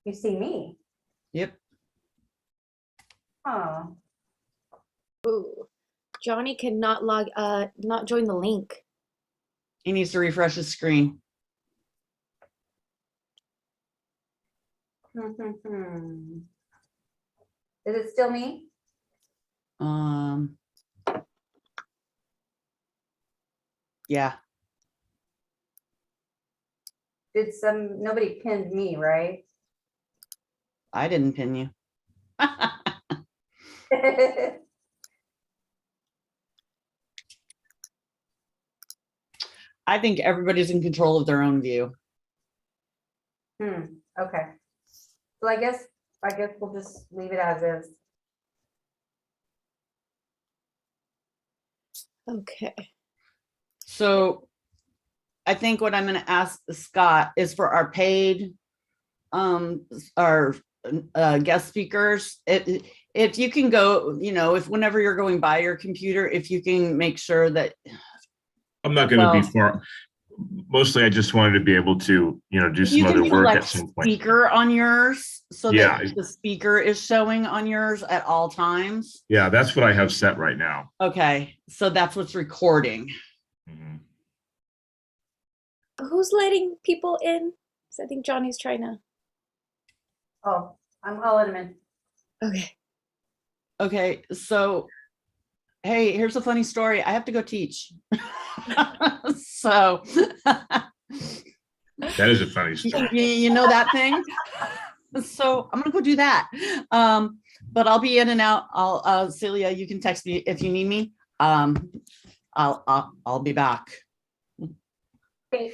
You see me? Yep. Oh, Ooh. Johnny cannot not join the link. He needs to refresh his screen. is it still me? Yeah. Nobody pinned me, right? I didn't pin you. I think everybody's in control of their own view. Okay. So I guess we'll just leave it as is. Okay. So I think what I'm going to ask Scott is for our paid, our guest speakers, if you can go, if whenever you're going by your computer, if you can make sure that. I'm not going to be far. Mostly, I just wanted to be able to, do some other work at some point. Speaker on yours, so that the speaker is showing on yours at all times. Yeah, that's what I have set right now. Okay, so that's what's recording. Mm-hmm. Who's letting people in? So I think Johnny's trying to. Oh, I'll let him in. Okay. Okay, so hey, here's a funny story. I have to go teach. So that is a funny story. You know that thing? So I'm gonna go do that. But I'll be in and out. I'll Celia, you can text me if you need me. I'll be back. Okay.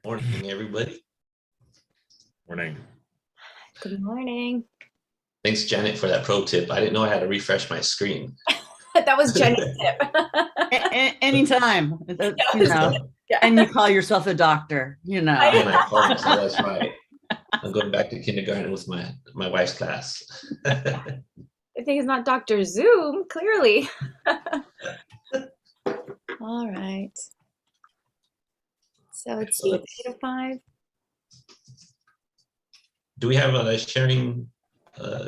Morning, everybody. Morning. Good morning. Thanks, Janet, for that pro tip. I didn't know I had to refresh my screen. That was Jenny's tip. Anytime, and you call yourself a doctor, And I call myself, that's right. I'm going back to kindergarten with my wife's class. I think it's not Dr. Zoom, clearly. All right. So it's 8 to 5. Do we have sharing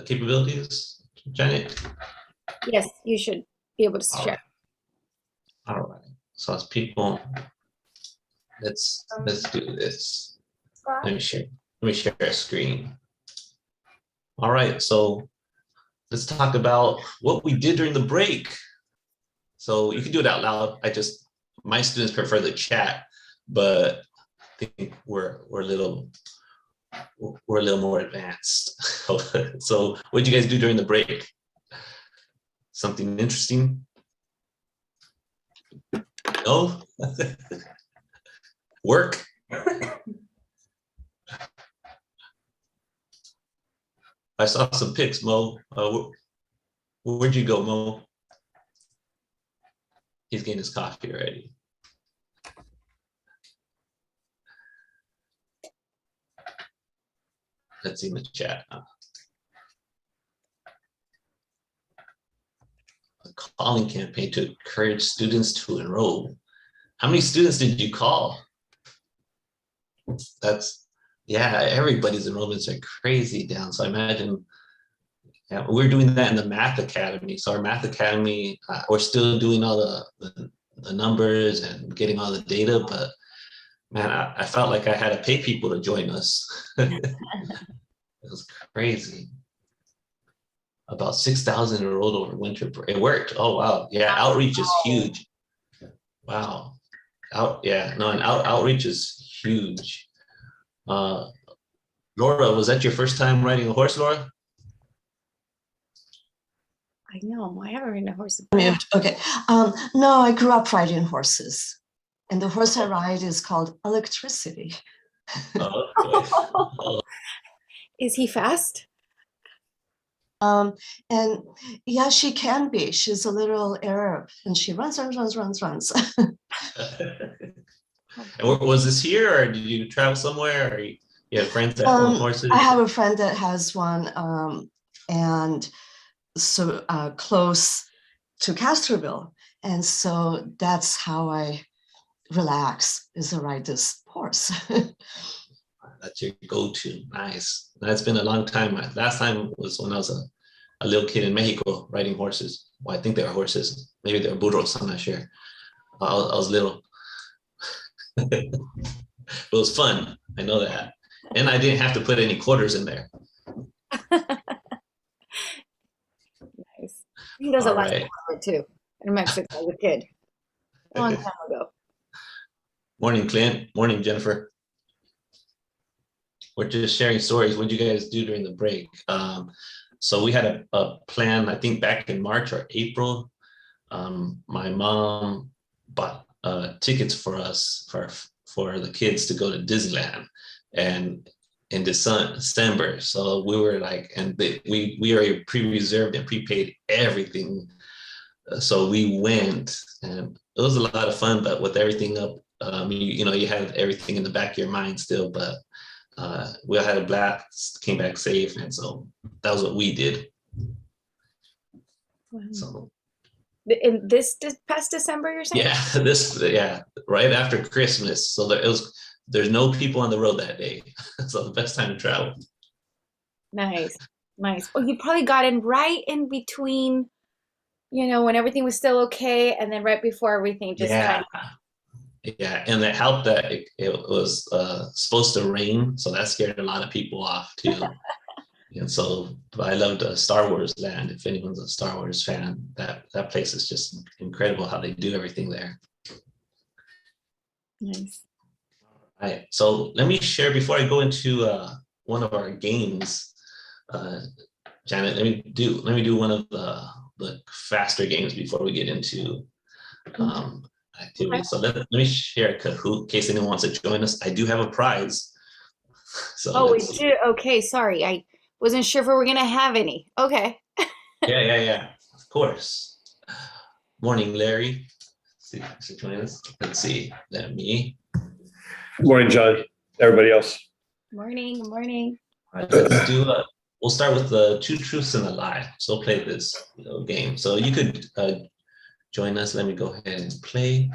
capabilities, Janet? Yes, you should be able to share. All right. So as people, let's do this. Let me share a screen. All right. So let's talk about what we did during the break. So you can do it out loud. My students prefer the chat, but I think we're a little more advanced. So what did you guys do during the break? Something interesting? No? Work? I saw some pics, Mo. Where'd you go, Mo? He's getting his coffee already. Let's see in the chat. A calling campaign to encourage students to enroll. How many students did you call? Everybody's enrollments are crazy down. So I imagine we're doing that in the Math Academy. So our Math Academy, we're still doing all the numbers and getting all the data, but man, I felt like I had to pay people to join us. It was crazy. About 6,000 enrolled over winter break. It worked. Oh, wow. Yeah, outreach is huge. Wow. Outreach is huge. Laura, was that your first time riding a horse, Laura? I know. I haven't ridden a horse. Okay. No, I grew up riding horses. And the horse I ride is called Electricity. Is he fast? And yeah, she can be. She's a little Arab and she runs. And was this here, or did you travel somewhere, or you have friends that own horses? I have a friend that has one, and so close to Castroville. And so that's how I relax, is to ride this horse. That's your go-to. Nice. That's been a long time. Last time was when I was a little kid in Mexico riding horses. Well, I think they were horses. Maybe they were burros. I'm not sure. I was little. It was fun. I know that. And I didn't have to put any quarters in there. Nice. He does a All lot right. of it too in Mexico as a kid. A long time ago. Morning, Clint. Morning, Jennifer. We're just sharing stories. What did you guys do during the break? So we had a plan, I think back in March or April. My mom bought tickets for us, for the kids to go to Disneyland, and in December. So we were like, and we already pre-reserved and prepaid everything. So we went, and it was a lot of fun, but with everything up, you had everything in the back of your mind still, but we all had a blast, came back safe, and so that was what we did. Wow. So In this past December, you're saying? yeah, right after Christmas. So there's no people on the road that day. So the best time to travel. Nice. Well, you probably got in right in between, when everything was still okay, and then right before everything just kind of. Yeah, and it helped that it was supposed to rain, so that scared a lot of people off too. And so I loved Star Wars Land. If anyone's a Star Wars fan, that place is just incredible how they do everything there. Nice. All right, so let me share before I go into one of our games. Janet, let me do one of the faster games before we get into activity. Okay. So let me share Kahoot in case anyone wants to join us. I do have a prize. So Oh, we do. Okay, sorry. I wasn't sure if we were gonna have any. Okay. Yeah. Of course. Morning, Larry. See, join us. Let's see. Let me. Good morning, John. Everybody else. Morning. Good morning. All right, let's do we'll start with the 2 truths and a lie. So we'll play this game. So you could join us. Let me go ahead and play.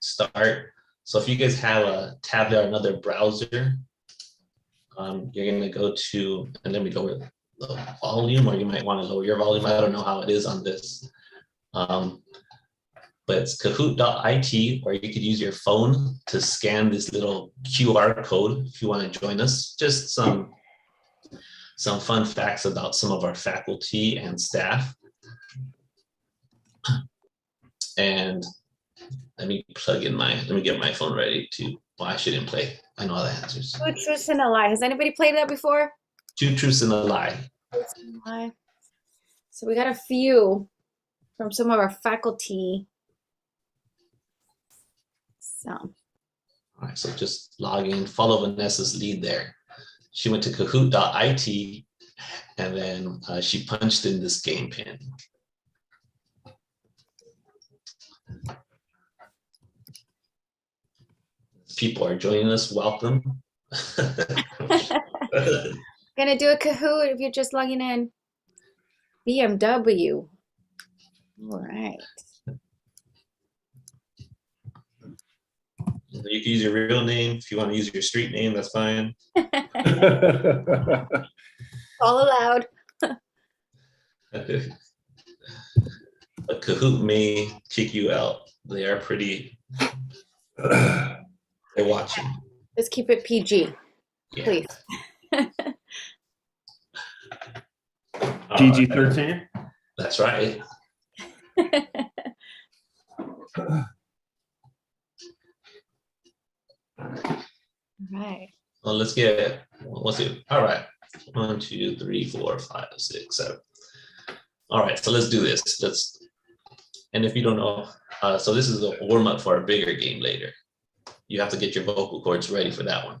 Start. So if you guys have a tablet or another browser, you're gonna go to, and let me lower the volume, or you might want to lower your volume. I don't know how it is on this. But it's kahoot.it, or you could use your phone to scan this little QR code if you want to join us. Just some fun facts about some of our faculty and staff. And let me get my phone ready to, well, I shouldn't play. I know all the answers. 2 truths and a lie. Has anybody played that before? 2 truths and a lie. Lie. So we got a few from some of our faculty. So. All right, so just log in, follow Vanessa's lead there. She went to kahoot.it, and then she punched in this game pin. People are joining us. Welcome. Gonna do a Kahoot if you're just logging in. BMW. All right. You can use your real name. If you want to use your street name, that's fine. All allowed. But Kahoot may kick you out. They are pretty. They're watching. Let's keep it PG, Yeah. please. PG-13. That's right. Right. Well, let's get it. Let's see. All right. 1, 2, 3, 4, 5, 6, 7. All right. So let's do this. And if you don't know, so this is a warm up for a bigger game later. You have to get your vocal cords ready for that one.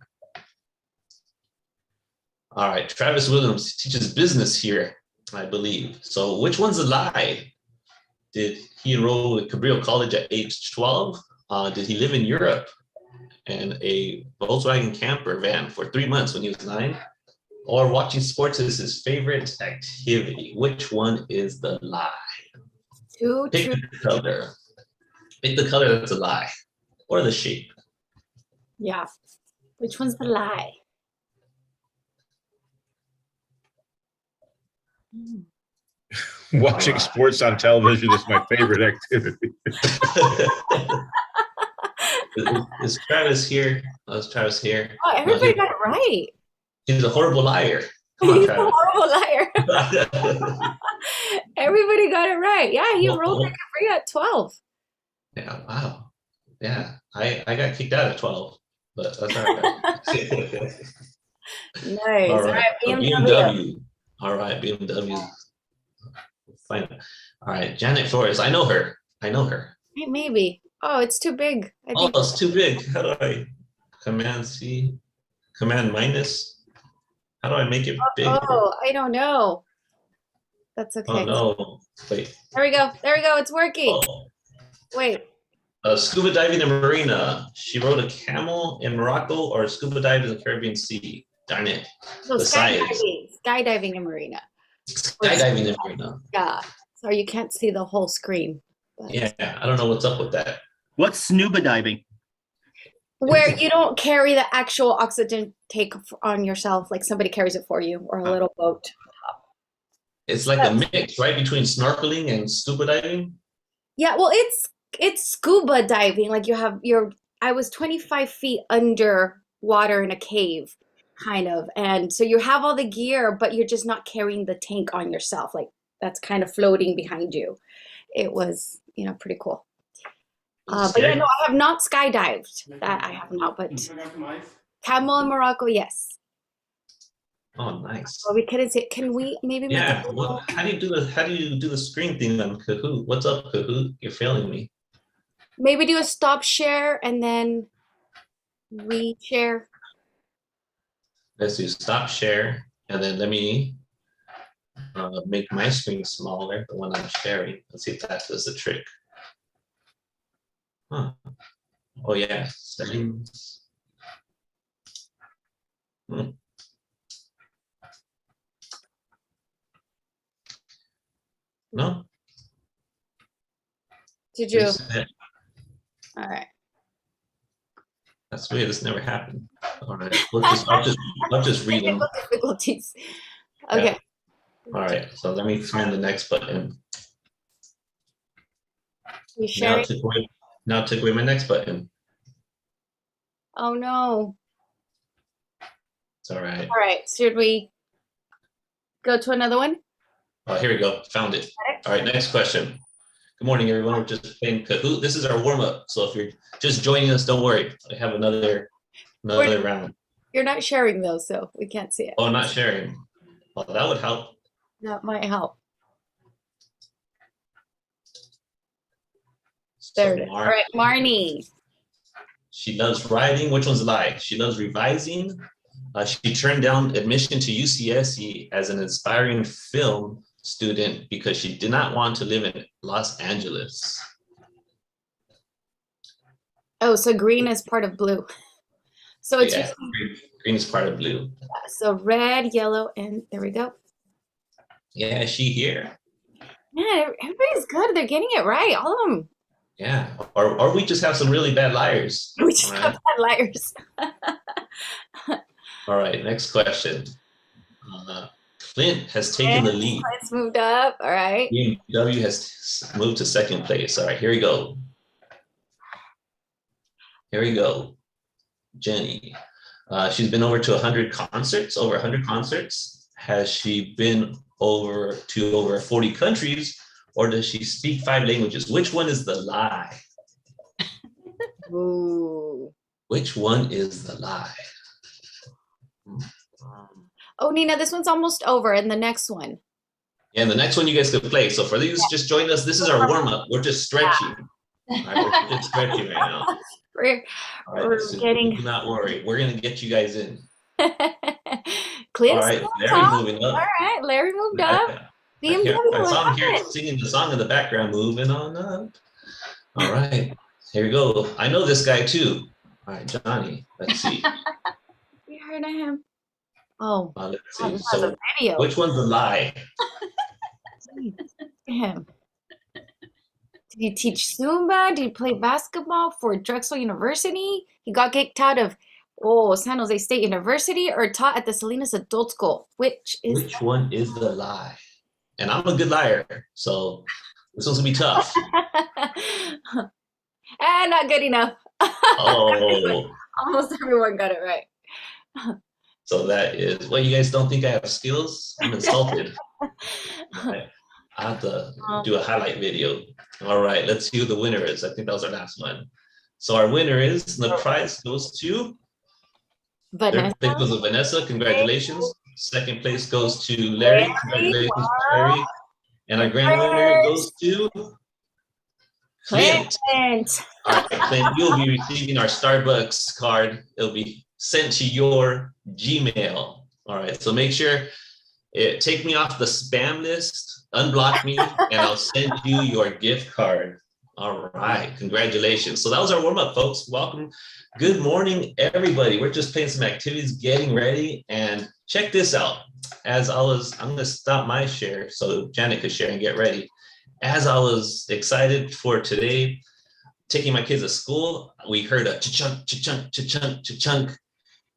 All right. Travis Williams teaches business here, I believe. So which one's a lie? Did he enroll at Cabrillo College at age 12? Did he live in Europe and a Volkswagen camper van for 3 months when he was 9? Or watching sports is his favorite activity? Which one is the lie? Pick the color. Pick the color that's a lie, or the shape. Yeah. Which one's the lie? Watching sports on television is my favorite activity. Is Travis here? Oh, is Travis here? Oh, everybody got it right. He's a horrible liar. Come on, He's a Travis. horrible liar. Everybody got it right. Yeah, he rolled like a 3 at 12. Yeah, wow. Yeah, I got kicked out at 12, but that's all right. Nice. All All right, right, BMW. BMW. All right, BMW. Fine. All right, Janet Flores. I know her. Hey, maybe. Oh, it's too big. I Oh, think. it's too big. How do I Command C? Command minus? How do I make it big? Oh, I don't know. That's okay. Oh no. Wait. There we go. There we go. It's working. Oh. Wait. Scuba diving in Marina. She rode a camel in Morocco or scuba dived in the Caribbean Sea. Darn it. So The size. skydiving in Marina. Skydiving in Marina. Yeah. So you can't see the whole screen. But Yeah, I don't know what's up with that. What's scuba diving? where you don't carry the actual oxygen tank on yourself, like somebody carries it for you, or a little boat. It's like a mix, right, between snorkeling and scuba diving. Yeah, well, it's scuba diving. Like you have I was 25 feet under water in a cave, kind of, and so you have all the gear, but you're just not carrying the tank on yourself. Like that's kind of floating behind you. It was, pretty cool. But yeah, no, I have not skydived. That I have not, but camel in Morocco, yes. Oh, nice. Well, we couldn't say. Can we maybe? Make Yeah. it Well, how do you do the screen thing on Kahoot? What's up, Kahoot? You're failing me. maybe do a stop share and then re-share. Let's do stop share, and then let me make my screen smaller, the one I'm sharing. Let's see if that does the trick. Huh. Oh yeah, settings. No. Did you? Reset. All right. That's weird. This never happened. All right. I'll just read them. Technical difficulties. Okay. All right. So let me find the next button. You sharing? Now took away my next button. Oh no. It's all right. All right. Should we go to another one? Oh, here we go. Found it. All right. Next question. Good morning, everyone. We're just playing Kahoot. This is our warm up. So if you're just joining us, don't worry. I have another round. You're not sharing though, so we can't see it. Oh, not sharing. Well, that would help. That might help. There it is. All right, Marnie. She loves writing. Which one's a lie? She loves revising. She turned down admission to UCSC as an aspiring film student because she did not want to live in Los Angeles. Oh, so green is part of blue. So it's Yeah, green is part of blue. so red, yellow, and there we go. Yeah, is she here? Man, everybody's good. They're getting it right. All of them. Yeah, or we just have some really bad liars. We just All have bad liars. All right, next question. Clint has taken the lead. Let's moved up. All right. BMW has moved to second place. All right, here we go. Here we go. Jenny. She's been over to 100 concerts, over 100 concerts. Has she been over 40 countries, or does she speak 5 languages? Which one is the lie? Ooh. Which one is the lie? Oh, Nina, this one's almost over. And the next one. And the next one you guys could play. So for these just joined us, this is our warm-up. We're just stretching. All right, we're just stretching right now. All right, so getting. do not worry. We're gonna get you guys in. Clint's All right, on Larry top. moving up. All right, Larry moved up. BMW. I saw him what here happened? singing the song in the background, moving on up. All right, here we go. I know this guy too. All right, Johnny. Let's see. We heard of him. Oh, Let's oh, see. this has a So, video. which one's the lie? Him. Did he teach Zumba? Did he play basketball for Drexel University? He got kicked out of San Jose State University or taught at the Salinas Adult School. Which Which one is the lie? And I'm a good liar, so this one's gonna be tough. And not good enough. Oh, Almost everyone got it right. so that is, well, you guys don't think I have skills? I'm insulted. I have to do a highlight video. All right, let's see who the winner is. I think that was our last one. So our winner is, the prize goes to, Vanessa. third place goes to Vanessa, congratulations. Second place goes to Larry, congratulations, Larry. And our grand winner goes to Clint. All right, Clint, you'll be receiving our Starbucks card. It'll be sent to your Gmail. All right, so make sure take me off the spam list, unblock me, and I'll send you your gift card. All right, congratulations. So that was our warm-up, folks. Welcome. Good morning, everybody. We're just playing some activities, getting ready, and check this out. I'm gonna stop my share so Janet could share and get ready. As I was excited for today, taking my kids to school, we heard a cha-chunk, cha-chunk, cha-chunk, cha-chunk.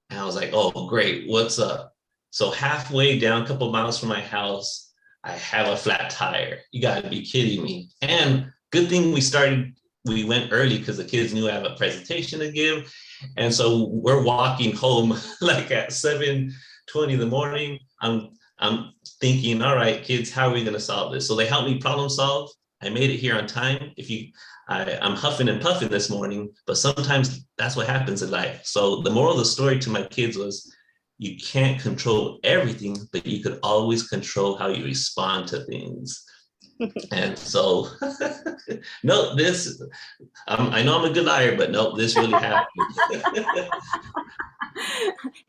And I was like, oh, great, what's up? So halfway down, a couple miles from my house, I have a flat tire. You gotta be kidding me. And good thing we went early because the kids knew I have a presentation to give. And so we're walking home like at 7:20 in the morning. I'm thinking, all right, kids, how are we gonna solve this? So they helped me problem solve. I made it here on time. I'm huffing and puffing this morning, but sometimes that's what happens in life. So the moral of the story to my kids was, you can't control everything, but you could always control how you respond to things. And so, no, I know I'm a good liar, but no, this really happened.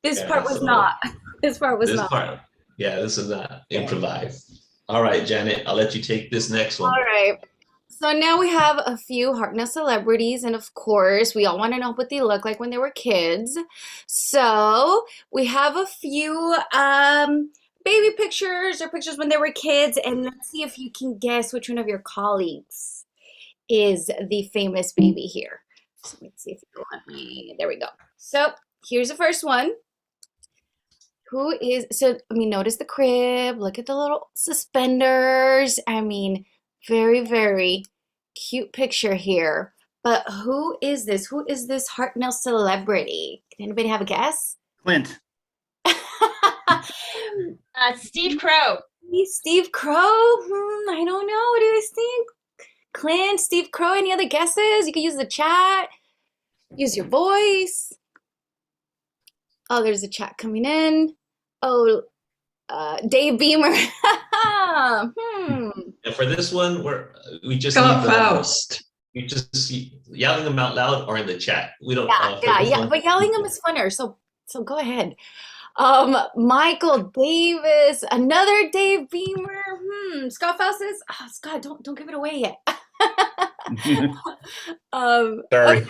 This part was not. This part was not. Yeah, this is not improvised. All right, Janet, I'll let you take this next one. All right. So now we have a few Hartnell celebrities, and of course, we all want to know what they look like when they were kids. So we have a few baby pictures or pictures when they were kids, and let's see if you can guess which one of your colleagues is the famous baby here. So let's see if you want me. There we go. So here's the first one. Notice the crib. Look at the little suspenders. I mean, very, very cute picture here. But who is this? Who is this Hartnell celebrity? Can anybody have a guess? Clint. Steve Crowe. Steve Crowe? I don't know. What do you think? Clint, Steve Crowe, any other guesses? You can use the chat. Use your voice. Oh, there's a chat coming in. Oh, Dave Beamer. And for this one, we just Scott Faust. You just yelling them out loud or in the chat. We don't. Yeah. But yelling them is funner. So go ahead. Michael Davis, another Dave Beamer. Scott Faust is. Oh, Scott, don't give it away yet. Sorry. Okay.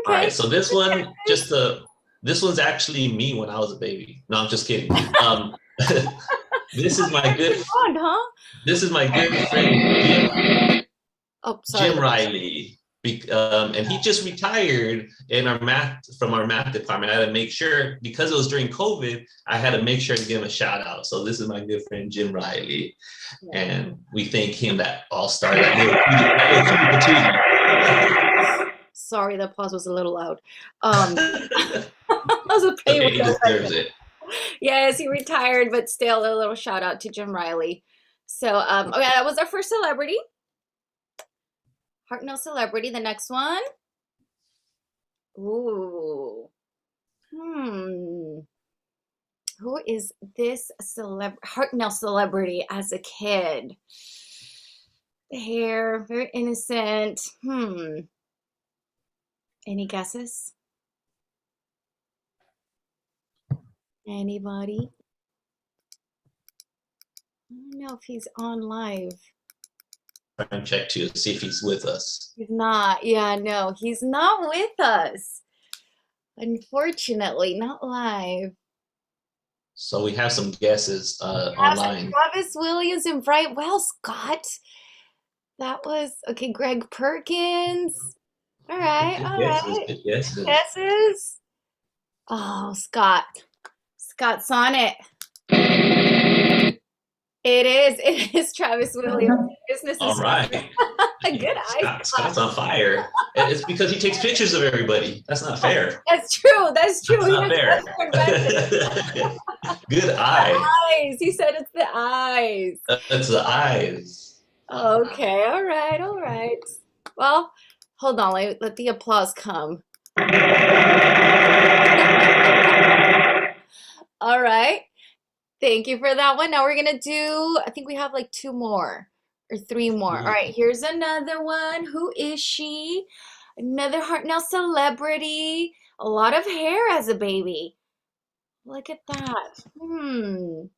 All right. So this one, this one's actually me when I was a baby. No, I'm just kidding. This is my good. Fun, huh? This is my good friend Jim Riley, and he just retired from our math department. I had to make sure, because it was during COVID, I had to make sure to give him a shout out. So this is my good friend Jim Riley, and we thank him that all-star. Sorry, the applause was a little loud. I was Okay, he deserves it. Yes, he retired, but still a little shout out to Jim Riley. So, okay, that was our first celebrity. Hartnell celebrity. The next one. Ooh. Who is this Hartnell celebrity as a kid? The hair, very innocent. Any guesses? Anybody? I don't know if he's on live. Try and check to see if he's with us. He's not. Yeah, no, he's not with us. Unfortunately, not live. So we have some guesses online. Travis Williams and Bright. Well, Scott. That was okay. Greg Perkins. All right. All right. Good guesses. Guesses. Oh, Scott. Scott Sonnet. It is Travis Williams. Business All right. Good eye. Scott's on fire. It's because he takes pictures of everybody. That's not fair. That's true. That's true. That's not He fair. has Good eye. eyes. He said it's the eyes. That's the eyes. Okay. All right. All right. Well, hold on. Let the applause come. All right. Thank you for that one. Now we're going to do, I think we have like 2 more or 3 more. All right. Here's another one. Who is she? Another Hartnell celebrity. A lot of hair as a baby. Look at that. What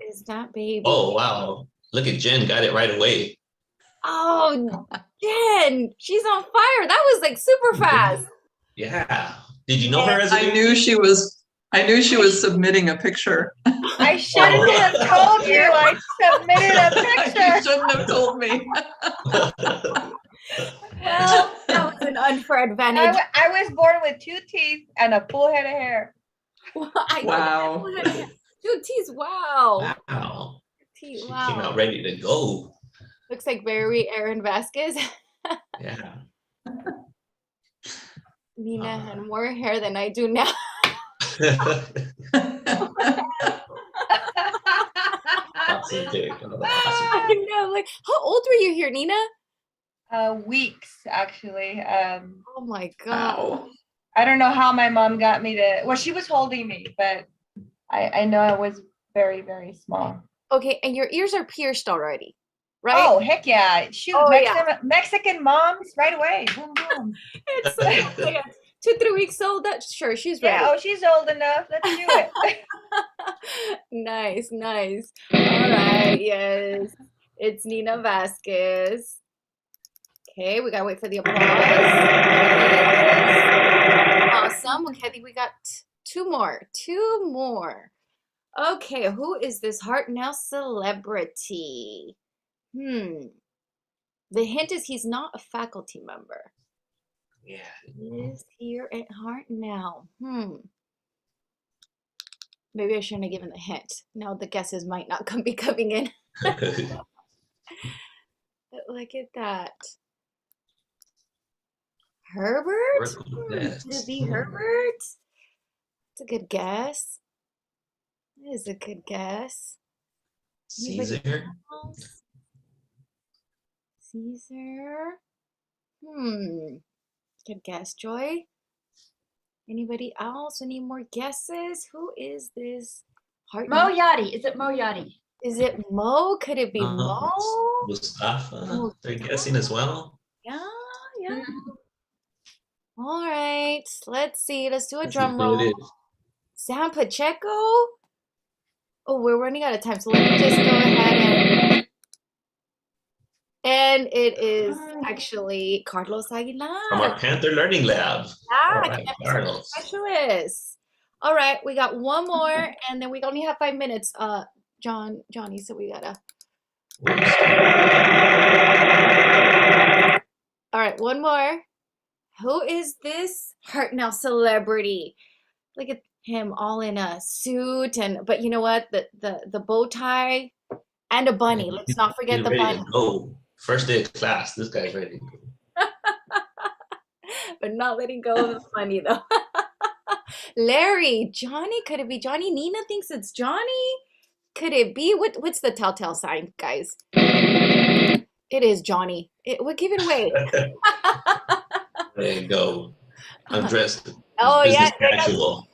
is that baby? Oh, wow. Look at Jen, got it right away. Oh, Jen, she's on fire. That was like super fast. Yeah. Did you know her as a I baby? knew she was submitting a picture. I shouldn't have told you. I submitted a picture. You shouldn't have told me. Well, that was an unfair advantage. I was born with 2 teeth and a full head of hair. Wow. 2 teeth. Wow. Wow. Teeth, She wow. came out ready to go. Looks like very Aaron Vasquez. Yeah. Nina had more hair than I do now. Awesome pick. Another awesome I know. Like, how old were you here, Nina? Weeks, actually. Oh my God. Wow. I don't know how my mom got me to, well, she was holding me, but I know I was very, very small. Okay, and your ears are pierced already, right? Oh, heck yeah. Shoot, Oh, Mexican moms right away. Boom, boom. It's like 2-3 weeks old. That's sure she's ready. Yeah, oh, she's old enough. Let's do it. Nice, nice. All right, yes. It's Nina Vasquez. Okay, we gotta wait for the applause. Awesome. Okay, I think we got 2 more. 2 more. Okay, who is this Hartnell celebrity? The hint is he's not a faculty member. Yeah. Is here at Hartnell. Maybe I shouldn't have given the hint. Now the guesses might not be coming in. But look at that. Herbert? Yes. Could it be Herbert? That's a good guess. That is a good guess. Anybody Caesar. else? Caesar? Good guess, Joy. Anybody else? Any more guesses? Who is this? Mo Yachty. Is it Mo Yachty? Is it Mo? Could it be Mo? Mustafa. They're guessing as well. Yeah, yeah. All right. Let's see. Let's do a Let's see drum who roll. it is. Sam Pacheco? Oh, we're running out of time, so let me just go ahead and it is actually Carlos Aguilar. From our Panther Learning Lab. Ah, All right, Carlos. specialist. All right, we got 1 more, and then we only have 5 minutes. Johnny, so we gotta. All right, 1 more. Who is this Hartnell celebrity? Look at him all in a suit, but you know what? The bow tie and a bunny. Let's not forget He's the ready bunny. to go. First day of class. This guy's ready to go. But not letting go of the bunny though. Larry, Johnny, could it be Johnny? Nina thinks it's Johnny. Could it be? What's the telltale sign, guys? It is Johnny. We'll give it away. There you go. I'm dressed. Oh yeah, business casual.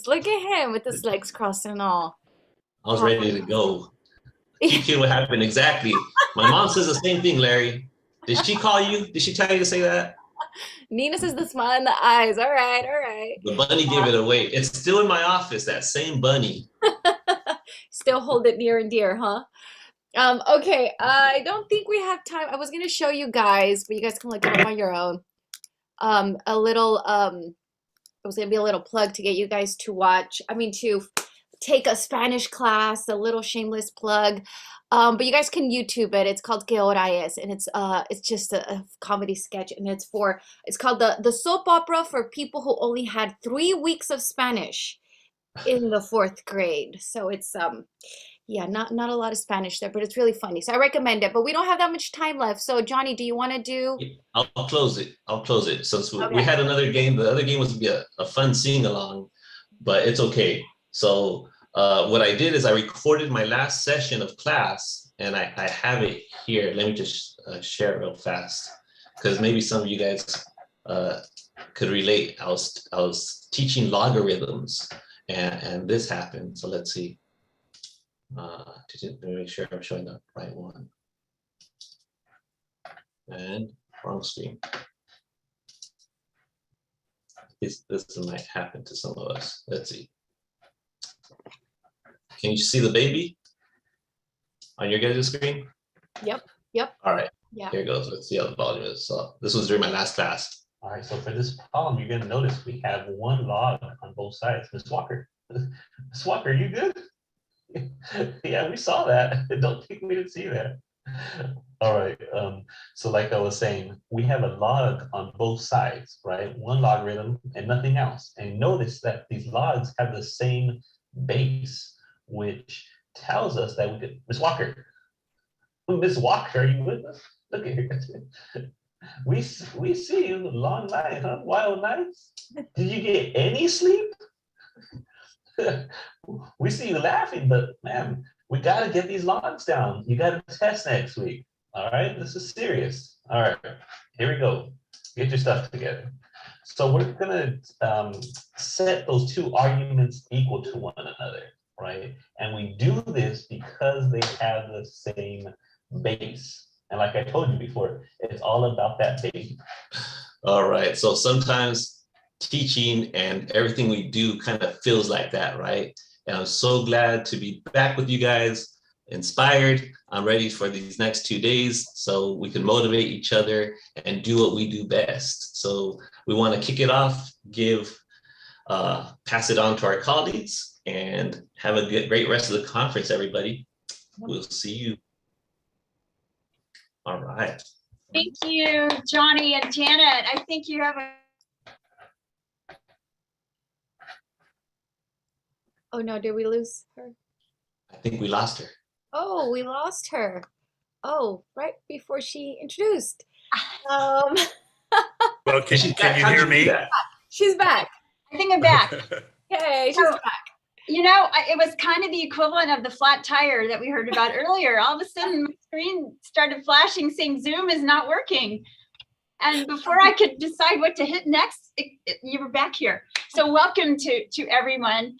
look at him with his legs crossed and all. I was ready to go. Teach you what happened exactly. My mom says the same thing, Larry. Did she call you? Did she tell you to say that? Nina says the smile in the eyes. All right, all right. The bunny gave it away. It's still in my office, that same bunny. Still hold it near and dear, huh? Okay, I don't think we have time. I was gonna show you guys, but you guys can look it up on your own. A little it was gonna be a little plug to get you guys to watch. I mean, to take a Spanish class, a little shameless plug. But you guys can YouTube it. It's called Que Hora Es, and it's just a comedy sketch, and it's called the soap opera for people who only had 3 weeks of Spanish. in the 4th grade. So it's yeah, not a lot of Spanish there, but it's really funny. So I recommend it. But we don't have that much time left. So Johnny, do you want to do? I'll close it. I'll close it. Since we Okay. had another game, the other game was to be a fun sing along, but it's okay. So what I did is I recorded my last session of class, and I have it here. Let me just share it real fast, because maybe some of you guys could relate. I was teaching logarithms, and this happened. So let's see. To make sure I'm showing the right one. And wrong screen. This might happen to some of us. Let's see. Can you see the baby on your guys' screen? Yep. All right. Yeah. Here it goes. Let's see how the volume is. So this was during my last class. All right, so for this problem, you're gonna notice we have one log on both sides. Ms. Walker, Ms. Walker, you good? Yeah, we saw that. Don't think we didn't see that. All right, so like I was saying, we have a log on both sides, right? One logarithm and nothing else. And notice that these logs have the same base, which tells us that we could, Ms. Walker, are you with us? Look at here. We see you, long night, huh? Wild nights. Did you get any sleep? We see you laughing, but man, we got to get these logs down. You got a test next week. All right, this is serious. All right, here we go. Get your stuff together. So we're gonna set those two arguments equal to one another, right? And we do this because they have the same base. And like I told you before, it's all about that base. All right, so sometimes teaching and everything we do kind of feels like that, right? And I'm so glad to be back with you guys, inspired. I'm ready for these next 2 days so we can motivate each other and do what we do best. So we want to kick it off, pass it on to our colleagues, and have a great rest of the conference, everybody. We'll see you. All right. Thank you, Johnny and Janet. I think you have a Oh no, did we lose her? I think we lost her. Oh, we lost her. Oh, right before she introduced. Well, can you hear me? She's back. I think I'm back. Yay, she's So, back. You know, it was kind of the equivalent of the flat tire that we heard about earlier. All of a sudden, my screen started flashing saying Zoom is not working. And before I could decide what to hit next, you were back here. So welcome to everyone.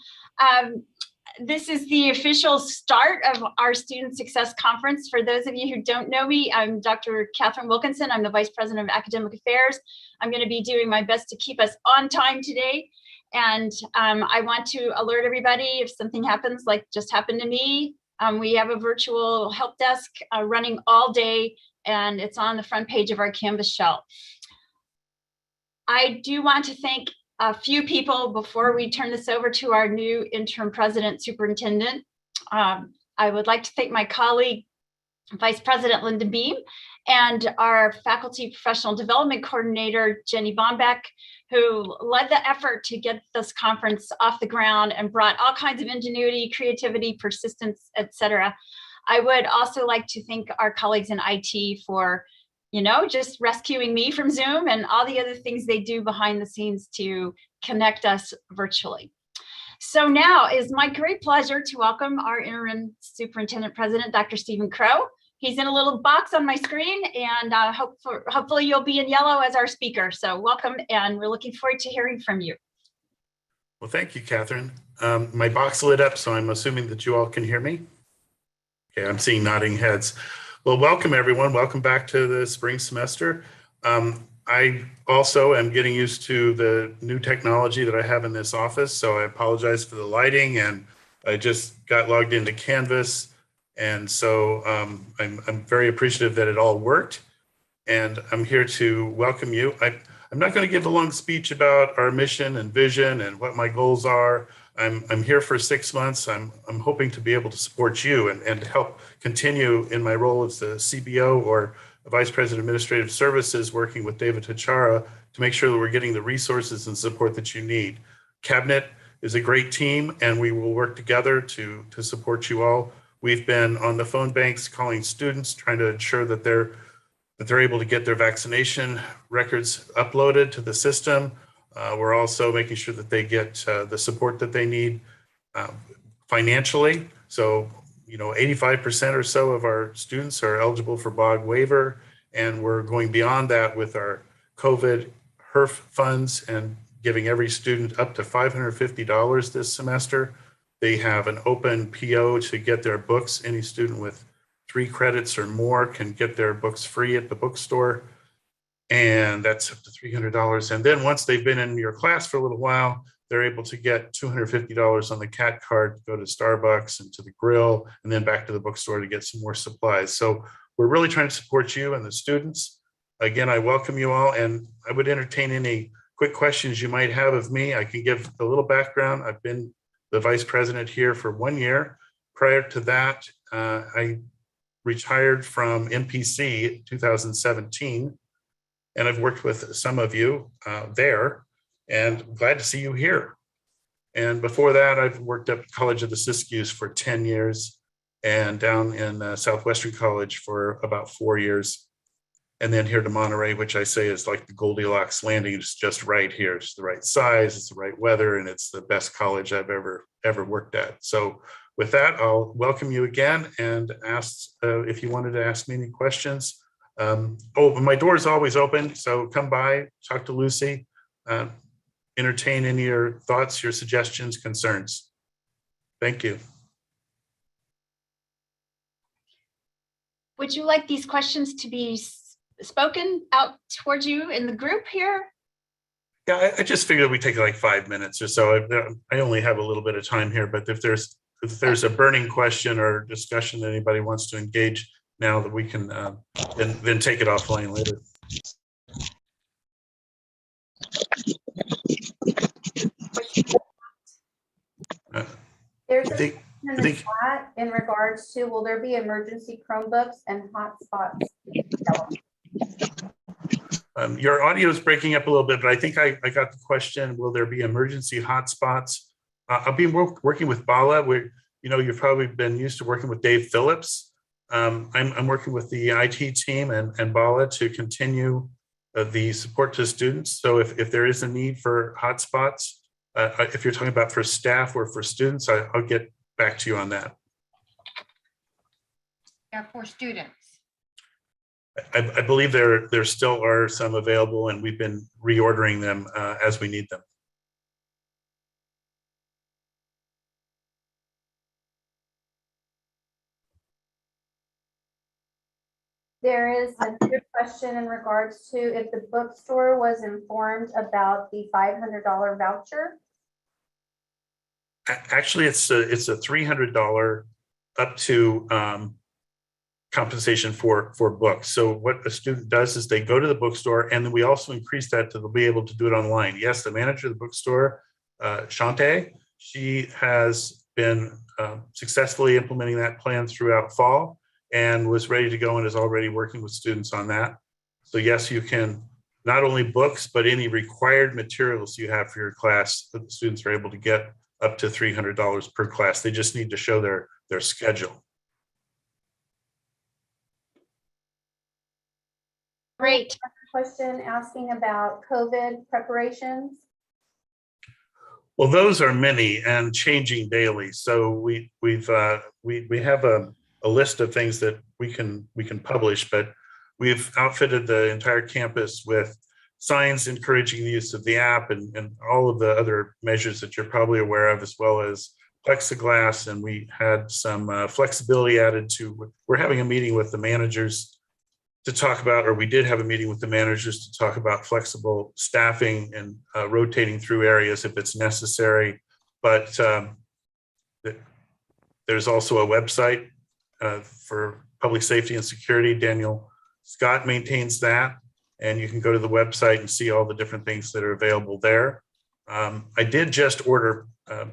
This is the official start of our Student Success Conference. For those of you who don't know me, I'm Dr. Catherine Wilkinson. I'm the Vice President of Academic Affairs. I'm going to be doing my best to keep us on time today. And I want to alert everybody if something happens like just happened to me. We have a virtual help desk running all day, and it's on the front page of our Canvas shell. I do want to thank a few people before we turn this over to our new interim president superintendent. I would like to thank my colleague, Vice President Linda Beam, and our faculty professional development coordinator, Jenny Bombeck, who led the effort to get this conference off the ground and brought all kinds of ingenuity, creativity, persistence, etc. I would also like to thank our colleagues in IT for, just rescuing me from Zoom and all the other things they do behind the scenes to connect us virtually. So now it is my great pleasure to welcome our interim superintendent president, Dr. Stephen Crowe. He's in a little box on my screen, and hopefully you'll be in yellow as our speaker. So welcome, and we're looking forward to hearing from you. Well, thank you, Catherine. My box lit up, so I'm assuming that you all can hear me. Okay, I'm seeing nodding heads. Well, welcome everyone. Welcome back to the spring semester. I also am getting used to the new technology that I have in this office, so I apologize for the lighting, and I just got logged into Canvas. And so I'm very appreciative that it all worked, and I'm here to welcome you. I'm not going to give a long speech about our mission and vision and what my goals are. I'm here for 6 months. I'm hoping to be able to support you and help continue in my role as the CBO or Vice President of Administrative Services, working with David Tachara to make sure that we're getting the resources and support that you need. Cabinet is a great team, and we will work together to support you all. We've been on the phone banks calling students, trying to ensure that they're able to get their vaccination records uploaded to the system. We're also making sure that they get the support that they need financially. So, 85% or so of our students are eligible for BOG waiver, and we're going beyond that with our COVID HERF funds and giving every student up to $550 this semester. They have an open PO to get their books. Any student with 3 credits or more can get their books free at the bookstore. And that's up to $300. And then once they've been in your class for a little while, they're able to get $250 on the CAT card to go to Starbucks and to the grill, and then back to the bookstore to get some more supplies. So we're really trying to support you and the students. Again, I welcome you all, and I would entertain any quick questions you might have of me. I can give a little background. I've been the vice president here for 1 year. Prior to that, I retired from NPC in 2017, and I've worked with some of you there, and I'm glad to see you here. And before that, I've worked up at College of the Siskiyous for 10 years and down in Southwestern College for about 4 years. And then here to Monterey, which I say is like the Goldilocks landing. It's just right here. It's the right size, it's the right weather, and it's the best college I've ever worked at. So with that, I'll welcome you again and ask if you wanted to ask me any questions. My door is always open, so come by, talk to Lucy, entertain any of your thoughts, your suggestions, concerns. Thank you. Would you like these questions to be spoken out towards you in the group here? Yeah, I just figured we'd take like 5 minutes or so. I only have a little bit of time here, but if there's a burning question or discussion that anybody wants to engage now, that we can then take it offline later. There's a question in the chat in regards to, will there be emergency Chromebooks and hotspots? Your audio is breaking up a little bit, but I think I got the question, will there be emergency hotspots? I'll be working with Bala. You've probably been used to working with Dave Phillips. I'm working with the IT team and Bala to continue the support to students. So if there is a need for hotspots, if you're talking about for staff or for students, I'll get back to you on that. Yeah, for students. I believe there still are some available, and we've been reordering them as we need them. There is another question in regards to if the bookstore was informed about the $500 voucher. Actually, it's a $300 up to compensation for books. So what a student does is they go to the bookstore, and then we also increase that to they'll be able to do it online. Yes, the manager of the bookstore, Shante, she has been successfully implementing that plan throughout fall and was ready to go and is already working with students on that. So yes, you can, not only books, but any required materials you have for your class, that the students are able to get up to $300 per class. They just need to show their schedule. Great. Question asking about COVID preparations. Well, those are many and changing daily. So we have a list of things that we can publish, but we've outfitted the entire campus with signs encouraging the use of the app and all of the other measures that you're probably aware of, as well as plexiglass. And we had some flexibility added to, we're having a meeting with the managers to talk about, or we did have a meeting with the managers to talk about flexible staffing and rotating through areas if it's necessary. But there's also a website for public safety and security. Daniel Scott maintains that, and you can go to the website and see all the different things that are available there. I did just order, I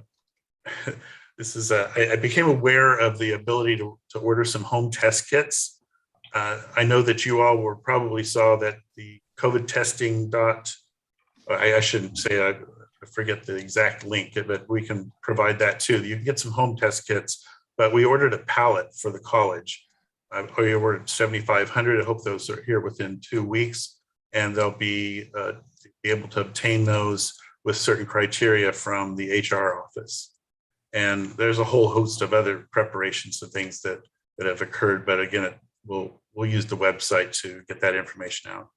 became aware of the ability to order some home test kits. I know that you all probably saw that the COVID testing I shouldn't say I forget the exact link, but we can provide that too. You can get some home test kits, but we ordered a pallet for the college. We ordered 7,500. I hope those are here within 2 weeks, and they'll be able to obtain those with certain criteria from the HR office. And there's a whole host of other preparations and things that have occurred. But again, we'll use the website to get that information out.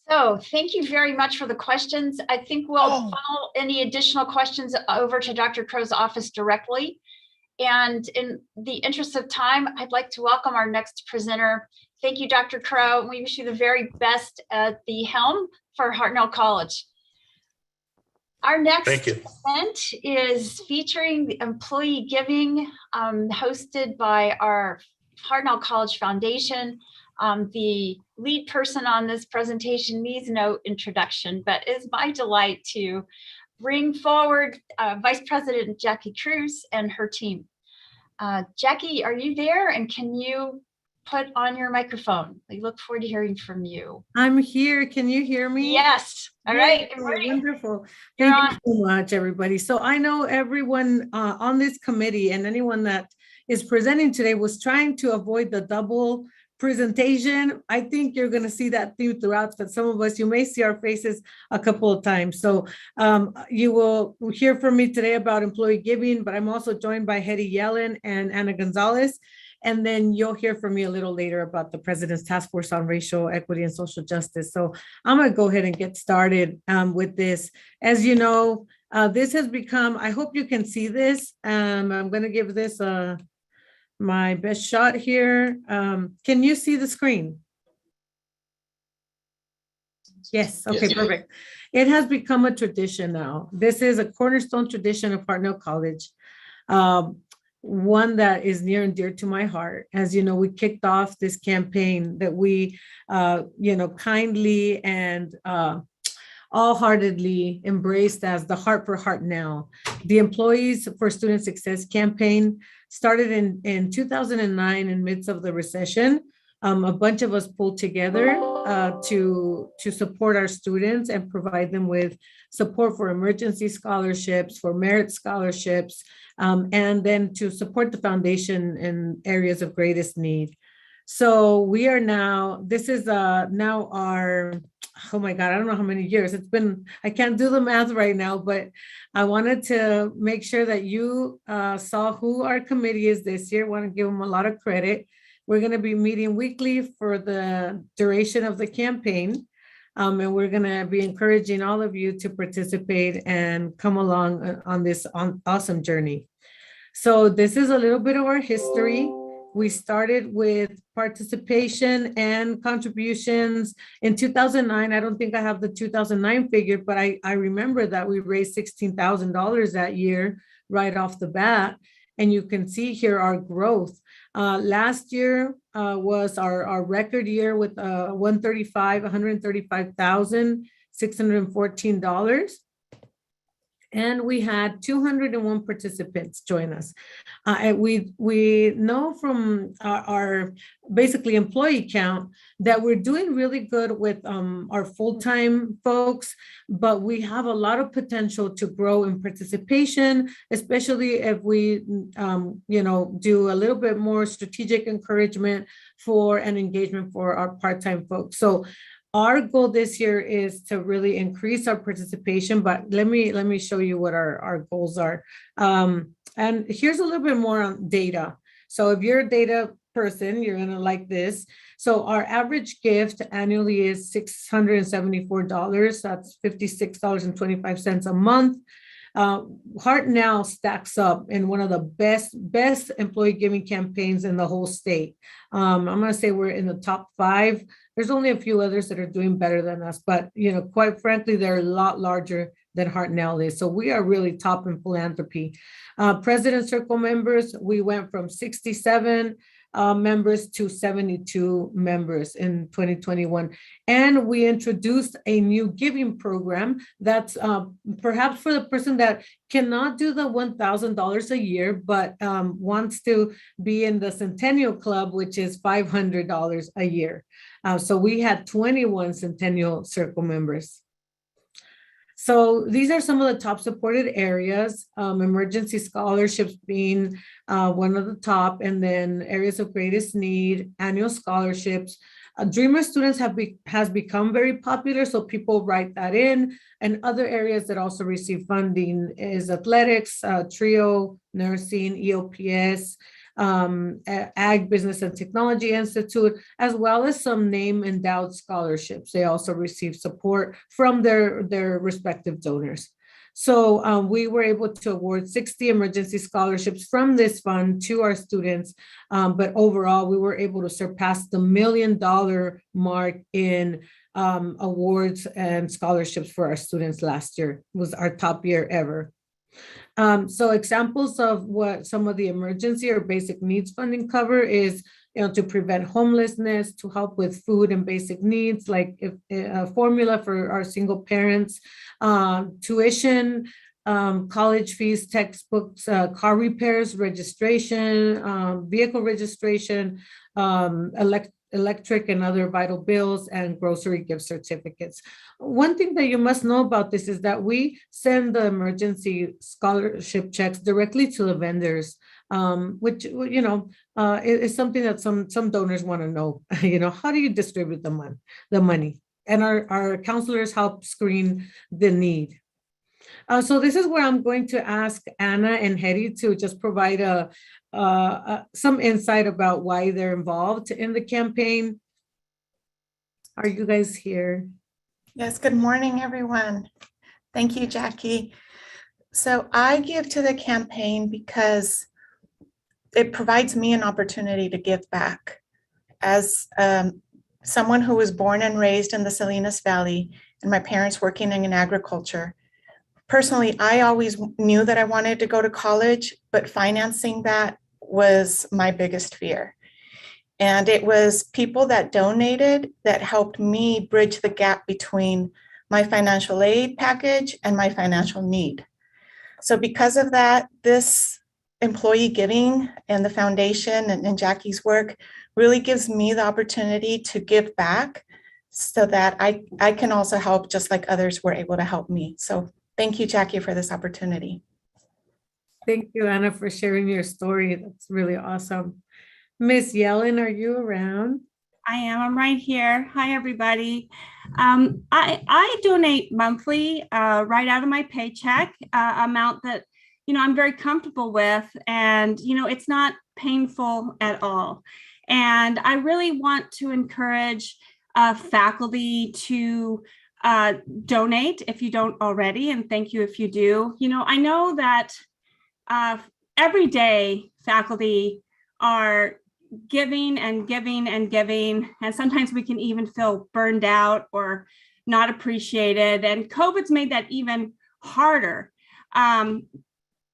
So thank you very much for the questions. I think we'll funnel any additional questions over to Dr. Crowe's office directly. And in the interest of time, I'd like to welcome our next presenter. Thank you, Dr. Crowe. We wish you the very best at the helm for Hartnell College. Our next event is featuring the employee giving, hosted by our Hartnell College Foundation. The lead person on this presentation needs no introduction, but it's my delight to bring forward Vice President Jackie Cruz and her team. Jackie, are you there? And can you put on your microphone? We look forward to hearing from you. I'm here. Can you hear me? Yes. All right. Wonderful. Thank you so much, everybody. So I know everyone on this committee and anyone that is presenting today was trying to avoid the double presentation. I think you're going to see that theme throughout, but some of us, you may see our faces a couple of times. So you will hear from me today about employee giving, but I'm also joined by Hetty Yellen and Anna Gonzalez. And then you'll hear from me a little later about the President's Task Force on Racial Equity and Social Justice. So I'm going to go ahead and get started with this. As you know, this has become, I hope you can see this. I'm going to give this my best shot here. Can you see the screen? Yes, okay, perfect. It has become a tradition now. This is a cornerstone tradition of Hartnell College. One that is near and dear to my heart. As you know, we kicked off this campaign that we, kindly and all-heartedly embraced as the Heart for Hartnell. The Employees for Student Success campaign started in 2009 in midst of the recession. A bunch of us pulled together to support our students and provide them with support for emergency scholarships, for merit scholarships, and then to support the foundation in areas of greatest need. So we are now, this is now our, oh my God, I don't know how many years it's been. I can't do the math right now, but I wanted to make sure that you saw who our committee is this year. I want to give them a lot of credit. We're going to be meeting weekly for the duration of the campaign. And we're going to be encouraging all of you to participate and come along on this awesome journey. So this is a little bit of our history. We started with participation and contributions in 2009. I don't think I have the 2009 figure, but I remember that we raised $16,000 that year right off the bat. And you can see here our growth. Last year was our record year with $135,614. And we had 201 participants join us. We know from our basically employee count that we're doing really good with our full-time folks, but we have a lot of potential to grow in participation, especially if we do a little bit more strategic encouragement for and engagement for our part-time folks. So our goal this year is to really increase our participation, but let me show you what our goals are. And here's a little bit more on data. So if you're a data person, you're gonna like this. So our average gift annually is $674. That's $56.25 a month. Hartnell stacks up in one of the best employee giving campaigns in the whole state. I'm gonna say we're in the top 5. There's only a few others that are doing better than us, but quite frankly, they're a lot larger than Hartnell is. So we are really top in philanthropy. President Circle members, we went from 67 members to 72 members in 2021. And we introduced a new giving program that's perhaps for the person that cannot do the $1,000 a year, but wants to be in the Centennial Club, which is $500 a year. So we had 21 Centennial Circle members. So these are some of the top supported areas, emergency scholarships being one of the top, and then areas of greatest need, annual scholarships. Dreamer students has become very popular, so people write that in. And other areas that also receive funding is athletics, TRIO, nursing, EOPS, Ag Business and Technology Institute, as well as some name endowed scholarships. They also receive support from their respective donors. So we were able to award 60 emergency scholarships from this fund to our students. But overall, we were able to surpass the $1 million mark in awards and scholarships for our students last year. It was our top year ever. So examples of what some of the emergency or basic needs funding cover is, to prevent homelessness, to help with food and basic needs, like a formula for our single parents, tuition, college fees, textbooks, car repairs, registration, vehicle registration, electric and other vital bills, and grocery gift certificates. One thing that you must know about this is that we send the emergency scholarship checks directly to the vendors, which, is something that some donors want to know. How do you distribute the money? And our counselors help screen the need. So this is where I'm going to ask Anna and Hetty to just provide some insight about why they're involved in the campaign. Are you guys here? Yes, good morning, everyone. Thank you, Jackie. So I give to the campaign because it provides me an opportunity to give back. As someone who was born and raised in the Salinas Valley and my parents working in agriculture, personally, I always knew that I wanted to go to college, but financing that was my biggest fear. And it was people that donated that helped me bridge the gap between my financial aid package and my financial need. So because of that, this employee giving and the foundation and Jackie's work really gives me the opportunity to give back so that I can also help just like others were able to help me. So thank you, Jackie, for this opportunity. Thank you, Anna, for sharing your story. That's really awesome. Miss Yellen, are you around? I am. I'm right here. Hi, everybody. I donate monthly, right out of my paycheck, amount that, I'm very comfortable with, and, it's not painful at all. And I really want to encourage faculty to donate if you don't already, and thank you if you do. I know that every day faculty are giving and giving and giving, and sometimes we can even feel burned out or not appreciated, and COVID's made that even harder.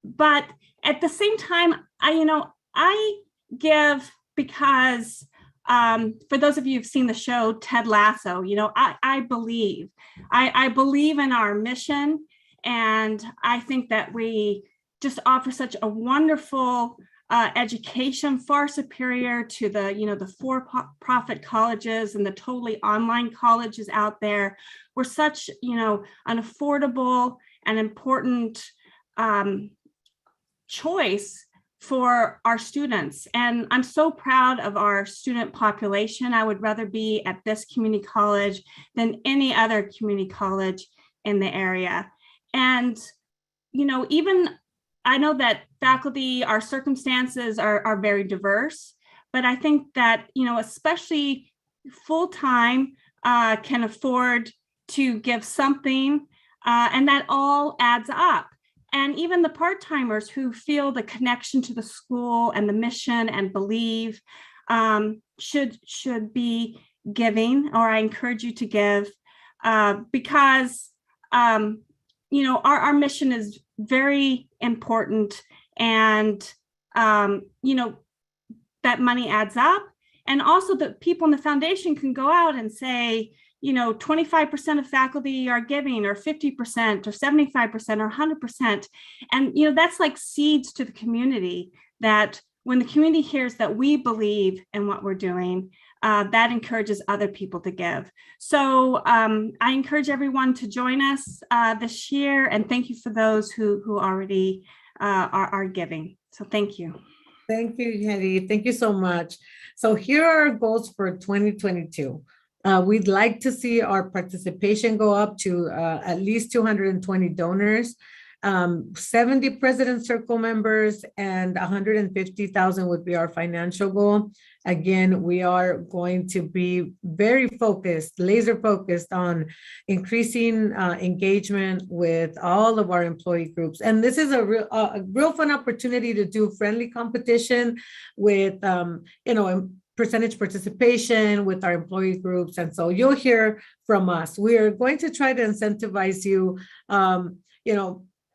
But at the same time, I give because for those of you who've seen the show Ted Lasso, I believe in our mission, and I think that we just offer such a wonderful education, far superior to the for-profit colleges and the totally online colleges out there. We're such an affordable and important choice for our students. And I'm so proud of our student population. I would rather be at this community college than any other community college in the area. And, even I know that faculty, our circumstances are very diverse, but I think that, especially full-time can afford to give something, and that all adds up. And even the part-timers who feel the connection to the school and the mission and believe should be giving, or I encourage you to give, because our mission is very important, and that money adds up. And also the people in the foundation can go out and say, 25% of faculty are giving, or 50%, or 75%, or 100%. And, that's like seeds to the community that when the community hears that we believe in what we're doing, that encourages other people to give. So I encourage everyone to join us this year, and thank you for those who already are giving. So thank you. Thank you, Hetty. Thank you so much. So here are our goals for 2022. We'd like to see our participation go up to at least 220 donors, 70 President Circle members, and 150,000 would be our financial goal. Again, we are going to be very focused, laser focused on increasing engagement with all of our employee groups. And this is a real fun opportunity to do friendly competition with, percentage participation with our employee groups. And so you'll hear from us. We are going to try to incentivize you,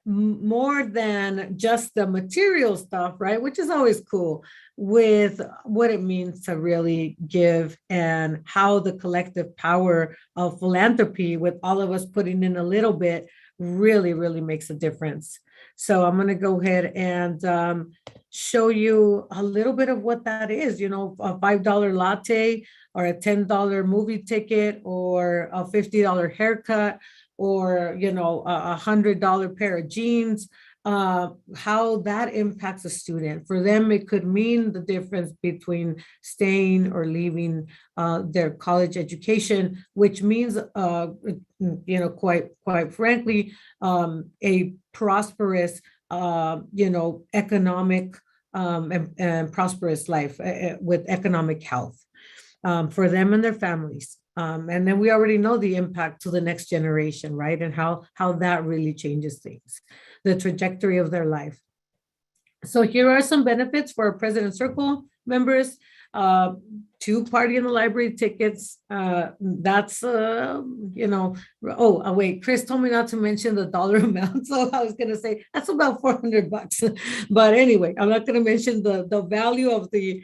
more than just the material stuff, right? Which is always cool, with what it means to really give and how the collective power of philanthropy, with all of us putting in a little bit, really, really makes a difference. So I'm going to go ahead and show you a little bit of what that is, a $5 latte or a $10 movie ticket or a $50 haircut or, a $100 pair of jeans, how that impacts a student. For them, it could mean the difference between staying or leaving their college education, which means, quite frankly, a prosperous, economic and prosperous life with economic health for them and their families. And then we already know the impact to the next generation, right? And how that really changes things, the trajectory of their life. So here are some benefits for our President Circle members. 2 party in the library tickets. That's, wait, Chris told me not to mention the dollar amount. So I was going to say that's about $400. But anyway, I'm not going to mention the value of the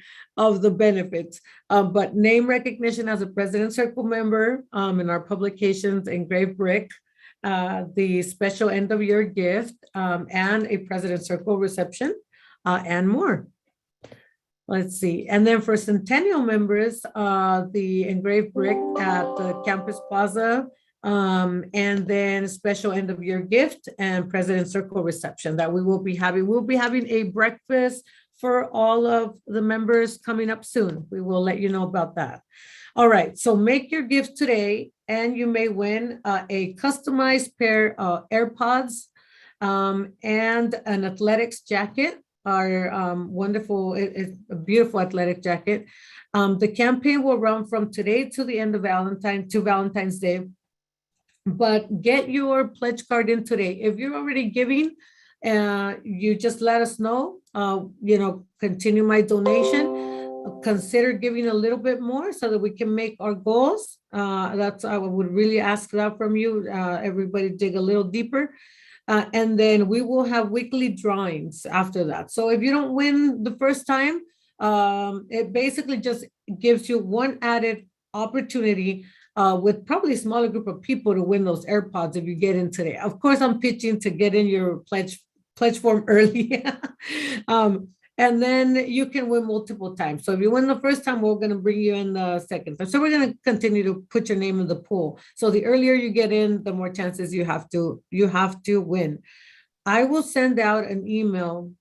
benefits. But name recognition as a President Circle member in our publications, engraved brick, the special end of year gift, and a President Circle reception, and more. Let's see. And then for Centennial members, the engraved brick at the campus plaza, and then special end of year gift and President Circle reception that we will be having. We'll be having a breakfast for all of the members coming up soon. We will let you know about that. All right. So make your gift today and you may win a customized pair of AirPods and an athletics jacket. Our wonderful, it's a beautiful athletic jacket. The campaign will run from today to the end of Valentine's Day. But get your pledge card in today. If you're already giving, you just let us know. Continue my donation. Consider giving a little bit more so that we can make our goals. I would really ask that from you. Everybody dig a little deeper. And then we will have weekly drawings after that. So if you don't win the first time, it basically just gives you one added opportunity with probably a smaller group of people to win those AirPods if you get in today. Of course, I'm pitching to get in your pledge form early. And then you can win multiple times. So if you win the first time, we're going to bring you in the second time. So we're going to continue to put your name in the pool. So the earlier you get in, the more chances you have to win. I will send out an email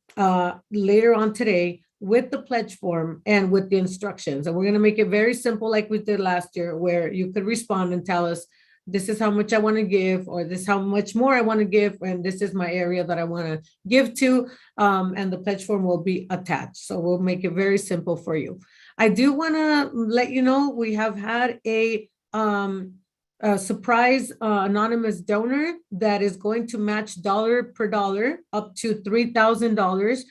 later on today with the pledge form and with the instructions. And we're going to make it very simple like we did last year, where you could respond and tell us, this is how much I want to give, or this is how much more I want to give, and this is my area that I want to give to, and the pledge form will be attached. So we'll make it very simple for you. I do want to let you know we have had a surprise anonymous donor that is going to match dollar per dollar up to $3,000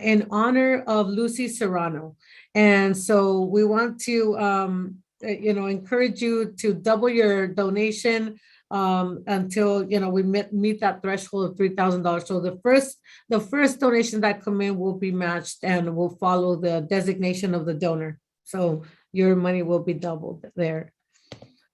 in honor of Lucy Serrano. And so we want to encourage you to double your donation until we meet that threshold of $3,000. So the first donation that come in will be matched and will follow the designation of the donor. So your money will be doubled there.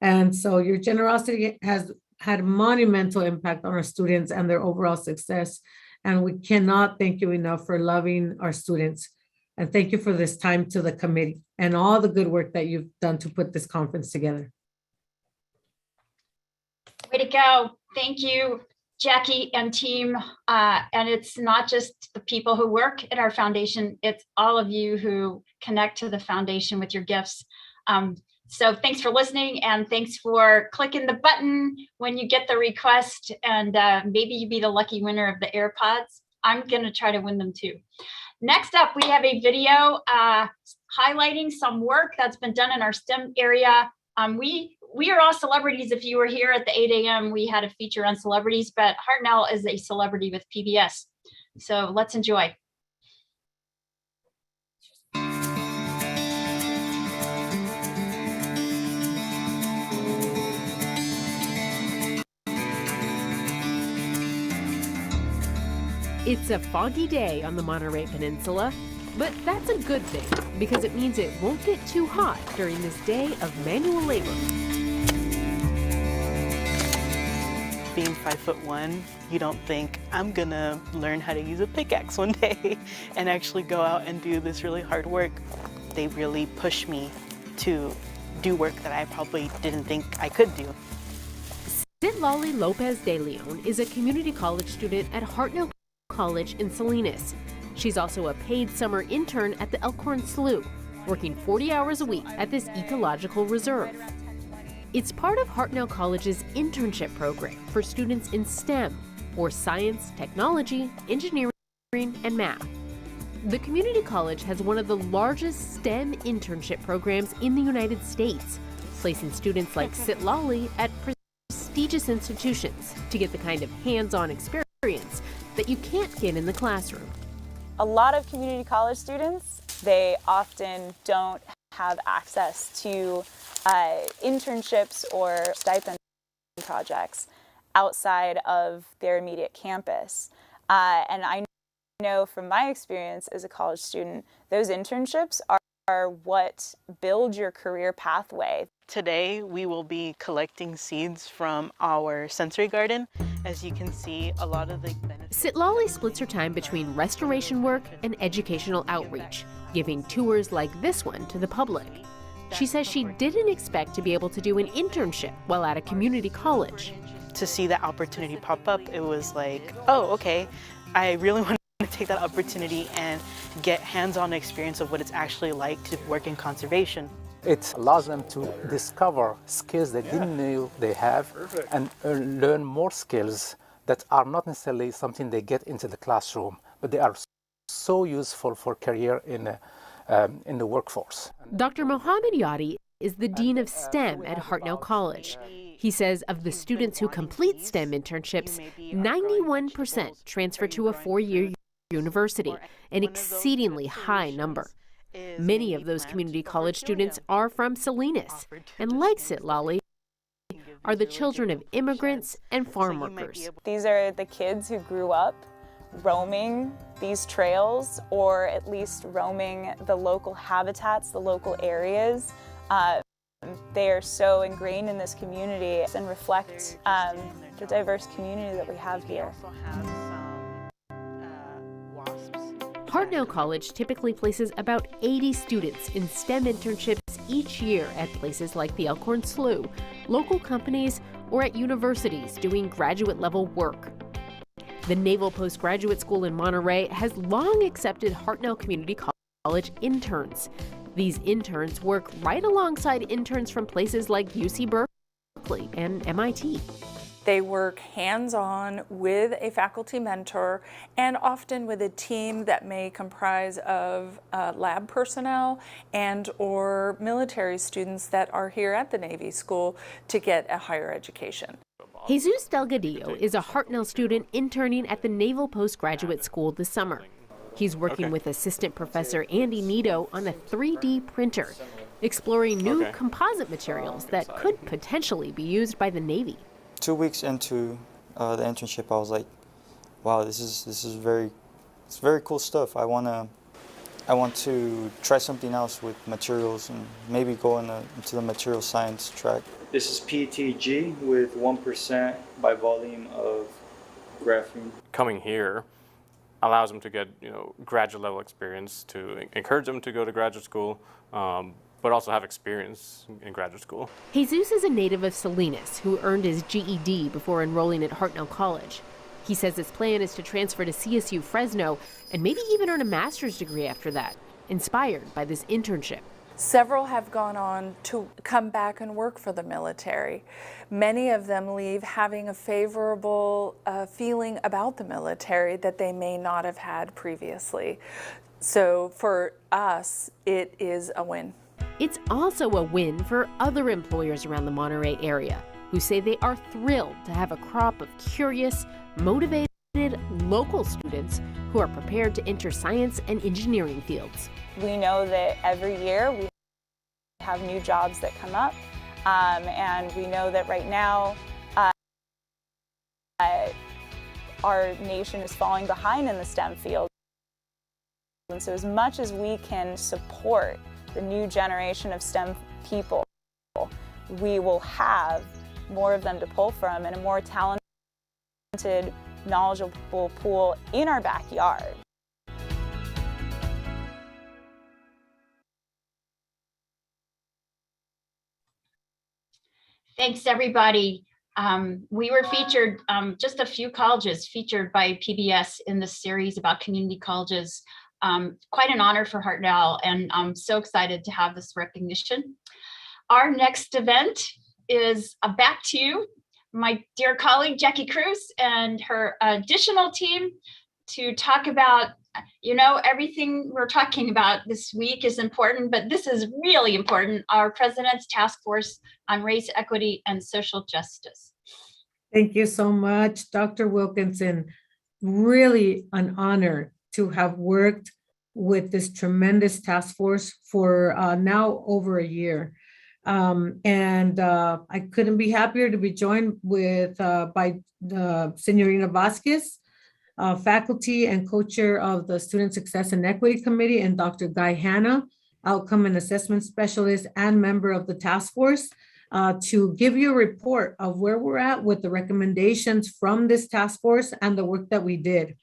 And so your generosity has had monumental impact on our students and their overall success. And we cannot thank you enough for loving our students. And thank you for this time to the committee and all the good work that you've done to put this conference together. Way to go. Thank you, Jackie and team. And it's not just the people who work at our foundation, it's all of you who connect to the foundation with your gifts. So thanks for listening, and thanks for clicking the button when you get the request, and maybe you be the lucky winner of the AirPods. I'm gonna try to win them too. Next up, we have a video highlighting some work that's been done in our STEM area. We are all celebrities. If you were here at the 8 a.m., we had a feature on celebrities, but Hartnell is a celebrity with PBS. So let's enjoy. It's a foggy day on the Monterey Peninsula, but that's a good thing because it means it won't get too hot during this day of manual labor. Being 5'1", you don't think I'm gonna learn how to use a pickaxe one day and actually go out and do this really hard work. They really push me to do work that I probably didn't think I could do. Citlali Lopez de Leon is a community college student at Hartnell College in Salinas. She's also a paid summer intern at the Elkhorn Slough, working 40 hours a week at this ecological reserve. It's part of Hartnell College's internship program for students in STEM, or science, technology, engineering, and math. The community college has one of the largest STEM internship programs in the United States, placing students like Citlali at prestigious institutions to get the kind of hands-on experience that you can't get in the classroom. A lot of community college students, they often don't have access to internships or stipend projects outside of their immediate campus. And I know from my experience as a college student, those internships are what build your career pathway. Today, we will be collecting seeds from our sensory garden. As you can see, a lot of the benefits. Citlali splits her time between restoration work and educational outreach, giving tours like this one to the public. She says she didn't expect to be able to do an internship while at a community college. To see that opportunity pop up, it was like, oh, okay, I really want to take that opportunity and get hands-on experience of what it's actually like to work in conservation. It allows them to discover skills they didn't know they have and learn more skills that are not necessarily something they get into the classroom, but they are so useful for career in the workforce. Dr. Mohammed Yadi is the Dean of STEM at Hartnell College. He says of the students who complete STEM internships, 91% transfer to a four-year university, an exceedingly high number. Many of those community college students are from Salinas, and like Citlali, are the children of immigrants and farm workers. These are the kids who grew up roaming these trails, or at least roaming the local habitats, the local areas. They are so ingrained in this community and reflect the diverse community that we have here. Hartnell College typically places about 80 students in STEM internships each year at places like the Elkhorn Slough, local companies, or at universities doing graduate-level work. The Naval Postgraduate School in Monterey has long accepted Hartnell Community College interns. These interns work right alongside interns from places like UC Berkeley and MIT. They work hands-on with a faculty mentor and often with a team that may comprise of lab personnel and or military students that are here at the Navy School to get a higher education. Jesus Delgadillo is a Hartnell student interning at the Naval Postgraduate School this summer. He's working with Assistant Professor Andy Nito on a 3D printer, exploring new composite materials that could potentially be used by the Navy. 2 weeks into the internship, I was like, "Wow, this is very cool stuff. I want to try something else with materials and maybe go into the material science track." This is PETG with 1% by volume of graphene. Coming here, allows them to get, graduate level experience to encourage them to go to graduate school, but also have experience in graduate school. Jesus is a native of Salinas who earned his GED before enrolling at Hartnell College. He says his plan is to transfer to CSU Fresno and maybe even earn a master's degree after that, inspired by this internship. Several have gone on to come back and work for the military. Many of them leave having a favorable feeling about the military that they may not have had previously. So for us, it is a win. It's also a win for other employers around the Monterey area who say they are thrilled to have a crop of curious, motivated local students who are prepared to enter science and engineering fields. We know that every year we have new jobs that come up, and we know that right now our nation is falling behind in the STEM field. And so as much as we can support the new generation of STEM people, we will have more of them to pull from and a more talented, knowledgeable pool in our backyard. Thanks, everybody. We were featured, just a few colleges featured by PBS in this series about community colleges. Quite an honor for Hartnell, and I'm so excited to have this recognition. Our next event is back to you, my dear colleague Jackie Cruz and her additional team, to talk about, everything we're talking about this week is important, but this is really important, our President's Task Force on Race, Equity, and Social Justice. Thank you so much, Dr. Wilkinson. Really an honor to have worked with this tremendous task force for now over a year. I couldn't be happier to be joined with by Senorina Vasquez, faculty and co-chair of the Student Success and Equity Committee, and Dr. Guy Hanna, outcome and assessment specialist and member of the task force, to give you a report of where we're at with the recommendations from this task force and the work that we did.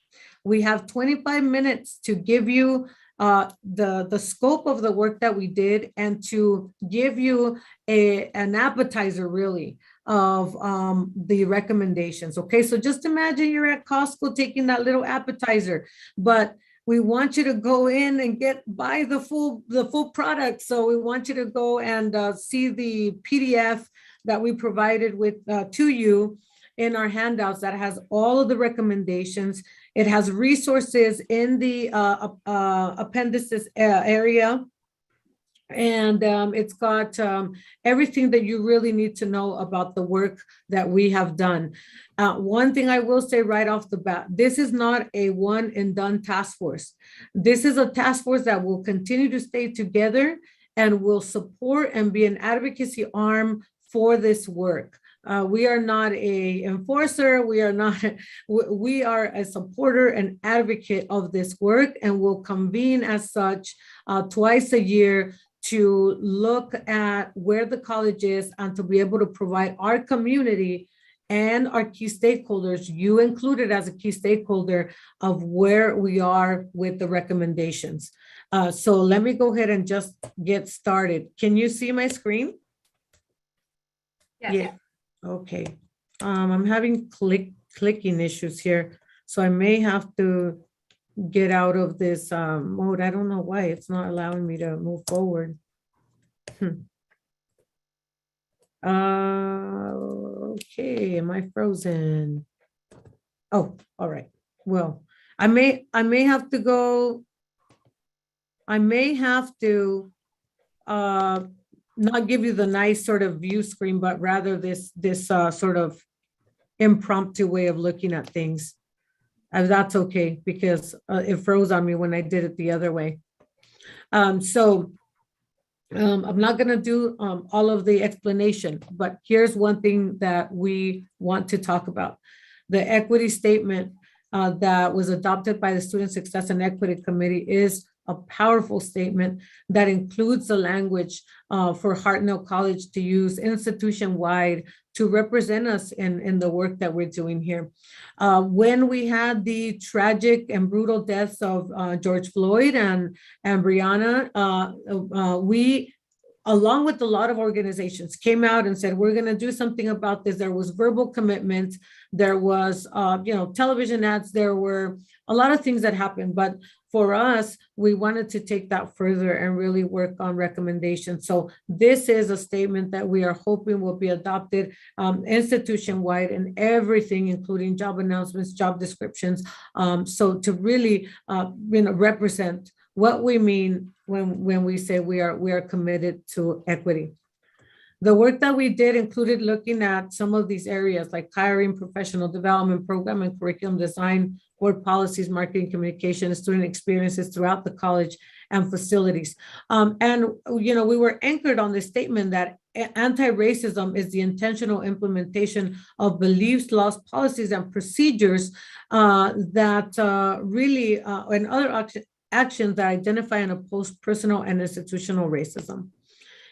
We have 25 minutes to give you the scope of the work that we did and to give you an appetizer, really, of the recommendations. Okay, so just imagine you're at Costco taking that little appetizer, but we want you to go in and buy the full product. So we want you to go and see the PDF that we provided with to you in our handouts that has all of the recommendations. It has resources in the appendices area. And it's got everything that you really need to know about the work that we have done. One thing I will say right off the bat, this is not a one and done task force. This is a task force that will continue to stay together and will support and be an advocacy arm for this work. We are not a enforcer. We are a supporter and advocate of this work, and will convene as such twice a year to look at where the college is and to be able to provide our community and our key stakeholders, you included as a key stakeholder, of where we are with the recommendations. So let me go ahead and just get started. Can you see my screen? Yes. Yeah. Okay. I'm having clicking issues here, so I may have to get out of this mode. I don't know why it's not allowing me to move forward. Okay, am I frozen? Oh, all right. Well, I may have to go. I may have to not give you the nice sort of view screen, but rather this sort of impromptu way of looking at things. And that's okay, because it froze on me when I did it the other way. I'm not going to do all of the explanation, but here's one thing that we want to talk about. The equity statement that was adopted by the Student Success and Equity Committee is a powerful statement that includes the language for Hartnell College to use institution-wide to represent us in the work that we're doing here. When we had the tragic and brutal deaths of George Floyd and Breonna, we, along with a lot of organizations, came out and said, we're going to do something about this. There was verbal commitment. There was, television ads. There were a lot of things that happened. But for us, we wanted to take that further and really work on recommendations. So this is a statement that we are hoping will be adopted institution-wide in everything, including job announcements, job descriptions. So to really, represent what we mean when we say we are committed to equity. The work that we did included looking at some of these areas like hiring, professional development, program and curriculum design, board policies, marketing, communication, student experiences throughout the college and facilities. We were anchored on the statement that anti-racism is the intentional implementation of beliefs, laws, policies, and procedures that really, and other actions that identify and oppose personal and institutional racism.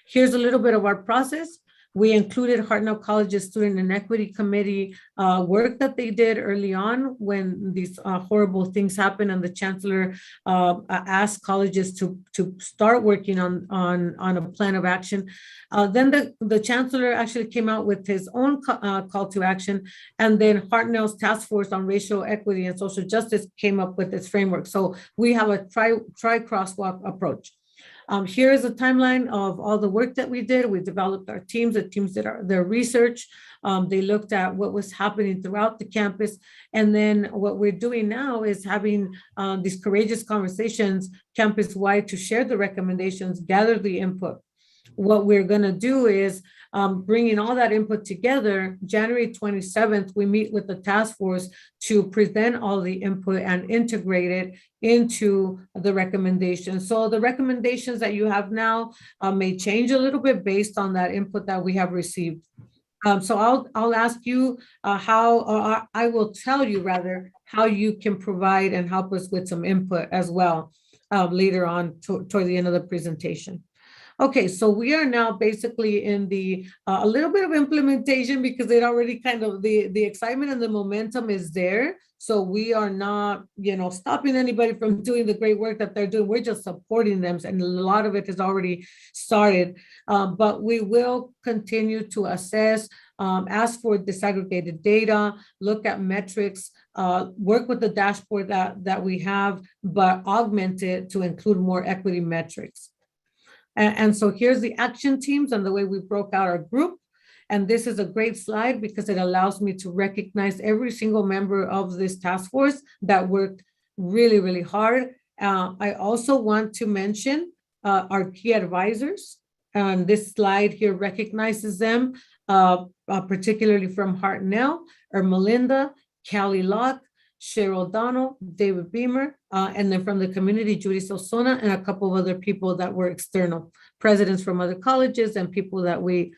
Here's a little bit of our process. We included Hartnell College's Student Inequity Committee work that they did early on when these horrible things happened, and the chancellor asked colleges to start working on a plan of action. Then the chancellor actually came out with his own call to action, and then Hartnell's Task Force on Racial Equity and Social Justice came up with this framework. So we have a try-crosswalk approach. Here is a timeline of all the work that we did. We developed our teams. The teams did their research. They looked at what was happening throughout the campus. And then what we're doing now is having these courageous conversations campus-wide to share the recommendations, gather the input. What we're going to do is bringing all that input together. January 27th, we meet with the task force to present all the input and integrate it into the recommendations. So the recommendations that you have now may change a little bit based on that input that we have received. So I'll ask you I will tell you rather how you can provide and help us with some input as well later on toward the end of the presentation. Okay, so we are now basically in the a little bit of implementation because it already kind of the excitement and the momentum is there. So we are not, stopping anybody from doing the great work that they're doing. We're just supporting them, and a lot of it has already started. But we will continue to assess, ask for disaggregated data, look at metrics, work with the dashboard that we have, but augment it to include more equity metrics. And so here's the action teams and the way we broke out our group. And this is a great slide because it allows me to recognize every single member of this task force that worked really, really hard. I also want to mention our key advisors. And this slide here recognizes them, particularly from Hartnell, Melinda, Callie Locke, Cheryl Donald, David Beamer, and then from the community, Judy Sosona, and a couple of other people that were external, presidents from other colleges and people that we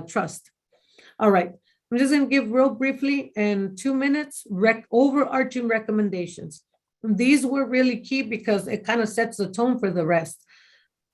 trust. All right, I'm just gonna give real briefly in 2 minutes, overarching recommendations. These were really key because it kind of sets the tone for the rest.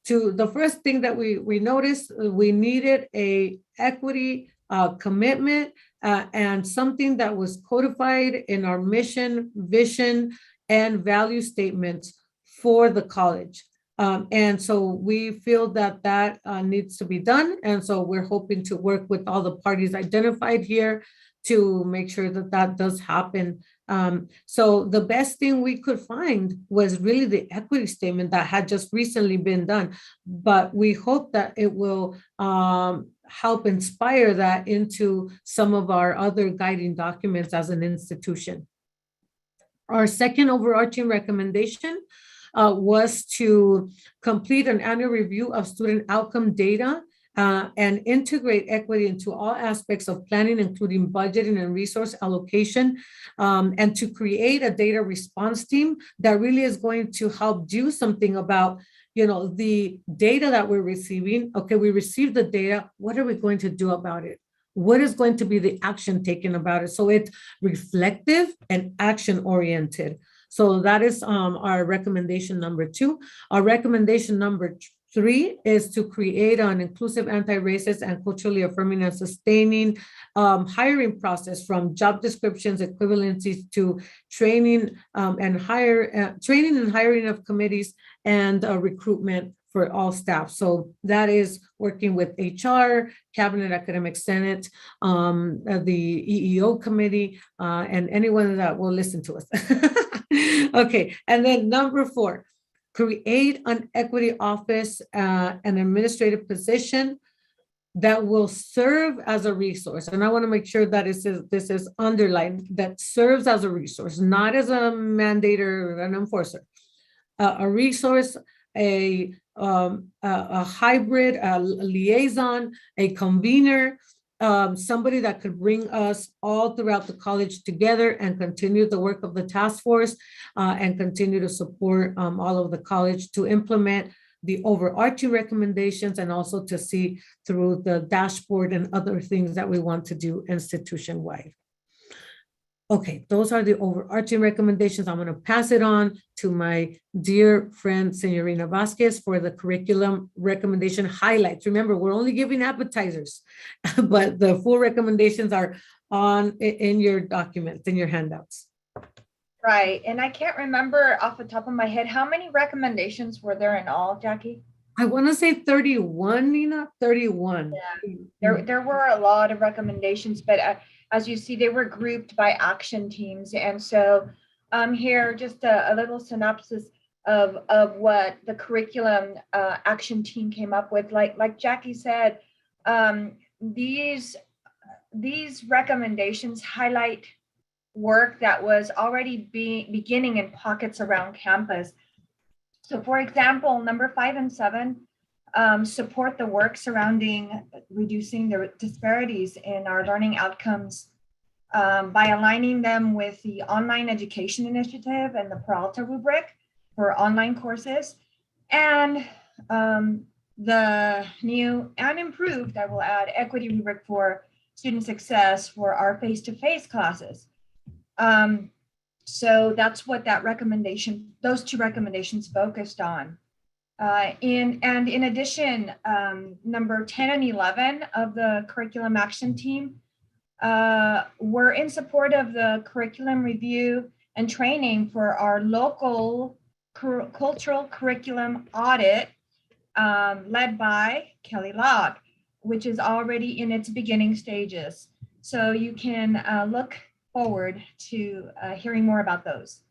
The first thing that we noticed, we needed a equity commitment and something that was codified in our mission, vision, and value statements for the college. And so we feel that needs to be done. And so we're hoping to work with all the parties identified here to make sure that does happen. So the best thing we could find was really the equity statement that had just recently been done. But we hope that it will help inspire that into some of our other guiding documents as an institution. Our second overarching recommendation was to complete an annual review of student outcome data and integrate equity into all aspects of planning, including budgeting and resource allocation, and to create a data response team that really is going to help do something about the data that we're receiving. Okay, we received the data. What are we going to do about it? What is going to be the action taken about it? So it's reflective and action oriented. So that is our recommendation number 2. Our recommendation number 3 is to create an inclusive, anti-racist, and culturally affirming and sustaining hiring process from job descriptions, equivalencies to training and hiring of committees and recruitment for all staff. So that is working with HR, Cabinet Academic Senate, the EEO committee, and anyone that will listen to us. Okay, and then number 4, create an equity office, an administrative position that will serve as a resource. And I want to make sure that this is underlined, that serves as a resource, not as a mandator or an enforcer. A resource, a hybrid, a liaison, a convener, somebody that could bring us all throughout the college together and continue the work of the task force and continue to support all of the college to implement the overarching recommendations and also to see through the dashboard and other things that we want to do institution-wide. Okay, those are the overarching recommendations. I'm going to pass it on to my dear friend, Senorina Vasquez, for the curriculum recommendation highlights. Remember, we're only giving appetizers, but the full recommendations are in your documents, in your handouts. Right, and I can't remember off the top of my head, how many recommendations were there in all, Jackie? I want to say 31, Nina, 31. Yeah, there were a lot of recommendations, but as you see, they were grouped by action teams. And so here, just a little synopsis of what the curriculum action team came up with. Like Jackie said, these recommendations highlight work that was already beginning in pockets around campus. So for example, number 5 and 7 support the work surrounding reducing the disparities in our learning outcomes by aligning them with the Online Education Initiative and the Peralta rubric for online courses, and the new and improved, I will add, equity rubric for student success for our face-to-face classes. So that's what those 2 recommendations focused on. In addition, number 10 and 11 of the curriculum action team were in support of the curriculum review and training for our local cultural curriculum audit led by Kelly Locke, which is already in its beginning stages. So you can look forward to hearing more about those.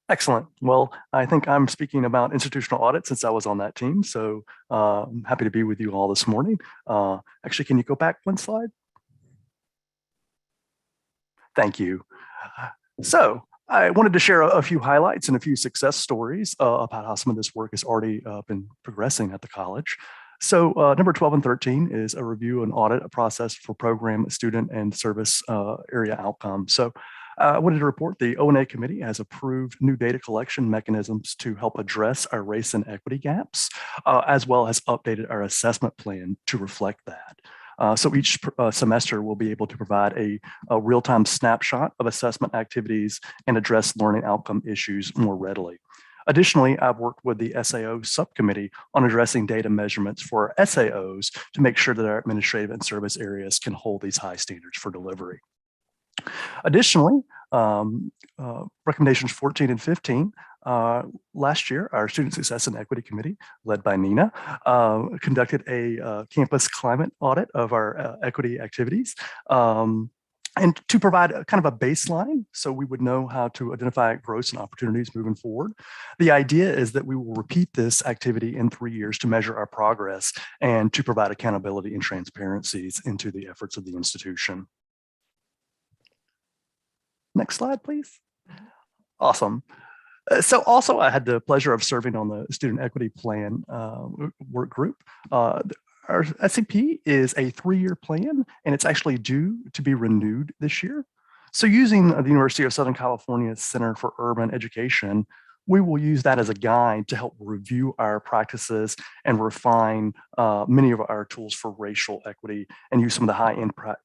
Excellent. Well, I think I'm speaking about institutional audit since I was on that team. So I'm happy to be with you all this morning. Actually, can you go back one slide? Thank you. So I wanted to share a few highlights and a few success stories about how some of this work has already been progressing at the college. So number 12 and 13 is a review and audit a process for program, student, and service area outcomes. So I wanted to report the O&A committee has approved new data collection mechanisms to help address our race and equity gaps, as well as updated our assessment plan to reflect that. So each semester we'll be able to provide a real-time snapshot of assessment activities and address learning outcome issues more readily. Additionally, I've worked with the SAO subcommittee on addressing data measurements for our SAOs to make sure that our administrative and service areas can hold these high standards for delivery. Additionally, recommendations 14 and 15, last year, our Student Success and Equity Committee, led by Nina, conducted a campus climate audit of our equity activities. And to provide a kind of a baseline so we would know how to identify growth and opportunities moving forward. The idea is that we will repeat this activity in 3 years to measure our progress and to provide accountability and transparencies into the efforts of the institution. Next slide, please. Awesome. So also I had the pleasure of serving on the Student Equity Plan work group. Our SEP is a 3-year plan, and it's actually due to be renewed this year. So using the University of Southern California Center for Urban Education, we will use that as a guide to help review our practices and refine many of our tools for racial equity and use some of the high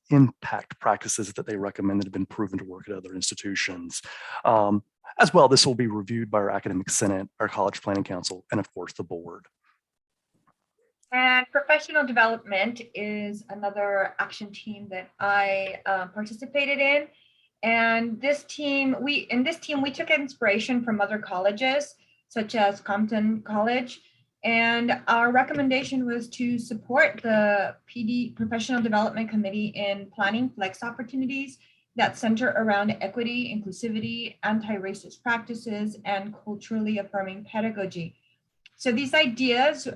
impact practices that they recommend that have been proven to work at other institutions. As well, this will be reviewed by our academic senate, our college planning council, and of course the board. And professional development is another action team that I participated in. And this team, we took inspiration from other colleges, such as Compton College. And our recommendation was to support the PD Professional Development Committee in planning flex opportunities that center around equity, inclusivity, anti-racist practices, and culturally affirming pedagogy. So these ideas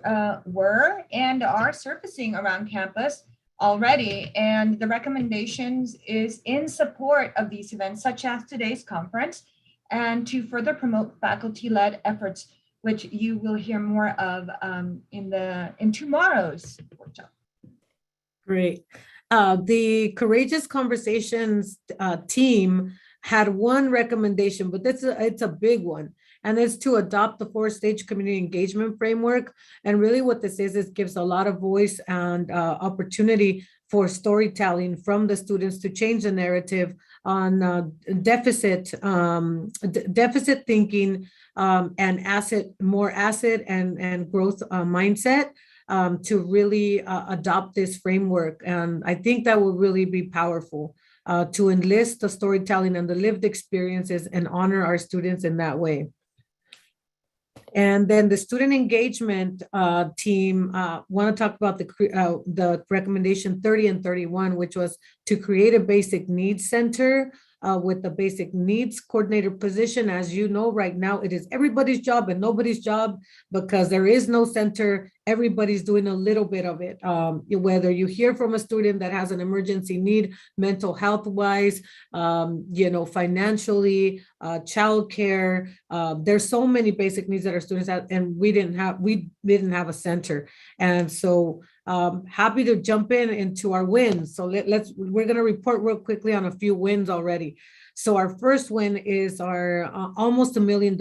were and are surfacing around campus already, and the recommendations is in support of these events, such as today's conference, and to further promote faculty-led efforts, which you will hear more of in tomorrow's workshop. Great. The Courageous Conversations team had one recommendation, but it's a big one. And it's to adopt the 4-stage community engagement framework. And really what this is gives a lot of voice and opportunity for storytelling from the students to change the narrative on deficit thinking and more asset and growth mindset to really adopt this framework. And I think that will really be powerful to enlist the storytelling and the lived experiences and honor our students in that way. And then the student engagement team want to talk about the recommendation 30 and 31, which was to create a basic needs center with the basic needs coordinator position. As you know, right now, it is everybody's job and nobody's job because there is no center. Everybody's doing a little bit of it. Whether you hear from a student that has an emergency need, mental health wise, financially, childcare. There's so many basic needs that our students have, and we didn't have a center. And so happy to jump into our wins. So we're going to report real quickly on a few wins already. So our first win is our almost $1 million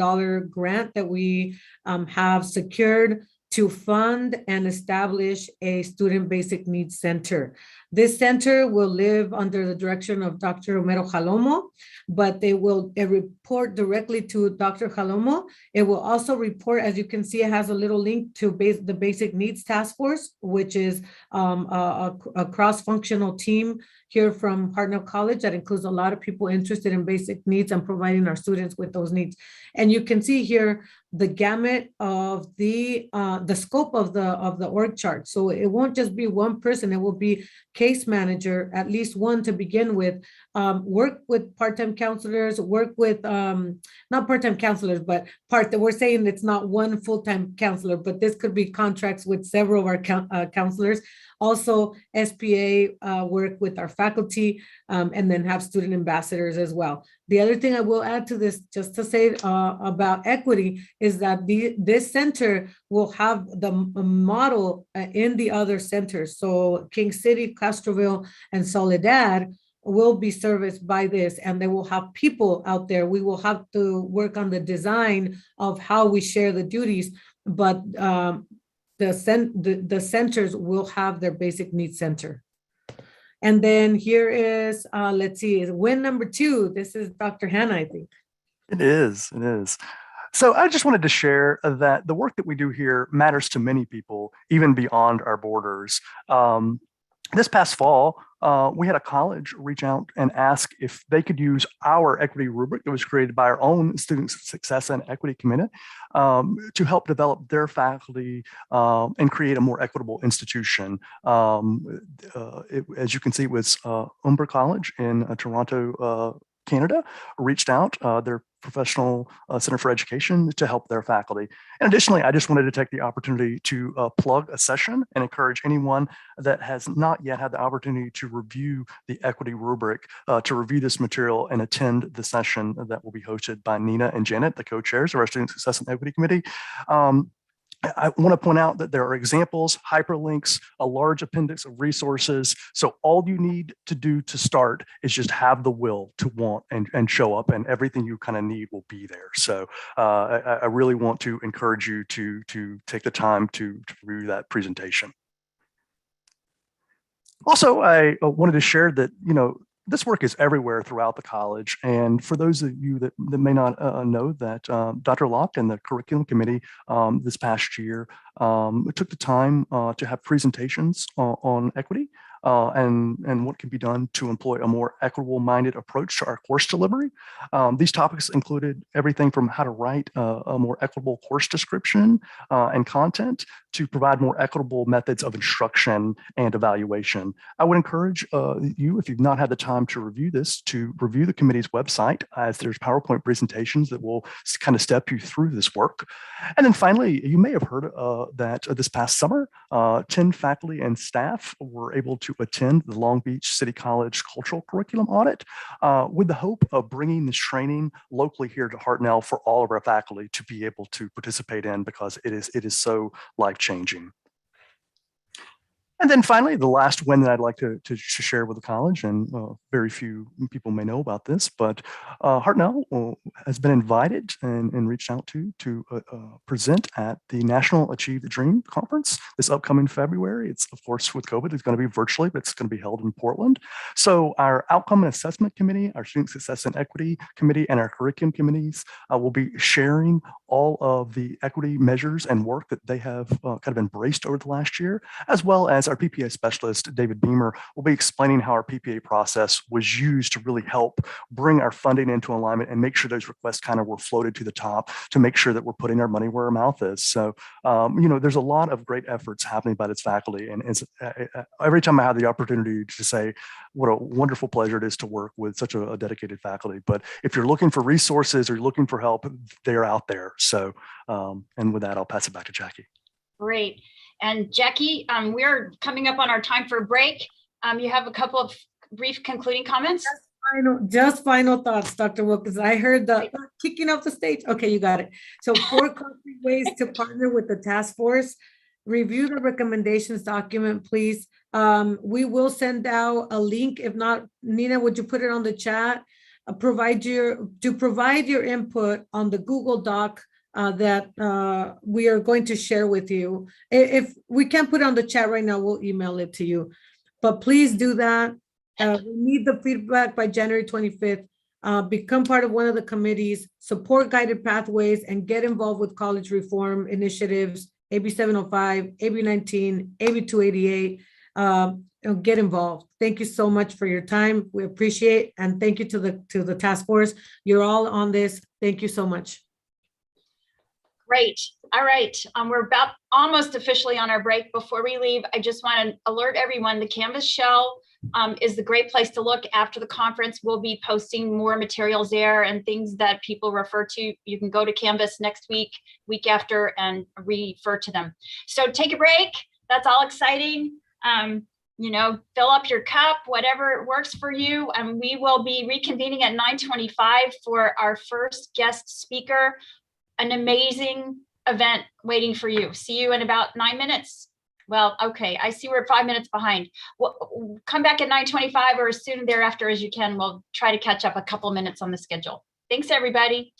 grant that we have secured to fund and establish a student basic needs center. This center will live under the direction of Dr. Romero Jalomo, but they will report directly to Dr. Jalomo. It will also report, as you can see, it has a little link to the Basic Needs Task Force, which is a cross-functional team here from Hartnell College that includes a lot of people interested in basic needs and providing our students with those needs. And you can see here the gamut of the scope of the org chart. So it won't just be one person, it will be case manager, at least one to begin with, work with part-time counselors, work with, not part-time counselors, but we're saying it's not one full-time counselor, but this could be contracts with several of our counselors. Also, SPA work with our faculty, and then have student ambassadors as well. The other thing I will add to this, just to say about equity, is that this center will have the model in the other centers. So King City, Castroville, and Soledad will be serviced by this, and they will have people out there. We will have to work on the design of how we share the duties, but the centers will have their basic needs center. And then here is, let's see, win number 2. This is Dr. Hannah, I think. It is. So I just wanted to share that the work that we do here matters to many people, even beyond our borders. This past fall, we had a college reach out and ask if they could use our equity rubric that was created by our own Student Success and Equity Committee to help develop their faculty and create a more equitable institution. As you can see, it was Humber College in Toronto, Canada, reached out, their professional center for education, to help their faculty. And additionally, I just wanted to take the opportunity to plug a session and encourage anyone that has not yet had the opportunity to review the equity rubric to review this material and attend the session that will be hosted by Nina and Janet, the co-chairs of our Student Success and Equity Committee. I want to point out that there are examples, hyperlinks, a large appendix of resources. So all you need to do to start is just have the will to want and show up, and everything you kind of need will be there. So I really want to encourage you to take the time to review that presentation. Also, I wanted to share that, This work is everywhere throughout the college. And for those of you that may not know that Dr. Locke and the curriculum committee this past year took the time to have presentations on equity and what can be done to employ a more equitable minded approach to our course delivery. These topics included everything from how to write a more equitable course description and content to provide more equitable methods of instruction and evaluation. I would encourage you, if you've not had the time to review this, to review the committee's website, as there's PowerPoint presentations that will kind of step you through this work. And then finally, you may have heard that this past summer, 10 faculty and staff were able to attend the Long Beach City College Cultural Curriculum Audit with the hope of bringing this training locally here to Hartnell for all of our faculty to be able to participate in, because it is so life-changing. And then finally, the last win that I'd like to share with the college, and very few people may know about this, but Hartnell has been invited and reached out to present at the National Achieve the Dream Conference this upcoming February. It's, of course, with COVID, it's going to be virtually, but it's going to be held in Portland. So our Outcome and Assessment Committee, our Student Success and Equity Committee, and our Curriculum Committees will be sharing all of the equity measures and work that they have kind of embraced over the last year, as well as our PPA specialist, David Beamer, will be explaining how our PPA process was used to really help bring our funding into alignment and make sure those requests kind of were floated to the top to make sure that we're putting our money where our mouth is. So, there's a lot of great efforts happening by its faculty. And every time I have the opportunity to say what a wonderful pleasure it is to work with such a dedicated faculty. But if you're looking for resources or you're looking for help, they're out there. So, and with that, I'll pass it back to Jackie. Great. And Jackie, we're coming up on our time for a break. You have a couple of brief concluding comments? Just final thoughts, Dr. Wilkins. I heard the kicking off the stage. Okay, you got it. So 4 concrete ways to partner with the task force. Review the recommendations document, please. We will send out a link. If not, Nina, would you put it on the chat? Provide your input on the Google Doc that we are going to share with you. If we can't put it on the chat right now, we'll email it to you. But please do that. We need the feedback by January 25th. Become part of one of the committees, support guided pathways, and get involved with college reform initiatives, AB 705, AB 19, AB 288. Get involved. Thank you so much for your time. We appreciate, and thank you to the task force. You're all on this. Thank you so much. Great. All right. We're about almost officially on our break. Before we leave, I just want to alert everyone, the Canvas shell is the great place to look after the conference. We'll be posting more materials there and things that people refer to. You can go to Canvas next week, week after, and refer to them. So take a break. That's all exciting. Fill up your cup, whatever works for you. And we will be reconvening at 9:25 for our first guest speaker. An amazing event waiting for you. See you in about 9 minutes. Well, okay, I see we're 5 minutes behind. We'll come back at 9:25 or as soon thereafter as you can. We'll try to catch up a couple minutes on the schedule. Thanks, everybody.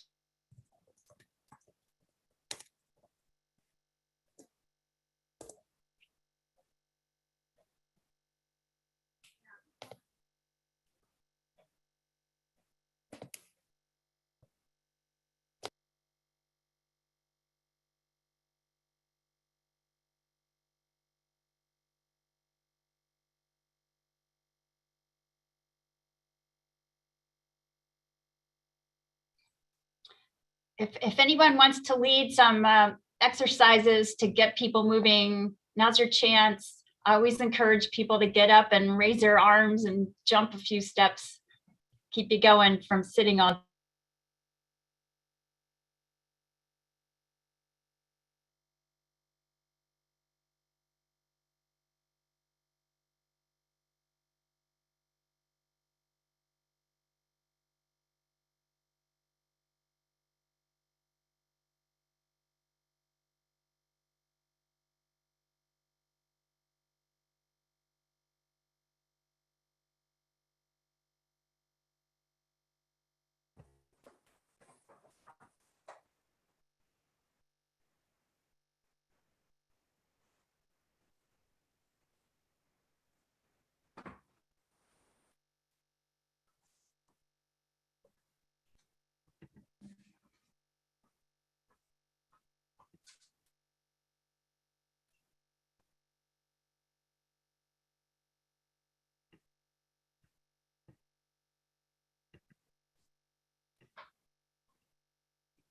If anyone wants to lead some exercises to get people moving, now's your chance. I always encourage people to get up and raise their arms and jump a few steps. Keep you going from sitting on.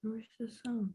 Where's the sound?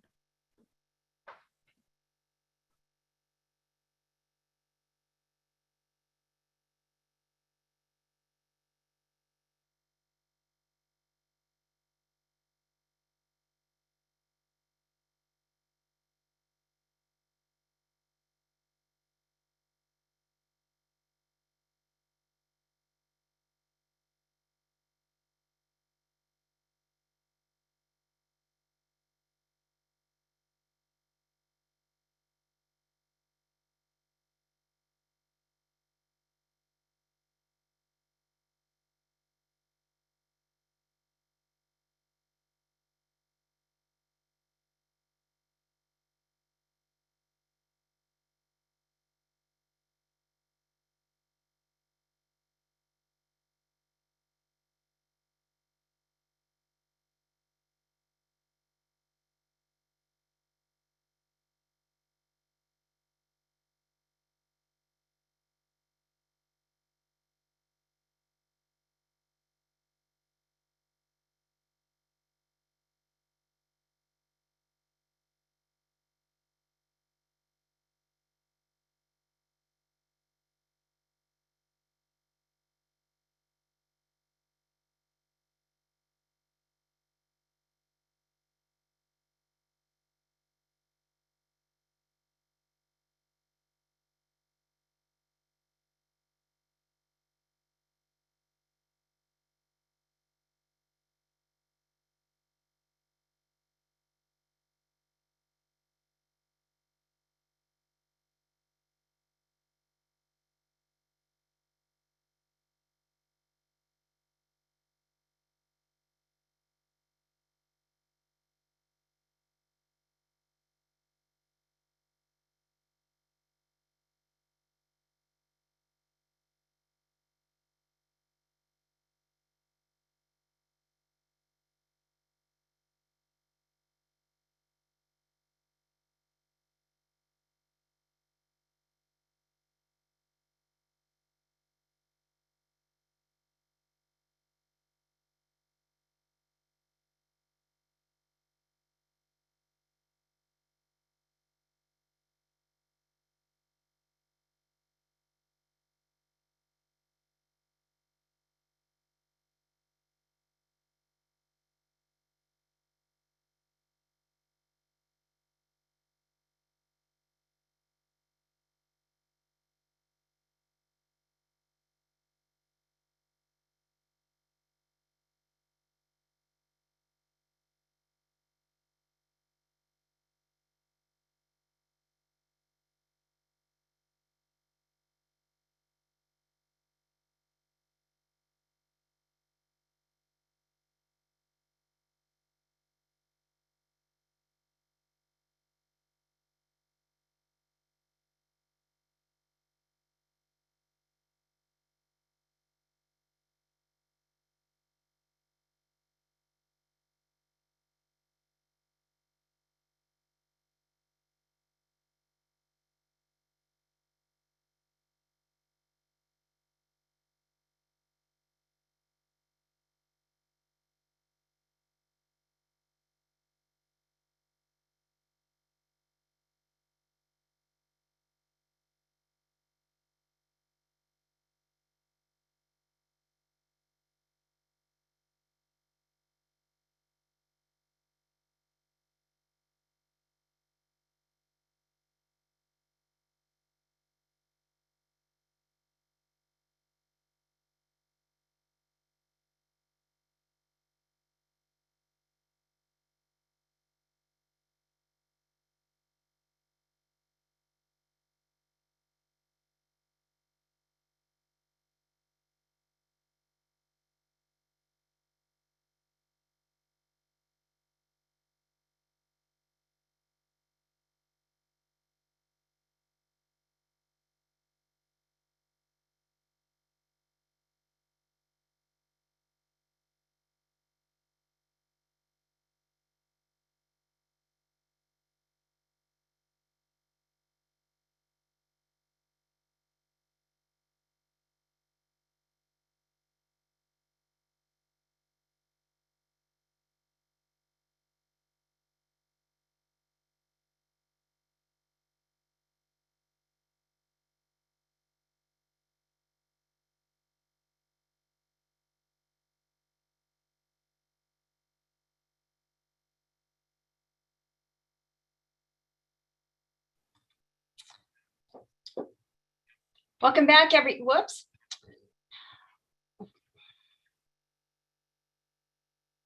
Welcome back, whoops.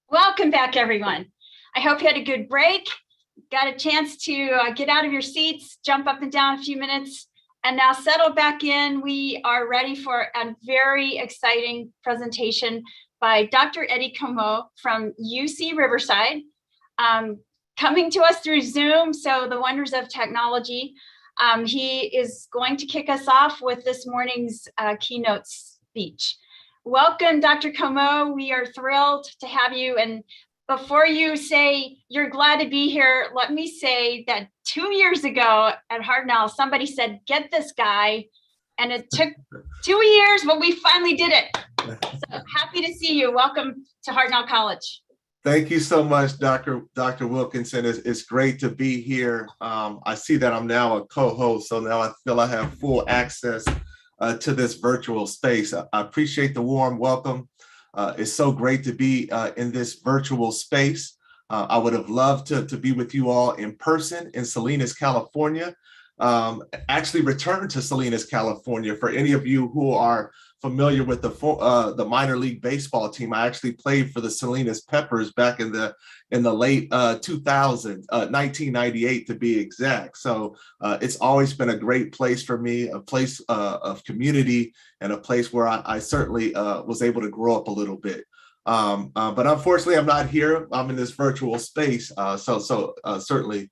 Welcome back, everyone. I hope you had a good break, got a chance to get out of your seats, jump up and down a few minutes, and now settle back in. We are ready for a very exciting presentation by Dr. Eddie Crowe from UC Riverside, coming to us through Zoom, so the wonders of technology. He is going to kick us off with this morning's keynote speech. Welcome, Dr. Crowe. We are thrilled to have you. And before you say you're glad to be here, let me say that 2 years ago at Hartnell, somebody said, get this guy. And it took 2 years, but we finally did it. So happy to see you. Welcome to Hartnell College. Thank you so much, Dr. Wilkinson. It's great to be here. I see that I'm now a co-host, so now I feel I have full access to this virtual space. I appreciate the warm welcome. It's so great to be in this virtual space. I would have loved to be with you all in person in Salinas, California. Actually returned to Salinas, California. For any of you who are familiar with the minor league baseball team, I actually played for the Salinas Peppers back in the late 2000s, 1998 to be exact. So it's always been a great place for me, a place of community, and a place where I certainly was able to grow up a little bit. But unfortunately, I'm not here. I'm in this virtual space, so certainly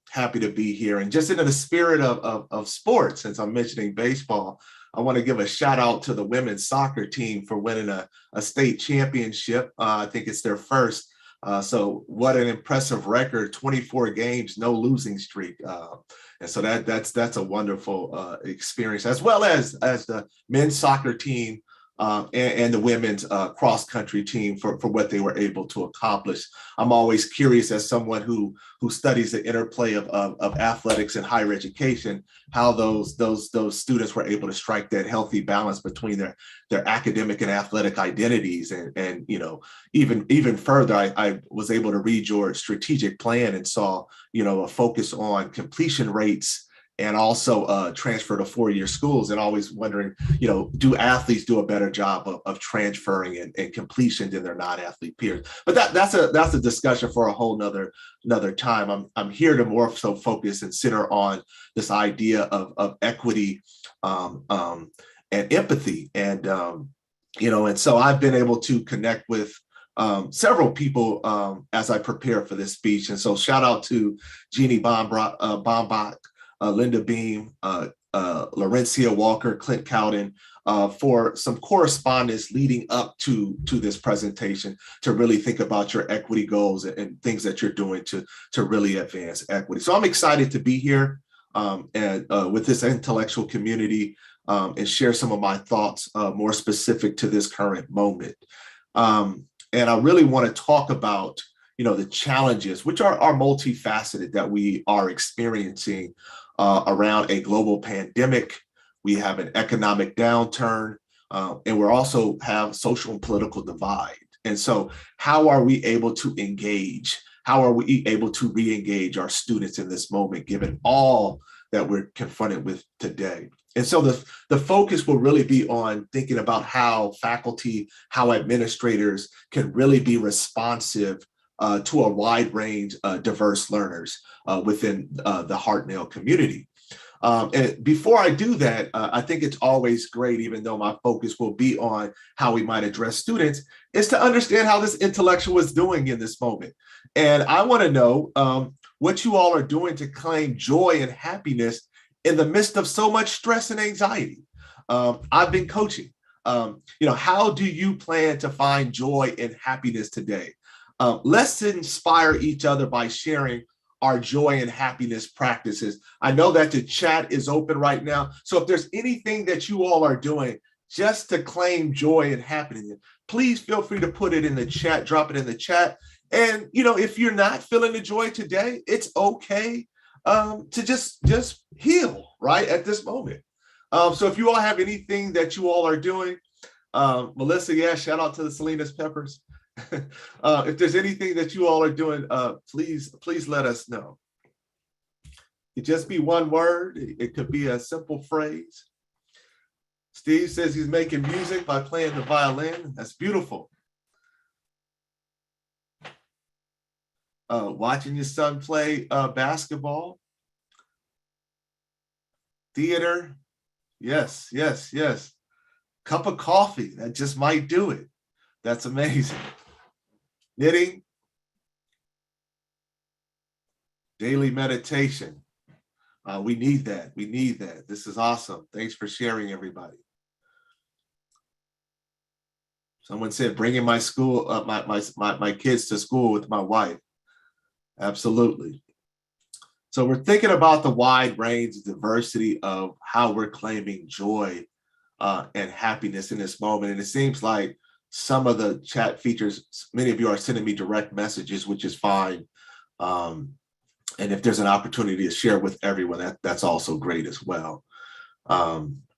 happy to be here. And just in the spirit of sports, since I'm mentioning baseball, I want to give a shout out to the women's soccer team for winning a state championship. I think it's their first. So what an impressive record, 24 games, no losing streak. And so that's a wonderful experience, as well as the men's soccer team and the women's cross-country team for what they were able to accomplish. I'm always curious, as someone who studies the interplay of athletics and higher education, how those students were able to strike that healthy balance between their academic and athletic identities. And you know, even further, I was able to read your strategic plan and saw, you know, a focus on completion rates and also transfer to four-year schools, and always wondering, you know, do athletes do a better job of transferring and completion than their non-athlete peers? But that's a discussion for a whole nother time. I'm here to more so focus and center on this idea of equity and empathy, and you know, and so I've been able to connect with several people as I prepare for this speech, and so shout out to Jeannie Bombach, Linda Beam, Laurencia Walker, Clint Cowden, for some correspondence leading up to this presentation to really think about your equity goals and things that you're doing to really advance equity. So I'm excited to be here and with this intellectual community and share some of my thoughts more specific to this current moment. And I really want to talk about, you know, the challenges, which are multifaceted, that we are experiencing around a global pandemic. We have an economic downturn, and we also have social and political divide. And so how are we able to engage? How are we able to re-engage our students in this moment, given all that we're confronted with today? And so the focus will really be on thinking about how faculty, how administrators can really be responsive to a wide range of diverse learners within the Hartnell community. And before I do that, I think it's always great, even though my focus will be on how we might address students, is to understand how this intellectual is doing in this moment. And I want to know what you all are doing to claim joy and happiness in the midst of so much stress and anxiety. I've been coaching. You know, how do you plan to find joy and happiness today? Let's inspire each other by sharing our joy and happiness practices. I know that the chat is open right now. So if there's anything that you all are doing just to claim joy and happiness, please feel free to put it in the chat, drop it in the chat. And, you know, if you're not feeling the joy today, it's okay to just heal right at this moment. So if you all have anything that you all are doing, Melissa, yeah, shout out to the Salinas Peppers. If there's anything that you all are doing, please let us know. It just be one word. It could be a simple phrase. Steve says he's making music by playing the violin. That's beautiful. Watching your son play basketball. Theater. Yes, yes, yes. Cup of coffee. That just might do it. That's amazing. Knitting. Daily meditation. We need that. We need that. This is awesome. Thanks for sharing, everybody. Someone said, bringing my kids to school with my wife. Absolutely. So we're thinking about the wide range of diversity of how we're claiming joy and happiness in this moment. And it seems like some of the chat features, many of you are sending me direct messages, which is fine. And if there's an opportunity to share with everyone, that's also great as well.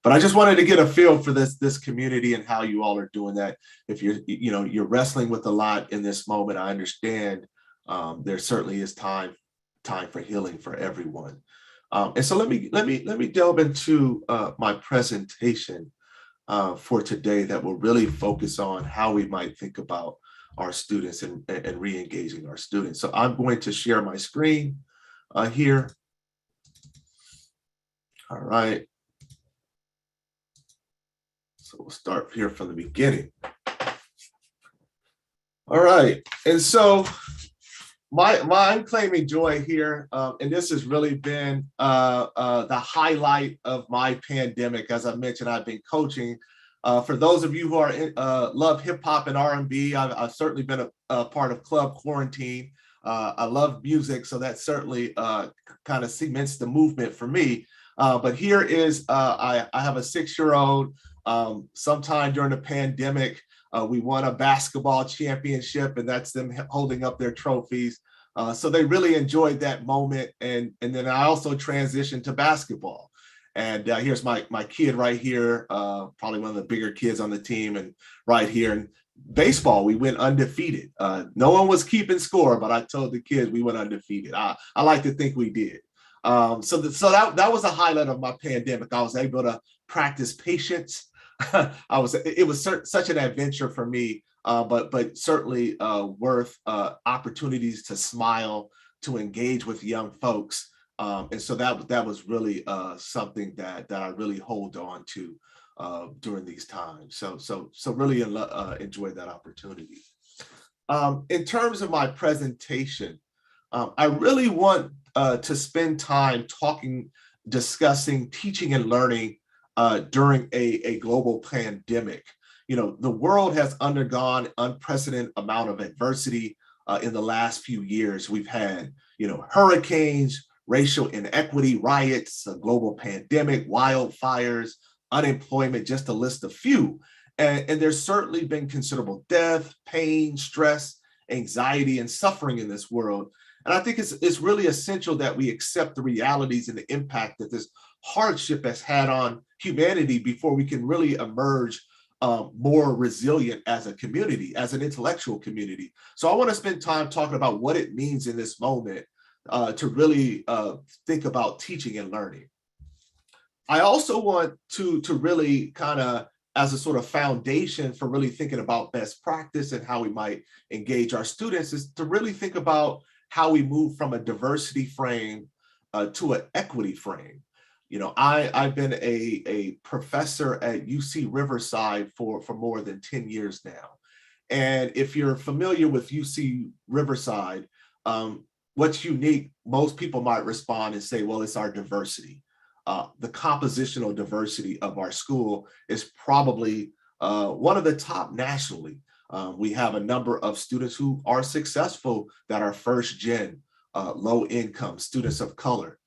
But I just wanted to get a feel for this community and how you all are doing that. If you're wrestling with a lot in this moment, I understand there certainly is time for healing for everyone. And so let me delve into my presentation for today that will really focus on how we might think about our students and re-engaging our students. So I'm going to share my screen here. All right. So we'll start here from the beginning. All right. And so I'm claiming joy here, and this has really been the highlight of my pandemic. As I mentioned, I've been coaching. For those of you who are love hip hop and R&B, I've certainly been a part of Club Quarantine. I love music, so that certainly kind of cements the movement for me. But here is, I have a 6-year-old. Sometime during the pandemic, we won a basketball championship, and that's them holding up their trophies. So they really enjoyed that moment. And then I also transitioned to basketball. And here's my kid right here, probably one of the bigger kids on the team, and right here. And baseball, we went undefeated. No one was keeping score, but I told the kids we went undefeated. I like to think we did. So that was a highlight of my pandemic. I was able to practice patience. It was such an adventure for me, but certainly worth opportunities to smile, to engage with young folks. And so that was really something that I really hold on to during these times. So really enjoyed that opportunity. In terms of my presentation, I really want to spend time discussing teaching and learning during a global pandemic. The world has undergone unprecedented amount of adversity in the last few years. We've had, hurricanes, racial inequity, riots, a global pandemic, wildfires, unemployment, just to list a few. And there's certainly been considerable death, pain, stress, anxiety, and suffering in this world. And I think it's really essential that we accept the realities and the impact that this hardship has had on humanity before we can really emerge more resilient as a community, as an intellectual community. So I want to spend time talking about what it means in this moment to really think about teaching and learning. I also want to really kind of, as a sort of foundation for really thinking about best practice and how we might engage our students, is to really think about how we move from a diversity frame to an equity frame. I've been a professor at UC Riverside for more than 10 years now. And if you're familiar with UC Riverside, what's unique, most people might respond and say, well, it's our diversity. The compositional diversity of our school is probably one of the top nationally. We have a number of students who are successful that are first gen, low income, students of color,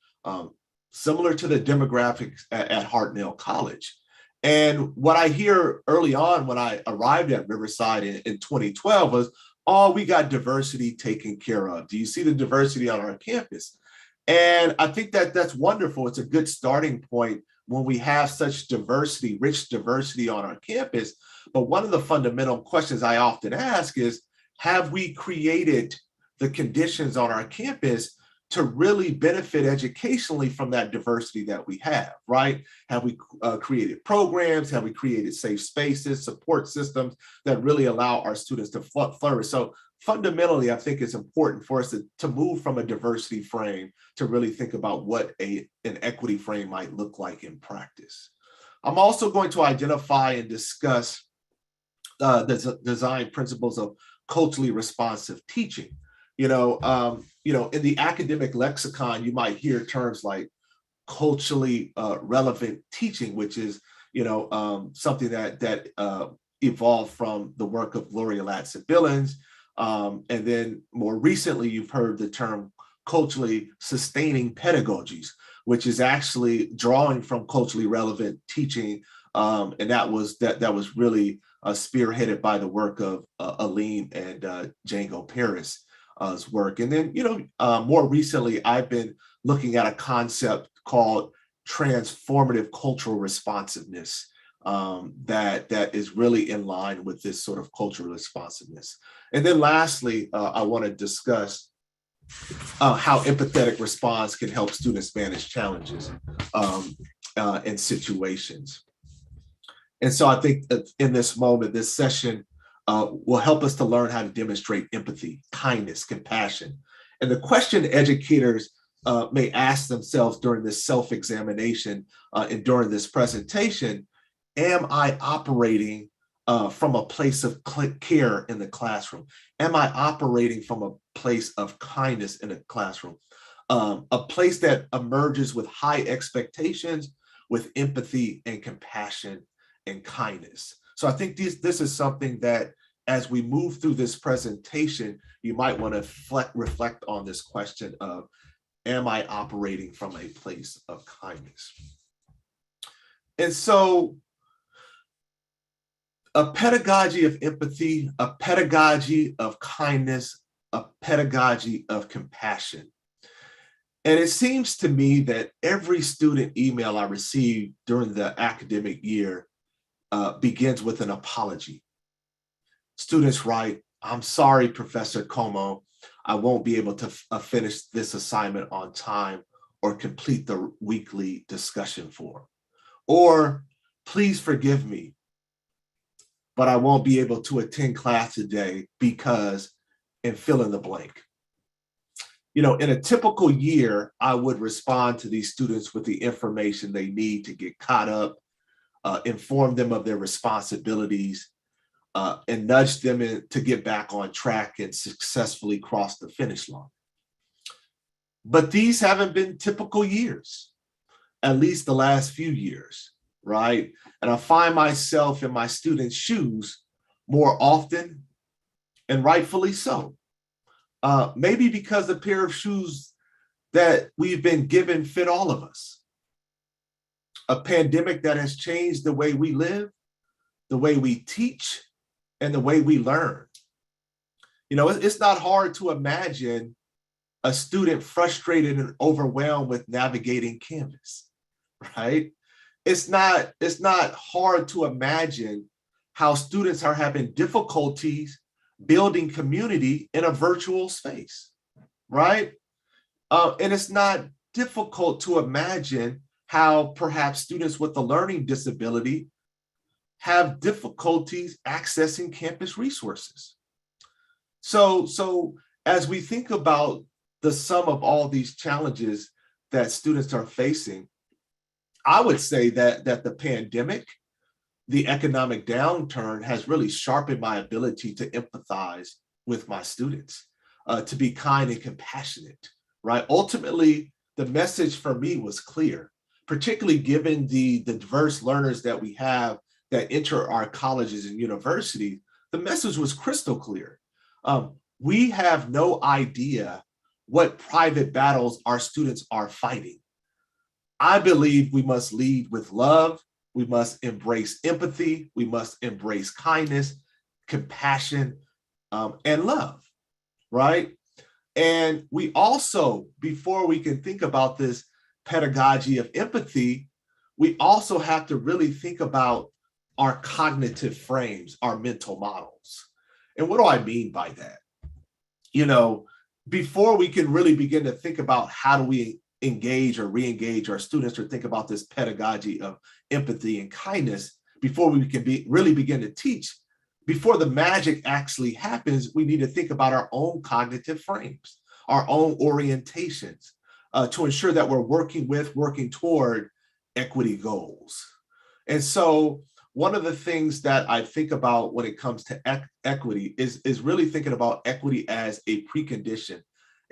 similar to the demographics at Hartnell College. And what I hear early on when I arrived at Riverside in 2012 was, oh, we got diversity taken care of. Do you see the diversity on our campus? And I think that's wonderful. It's a good starting point when we have such diversity, rich diversity on our campus. But one of the fundamental questions I often ask is, have we created the conditions on our campus to really benefit educationally from that diversity that we have, right? Have we created programs? Have we created safe spaces, support systems that really allow our students to flourish? So fundamentally, I think it's important for us to move from a diversity frame to really think about what an equity frame might look like in practice. I'm also going to identify and discuss the design principles of culturally responsive teaching. In the academic lexicon, you might hear terms like culturally relevant teaching, which is, something that evolved from the work of Gloria Ladson-Billings. And then more recently, you've heard the term culturally sustaining pedagogies, which is actually drawing from culturally relevant teaching. And that was really spearheaded by the work of Aline and Django Paris. Work. And then, more recently, I've been looking at a concept called transformative cultural responsiveness that is really in line with this sort of cultural responsiveness. And then lastly, I want to discuss how empathetic response can help students manage challenges and situations. And so I think that in this moment, this session, will help us to learn how to demonstrate empathy, kindness, compassion. And the question educators may ask themselves during this self-examination and during this presentation, am I operating from a place of care in the classroom? Am I operating from a place of kindness in the classroom? A place that emerges with high expectations, with empathy and compassion and kindness. So I think this is something that as we move through this presentation, you might want to reflect on this question of, am I operating from a place of kindness? And so a pedagogy of empathy, a pedagogy of kindness, a pedagogy of compassion. And it seems to me that every student email I receive during the academic year begins with an apology. Students write, I'm sorry, Professor Como, I won't be able to finish this assignment on time or complete the weekly discussion forum. Or, please forgive me, but I won't be able to attend class today because, and fill in the blank. In a typical year, I would respond to these students with the information they need to get caught up, inform them of their responsibilities, and nudge them to get back on track and successfully cross the finish line. But these haven't been typical years, at least the last few years, right? And I find myself in my students' shoes more often, and rightfully so. Maybe because the pair of shoes that we've been given fit all of us. A pandemic that has changed the way we live, the way we teach, and the way we learn. It's not hard to imagine a student frustrated and overwhelmed with navigating Canvas, right? It's not hard to imagine how students are having difficulties building community in a virtual space, right? And it's not difficult to imagine how perhaps students with a learning disability have difficulties accessing campus resources. So as we think about the sum of all these challenges that students are facing, I would say that the pandemic, the economic downturn has really sharpened my ability to empathize with my students, to be kind and compassionate, right? Ultimately, the message for me was clear, particularly given the diverse learners that we have that enter our colleges and universities. The message was crystal clear. We have no idea what private battles our students are fighting. I believe we must lead with love. We must embrace empathy. We must embrace kindness, compassion, and love, right? And we also, before we can think about this pedagogy of empathy, we also have to really think about our cognitive frames, our mental models. And what do I mean by that? before we can really begin to think about how do we engage or re-engage our students, or think about this pedagogy of empathy and kindness, before we can really begin to teach, before the magic actually happens, we need to think about our own cognitive frames, our own orientations, to ensure that we're working toward equity goals. And so one of the things that I think about when it comes to equity is really thinking about equity as a precondition,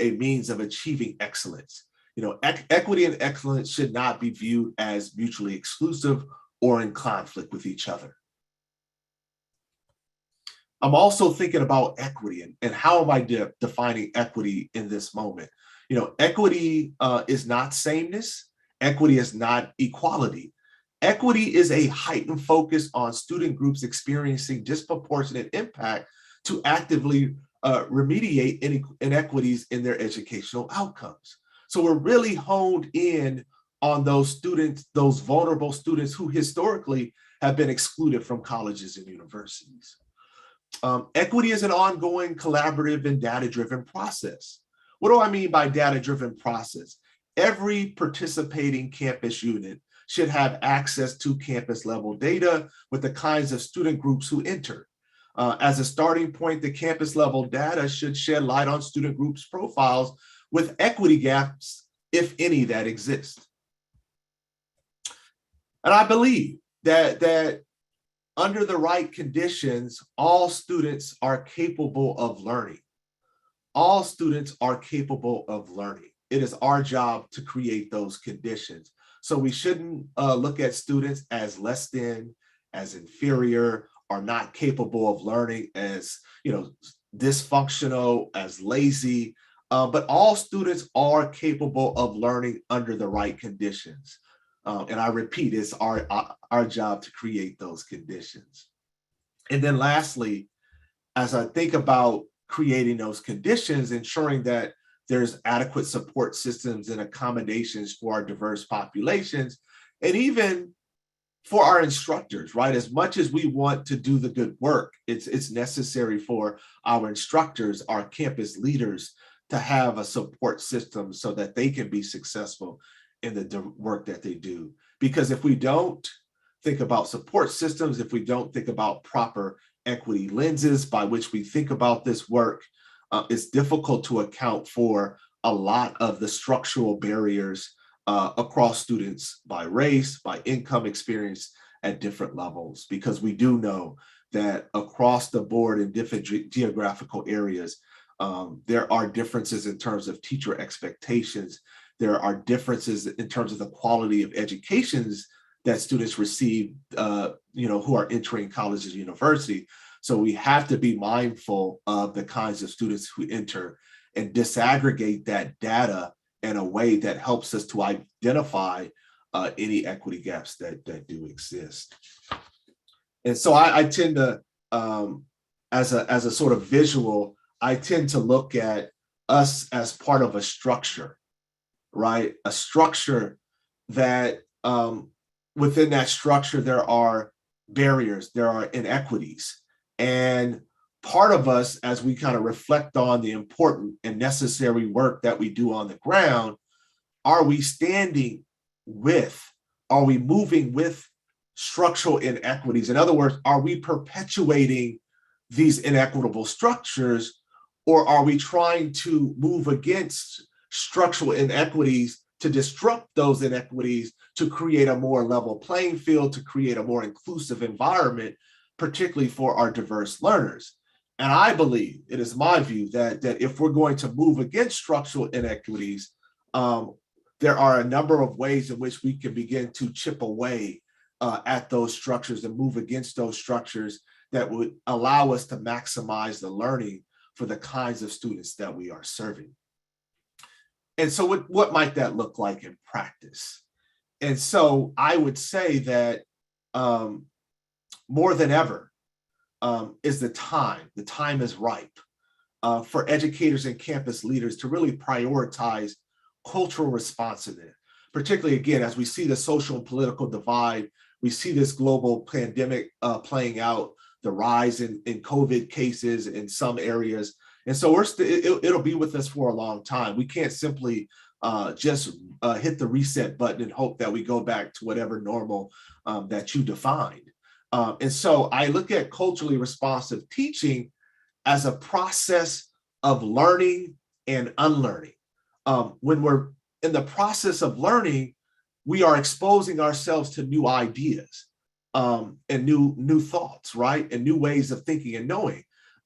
a means of achieving excellence. You know, equity and excellence should not be viewed as mutually exclusive or in conflict with each other. I'm also thinking about equity and how am I defining equity in this moment? You know, equity is not sameness. Equity is not equality. Equity is a heightened focus on student groups experiencing disproportionate impact to actively remediate inequities in their educational outcomes. So we're really honed in on those students, those vulnerable students who historically have been excluded from colleges and universities. Equity is an ongoing, collaborative, and data-driven process. What do I mean by data-driven process? Every participating campus unit should have access to campus-level data with the kinds of student groups who enter. As a starting point, the campus-level data should shed light on student groups' profiles with equity gaps, if any, that exist. And I believe that under the right conditions, all students are capable of learning. All students are capable of learning. It is our job to create those conditions. So we shouldn't look at students as less than, as inferior, or not capable of learning, as, you know, dysfunctional, as lazy. But all students are capable of learning under the right conditions. And I repeat, it's our job to create those conditions. And then lastly, as I think about creating those conditions, ensuring that there's adequate support systems and accommodations for our diverse populations, and even for our instructors, right? As much as we want to do the good work, it's necessary for our instructors, our campus leaders, to have a support system so that they can be successful in the work that they do. Because if we don't think about support systems, if we don't think about proper equity lenses by which we think about this work, it's difficult to account for a lot of the structural barriers across students by race, by income experience at different levels. Because we do know that across the board in different geographical areas, there are differences in terms of teacher expectations. There are differences in terms of the quality of educations that students receive, who are entering colleges and university. So we have to be mindful of the kinds of students who enter and disaggregate that data in a way that helps us to identify any equity gaps that do exist. And so I tend to, as a sort of visual, I tend to look at us as part of a structure, right? A structure that within that structure, there are barriers, there are inequities. And part of us, as we kind of reflect on the important and necessary work that we do on the ground, are we standing with, are we moving with structural inequities? In other words, are we perpetuating these inequitable structures, or are we trying to move against structural inequities to disrupt those inequities, to create a more level playing field, to create a more inclusive environment, particularly for our diverse learners? And I believe, it is my view, that if we're going to move against structural inequities, there are a number of ways in which we can begin to chip away at those structures and move against those structures that would allow us to maximize the learning for the kinds of students that we are serving. And so what might that look like in practice? And so I would say that more than ever is the time is ripe for educators and campus leaders to really prioritize cultural responsiveness, particularly, again, as we see the social and political divide, we see this global pandemic playing out, the rise in COVID cases in some areas, And so it'll be with us for a long time. We can't simply just hit the reset button and hope that we go back to whatever normal that you defined. And so I look at culturally responsive teaching as a process of learning and unlearning. When we're in the process of learning, we are exposing ourselves to new ideas and new thoughts, right? And new ways of thinking and knowing.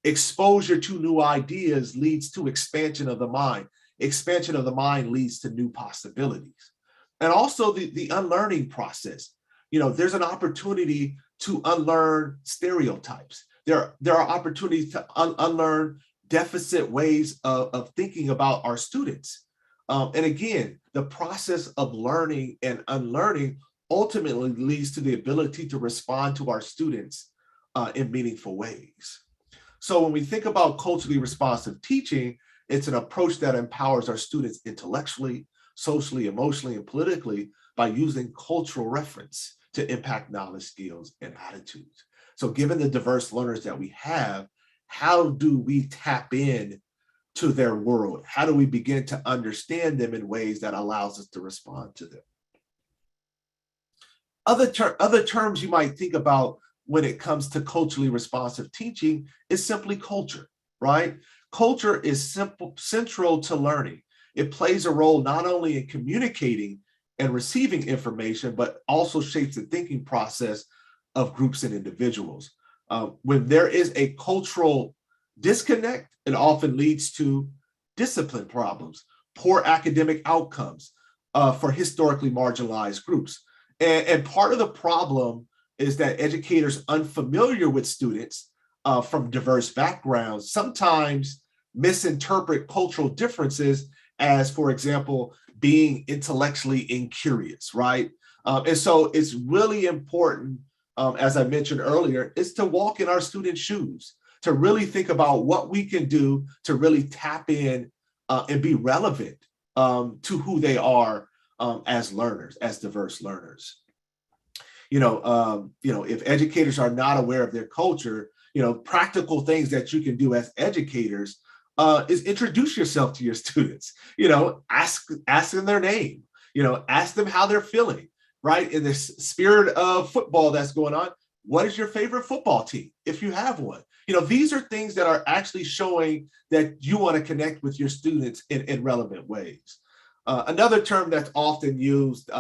Exposure to new ideas leads to expansion of the mind. Expansion of the mind leads to new possibilities. And also the unlearning process. There's an opportunity to unlearn stereotypes. There are opportunities to unlearn deficit ways of thinking about our students. And again, the process of learning and unlearning ultimately leads to the ability to respond to our students in meaningful ways. So when we think about culturally responsive teaching, it's an approach that empowers our students intellectually, socially, emotionally, and politically by using cultural reference to impact knowledge, skills, and attitudes. So given the diverse learners that we have, how do we tap in to their world? How do we begin to understand them in ways that allows us to respond to them? Other terms you might think about when it comes to culturally responsive teaching is simply culture, right? Culture is central to learning. It plays a role not only in communicating and receiving information, but also shapes the thinking process of groups and individuals. When there is a cultural disconnect, it often leads to discipline problems, poor academic outcomes for historically marginalized groups. And part of the problem is that educators unfamiliar with students from diverse backgrounds sometimes misinterpret cultural differences as, for example, being intellectually incurious, right? And so it's really important, as I mentioned earlier, is to walk in our students' shoes, to really think about what we can do to really tap in and be relevant to who they are as learners, as diverse learners. If educators are not aware of their culture, practical things that you can do as educators is introduce yourself to your students. Ask them their name. Ask them how they're feeling. Right? In this spirit of football that's going on, what is your favorite football team, if you have one? These are things that are actually showing that you want to connect with your students in relevant ways. Another term that's often used,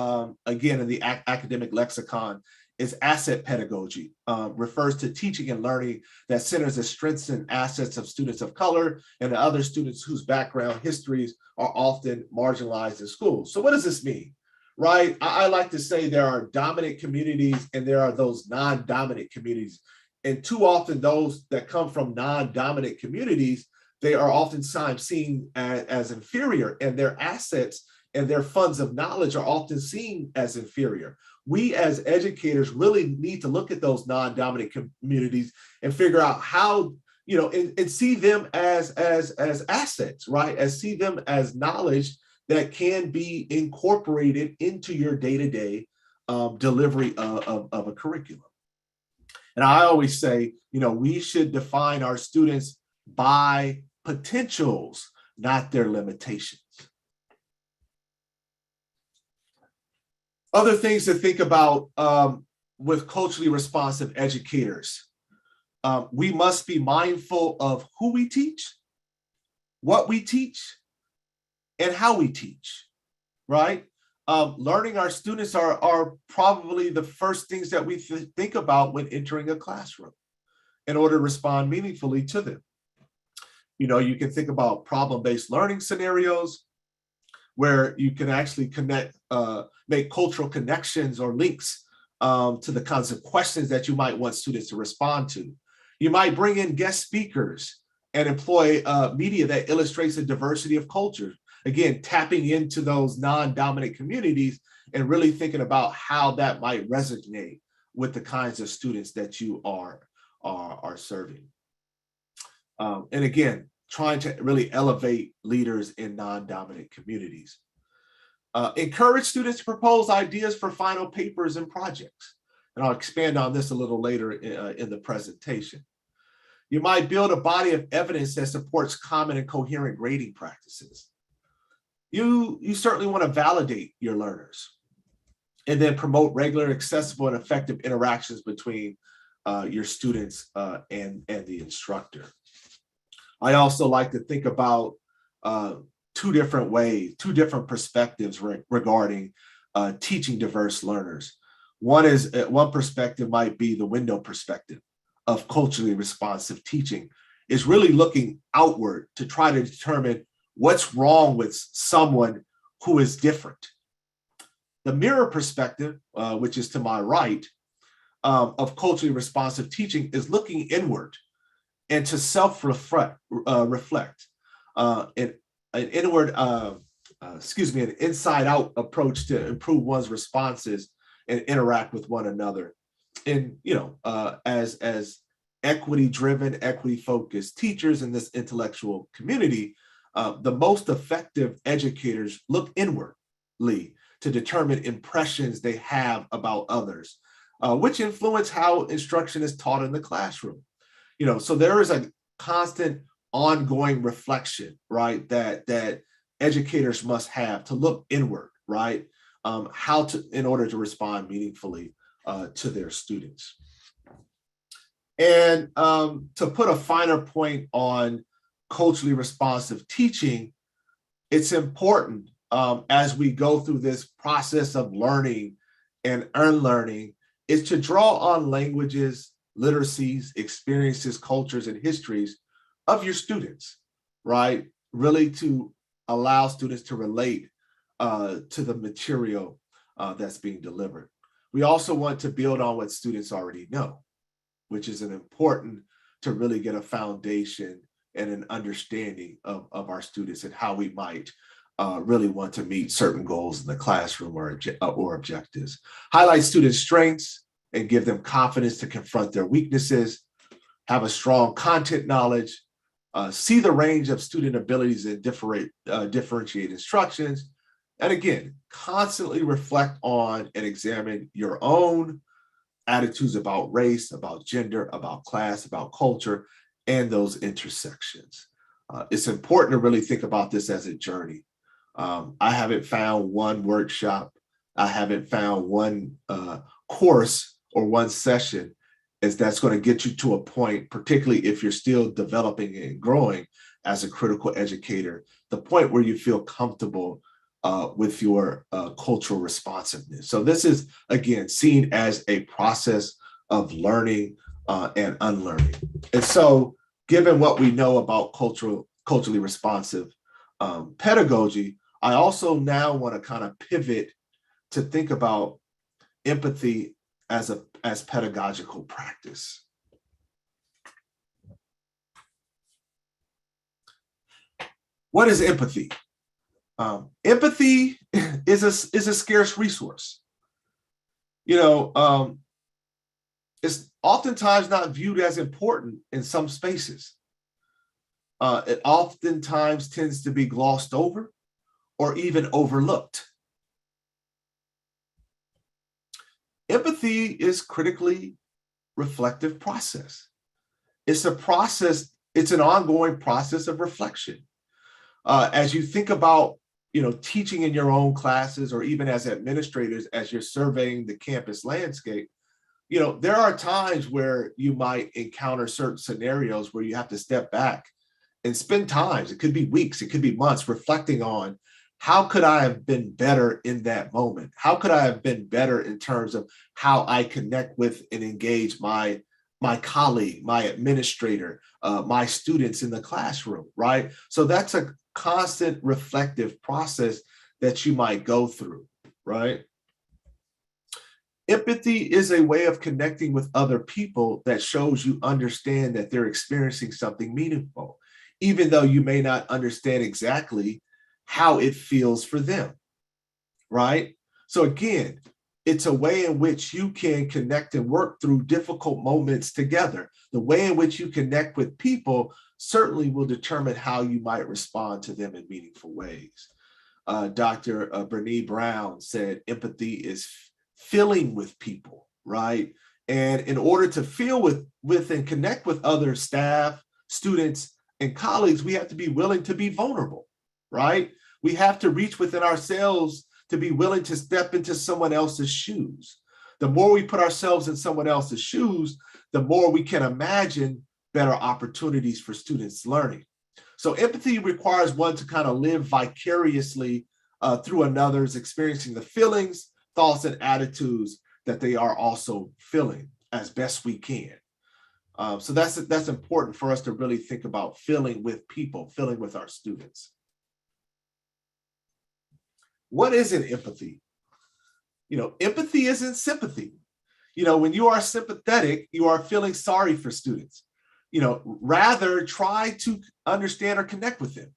again, in the academic lexicon is asset pedagogy, refers to teaching and learning that centers the strengths and assets of students of color and other students whose background histories are often marginalized in schools. So what does this mean? Right? I like to say there are dominant communities and there are those non-dominant communities. And too often those that come from non-dominant communities, they are oftentimes seen as inferior, and their assets and their funds of knowledge are often seen as inferior. We as educators really need to look at those non-dominant communities and figure out how, and see them as assets, right? As see them as knowledge that can be incorporated into your day-to-day delivery of a curriculum. And I always say, we should define our students by potentials, not their limitations. Other things to think about with culturally responsive educators. We must be mindful of who we teach, what we teach, and how we teach, right? Learning our students are probably the first things that we think about when entering a classroom in order to respond meaningfully to them. You can think about problem-based learning scenarios where you can actually make cultural connections or links to the kinds of questions that you might want students to respond to. You might bring in guest speakers and employ media that illustrates the diversity of culture. Again, tapping into those non-dominant communities and really thinking about how that might resonate with the kinds of students that you are serving. And again, trying to really elevate leaders in non-dominant communities. Encourage students to propose ideas for final papers and projects. And I'll expand on this a little later in the presentation. You might build a body of evidence that supports common and coherent grading practices. You certainly want to validate your learners and then promote regular, accessible, and effective interactions between your students and the instructor. I also like to think about two different perspectives regarding teaching diverse learners. One perspective might be the window perspective of culturally responsive teaching, is really looking outward to try to determine what's wrong with someone who is different. The mirror perspective, which is to my right, of culturally responsive teaching, is looking inward and to self-reflect, an inside-out approach to improve one's responses and interact with one another. And as equity-driven, equity-focused teachers in this intellectual community, the most effective educators look inwardly to determine impressions they have about others, which influence how instruction is taught in the classroom. So there is a constant ongoing reflection, right, that educators must have to look inward, right, in order to respond meaningfully to their students. And to put a finer point on culturally responsive teaching, it's important as we go through this process of learning and unlearning, is to draw on languages, literacies, experiences, cultures, and histories of your students, right? Really to allow students to relate to the material that's being delivered. We also want to build on what students already know, which is important to really get a foundation and an understanding of our students and how we might really want to meet certain goals in the classroom or objectives. Highlight students' strengths and give them confidence to confront their weaknesses, have a strong content knowledge, see the range of student abilities and differentiate instructions, and again, constantly reflect on and examine your own attitudes about race, about gender, about class, about culture, and those intersections. It's important to really think about this as a journey. I haven't found one workshop, I haven't found one course or one session that's going to get you to a point, particularly if you're still developing and growing as a critical educator, the point where you feel comfortable with your cultural responsiveness. So this is, again, seen as a process of learning and unlearning. And so given what we know about culturally responsive pedagogy, I also now want to kind of pivot to think about empathy as pedagogical practice. What is empathy? Empathy is a scarce resource. It's oftentimes not viewed as important in some spaces. It oftentimes tends to be glossed over or even overlooked. Empathy is critically reflective process. It's a process, it's an ongoing process of reflection. As you think about, teaching in your own classes, or even as administrators, as you're surveying the campus landscape, there are times where you might encounter certain scenarios where you have to step back and spend time. It could be weeks, it could be months, reflecting on how could I have been better in that moment? How could I have been better in terms of how I connect with and engage my colleague, my administrator, my students in the classroom, right? So that's a constant reflective process that you might go through, right? Empathy is a way of connecting with other people that shows you understand that they're experiencing something meaningful, even though you may not understand exactly how it feels for them, right? So again, it's a way in which you can connect and work through difficult moments together. The way in which you connect with people certainly will determine how you might respond to them in meaningful ways. Dr. Brené Brown said, empathy is feeling with people, right? And in order to feel with and connect with other staff, students, and colleagues, we have to be willing to be vulnerable, right? We have to reach within ourselves to be willing to step into someone else's shoes. The more we put ourselves in someone else's shoes, the more we can imagine better opportunities for students learning. So empathy requires one to kind of live vicariously through another's experiencing the feelings, thoughts, and attitudes that they are also feeling as best we can. So that's important for us to really think about feeling with people, feeling with our students. What isn't empathy? Empathy isn't sympathy. When you are sympathetic, you are feeling sorry for students. Rather try to understand or connect with them.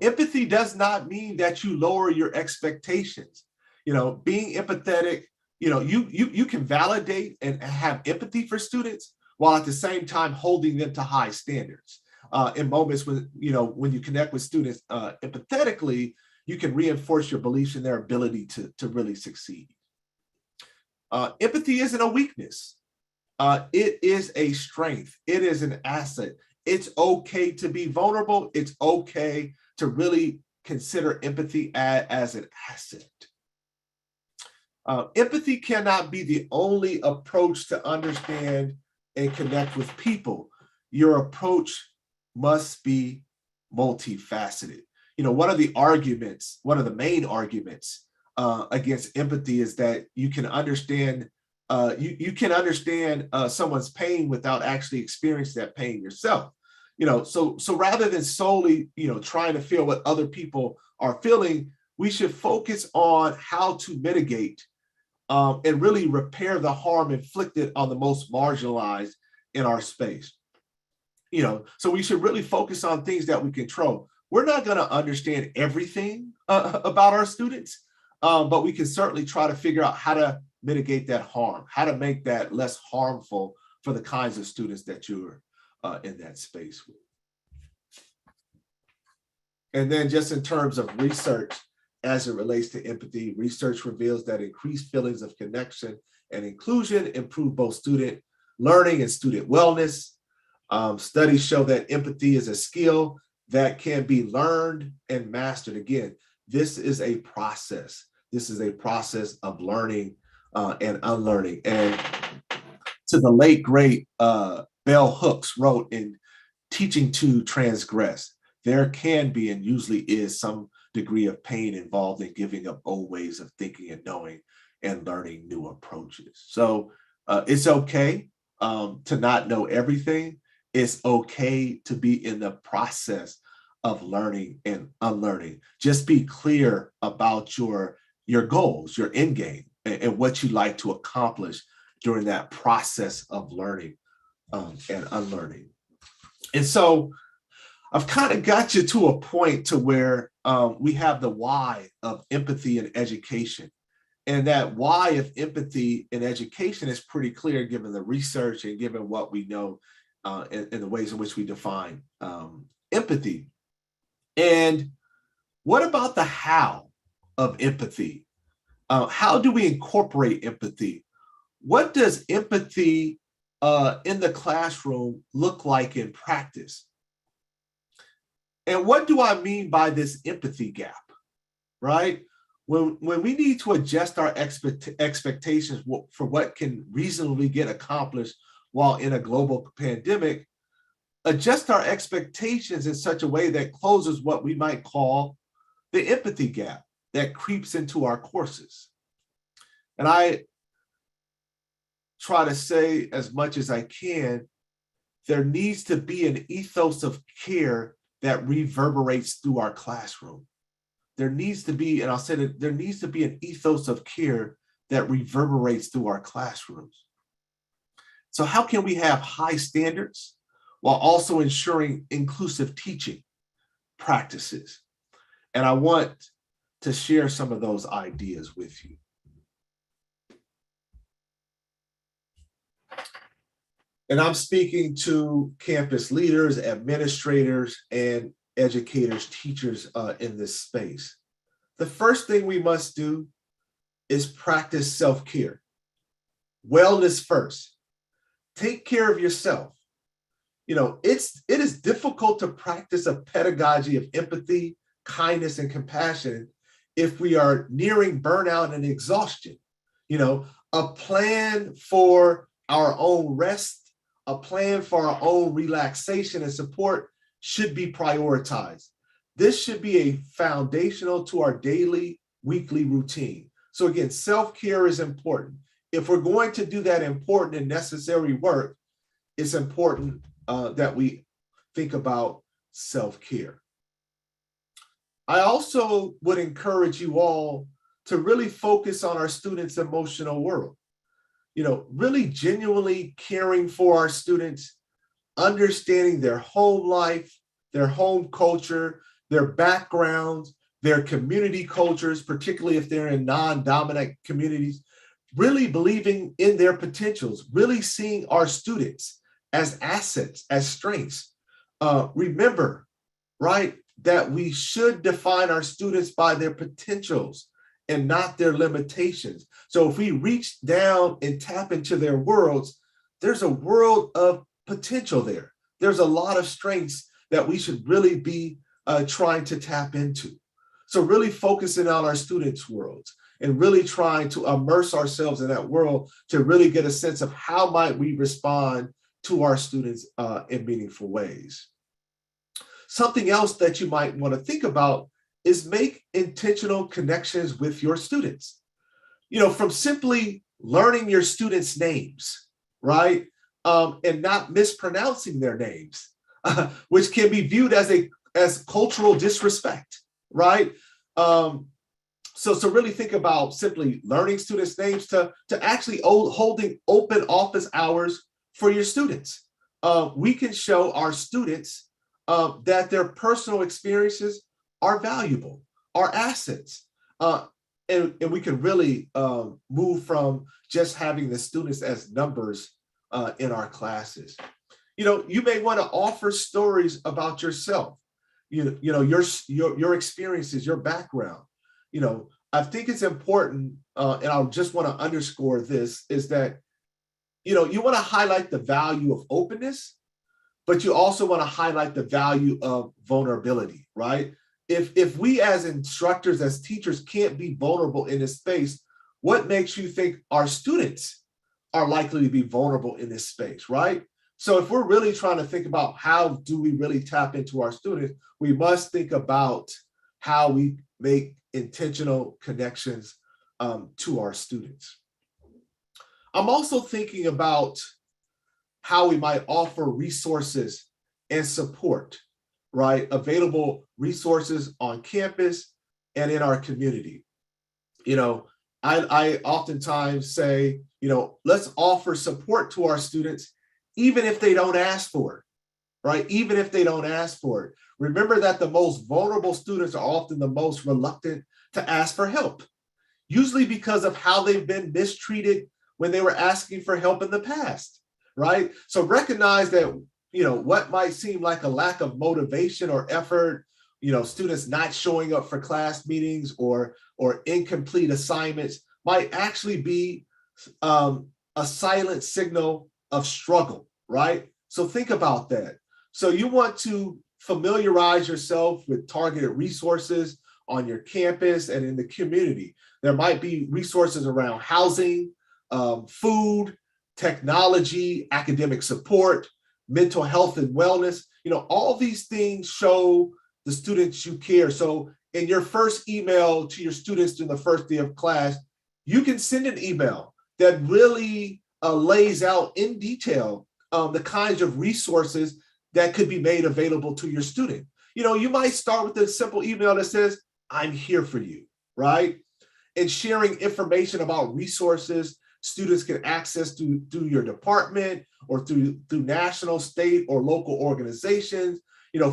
Empathy does not mean that you lower your expectations. Being empathetic, you can validate and have empathy for students while at the same time holding them to high standards. In moments when you connect with students empathetically, you can reinforce your beliefs in their ability to really succeed. Empathy isn't a weakness. It is a strength. It is an asset. It's okay to be vulnerable. It's okay to really consider empathy as an asset. Empathy cannot be the only approach to understand and connect with people. Your approach must be multifaceted. One of the main arguments against empathy is that you can understand someone's pain without actually experiencing that pain yourself. So rather than solely trying to feel what other people are feeling, we should focus on how to mitigate and really repair the harm inflicted on the most marginalized in our space. So we should really focus on things that we control. We're not going to understand everything about our students, but we can certainly try to figure out how to mitigate that harm, how to make that less harmful for the kinds of students that you're in that space with. And then just in terms of research, as it relates to empathy, research reveals that increased feelings of connection and inclusion improve both student learning and student wellness. Studies show that empathy is a skill that can be learned and mastered. Again, this is a process. This is a process of learning and unlearning. And to the late, great Bell Hooks wrote in Teaching to Transgress, there can be and usually is some degree of pain involved in giving up old ways of thinking and knowing and learning new approaches. So it's okay to not know everything. It's okay to be in the process of learning and unlearning. Just be clear about your goals, your end game, and what you like to accomplish during that process of learning and unlearning. And so I've kind of got you to a point to where we have the why of empathy in education. And that why of empathy in education is pretty clear given the research and given what we know in the ways in which we define empathy. And what about the how of empathy? How do we incorporate empathy? What does empathy in the classroom look like in practice? And what do I mean by this empathy gap, right? When we need to adjust our expectations for what can reasonably get accomplished while in a global pandemic, adjust our expectations in such a way that closes what we might call the empathy gap that creeps into our courses. And I try to say as much as I can, there needs to be an ethos of care that reverberates through our classroom. There needs to be, and I'll say that there needs to be an ethos of care that reverberates through our classrooms. So how can we have high standards while also ensuring inclusive teaching practices? And I want to share some of those ideas with you. And I'm speaking to campus leaders, administrators, and educators, teachers in this space. The first thing we must do is practice self-care. wellness first. Take care of yourself. It is difficult to practice a pedagogy of empathy, kindness, and compassion if we are nearing burnout and exhaustion. A plan for our own rest, a plan for our own relaxation and support should be prioritized. This should be a foundational to our daily, weekly routine. So again, self-care is important. If we're going to do that important and necessary work, it's important that we think about self-care. I also would encourage you all to really focus on our students' emotional world. Really genuinely caring for our students, understanding their home life, their home culture, their backgrounds, their community cultures, particularly if they're in non-dominant communities, really believing in their potentials, really seeing our students as assets, as strengths. Remember, right, that we should define our students by their potentials and not their limitations. So if we reach down and tap into their worlds, there's a world of potential there. There's a lot of strengths that we should really be trying to tap into. So really focusing on our students' worlds and really trying to immerse ourselves in that world to really get a sense of how might we respond to our students in meaningful ways. Something else that you might want to think about is make intentional connections with your students. From simply learning your students' names, right? And not mispronouncing their names, which can be viewed as cultural disrespect, right? So really think about simply learning students' names to actually holding open office hours for your students. We can show our students that their personal experiences are valuable, are assets. And we can really move from just having the students as numbers in our classes. You may want to offer stories about yourself, your experiences, your background. I think it's important, and I just want to underscore this, is that, you want to highlight the value of openness, but you also want to highlight the value of vulnerability, right? If we as instructors, as teachers can't be vulnerable in this space, what makes you think our students are likely to be vulnerable in this space, right? So if we're really trying to think about how do we really tap into our students, we must think about how we make intentional connections to our students. I'm also thinking about how we might offer resources and support, right? Available resources on campus and in our community. I oftentimes say, let's offer support to our students, even if they don't ask for it, right? Even if they don't ask for it. Remember that the most vulnerable students are often the most reluctant to ask for help, usually because of how they've been mistreated when they were asking for help in the past, right? So recognize that, what might seem like a lack of motivation or effort, students not showing up for class meetings or incomplete assignments might actually be a silent signal of struggle, right? So think about that. So you want to familiarize yourself with targeted resources on your campus and in the community. There might be resources around housing, food, technology, academic support, mental health and wellness. All these things show the students you care. So in your first email to your students during the first day of class, you can send an email that really lays out in detail the kinds of resources that could be made available to your student. You might start with a simple email that says, I'm here for you, right? And sharing information about resources students can access through your department or through national, state, or local organizations.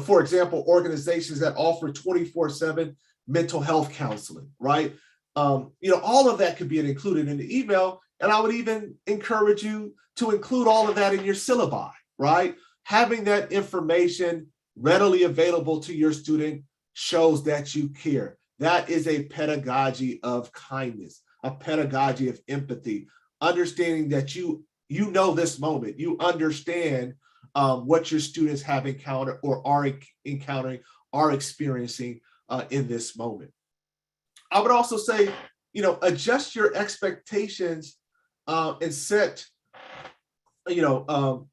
For example, organizations that offer 24/7 mental health counseling, right? All of that could be included in the email. And I would even encourage you to include all of that in your syllabi, right? Having that information readily available to your student shows that you care. That is a pedagogy of kindness, a pedagogy of empathy, understanding that you know this moment, you understand what your students have encountered or are encountering, are experiencing in this moment. I would also say, adjust your expectations and set,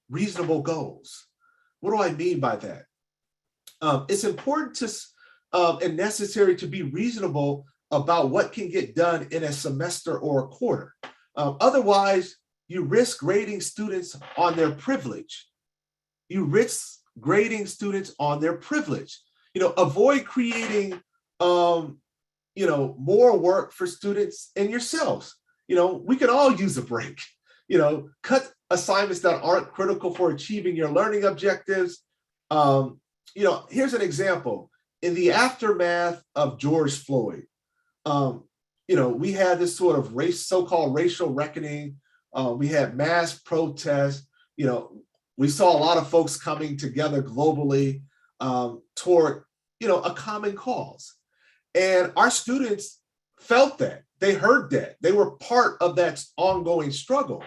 reasonable goals. What do I mean by that? It's important to and necessary to be reasonable about what can get done in a semester or a quarter. Otherwise, you risk grading students on their privilege. You risk grading students on their privilege. Avoid creating, more work for students and yourselves. We can all use a break. Cut assignments that aren't critical for achieving your learning objectives. Here's an example. In the aftermath of George Floyd, we had this sort of so-called racial reckoning. We had mass protests. We saw a lot of folks coming together globally toward, a common cause. And our students felt that. They heard that. They were part of that ongoing struggle.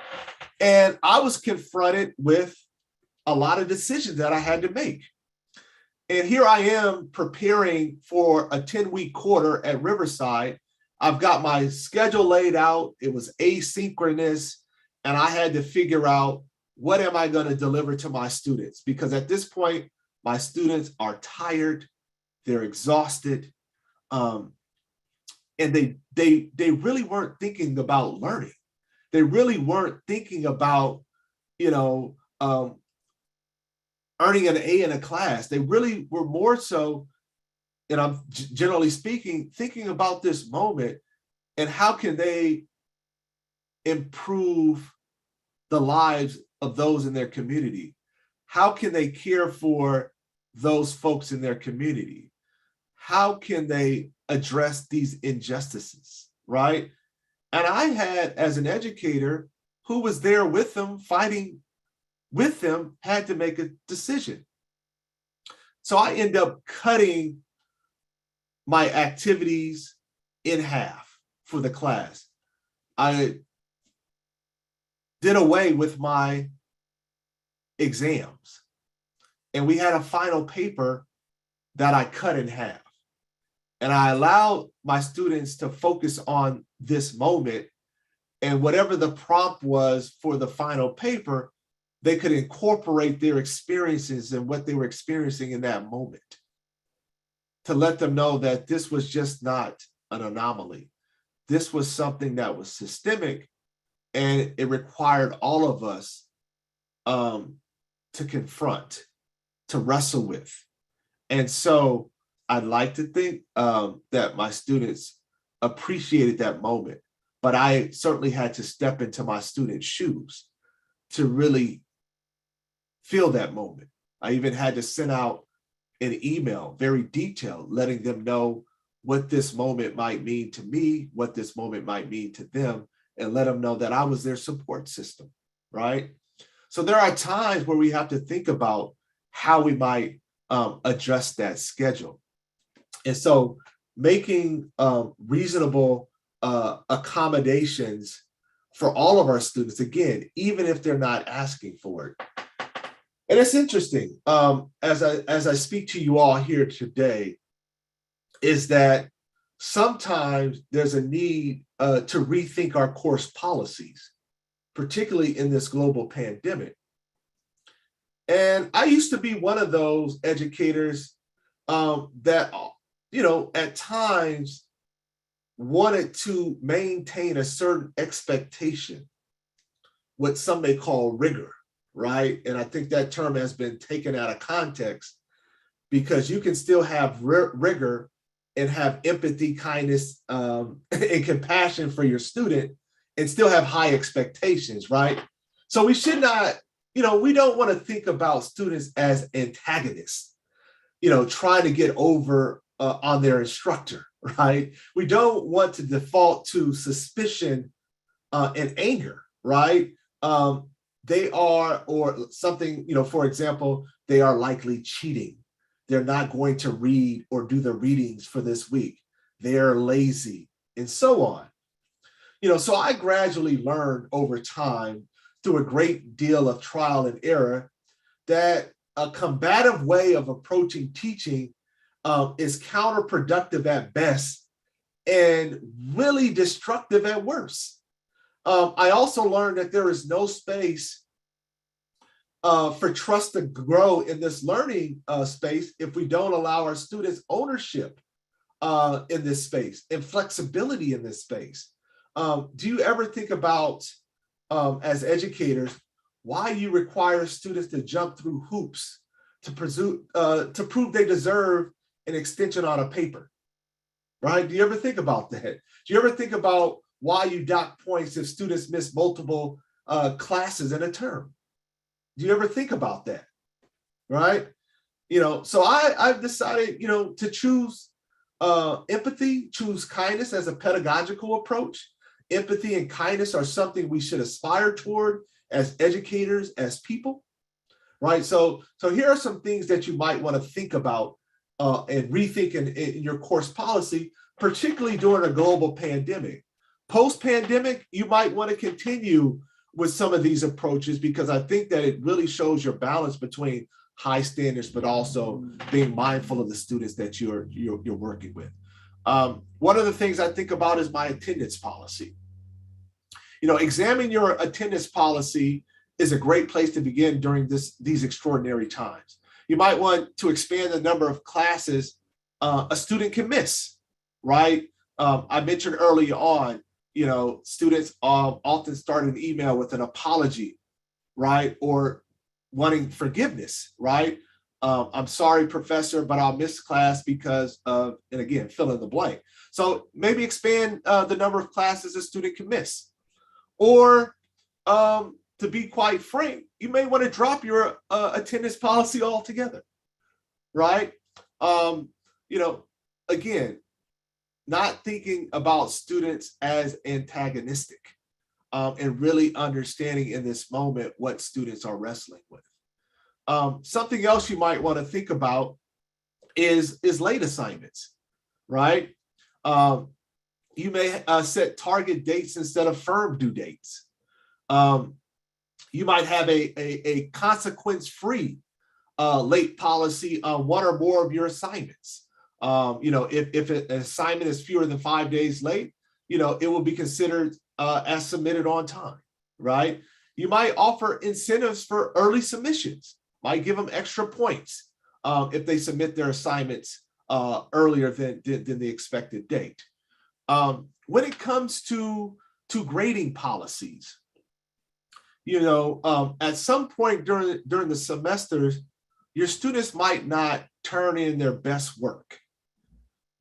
And I was confronted with a lot of decisions that I had to make. And here I am preparing for a 10-week quarter at Riverside. I've got my schedule laid out. It was asynchronous. And I had to figure out, what am I going to deliver to my students? Because at this point, my students are tired. They're exhausted. And they really weren't thinking about learning. They really weren't thinking about, earning an A in a class. They really were more so, and I'm generally speaking, thinking about this moment and how can they improve the lives of those in their community? How can they care for those folks in their community? How can they address these injustices, right? And I had, as an educator who was there with them, fighting with them, had to make a decision. So I end up cutting my activities in half for the class. I did away with my exams. And we had a final paper that I cut in half. And I allowed my students to focus on this moment, and whatever the prompt was for the final paper, they could incorporate their experiences and what they were experiencing in that moment to let them know that this was just not an anomaly. This was something that was systemic, and it required all of us to confront, to wrestle with. And so I'd like to think that my students appreciated that moment, but I certainly had to step into my students' shoes to really feel that moment. I even had to send out an email, very detailed, letting them know what this moment might mean to me, what this moment might mean to them, and let them know that I was their support system, right? So there are times where we have to think about how we might address that schedule. And so making reasonable accommodations for all of our students, again, even if they're not asking for it. And it's interesting, as I speak to you all here today, is that sometimes there's a need to rethink our course policies, particularly in this global pandemic. And I used to be one of those educators that, at times wanted to maintain a certain expectation, what some may call rigor, right? And I think that term has been taken out of context, because you can still have rigor and have empathy, kindness, and compassion for your student and still have high expectations, right? So we should not, we don't want to think about students as antagonists, trying to get over on their instructor, right? We don't want to default to suspicion and anger, right? They are, or something, for example, they are likely cheating. They're not going to read or do the readings for this week. They're lazy, and so on. So I gradually learned over time through a great deal of trial and error that a combative way of approaching teaching is counterproductive at best and really destructive at worst. I also learned that there is no space for trust to grow in this learning space if we don't allow our students ownership in this space and flexibility in this space. Do you ever think about, as educators, why you require students to jump through hoops to prove they deserve an extension on a paper, right? Do you ever think about that? Do you ever think about why you dock points if students miss multiple classes in a term? Do you ever think about that, right? So I've decided, to choose empathy, choose kindness as a pedagogical approach. Empathy and kindness are something we should aspire toward as educators, as people, right? So here are some things that you might want to think about and rethink in your course policy, particularly during a global pandemic. Post-pandemic, you might want to continue with some of these approaches because I think that it really shows your balance between high standards, but also being mindful of the students that you're working with. One of the things I think about is my attendance policy. Examine your attendance policy is a great place to begin during these extraordinary times. You might want to expand the number of classes a student can miss, right? I mentioned early on, students often start an email with an apology, right? Or wanting forgiveness, right? I'm sorry, professor, but I'll miss class because of, and again, fill in the blank. So maybe expand the number of classes a student can miss. Or to be quite frank, you may want to drop your attendance policy altogether, right? Again, not thinking about students as antagonistic and really understanding in this moment what students are wrestling with. Something else you might want to think about is late assignments, right? You may set target dates instead of firm due dates. You might have a consequence-free late policy on one or more of your assignments. If an assignment is fewer than 5 days late, it will be considered as submitted on time, right? You might offer incentives for early submissions, might give them extra points if they submit their assignments earlier than the expected date. When it comes to grading policies, at some point during the semesters, your students might not turn in their best work.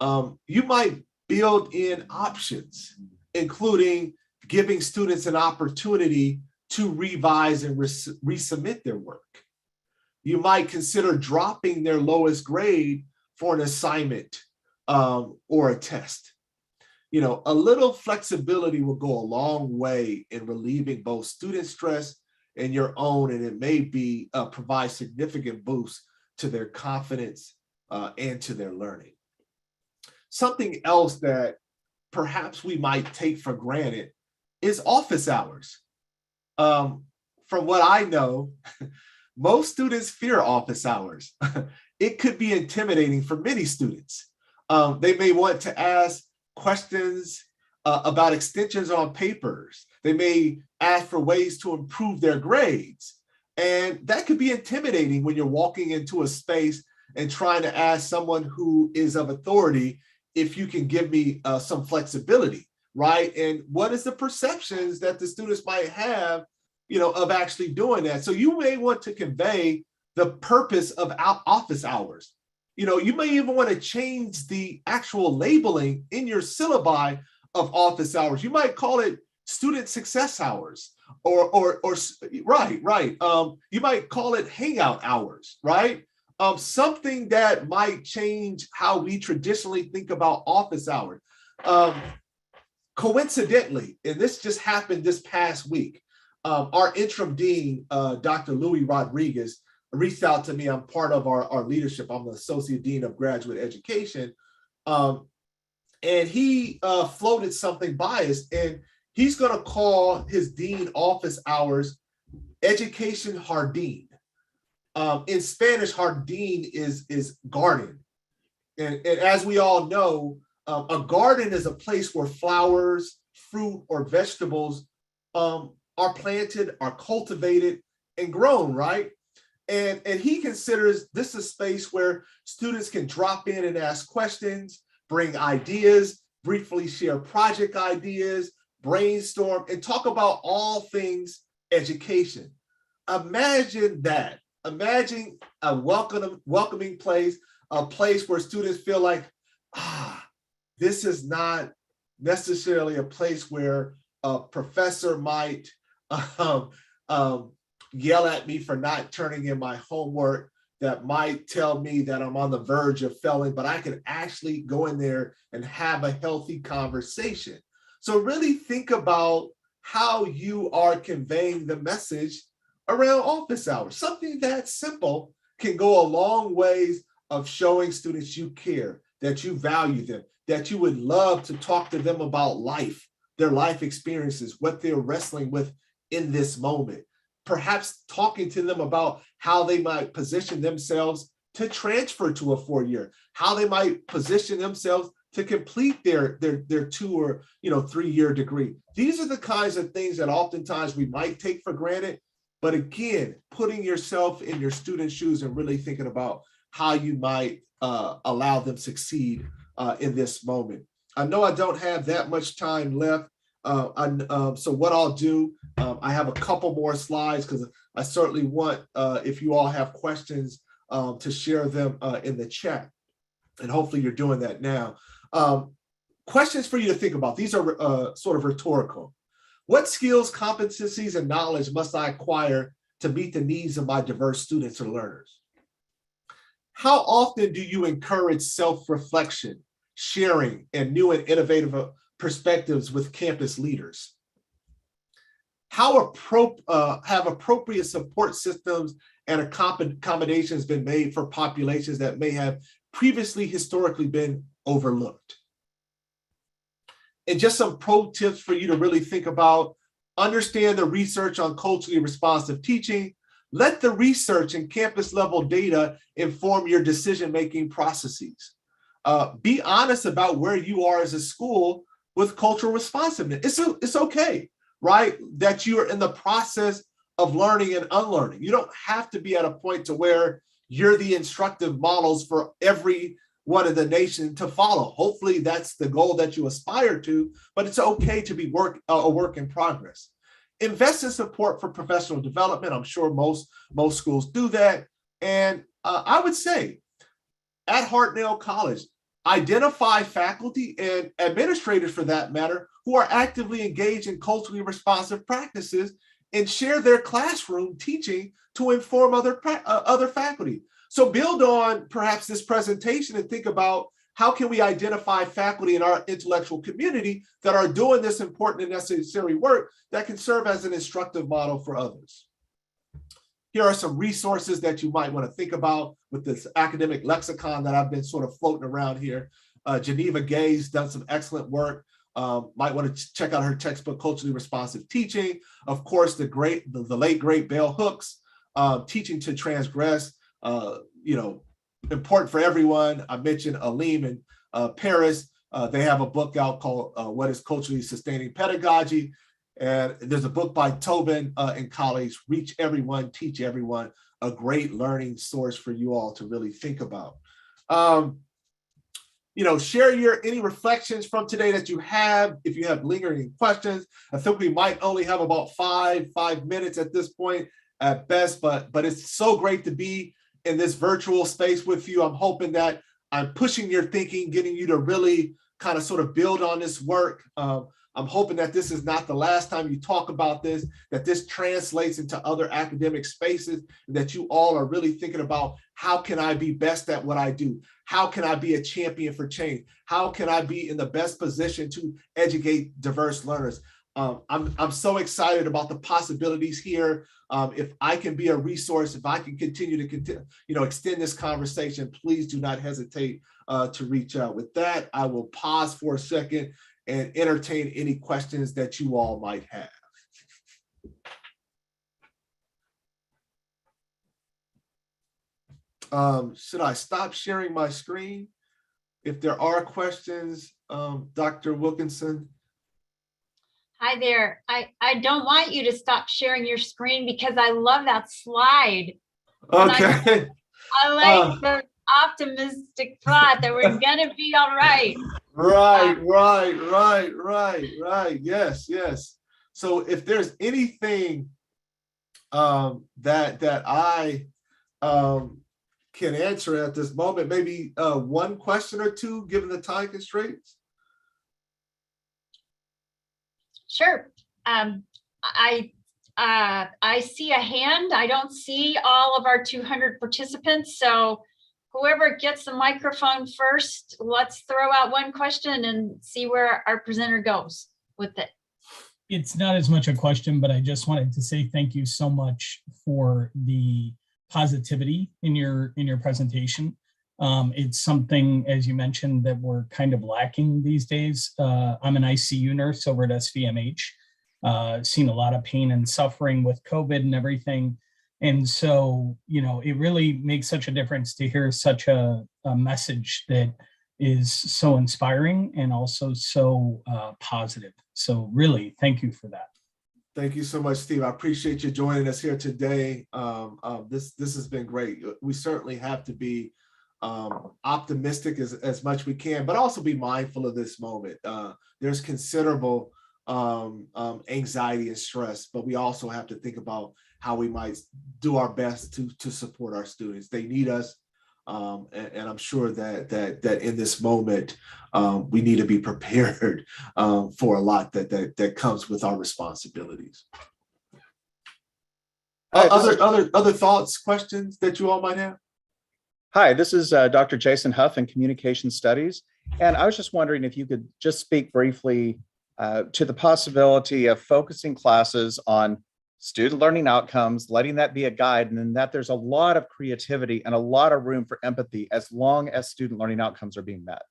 You might build in options, including giving students an opportunity to revise and resubmit their work. You might consider dropping their lowest grade for an assignment or a test. A little flexibility will go a long way in relieving both student stress and your own, and it may provide significant boost to their confidence and to their learning. Something else that perhaps we might take for granted is office hours. From what I know, most students fear office hours. It could be intimidating for many students. They may want to ask questions about extensions on papers. They may ask for ways to improve their grades. And that could be intimidating when you're walking into a space and trying to ask someone who is of authority if you can give me some flexibility, right? And what is the perceptions that the students might have, of actually doing that? So you may want to convey the purpose of office hours. You may even want to change the actual labeling in your syllabi of office hours. You might call it student success hours or right. You might call it hangout hours, right? Something that might change how we traditionally think about office hours. Coincidentally, and this just happened this past week, our interim dean, Dr. Louis Rodriguez, reached out to me. I'm part of our leadership. I'm the Associate Dean of Graduate Education. And he floated something by us. And he's going to call his dean office hours Education Jardín. In Spanish, jardín is garden. And as we all know, a garden is a place where flowers, fruit, or vegetables are planted, are cultivated, and grown, right? And he considers this a space where students can drop in and ask questions, bring ideas, briefly share project ideas, brainstorm, and talk about all things education. Imagine that. Imagine a welcoming place, a place where students feel like, this is not necessarily a place where a professor might yell at me for not turning in my homework, that might tell me that I'm on the verge of failing, but I can actually go in there and have a healthy conversation. So really think about how you are conveying the message around office hours. Something that simple can go a long ways of showing students you care, that you value them, that you would love to talk to them about life, their life experiences, what they're wrestling with in this moment. Perhaps talking to them about how they might position themselves to transfer to a 4-year, how they might position themselves to complete their 2 or 3-year degree. These are the kinds of things that oftentimes we might take for granted. But again, putting yourself in your students' shoes and really thinking about how you might allow them succeed in this moment. I know I don't have that much time left. So what I'll do, I have a couple more slides because I certainly want, if you all have questions, to share them in the chat. And hopefully you're doing that now. Questions for you to think about. These are sort of rhetorical. What skills, competencies, and knowledge must I acquire to meet the needs of my diverse students or learners? How often do you encourage self-reflection, sharing, and new and innovative perspectives with campus leaders? How have appropriate support systems and accommodations been made for populations that may have previously historically been overlooked? And just some pro tips for you to really think about: understand the research on culturally responsive teaching. Let the research and campus level data inform your decision-making processes. Be honest about where you are as a school with cultural responsiveness. It's okay, right? That you are in the process of learning and unlearning. You don't have to be at a point to where you're the instructive models for every one of the nation to follow. Hopefully that's the goal that you aspire to, but it's okay to be a work in progress. Invest in support for professional development. I'm sure most schools do that. And I would say at Hartnell College, identify faculty and administrators, for that matter, who are actively engaged in culturally responsive practices and share their classroom teaching to inform other faculty. So build on perhaps this presentation and think about how can we identify faculty in our intellectual community that are doing this important and necessary work that can serve as an instructive model for others. Here are some resources that you might want to think about with this academic lexicon that I've been sort of floating around here. Geneva Gay's done some excellent work. Might want to check out her textbook, Culturally Responsive Teaching. Of course, the late great Bell Hooks, Teaching to Transgress, important for everyone. I mentioned Alim and Paris. They have a book out called What is Culturally Sustaining Pedagogy? And there's a book by Tobin and colleagues, Reach Everyone, Teach Everyone, a great learning source for you all to really think about. Share any reflections from today that you have. If you have lingering questions, I think we might only have about five minutes at this point at best, but it's so great to be in this virtual space with you. I'm hoping that I'm pushing your thinking, getting you to really kind of sort of build on this work. I'm hoping that this is not the last time you talk about this, that this translates into other academic spaces, and that you all are really thinking about how can I be best at what I do? How can I be a champion for change? How can I be in the best position to educate diverse learners? I'm so excited about the possibilities here. If I can be a resource, if I can continue to extend this conversation, please do not hesitate to reach out. With that, I will pause for a second and entertain any questions that you all might have. Should I stop sharing my screen? If there are questions, Dr. Wilkinson. Hi there. I don't want you to stop sharing your screen because I love that slide. Okay. I like the optimistic thought that we're gonna be all right. Right. Yes. So if there's anything that I can answer at this moment, maybe one question or two, given the time constraints. Sure. I see a hand. I don't see all of our 200 participants. So whoever gets the microphone first, let's throw out one question and see where our presenter goes with it. It's not as much a question, but I just wanted to say thank you so much for the positivity in your presentation. It's something, as you mentioned, that we're kind of lacking these days. I'm an ICU nurse over at SVMH, seen a lot of pain and suffering with COVID and everything. And so, it really makes such a difference to hear such a message that is so inspiring and also so positive. So really, thank you for that. Thank you so much, Steve. I appreciate you joining us here today. This has been great. We certainly have to be optimistic as much we can, but also be mindful of this moment. There's considerable anxiety and stress, but we also have to think about how we might do our best to support our students. They need us, and I'm sure that in this moment we need to be prepared for a lot that comes with our responsibilities. Other thoughts, questions that you all might have? Hi, this is Dr. Jason Huff in Communication Studies. And I was just wondering if you could just speak briefly to the possibility of focusing classes on student learning outcomes, letting that be a guide, and then that there's a lot of creativity and a lot of room for empathy as long as student learning outcomes are being met.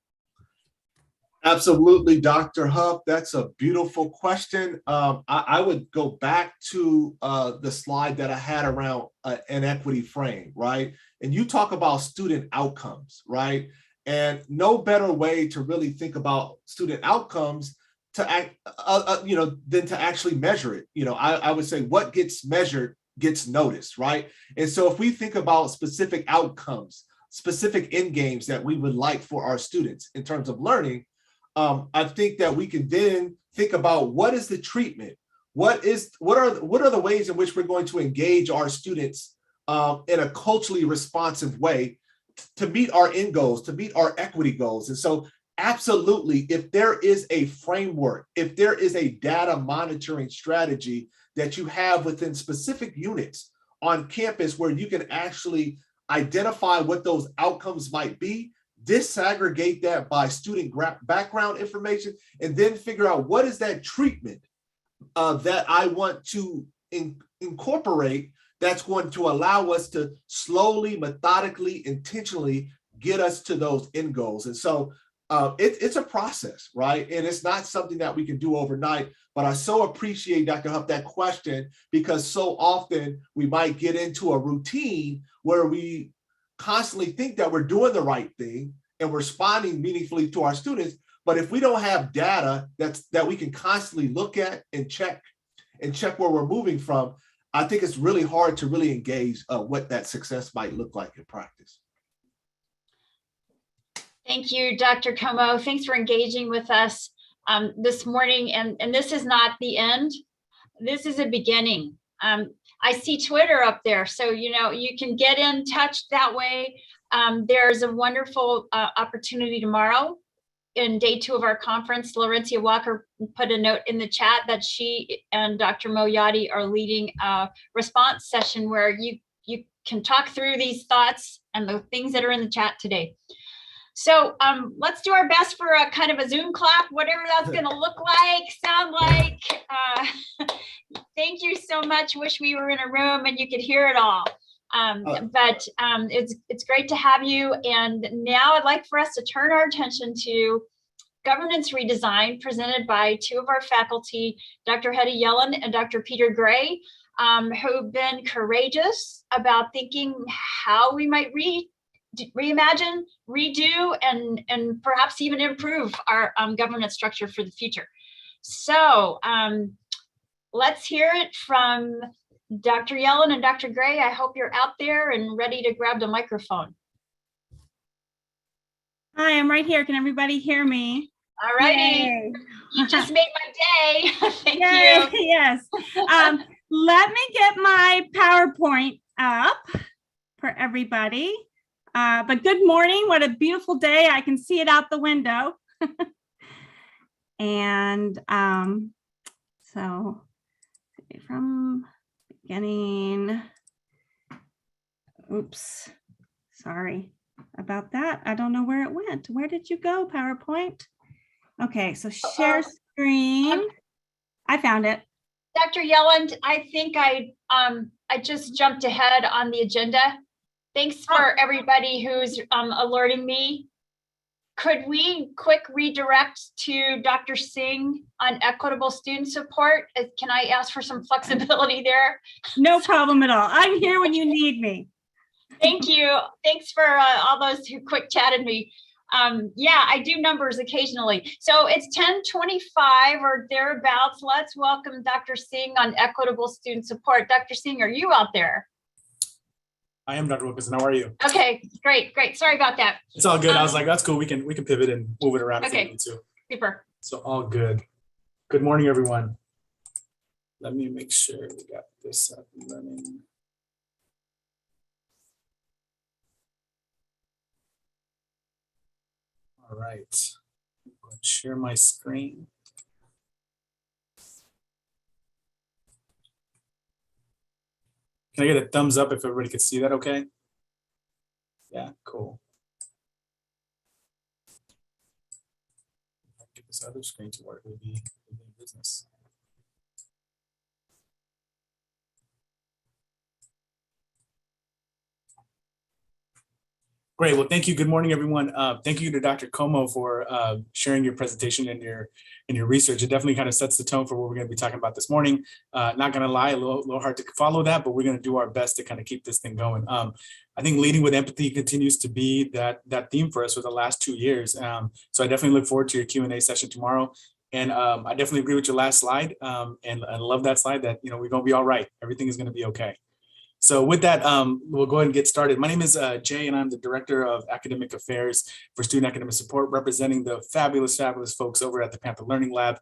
Absolutely, Dr. Huff. That's a beautiful question. I would go back to the slide that I had around an equity frame, right? And you talk about student outcomes, right? And no better way to really think about student outcomes to act, than to actually measure it. I would say what gets measured gets noticed, right? And so if we think about specific outcomes, specific end games that we would like for our students in terms of learning, I think that we can then think about what is the treatment, what are the ways in which we're going to engage our students in a culturally responsive way to meet our end goals, to meet our equity goals. And so absolutely, if there is a framework, if there is a data monitoring strategy that you have within specific units on campus where you can actually identify what those outcomes might be, disaggregate that by student background information, and then figure out what is that treatment that I want to incorporate that's going to allow us to slowly, methodically, intentionally get us to those end goals. And so it's a process, right? And it's not something that we can do overnight, but I so appreciate, Dr. Huff, that question, because so often we might get into a routine where we constantly think that we're doing the right thing and we're responding meaningfully to our students. But if we don't have data that we can constantly look at and check where we're moving from, I think it's really hard to really engage what that success might look like in practice. Thank you, Dr. Como. Thanks for engaging with us this morning. And this is not the end. This is a beginning. I see Twitter up there, so you can get in touch that way. There's a wonderful opportunity tomorrow in day 2 of our conference. Laurencia Walker put a note in the chat that she and Dr. Moyati are leading a response session where you can talk through these thoughts and the things that are in the chat today. So let's do our best for a kind of a Zoom clap, whatever that's going to look like, sound like. Thank you so much. Wish we were in a room and you could hear it all. But it's great to have you. And now I'd like for us to turn our attention to governance redesign presented by two of our faculty, Dr. Hetty Yellen and Dr. Peter Gray, who've been courageous about thinking how we might reimagine, redo, and perhaps even improve our governance structure for the future. So let's hear it from Dr. Yellen and Dr. Gray. I hope you're out there and ready to grab the microphone. Hi, I'm right here. Can everybody hear me? All righty. You just made my day. Thank you. Yes. Let me get my PowerPoint up for everybody. But good morning. What a beautiful day. I can see it out the window. And so from beginning, oops, sorry about that. I don't know where it went. Where did you go, PowerPoint? Okay, so share screen. I found it. Dr. Yellen, I think I just jumped ahead on the agenda. Thanks for everybody who's alerting me. Could we quick redirect to Dr. Singh on equitable student support? Can I ask for some flexibility there? No problem at all. I'm here when you need me. Thank you. Thanks for all those who quick chatted me. Yeah, I do numbers occasionally. So it's 10:25 or thereabouts. Let's welcome Dr. Singh on equitable student support. Dr. Singh, are you out there? I am Dr. Wilkinson. How are you? Okay, great. Sorry about that. It's all good. I was like, that's cool. We can pivot and move it around if we need to. Super. So all good. Good morning, everyone. Let me make sure we got this up and running. All right. Let's share my screen. Can I get a thumbs up if everybody could see that okay? Yeah, cool. Get this other screen to work, would be business. Great, well, thank you. Good morning, everyone. Thank you to Dr. Como for sharing your presentation and your research. It definitely kind of sets the tone for what we're going to be talking about this morning. Not going to lie, a little hard to follow that, but we're going to do our best to kind of keep this thing going. I think leading with empathy continues to be that theme for us for the last 2 years. So I definitely look forward to your Q&A session tomorrow. And I definitely agree with your last slide, and I love that slide that we're going to be all right. Everything is going to be okay. So with that, we'll go ahead and get started. My name is Jay, and I'm the Director of Academic Affairs for Student Academic Support, representing the fabulous folks over at the Panther Learning Lab,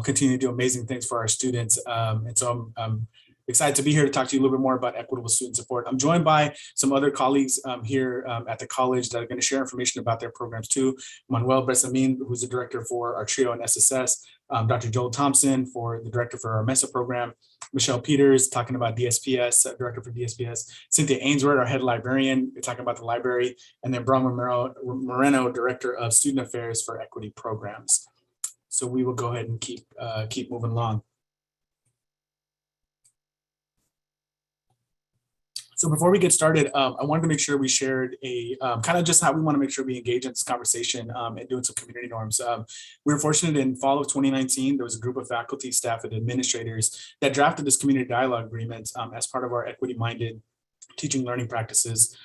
continue to do amazing things for our students. And so I'm excited to be here to talk to you a little bit more about equitable student support. I'm joined by some other colleagues here at the college that are going to share information about their programs too. Manuel Besamin, who's the director for our TRIO and SSS, Dr. Joel Thompson, for the director for our MESA program, Michelle Peters, talking about DSPS, director for DSPS, Cynthia Ainsworth, our head librarian, talking about the library, and then Bronwyn Moreno, director of student affairs for equity programs. So we will go ahead and keep moving along. So before we get started, I wanted to make sure we shared a kind of just how we want to make sure we engage in this conversation and doing some community norms. We were fortunate in fall of 2019, there was a group of faculty, staff, and administrators that drafted this community dialogue agreement as part of our equity-minded teaching learning practices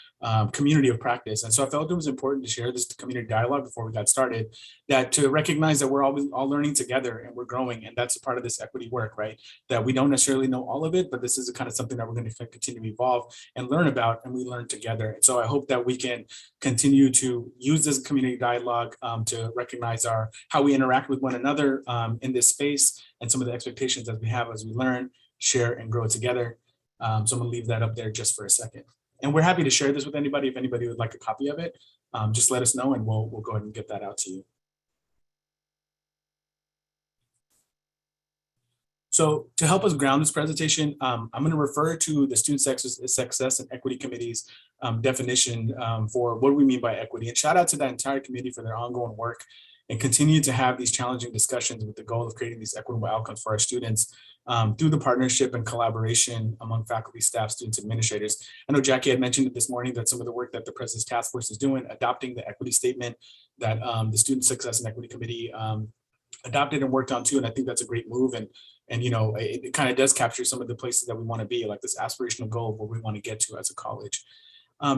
community of practice. And so I felt it was important to share this community dialogue before we got started, that to recognize that we're all learning together and we're growing. And that's a part of this equity work, right? That we don't necessarily know all of it, but this is a kind of something that we're going to continue to evolve and learn about, and we learn together. And so I hope that we can continue to use this community dialogue to recognize how we interact with one another in this space and some of the expectations that we have as we learn, share, and grow together. So I'm going to leave that up there just for a second. And we're happy to share this with anybody. If anybody would like a copy of it, just let us know and we'll go ahead and get that out to you. So to help us ground this presentation, I'm going to refer to the Student Success and Equity Committee's definition for what we mean by equity. And shout out to that entire committee for their ongoing work and continue to have these challenging discussions with the goal of creating these equitable outcomes for our students through the partnership and collaboration among faculty, staff, students, administrators. I know Jackie had mentioned it this morning that some of the work that the President's Task Force is doing, adopting the equity statement that the Student Success and Equity Committee adopted and worked on too. And I think that's a great move. And you know, it kind of does capture some of the places that we want to be, like this aspirational goal of where we want to get to as a college.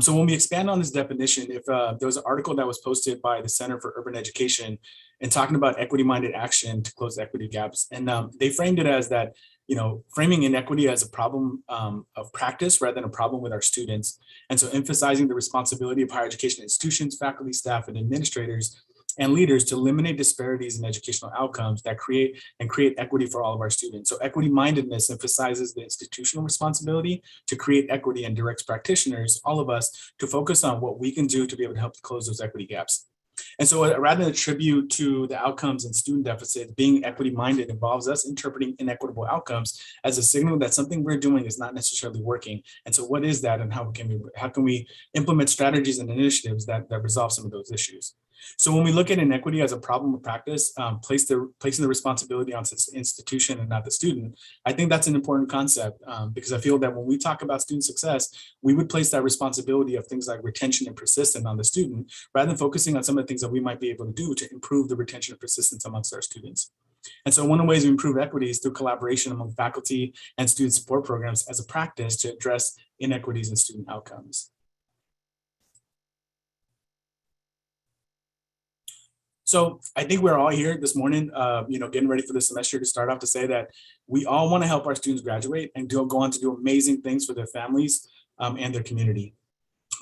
So when we expand on this definition, if there was an article that was posted by the Center for Urban Education and talking about equity-minded action to close equity gaps, and they framed it as that, you know, framing inequity as a problem of practice rather than a problem with our students. And so emphasizing the responsibility of higher education institutions, faculty, staff, and administrators and leaders to eliminate disparities in educational outcomes that create equity for all of our students. So equity-mindedness emphasizes the institutional responsibility to create equity and directs practitioners, all of us, to focus on what we can do to be able to help to close those equity gaps. And so rather than attribute to the outcomes and student deficit, being equity-minded involves us interpreting inequitable outcomes as a signal that something we're doing is not necessarily working. And so what is that, and how can we implement strategies and initiatives that resolve some of those issues? So when we look at inequity as a problem of practice, placing the responsibility on the institution and not the student, I think that's an important concept because I feel that when we talk about student success, we would place that responsibility of things like retention and persistence on the student, rather than focusing on some of the things that we might be able to do to improve the retention and persistence amongst our students. And so one of the ways we improve equity is through collaboration among faculty and student support programs as a practice to address inequities in student outcomes. So I think we're all here this morning, getting ready for the semester to start off to say that we all want to help our students graduate and go on to do amazing things for their families and their community.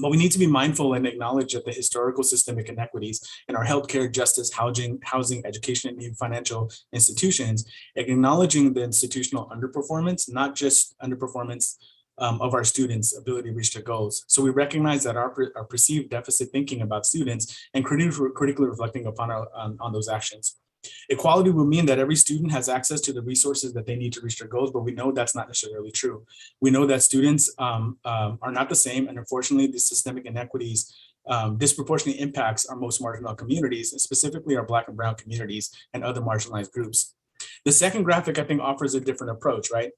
But we need to be mindful and acknowledge that the historical systemic inequities in our healthcare, justice, housing, education, and even financial institutions, acknowledging the institutional underperformance, not just underperformance of our students' ability to reach their goals. So we recognize that our perceived deficit thinking about students and critically reflecting upon on those actions. Equality will mean that every student has access to the resources that they need to reach their goals, but we know that's not necessarily true. We know that students are not the same, and unfortunately, the systemic inequities disproportionately impacts our most marginal communities, and specifically our Black and Brown communities and other marginalized groups. The second graphic, I think, offers a different approach, right?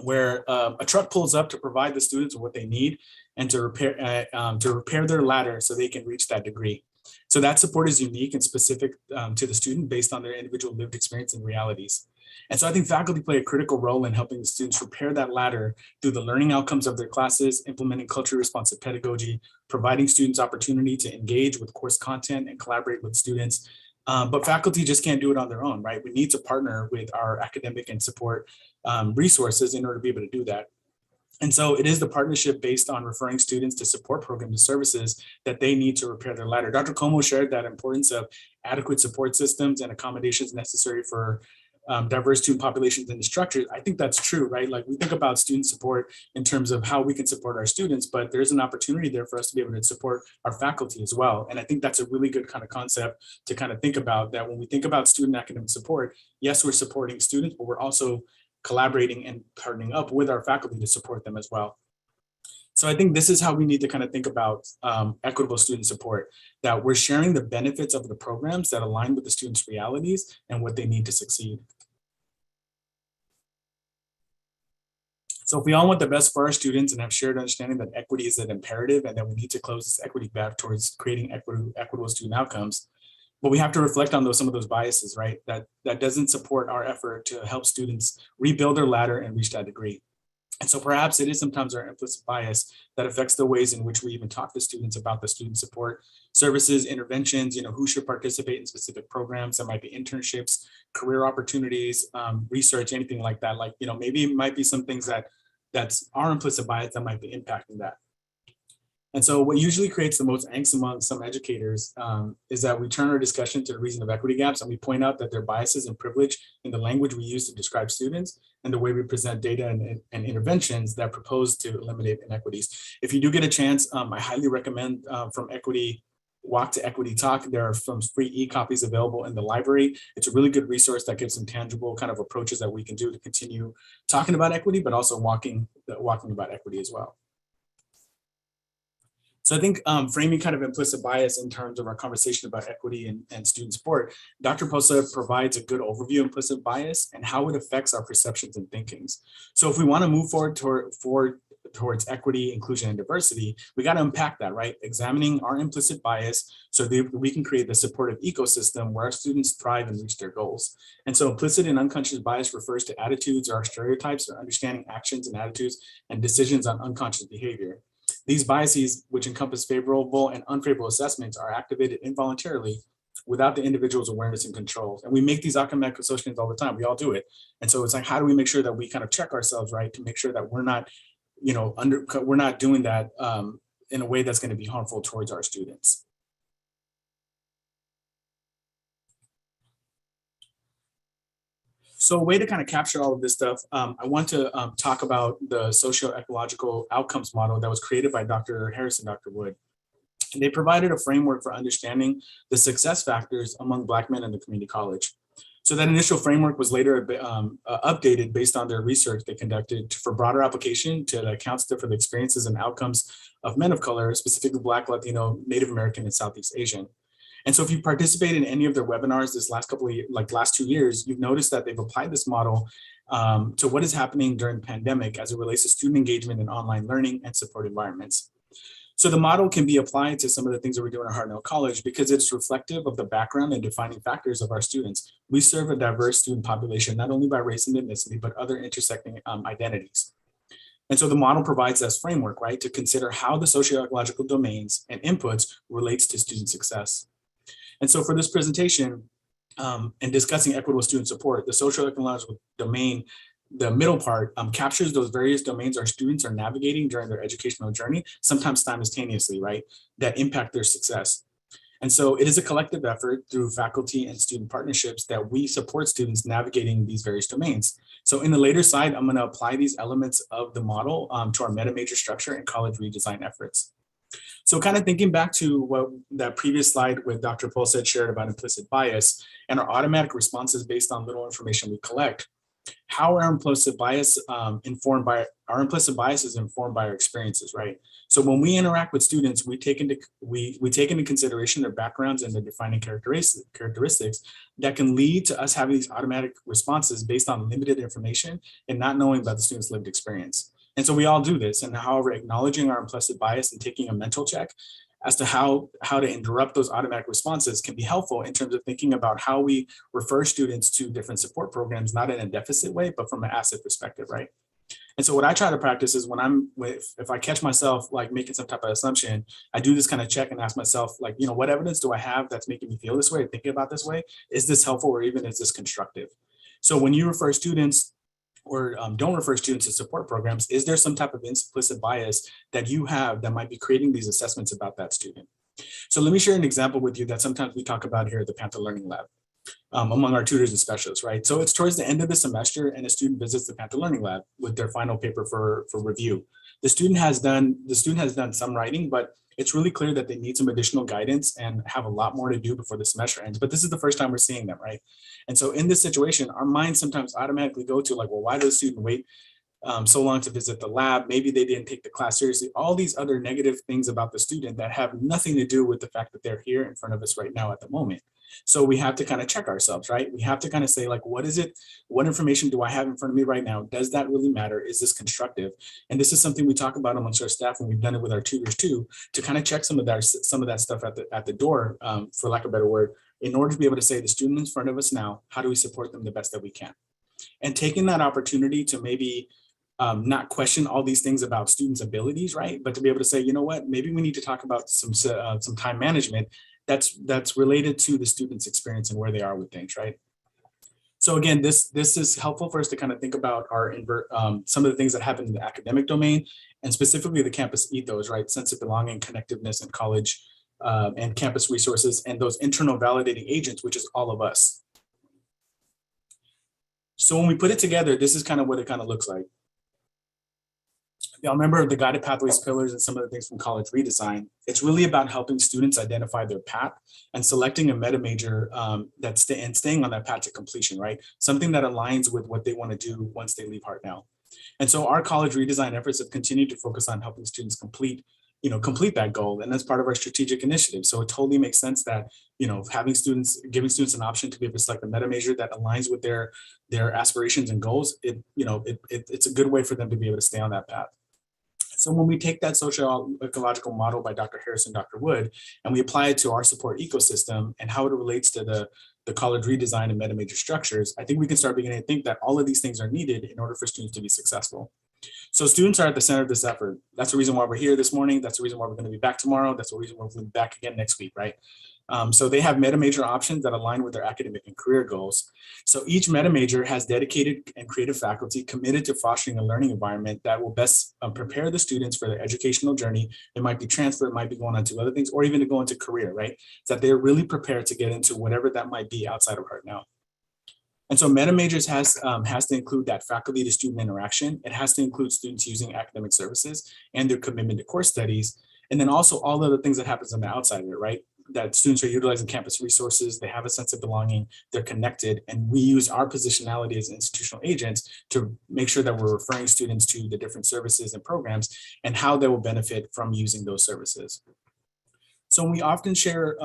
Where a truck pulls up to provide the students with what they need and to repair their ladder so they can reach that degree. So that support is unique and specific to the student based on their individual lived experience and realities. And so I think faculty play a critical role in helping the students repair that ladder through the learning outcomes of their classes, implementing culturally responsive pedagogy, providing students opportunity to engage with course content and collaborate with students. But faculty just can't do it on their own, right? We need to partner with our academic and support resources in order to be able to do that. And so it is the partnership based on referring students to support programs and services that they need to repair their ladder. Dr. Como shared that importance of adequate support systems and accommodations necessary for diverse student populations and structures. I think that's true, right? Like we think about student support in terms of how we can support our students, but there's an opportunity there for us to be able to support our faculty as well. And I think that's a really good kind of concept to kind of think about, that when we think about student academic support, yes, we're supporting students, but we're also collaborating and partnering up with our faculty to support them as well. So I think this is how we need to kind of think about equitable student support, that we're sharing the benefits of the programs that align with the students' realities and what they need to succeed. So if we all want the best for our students and have shared understanding that equity is an imperative and that we need to close this equity gap towards creating equitable student outcomes, but we have to reflect on some of those biases, right? That doesn't support our effort to help students rebuild their ladder and reach that degree. And so perhaps it is sometimes our implicit bias that affects the ways in which we even talk to students about the student support services, interventions, who should participate in specific programs. That might be internships, career opportunities, research, anything like that. Like, maybe it might be some things that's our implicit bias that might be impacting that. And so what usually creates the most angst among some educators is that we turn our discussion to the reason of equity gaps, and we point out that there are biases and privilege in the language we use to describe students and the way we present data and interventions that propose to eliminate inequities. If you do get a chance, I highly recommend From Equity Walk to Equity Talk. There are some free e-copies available in the library. It's a really good resource that gives some tangible kind of approaches that we can do to continue talking about equity, but also walking about equity as well. So I think framing kind of implicit bias in terms of our conversation about equity and student support, Dr. Posa provides a good overview of implicit bias and how it affects our perceptions and thinkings. So if we want to move forward towards equity, inclusion, and diversity, we got to unpack that, right? Examining our implicit bias so that we can create the supportive ecosystem where our students thrive and reach their goals. And so implicit and unconscious bias refers to attitudes or stereotypes or understanding actions and attitudes and decisions on unconscious behavior. These biases, which encompass favorable and unfavorable assessments, are activated involuntarily without the individual's awareness and control. And we make these automatic associations all the time. We all do it. And so it's like, how do we make sure that we kind of check ourselves, right? To make sure that we're not, we're not doing that in a way that's going to be harmful towards our students. So a way to kind of capture all of this stuff, I want to talk about the socio-ecological outcomes model that was created by Dr. Harris and Dr. Wood. And they provided a framework for understanding the success factors among Black men in the community college. So that initial framework was later updated based on their research they conducted for broader application to account for the experiences and outcomes of men of color, specifically Black, Latino, Native American, and Southeast Asian. And so if you participate in any of their webinars this last couple of years, like last 2 years, you've noticed that they've applied this model to what is happening during the pandemic as it relates to student engagement in online learning and support environments. So the model can be applied to some of the things that we're doing at Hartnell College because it's reflective of the background and defining factors of our students. We serve a diverse student population, not only by race and ethnicity, but other intersecting identities. And so the model provides us framework, right, to consider how the socio-ecological domains and inputs relates to student success. And so for this presentation and discussing equitable student support, the socio-ecological domain, the middle part captures those various domains our students are navigating during their educational journey, sometimes simultaneously, right, that impact their success. And so it is a collective effort through faculty and student partnerships that we support students navigating these various domains. So in the later slide, I'm going to apply these elements of the model to our meta major structure and college redesign efforts. So kind of thinking back to what that previous slide with Dr. Posa had shared about implicit bias and our automatic responses based on little information we collect, how our implicit bias is informed by our experiences, right? So when we interact with students, we take into consideration their backgrounds and their defining characteristics that can lead to us having these automatic responses based on limited information and not knowing about the student's lived experience. And so we all do this. And however, acknowledging our implicit bias and taking a mental check as to how to interrupt those automatic responses can be helpful in terms of thinking about how we refer students to different support programs, not in a deficit way, but from an asset perspective, right? And so what I try to practice is when if I catch myself like making some type of assumption, I do this kind of check and ask myself, like, what evidence do I have that's making me feel this way, thinking about this way? Is this helpful or even is this constructive? So when you refer students or don't refer students to support programs, is there some type of implicit bias that you have that might be creating these assessments about that student? So let me share an example with you that sometimes we talk about here at the Panther Learning Lab among our tutors and specialists, right? So it's towards the end of the semester and a student visits the Panther Learning Lab with their final paper for review. The student has done some writing, but it's really clear that they need some additional guidance and have a lot more to do before the semester ends. But this is the first time we're seeing them, right? And so in this situation, our minds sometimes automatically go to like, well, why does the student wait so long to visit the lab? Maybe they didn't take the class seriously. All these other negative things about the student that have nothing to do with the fact that they're here in front of us right now at the moment. So we have to kind of check ourselves, right? We have to kind of say like, what is it? What information do I have in front of me right now? Does that really matter? Is this constructive? And this is something we talk about amongst our staff, and we've done it with our tutors too, to kind of check some of that stuff at the door, for lack of a better word, in order to be able to say the student in front of us now, how do we support them the best that we can? And taking that opportunity to maybe not question all these things about students' abilities, right? But to be able to say, you know what, maybe we need to talk about some time management that's related to the student's experience and where they are with things, right? So again, this is helpful for us to kind of think about our some of the things that happen in the academic domain and specifically the campus ethos, right? Sense of belonging, connectiveness in college and campus resources and those internal validating agents, which is all of us. So when we put it together, this is kind of what it kind of looks like. Y'all remember the guided pathways pillars and some of the things from college redesign. It's really about helping students identify their path and selecting a meta major and staying on that path to completion, right? Something that aligns with what they want to do once they leave Hartnell. And so our college redesign efforts have continued to focus on helping students complete complete that goal. And that's part of our strategic initiative. So it totally makes sense that, giving students an option to be able to select a meta major that aligns with their aspirations and goals, it's a good way for them to be able to stay on that path. So when we take that social ecological model by Dr. Harris and Dr. Wood, and we apply it to our support ecosystem and how it relates to the college redesign and meta major structures, I think we can start beginning to think that all of these things are needed in order for students to be successful. So students are at the center of this effort. That's the reason why we're here this morning. That's the reason why we're going to be back tomorrow. That's the reason why we're going to be back again next week, right? So they have meta major options that align with their academic and career goals. So each meta major has dedicated and creative faculty committed to fostering a learning environment that will best prepare the students for their educational journey. It might be transfer, it might be going on to other things, or even to go into career, right? So that they're really prepared to get into whatever that might be outside of right now. And so meta majors has to include that faculty to student interaction. It has to include students using academic services and their commitment to course studies. And then also all of the things that happens on the outside of it, right? That students are utilizing campus resources, they have a sense of belonging, they're connected, and we use our positionality as institutional agents to make sure that we're referring students to the different services and programs and how they will benefit from using those services. So we often share,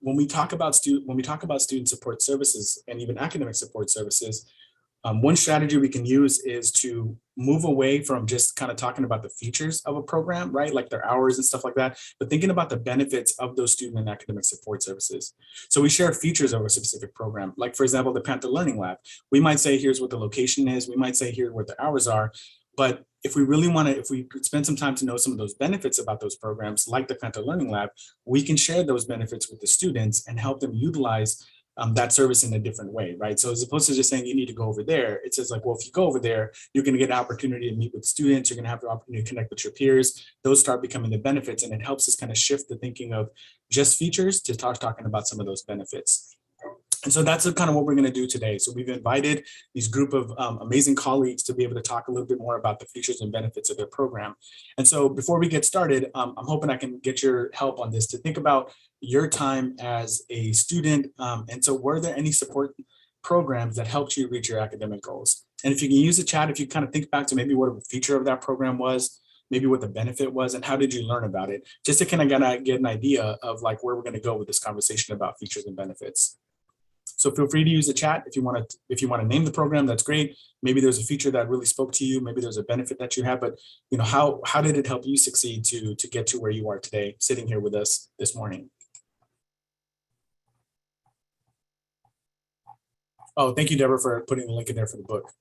when we talk about student support services and even academic support services, one strategy we can use is to move away from just kind of talking about the features of a program, right? Like their hours and stuff like that, but thinking about the benefits of those student and academic support services. So we share features of a specific program. Like for example, the Panther Learning Lab. We might say, here's what the location is. We might say, here's what the hours are. But if we really want to, if we spend some time to know some of those benefits about those programs, like the Panther Learning Lab, we can share those benefits with the students and help them utilize that service in a different way, right? So as opposed to just saying you need to go over there, it says like, well, if you go over there, you're going to get an opportunity to meet with students, you're going to have the opportunity to connect with your peers. Those start becoming the benefits, and it helps us kind of shift the thinking of just features to talking about some of those benefits. And so that's kind of what we're going to do today. So we've invited these group of amazing colleagues to be able to talk a little bit more about the features and benefits of their program. And so before we get started, I'm hoping I can get your help on this to think about your time as a student. And so were there any support programs that helped you reach your academic goals? And if you can use the chat, if you kind of think back to maybe what a feature of that program was, maybe what the benefit was, and how did you learn about it? Just to kind of get an idea of like where we're going to go with this conversation about features and benefits. So feel free to use the chat if you want to name the program. That's great. Maybe there's a feature that really spoke to you. Maybe there's a benefit that you have. But how did it help you succeed to get to where you are today, sitting here with us this morning? Oh, thank you, Deborah, for putting the link in there for the book.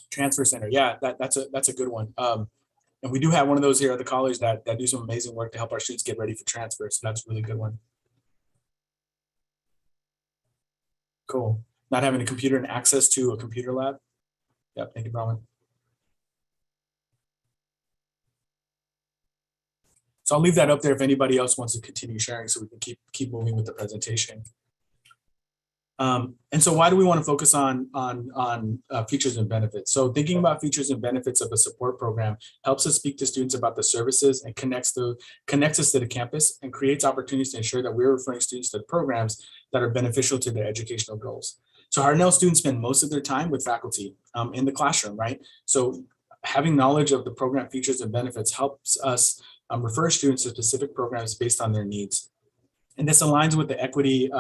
Transfer Center, yeah, that's a good one. And we do have one of those here at the college that do some amazing work to help our students get ready for transfer. So that's a really good one. Cool. Not having a computer and access to a computer lab. Yeah, thank you, Brahman. So I'll leave that up there if anybody else wants to continue sharing so we can keep moving with the presentation. And so why do we want to focus on features and benefits? So thinking about features and benefits of a support program helps us speak to students about the services and connects us to the campus and creates opportunities to ensure that we're referring students to the programs that are beneficial to their educational goals. So Hartnell students spend most of their time with faculty in the classroom, right? So having knowledge of the program features and benefits helps us refer students to specific programs based on their needs. And this aligns with the equity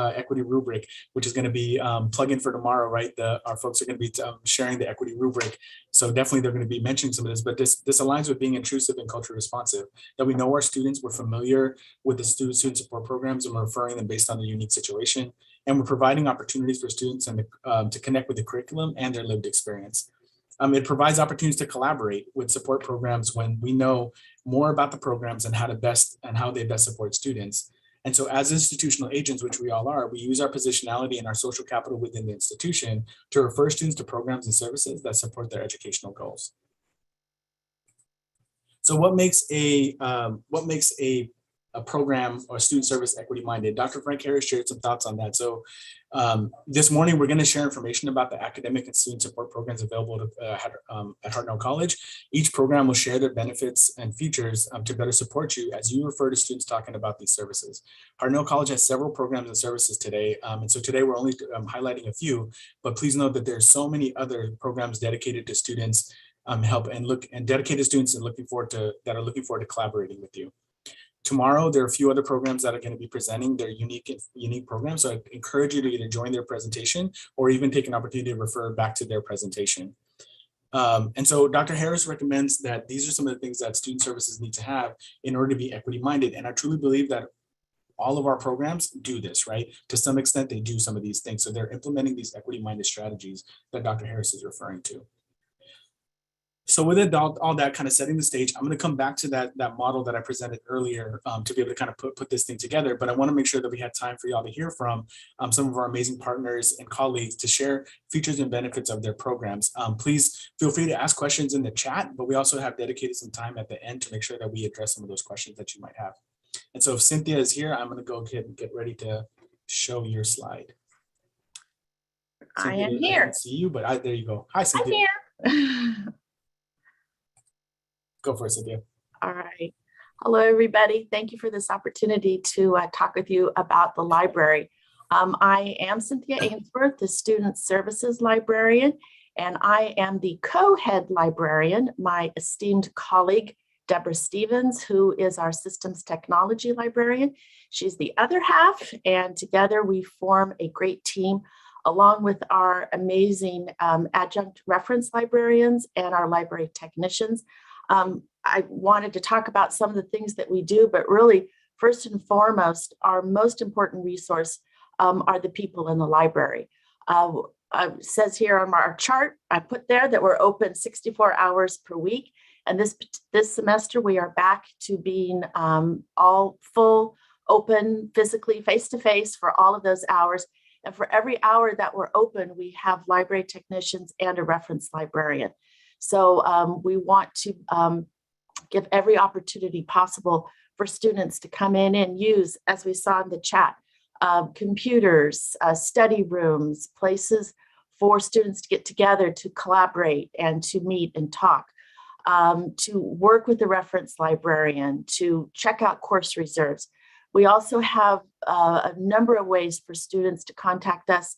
rubric, which is going to be plug-in for tomorrow, right? Our folks are going to be sharing the equity rubric. So definitely they're going to be mentioning some of this, but this aligns with being intrusive and culturally responsive, that we know our students, we're familiar with the student support programs, and we're referring them based on their unique situation. And we're providing opportunities for students and to connect with the curriculum and their lived experience. It provides opportunities to collaborate with support programs when we know more about the programs and how they best support students. And so as institutional agents, which we all are, we use our positionality and our social capital within the institution to refer students to programs and services that support their educational goals. So what makes a a program or student service equity minded. Dr. Frank Harris shared some thoughts on that. So this morning, we're going to share information about the academic and student support programs available at Hartnell College. Each program will share their benefits and features to better support you as you refer to students talking about these services. Hartnell College has several programs and services today. And so today we're only highlighting a few, but please note that there's so many other programs dedicated to students dedicated students and that are looking forward to collaborating with you. Tomorrow, there are a few other programs that are going to be presenting their unique programs. So I encourage you to either join their presentation or even take an opportunity to refer back to their presentation. And so Dr. Harris recommends that these are some of the things that student services need to have in order to be equity minded. And I truly believe that all of our programs do this, right? To some extent, they do some of these things. So they're implementing these equity minded strategies that Dr. Harris is referring to. So with it, all that kind of setting the stage, I'm going to come back to that model that I presented earlier to be able to kind of put this thing together. But I want to make sure that we had time for y'all to hear from some of our amazing partners and colleagues to share features and benefits of their programs. Please feel free to ask questions in the chat, but we also have dedicated some time at the end to make sure that we address some of those questions that you might have. And so if Cynthia is here, I'm going to go ahead and get ready to show your slide. Cynthia, I am here. I can't see you, but there you go. Hi, Cynthia. I'm here. Go for it, Cynthia. All right. Hello, everybody. Thank you for this opportunity to talk with you about the library. I am Cynthia Ainsworth, the Student Services Librarian, and I am the co-head librarian, my esteemed colleague, Deborah Stevens, who is our Systems Technology Librarian. She's the other half, and together we form a great team along with our amazing adjunct reference librarians and our library technicians. I wanted to talk about some of the things that we do, but really, first and foremost, our most important resource are the people in the library. It says here on our chart, I put there that we're open 64 hours per week. And this semester, we are back to being all full, open, physically, face-to-face for all of those hours. And for every hour that we're open, we have library technicians and a reference librarian. So we want to give every opportunity possible for students to come in and use, as we saw in the chat, computers, study rooms, places for students to get together to collaborate and to meet and talk, to work with the reference librarian, to check out course reserves. We also have a number of ways for students to contact us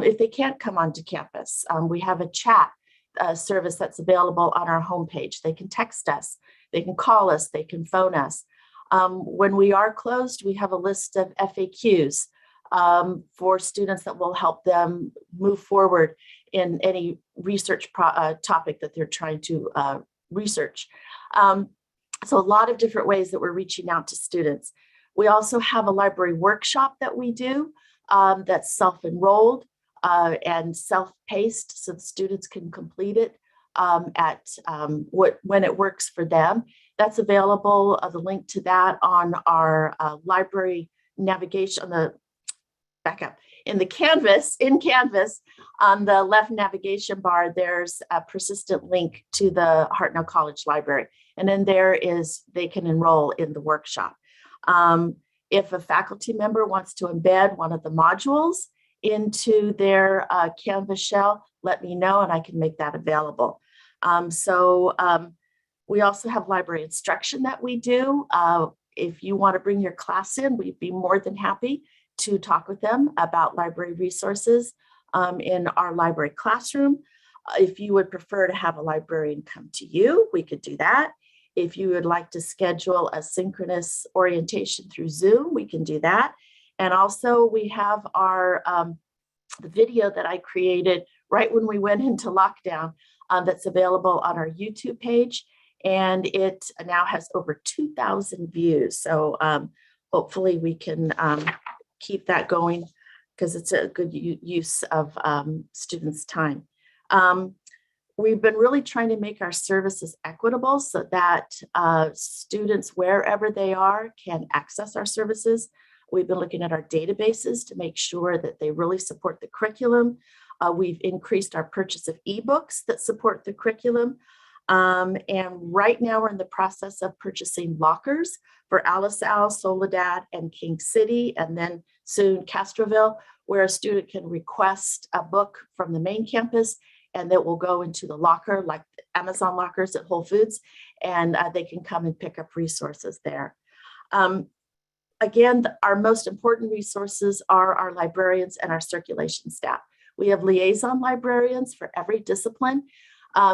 if they can't come onto campus. We have a chat service that's available on our homepage. They can text us, they can call us, they can phone us. When we are closed, we have a list of FAQs for students that will help them move forward in any research topic that they're trying to research. So a lot of different ways that we're reaching out to students. We also have a library workshop that we do that's self-enrolled and self-paced, so the students can complete it when it works for them. That's available, the link to that on our library navigation, on the in Canvas, on the left navigation bar, there's a persistent link to the Hartnell College Library. And then they can enroll in the workshop. If a faculty member wants to embed one of the modules into their Canvas shell, let me know and I can make that available. We also have library instruction that we do. If you want to bring your class in, we'd be more than happy to talk with them about library resources in our library classroom. If you would prefer to have a librarian come to you, we could do that. If you would like to schedule a synchronous orientation through Zoom, we can do that. And also we have our the video that I created right when we went into lockdown that's available on our YouTube page. And it now has over 2,000 views. So hopefully we can keep that going because it's a good use of students' time. We've been really trying to make our services equitable so that students, wherever they are, can access our services. We've been looking at our databases to make sure that they really support the curriculum. We've increased our purchase of ebooks that support the curriculum. And right now we're in the process of purchasing lockers for Alisal, Soledad, and King City, and then soon Castroville, where a student can request a book from the main campus and that will go into the locker, like Amazon lockers at Whole Foods, and they can come and pick up resources there. Again, our most important resources are our librarians and our circulation staff. We have liaison librarians for every discipline.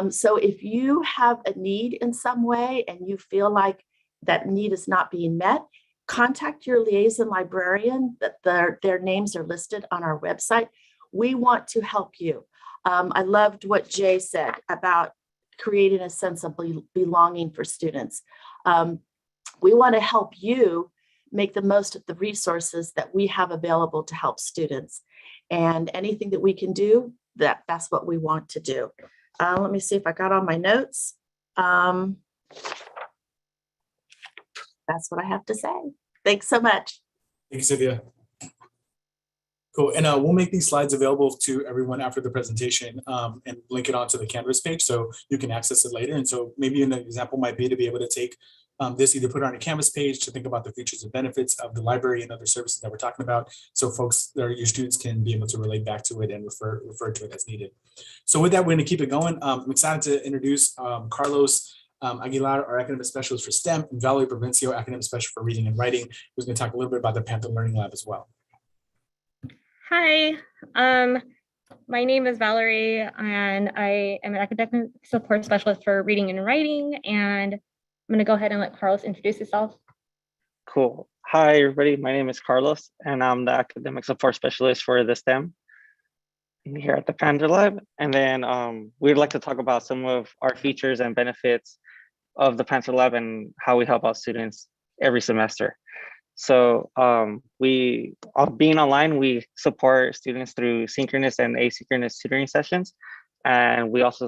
So if you have a need in some way and you feel like that need is not being met, contact your liaison librarian. That their names are listed on our website. We want to help you. I loved what Jay said about creating a sense of belonging for students. We want to help you make the most of the resources that we have available to help students. And anything that we can do, that's what we want to do. Let me see if I got all my notes. That's what I have to say. Thanks so much. Thank you, Cynthia. Cool. And we'll make these slides available to everyone after the presentation and link it onto the Canvas page so you can access it later. And so maybe an example might be to be able to take this, either put it on a Canvas page to think about the features and benefits of the library and other services that we're talking about, so folks, or your students, can be able to relate back to it and refer to it as needed. So with that, we're going to keep it going. I'm excited to introduce Carlos Aguilar, our academic specialist for STEM, and Valerie Provencio, academic specialist for reading and writing, who's going to talk a little bit about the Panther Learning Lab as well. Hi, my name is Valerie, and I am an academic support specialist for reading and writing, and I'm going to go ahead and let Carlos introduce himself. Cool. Hi, everybody. My name is Carlos, and I'm the academic support specialist for the STEM here at the Panther Lab. And then we'd like to talk about some of our features and benefits of the Panther Lab and how we help out students every semester. So being online, we support students through synchronous and asynchronous tutoring sessions. And we also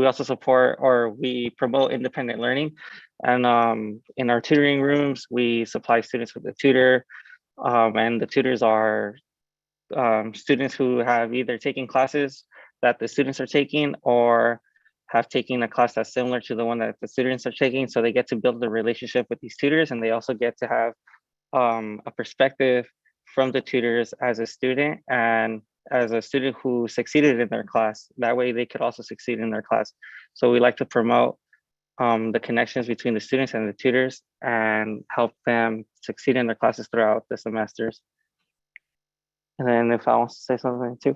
support, or we promote, independent learning. And in our tutoring rooms, we supply students with a tutor. And the tutors are students who have either taken classes that the students are taking or have taken a class that's similar to the one that the students are taking. So they get to build the relationship with these tutors, and they also get to have a perspective from the tutors as a student and as a student who succeeded in their class. That way they could also succeed in their class. So we like to promote the connections between the students and the tutors and help them succeed in their classes throughout the semesters. And then if I want to say something too.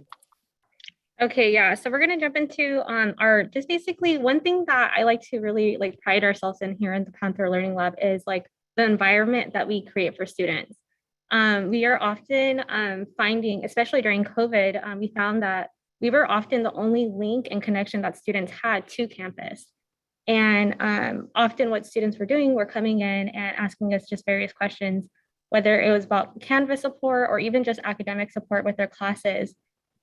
Okay, yeah, so we're going to jump into just basically one thing that I like to really pride ourselves in here in the Panther Learning Lab is the environment that we create for students. We are often finding, especially during COVID, we found that we were often the only link and connection that students had to campus. And often what students were doing were coming in and asking us just various questions, whether it was about Canvas support or even just academic support with their classes,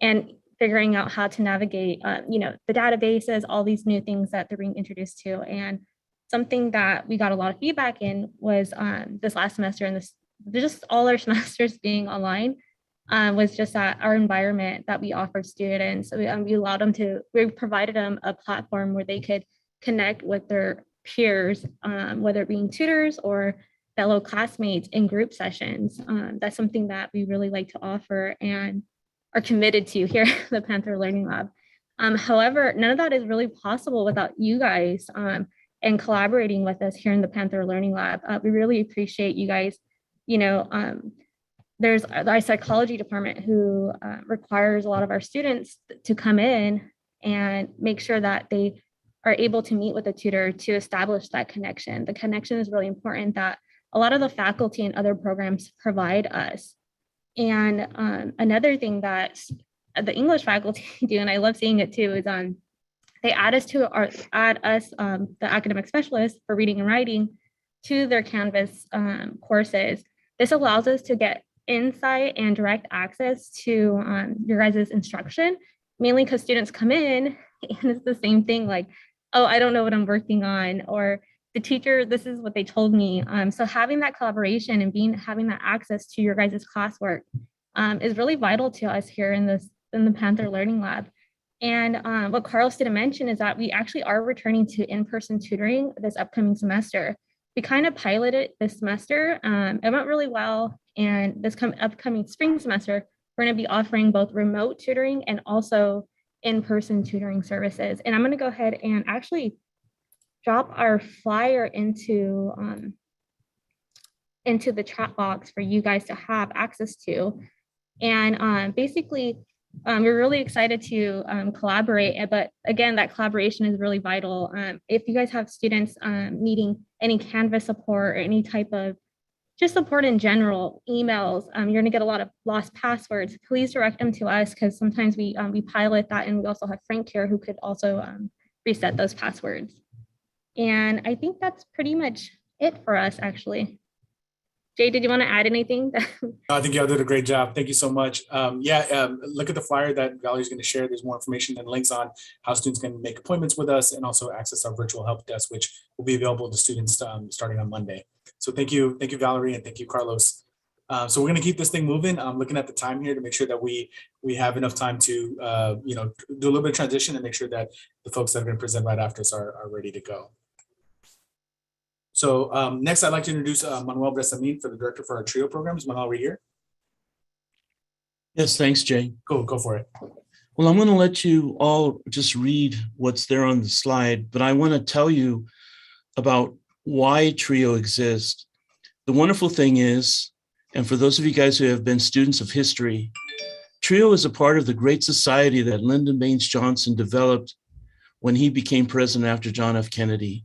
and figuring out how to navigate, the databases, all these new things that they're being introduced to. And something that we got a lot of feedback in was this last semester, and just all our semesters being online, was just that our environment that we offered students. So we provided them a platform where they could connect with their peers, whether it being tutors or fellow classmates in group sessions. That's something that we really like to offer and are committed to here at the Panther Learning Lab. However, none of that is really possible without you guys and collaborating with us here in the Panther Learning Lab. We really appreciate you guys. There's our psychology department who requires a lot of our students to come in and make sure that they are able to meet with a tutor to establish that connection. The connection is really important that a lot of the faculty and other programs provide us. And another thing that the English faculty do, and I love seeing it too, is they add us, the academic specialists for reading and writing, to their Canvas courses. This allows us to get insight and direct access to your guys' instruction, mainly because students come in and it's the same thing, like, oh, I don't know what I'm working on, or the teacher, this is what they told me. So having that collaboration and having that access to your guys' classwork is really vital to us here in the Panther Learning Lab. And what Carlos didn't mention is that we actually are returning to in-person tutoring this upcoming semester. We kind of piloted this semester. It went really well. And this upcoming spring semester, we're going to be offering both remote tutoring and also in-person tutoring services. And I'm going to go ahead and actually drop our flyer into the chat box for you guys to have access to. And basically, we're really excited to collaborate, but again, that collaboration is really vital. If you guys have students needing any Canvas support or any type of just support in general, emails, you're gonna get a lot of lost passwords, please direct them to us, because sometimes we pilot that, and we also have Frank here who could also reset those passwords. And I think that's pretty much it for us, actually. Jay, did you want to add anything? I think y'all did a great job. Thank you so much. Look at the flyer that Valerie's going to share. There's more information and links on how students can make appointments with us and also access our virtual help desk, which will be available to students starting on Monday. So thank you, Valerie, and thank you, Carlos. So we're going to keep this thing moving. I'm looking at the time here to make sure that we have enough time to do a little bit of transition and make sure that the folks that are going to present right after us are ready to go. So next, I'd like to introduce Manuel Bresamin for the director for our TRIO programs. Manuel, right here. Yes, thanks, Jay. Go for it. Well, I'm going to let you all just read what's there on the slide, but I want to tell you about why TRIO exists. The wonderful thing is, and for those of you guys who have been students of history, TRIO is a part of the great society that Lyndon Baines Johnson developed when he became president after John F. Kennedy.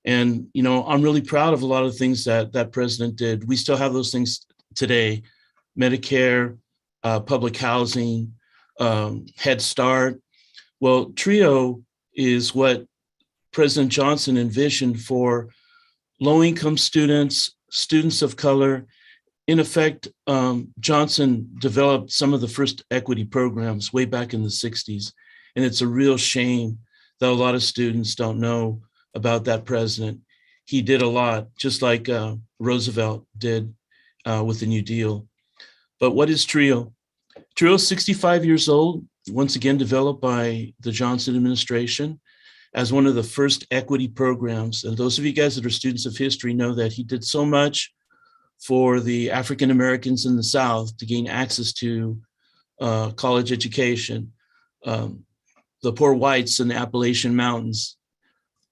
And, I'm really proud of a lot of things that president did. We still have those things today: Medicare, public housing, Head Start. Well, TRIO is what President Johnson envisioned for low-income students, students of color. In effect, Johnson developed some of the first equity programs way back in the 60s. And it's a real shame that a lot of students don't know about that president. He did a lot, just like Roosevelt did with the New Deal. But what is TRIO? TRIO is 65 years old, once again developed by the Johnson administration as one of the first equity programs. And those of you guys that are students of history know that he did so much for the African Americans in the South to gain access to college education, the poor whites in the Appalachian Mountains.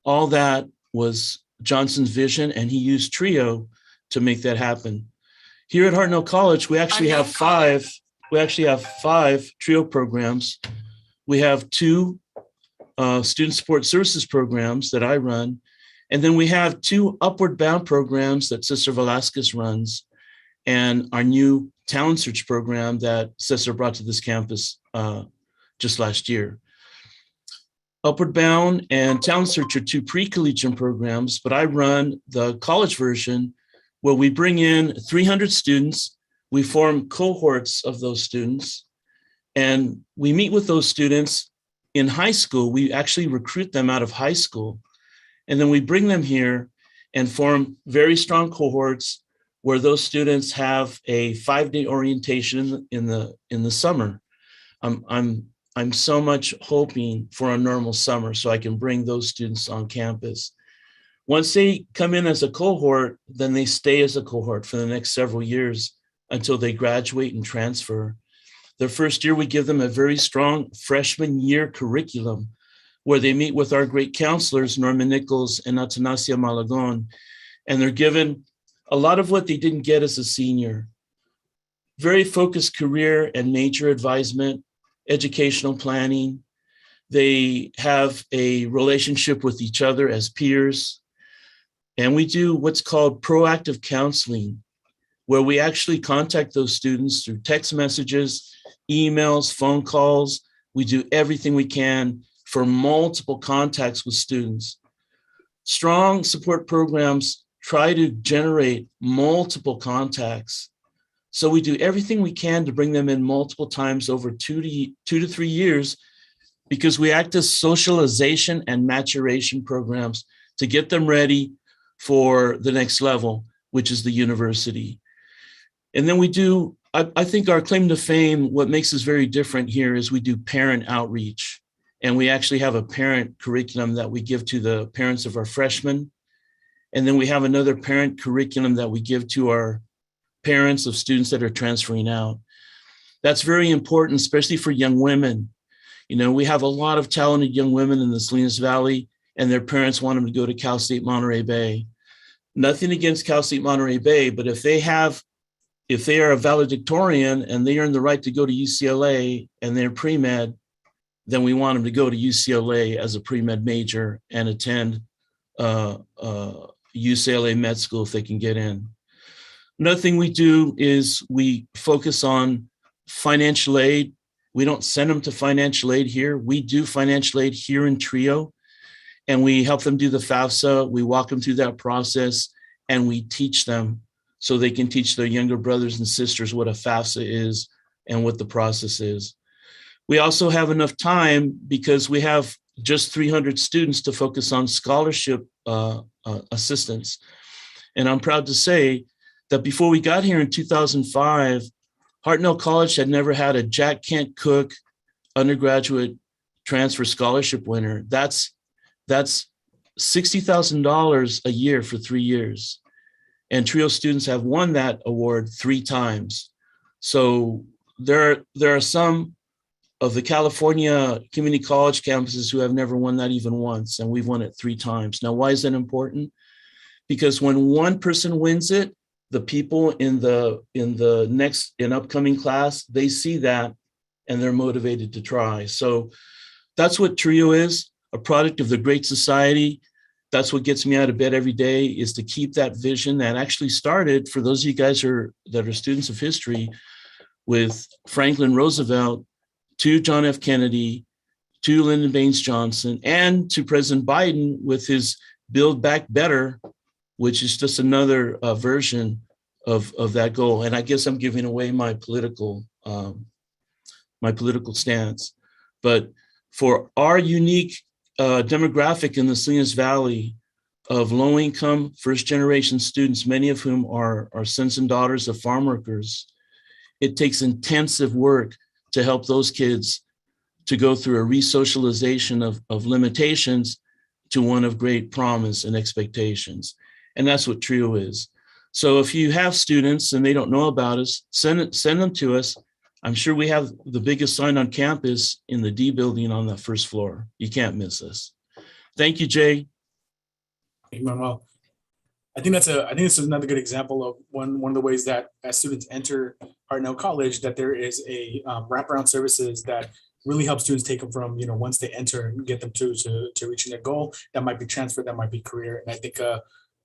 All that was Johnson's vision, and he used TRIO to make that happen. Here at Hartnell College, we actually have five TRIO programs. We have two student support services programs that I run, and then we have two upward bound programs that Sister Velasquez runs, and our new talent search program that Sister brought to this campus just last year. Upward Bound and Talent Search are two pre-collegiate programs, but I run the college version where we bring in 300 students. We form cohorts of those students, and we meet with those students in high school. We actually recruit them out of high school, and then we bring them here and form very strong cohorts where those students have a 5-day orientation in the summer. I'm so much hoping for a normal summer so I can bring those students on campus. Once they come in as a cohort, then they stay as a cohort for the next several years until they graduate and transfer. Their first year, we give them a very strong freshman year curriculum where they meet with our great counselors, Norman Nichols and Atanasia Malagon, and they're given a lot of what they didn't get as a senior. Very focused career and major advisement, educational planning. They have a relationship with each other as peers. And we do what's called proactive counseling, where we actually contact those students through text messages, emails, phone calls. We do everything we can for multiple contacts with students. Strong support programs try to generate multiple contacts. So we do everything we can to bring them in multiple times over 2 to 3 years, because we act as socialization and maturation programs to get them ready for the next level, which is the university. And then we do, I think our claim to fame, what makes us very different here is we do parent outreach. And we actually have a parent curriculum that we give to the parents of our freshmen. And then we have another parent curriculum that we give to our parents of students that are transferring out. That's very important, especially for young women. You know, we have a lot of talented young women in the Salinas Valley, and their parents want them to go to Cal State Monterey Bay. Nothing against Cal State Monterey Bay, but if they are a valedictorian and they earn the right to go to UCLA and they're pre-med, then we want them to go to UCLA as a pre-med major and attend UCLA med school if they can get in. Another thing we do is we focus on financial aid. We don't send them to financial aid here. We do financial aid here in TRIO, and we help them do the FAFSA. We walk them through that process, and we teach them so they can teach their younger brothers and sisters what a FAFSA is and what the process is. We also have enough time because we have just 300 students to focus on scholarship assistance. And I'm proud to say that before we got here in 2005, Hartnell College had never had a Jack Kent Cook undergraduate transfer scholarship winner. That's $60,000 a year for 3 years. And TRIO students have won that award 3 times. So there are some of the California community college campuses who have never won that even once, and we've won it 3 times. Now, why is that important? Because when one person wins it, the people in the upcoming class, they see that and they're motivated to try. So that's what TRIO is, a product of the Great Society. That's what gets me out of bed every day, is to keep that vision that actually started, for those of you guys that are students of history, with Franklin Roosevelt to John F. Kennedy, to Lyndon Baines Johnson, and to President Biden with his Build Back Better, which is just another version of that goal. And I guess I'm giving away my political stance. But for our unique demographic in the Salinas Valley of low-income, first-generation students, many of whom are sons and daughters of farm workers, it takes intensive work to help those kids to go through a re-socialization of limitations to one of great promise and expectations. And that's what TRIO is. So if you have students and they don't know about us, send them to us. I'm sure we have the biggest sign on campus in the D building on the first floor. You can't miss us. Thank you, Jay. Thank you, Manuel. I think this is another good example of one of the ways that as students enter Hartnell College, that there is a wraparound services that really help students take them from, once they enter and get them to reaching their goal. That might be transfer, that might be career. And I think,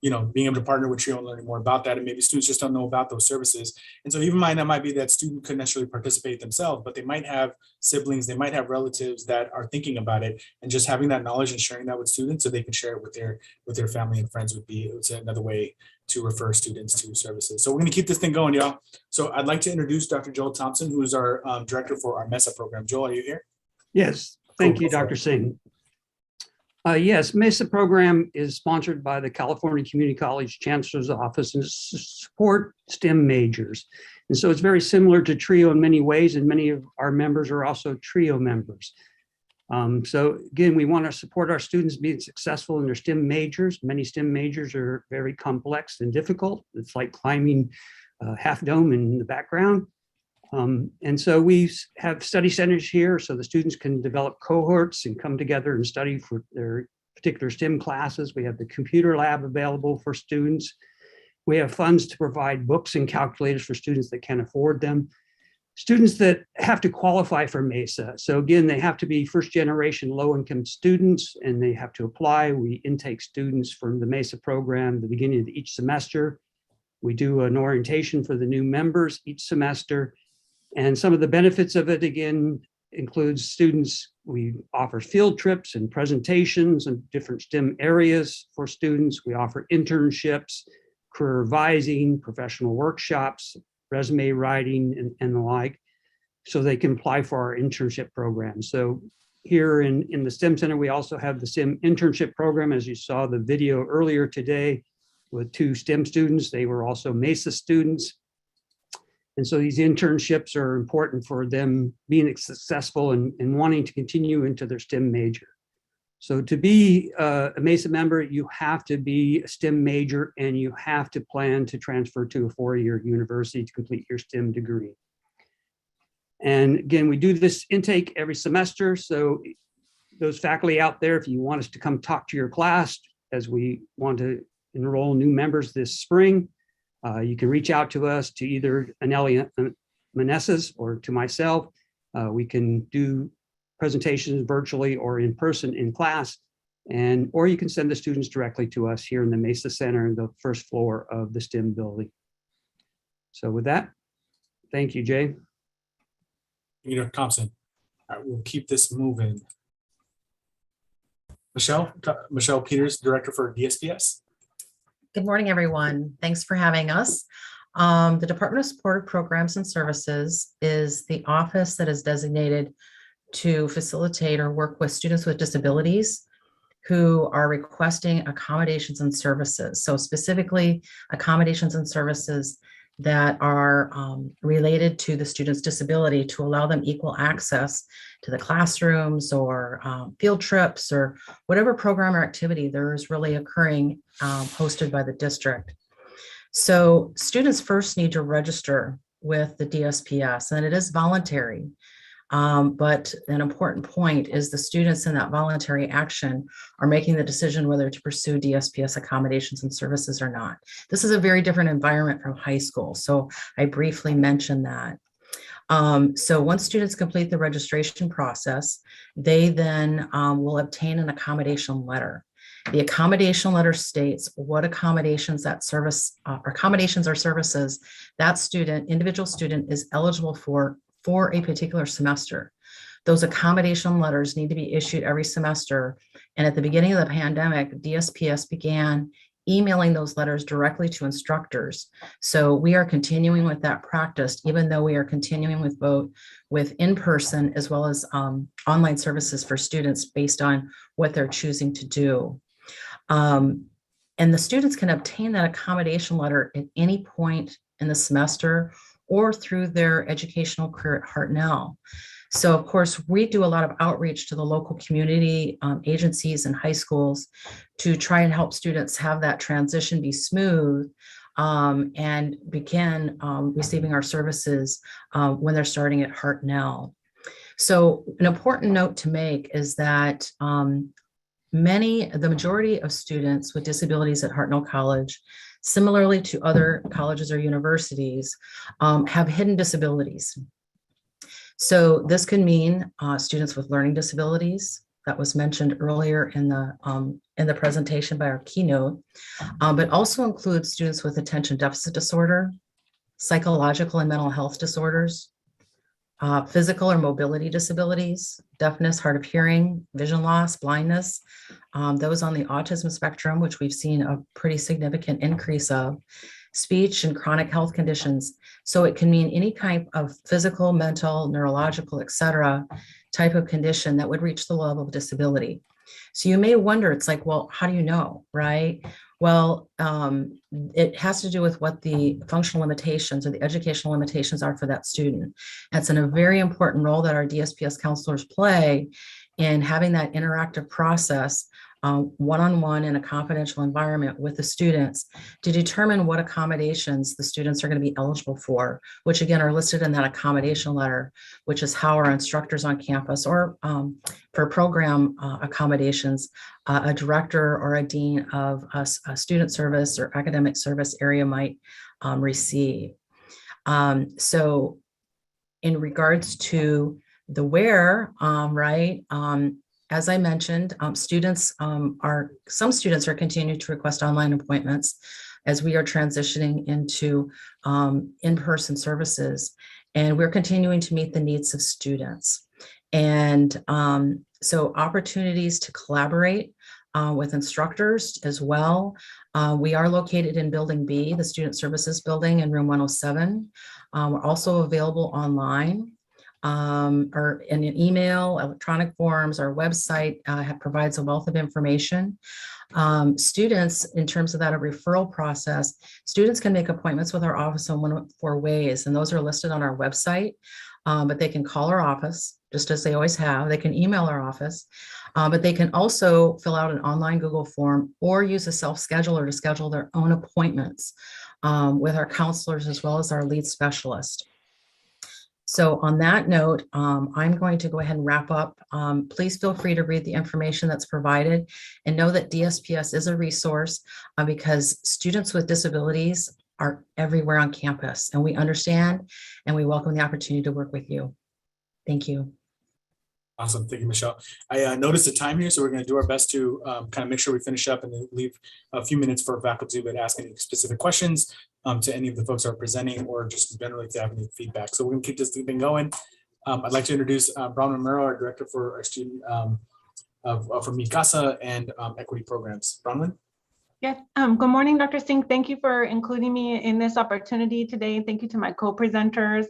being able to partner with TRIO and learning more about that, and maybe students just don't know about those services. And so even that might be that student couldn't necessarily participate themselves, but they might have siblings, they might have relatives that are thinking about it, and just having that knowledge and sharing that with students so they can share it with their family and friends it's another way to refer students to services. So we're gonna keep this thing going, y'all. So I'd like to introduce Dr. Joel Thompson, who is our director for our MESA program. Joel, are you here? Yes, thank you, Dr. Singh. Yes, MESA program is sponsored by the California Community College Chancellor's Office and support STEM majors. And so it's very similar to TRIO in many ways, and many of our members are also TRIO members. So again, we want to support our students being successful in their STEM majors. Many STEM majors are very complex and difficult. It's like climbing Half Dome in the background. And so we have study centers here so the students can develop cohorts and come together and study for their particular STEM classes. We have the computer lab available for students. We have funds to provide books and calculators for students that can't afford them. Students that have to qualify for MESA. So again, they have to be first generation low-income students and they have to apply. We intake students from the MESA program at the beginning of each semester. We do an orientation for the new members each semester. And some of the benefits of it, again, includes students. We offer field trips and presentations in different STEM areas for students. We offer internships, career advising, professional workshops, resume writing, and the like, so they can apply for our internship program. So here in the STEM Center, we also have the STEM internship program, as you saw the video earlier today with 2 STEM students. They were also MESA students. And so these internships are important for them being successful and wanting to continue into their STEM major. So to be a MESA member, you have to be a STEM major and you have to plan to transfer to a four-year university to complete your STEM degree. And again, we do this intake every semester. So those faculty out there, if you want us to come talk to your class as we want to enroll new members this spring, you can reach out to us, to either Anelli Manessis or to myself. We can do presentations virtually or in person in class, or you can send the students directly to us here in the Mesa Center in the first floor of the STEM building. So with that, thank you, Jay. Dr. Thompson. All right, we'll keep this moving. Michelle Peters, Director for DSPS. Good morning, everyone. Thanks for having us. The Department of Supportive Programs and Services is the office that is designated to facilitate or work with students with disabilities who are requesting accommodations and services. So specifically, accommodations and services that are related to the student's disability to allow them equal access to the classrooms or field trips or whatever program or activity there is really occurring hosted by the district. So students first need to register with the DSPS, and it is voluntary. But an important point is the students in that voluntary action are making the decision whether to pursue DSPS accommodations and services or not. This is a very different environment from high school, so I briefly mentioned that. So once students complete the registration process, they then will obtain an accommodation letter. The accommodation letter states what accommodations that service, accommodations or services that individual student is eligible for a particular semester. Those accommodation letters need to be issued every semester. And at the beginning of the pandemic, DSPS began emailing those letters directly to instructors. So we are continuing with that practice, even though we are continuing with both with in-person as well as online services for students based on what they're choosing to do. And the students can obtain that accommodation letter at any point in the semester or through their educational career at Hartnell. So of course, we do a lot of outreach to the local community agencies and high schools to try and help students have that transition be smooth and begin receiving our services when they're starting at Hartnell. So an important note to make is that the majority of students with disabilities at Hartnell College, similarly to other colleges or universities, have hidden disabilities. So this can mean students with learning disabilities, that was mentioned earlier in the presentation by our keynote, but also includes students with attention deficit disorder, psychological and mental health disorders, physical or mobility disabilities, deafness, hard of hearing, vision loss, blindness, those on the autism spectrum, which we've seen a pretty significant increase of, speech and chronic health conditions. So it can mean any type of physical, mental, neurological, et cetera, type of condition that would reach the level of disability. So you may wonder, it's like, well, how do you know, right? Well, it has to do with what the functional limitations or the educational limitations are for that student. That's a very important role that our DSPS counselors play in having that interactive process one-on-one in a confidential environment with the students to determine what accommodations the students are going to be eligible for, which again are listed in that accommodation letter, which is how our instructors on campus or for program accommodations, a director or a dean of a student service or academic service area might receive. So in regards to the where, right, as I mentioned, some students are continuing to request online appointments as we are transitioning into in-person services, and we're continuing to meet the needs of students. And so opportunities to collaborate with instructors as well. We are located in Building B, the Student Services Building in room 107. We're also available online. Or in an email, electronic forms, our website provides a wealth of information. Students, in terms of that referral process, students can make appointments with our office in one of 4 ways, and those are listed on our website. But they can call our office, just as they always have. They can email our office, but they can also fill out an online Google form or use a self-scheduler to schedule their own appointments with our counselors as well as our lead specialist. So on that note, I'm going to go ahead and wrap up. Please feel free to read the information that's provided and know that DSPS is a resource because students with disabilities are everywhere on campus, and we understand and we welcome the opportunity to work with you. Thank you. Awesome. Thank you, Michelle. I noticed the time here, so we're going to do our best to kind of make sure we finish up and then leave a few minutes for faculty to ask any specific questions to any of the folks who are presenting or just generally to have any feedback. So we're going to keep this thing going. I'd like to introduce Bronwyn Romero, our director for our student for Mi Casa and equity programs. Bronwyn? Yes. Good morning, Dr. Singh. Thank you for including me in this opportunity today. Thank you to my co-presenters.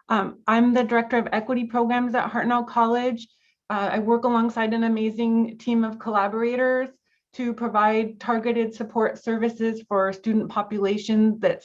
I'm the director of equity programs at Hartnell College. I work alongside an amazing team of collaborators to provide targeted support services for student populations that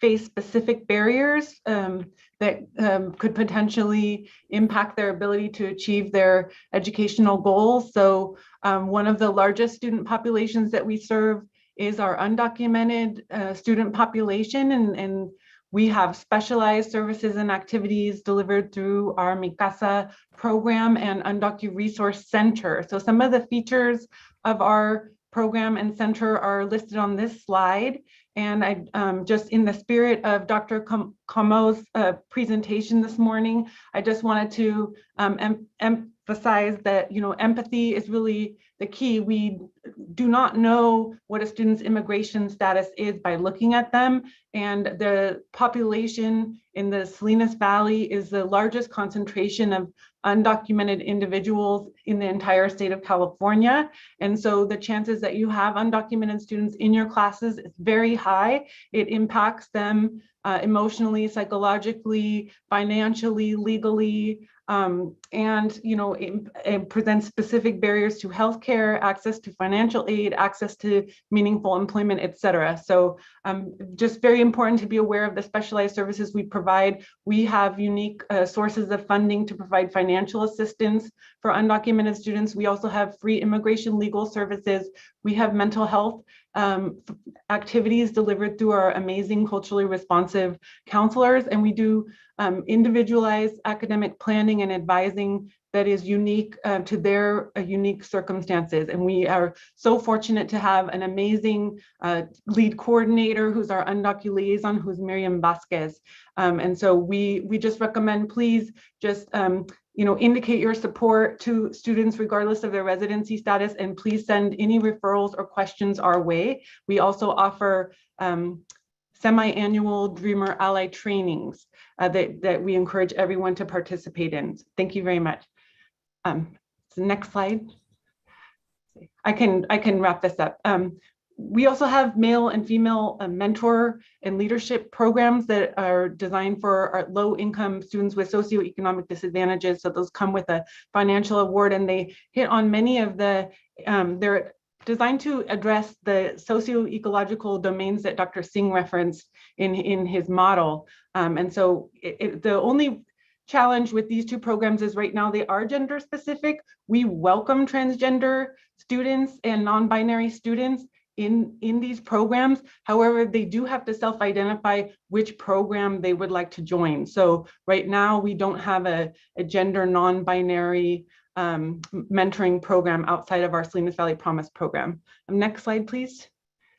face specific barriers that could potentially impact their ability to achieve their educational goals. So one of the largest student populations that we serve is our undocumented student population, and we have specialized services and activities delivered through our Mi Casa program and Undocu Resource Center. So some of the features of our program and center are listed on this slide. And I just in the spirit of Dr. Comeau's presentation this morning, I just wanted to emphasize that, you know, empathy is really the key. We do not know what a student's immigration status is by looking at them. And the population in the Salinas Valley is the largest concentration of undocumented individuals in the entire state of California. And so the chances that you have undocumented students in your classes is very high. It impacts them emotionally, psychologically, financially, legally, and you know, it presents specific barriers to healthcare, access to financial aid, access to meaningful employment, et cetera. So just very important to be aware of the specialized services we provide. We have unique sources of funding to provide financial assistance for undocumented students. We also have free immigration legal services. We have mental health activities delivered through our amazing culturally responsive counselors, and we do individualized academic planning and advising that is unique to their unique circumstances. And we are so fortunate to have an amazing lead coordinator who's our undocu liaison, who's Miriam Vasquez. And so we just recommend, please just you know, indicate your support to students regardless of their residency status, and please send any referrals or questions our way. We also offer semi-annual Dreamer Ally trainings that we encourage everyone to participate in. Thank you very much. So next slide. I can wrap this up. We also have male and female mentor and leadership programs that are designed for our low-income students with socioeconomic disadvantages. So those come with a financial award, and they hit on many of the, they're designed to address the socio-ecological domains that Dr. Singh referenced in his model. And so the only challenge with these two programs is right now they are gender specific. We welcome transgender students and non-binary students in these programs. However, they do have to self-identify which program they would like to join. So right now we don't have a gender non-binary mentoring program outside of our Salinas Valley Promise program. Next slide, please,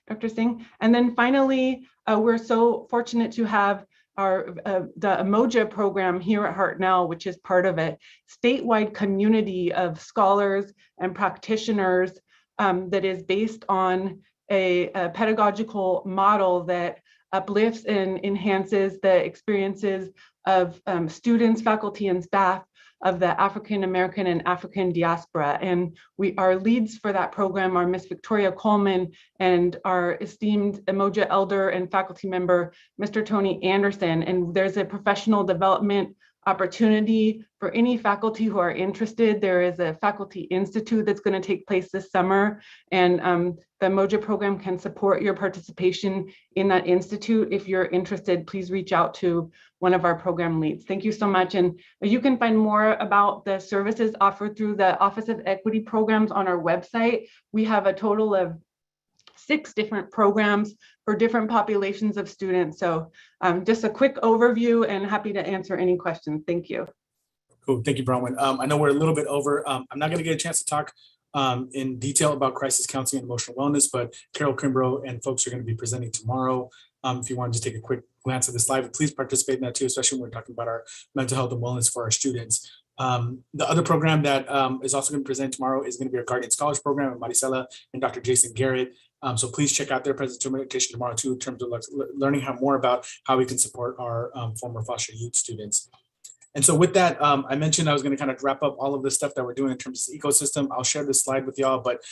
Dr. Singh. And then finally, we're so fortunate to have our the Emoja program here at Hartnell, which is part of a statewide community of scholars and practitioners that is based on a pedagogical model that uplifts and enhances the experiences of students, faculty, and staff of the African American and African diaspora. And our leads for that program are Miss Victoria Coleman and our esteemed Emoja elder and faculty member, Mr. Tony Anderson. And there's a professional development opportunity for any faculty who are interested. There is a faculty institute that's going to take place this summer, and the Moja program can support your participation in that institute. If you're interested, please reach out to one of our program leads. Thank you so much. And you can find more about the services offered through the Office of Equity Programs on our website. We have a total of 6 different programs for different populations of students. So just a quick overview, and happy to answer any questions. Thank you. Cool. Thank you, Bronwyn. I know we're a little bit over. I'm not going to get a chance to talk in detail about crisis counseling and emotional wellness, but Carol Kimbrough and folks are going to be presenting tomorrow. If you want to just take a quick glance at this slide, please participate in that too, especially when we're talking about our mental health and wellness for our students. The other program that is also going to present tomorrow is going to be our Guardian Scholars Program with Maricela and Dr. Jason Garrett. So please check out their presentation tomorrow too, in terms of learning more about how we can support our former foster youth students. And so with that, I mentioned I was going to kind of wrap up all of the stuff that we're doing in terms of the ecosystem. I'll share this slide with y'all, but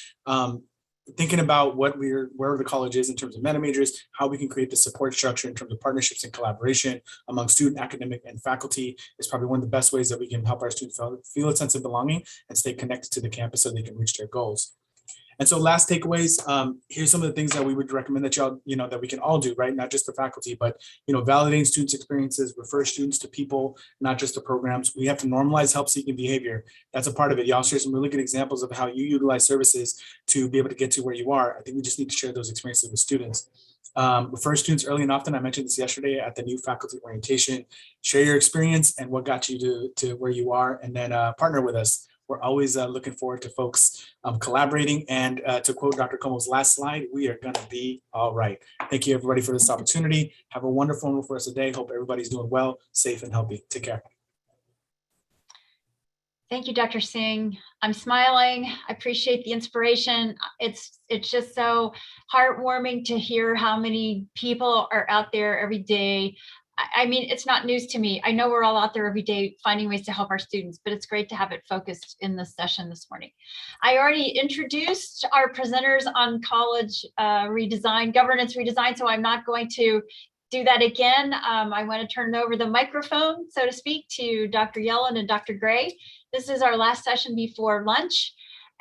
thinking about where the college is in terms of meta majors, how we can create the support structure in terms of partnerships and collaboration among student, academic, and faculty is probably one of the best ways that we can help our students feel a sense of belonging and stay connected to the campus so they can reach their goals. And so last takeaways, here's some of the things that we would recommend that y'all, that we can all do, right? Not just the faculty, but, validating students' experiences, refer students to people, not just to programs. We have to normalize help-seeking behavior. That's a part of it. Y'all share some really good examples of how you utilize services to be able to get to where you are. I think we just need to share those experiences with students. Refer students early and often. I mentioned this yesterday at the new faculty orientation. Share your experience and what got you to where you are, and then partner with us. We're always looking forward to folks collaborating. And to quote Dr. Como's last slide, we are going to be all right. Thank you, everybody, for this opportunity. Have a wonderful rest of the day. Hope everybody's doing well, safe, and healthy. Take care. Thank you, Dr. Singh. I'm smiling. I appreciate the inspiration. It's just so heartwarming to hear how many people are out there every day. I mean, it's not news to me. I know we're all out there every day finding ways to help our students, but it's great to have it focused in this session this morning. I already introduced our presenters on college governance redesign, so I'm not going to do that again. I want to turn over the microphone, so to speak, to Dr. Yellen and Dr. Gray. This is our last session before lunch.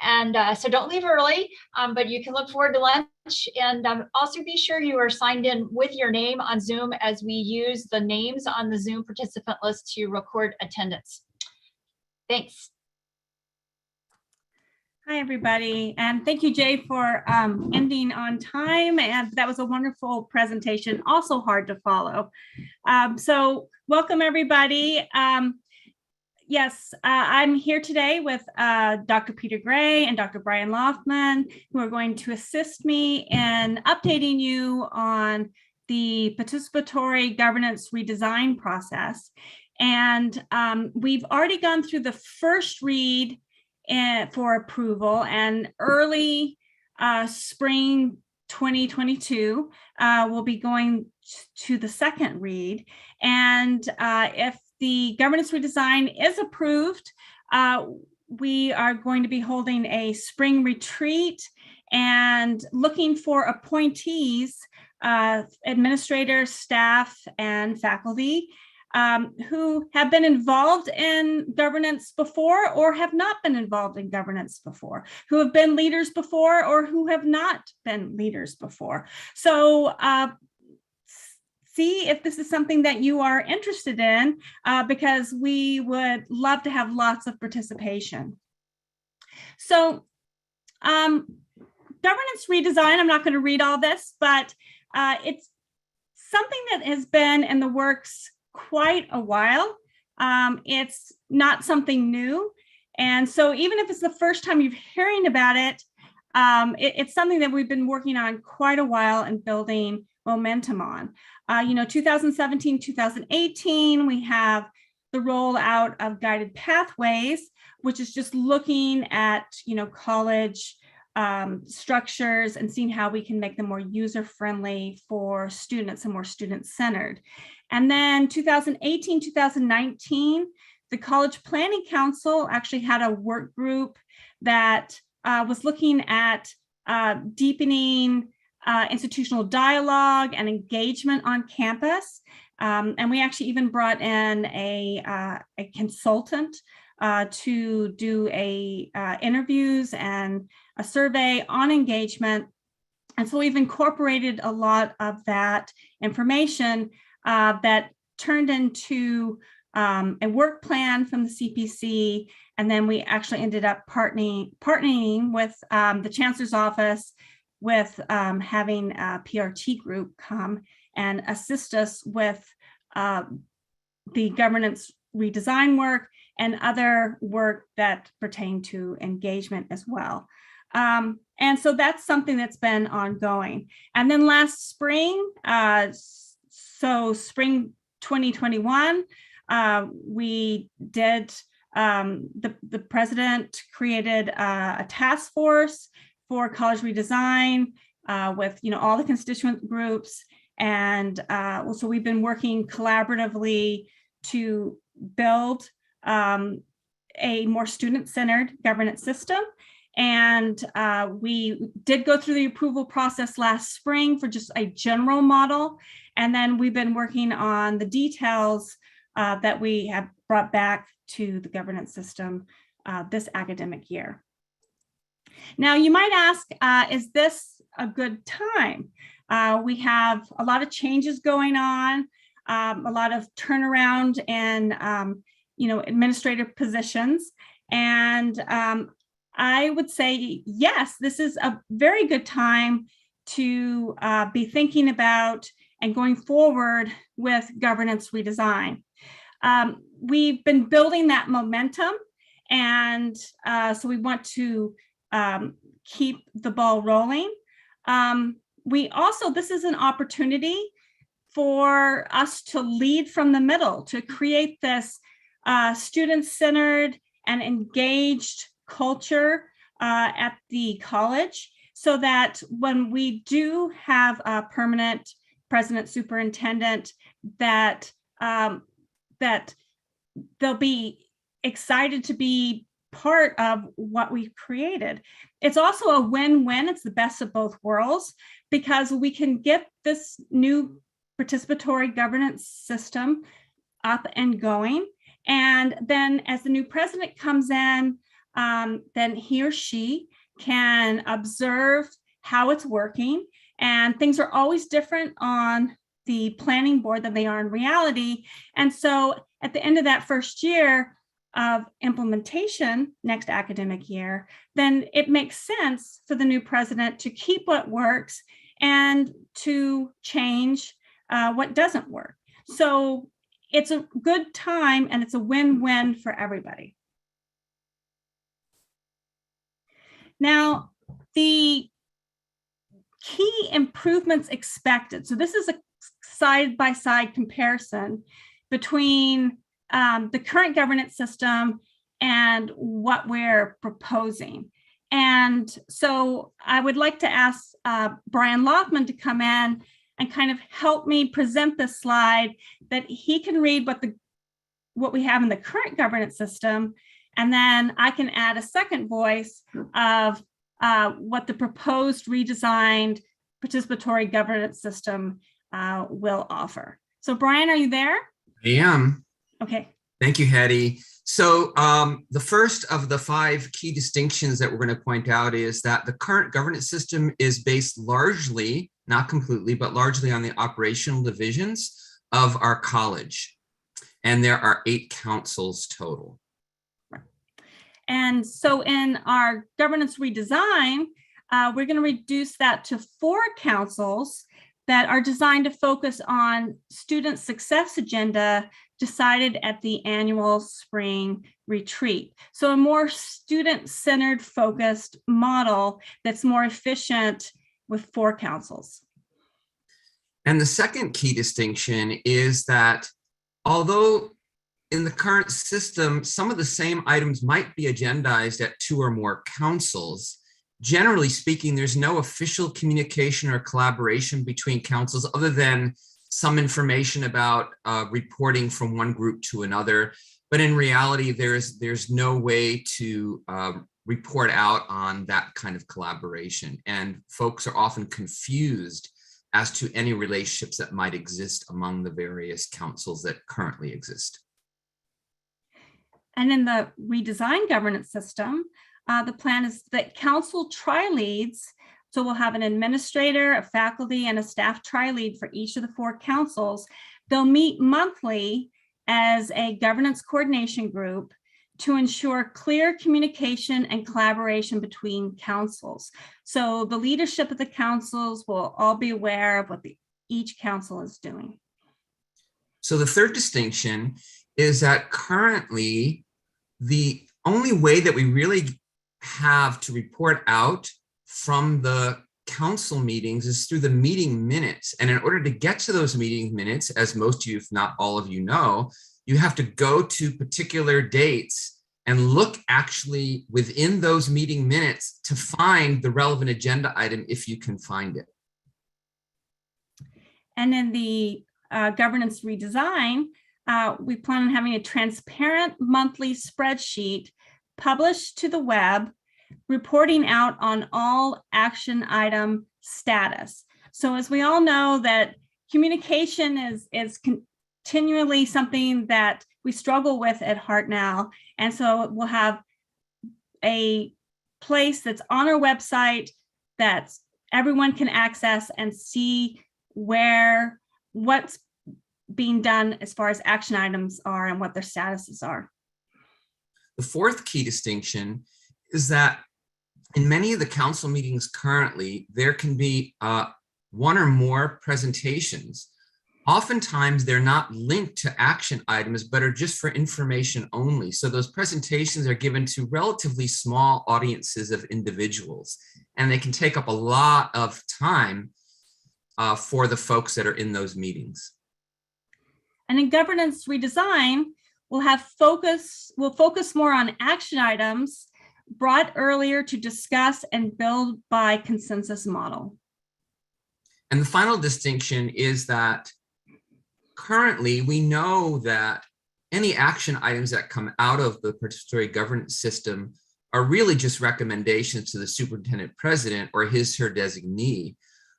And so don't leave early, but you can look forward to lunch, and also be sure you are signed in with your name on Zoom, as we use the names on the Zoom participant list to record attendance. Thanks. Hi, everybody. And thank you, Jay, for ending on time. And that was a wonderful presentation, also hard to follow. So welcome, everybody. Yes, I'm here today with Dr. Peter Gray and Dr. Brian Loftman, who are going to assist me in updating you on the participatory governance redesign process. And we've already gone through the first read for approval, and early spring 2022 we'll be going to the second read. And if the governance redesign is approved, we are going to be holding a spring retreat and looking for appointees, administrators, staff, and faculty who have been involved in governance before or have not been involved in governance before, who have been leaders before or who have not been leaders before. So see if this is something that you are interested in, because we would love to have lots of participation. So governance redesign, I'm not going to read all this, but it's something that has been in the works quite a while. It's not something new. And so even if it's the first time you're hearing about it, it's something that we've been working on quite a while and building momentum on. 2017, 2018, we have the rollout of guided pathways, which is just looking at, college structures and seeing how we can make them more user-friendly for students and more student-centered. And then 2018, 2019, the College Planning Council actually had a work group that was looking at deepening institutional dialogue and engagement on campus. And we actually even brought in a consultant to do interviews and a survey on engagement. And so we've incorporated a lot of that information that turned into a work plan from the CPC. And then we actually ended up partnering with the Chancellor's Office with having a PRT group come and assist us with the governance redesign work and other work that pertain to engagement as well. And so that's something that's been ongoing. And then last spring, so spring 2021, we did, the president created a task force for college redesign with all the constituent groups. And so we've been working collaboratively to build a more student-centered governance system. And we did go through the approval process last spring for just a general model. And then we've been working on the details that we have brought back to the governance system this academic year. Now, you might ask, is this a good time? We have a lot of changes going on, a lot of turnaround in administrative positions. And I would say, yes, this is a very good time to be thinking about and going forward with governance redesign. We've been building that momentum, and so we want to keep the ball rolling. We also, this is an opportunity for us to lead from the middle, to create this student-centered and engaged culture at the college, so that when we do have a permanent president superintendent, that that they'll be excited to be part of what we've created. It's also a win-win. It's the best of both worlds, because we can get this new participatory governance system up and going. And then as the new president comes in, then he or she can observe how it's working. And things are always different on the planning board than they are in reality. And so at the end of that first year of implementation, next academic year, then it makes sense for the new president to keep what works and to change what doesn't work. So it's a good time, and it's a win-win for everybody. Now, the key improvements expected. So this is a side-by-side comparison between the current governance system and what we're proposing. And so I would like to ask Brian Loffman to come in and kind of help me present this slide, that he can read what we have in the current governance system, and then I can add a second voice of what the proposed redesigned participatory governance system will offer. So Brian, are you there? I am. Okay. Thank you, Hetty. So the first of the 5 key distinctions that we're going to point out is that the current governance system is based largely, not completely, but largely on the operational divisions of our college. And there are 8 councils total. And so in our governance redesign, we're going to reduce that to 4 councils that are designed to focus on student success agenda decided at the annual spring retreat. So a more student-centered focused model that's more efficient with 4 councils. And the second key distinction is that although in the current system, some of the same items might be agendized at 2 or more councils, generally speaking, there's no official communication or collaboration between councils other than some information about reporting from one group to another. But in reality, there's no way to report out on that kind of collaboration. And folks are often confused as to any relationships that might exist among the various councils that currently exist. And in the redesigned governance system, the plan is that council tri-leads, so we'll have an administrator, a faculty, and a staff tri-lead for each of the 4 councils. They'll meet monthly as a governance coordination group to ensure clear communication and collaboration between councils. So the leadership of the councils will all be aware of what each council is doing. So the third distinction is that currently the only way that we really have to report out from the council meetings is through the meeting minutes. And in order to get to those meeting minutes, as most of you, if not all of you know, you have to go to particular dates and look actually within those meeting minutes to find the relevant agenda item if you can find it. And in the governance redesign, we plan on having a transparent monthly spreadsheet published to the web, reporting out on all action item status. So as we all know that communication is continually something that we struggle with at Hartnell. And so we'll have a place that's on our website that everyone can access and see what's being done as far as action items are and what their statuses are. The fourth key distinction is that in many of the council meetings currently, there can be one or more presentations. Oftentimes, they're not linked to action items, but are just for information only. So those presentations are given to relatively small audiences of individuals, and they can take up a lot of time for the folks that are in those meetings. And in governance redesign, we'll focus more on action items brought earlier to discuss and build by consensus model. And the final distinction is that currently we know that any action items that come out of the participatory governance system are really just recommendations to the superintendent president or his/her designee,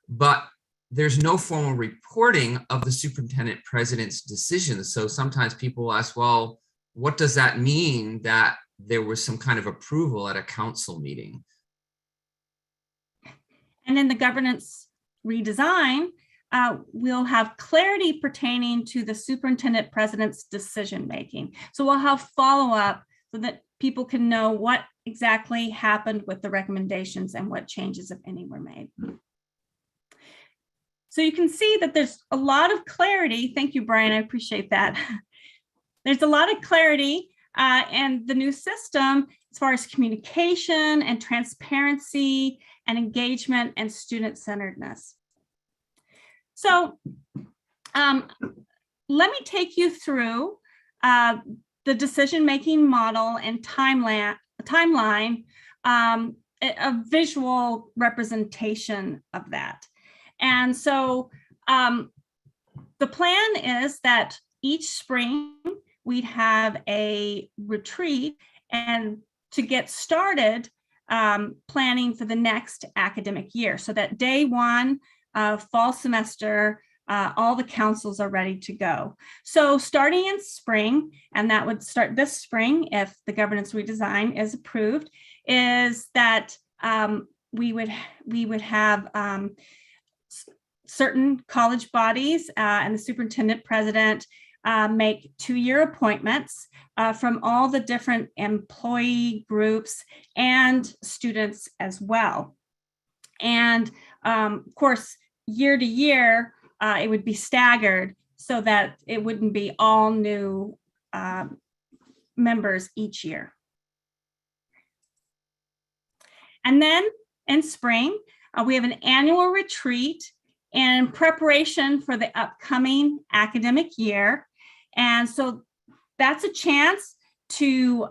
but there's no formal reporting of the superintendent president's decisions. So sometimes people ask, well, what does that mean that there was some kind of approval at a council meeting? And in the governance redesign, we'll have clarity pertaining to the superintendent president's decision-making. So we'll have follow-up so that people can know what exactly happened with the recommendations and what changes, if any, were made. So you can see that there's a lot of clarity. Thank you, Brian, I appreciate that. There's a lot of clarity and the new system as far as communication and transparency and engagement and student-centeredness. So let me take you through the decision-making model and timeline, a visual representation of that. And so the plan is that each spring we'd have a retreat and to get started planning for the next academic year, so that day one fall semester, all the councils are ready to go. So starting in spring, and that would start this spring if the governance redesign is approved, is that we would have certain college bodies and the superintendent president make 2-year appointments from all the different employee groups and students as well. And of course, year to year, it would be staggered so that it wouldn't be all new members each year. And then in spring, we have an annual retreat in preparation for the upcoming academic year. And so that's a chance to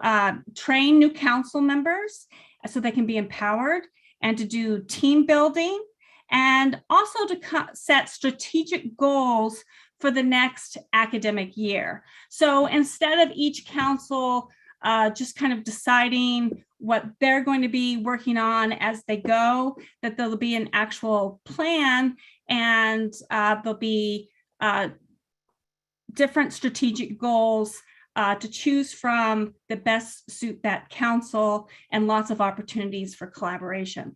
train new council members so they can be empowered and to do team building and also to set strategic goals for the next academic year. So instead of each council just kind of deciding what they're going to be working on as they go, that there'll be an actual plan and there'll be different strategic goals to choose from that best suit that council, and lots of opportunities for collaboration.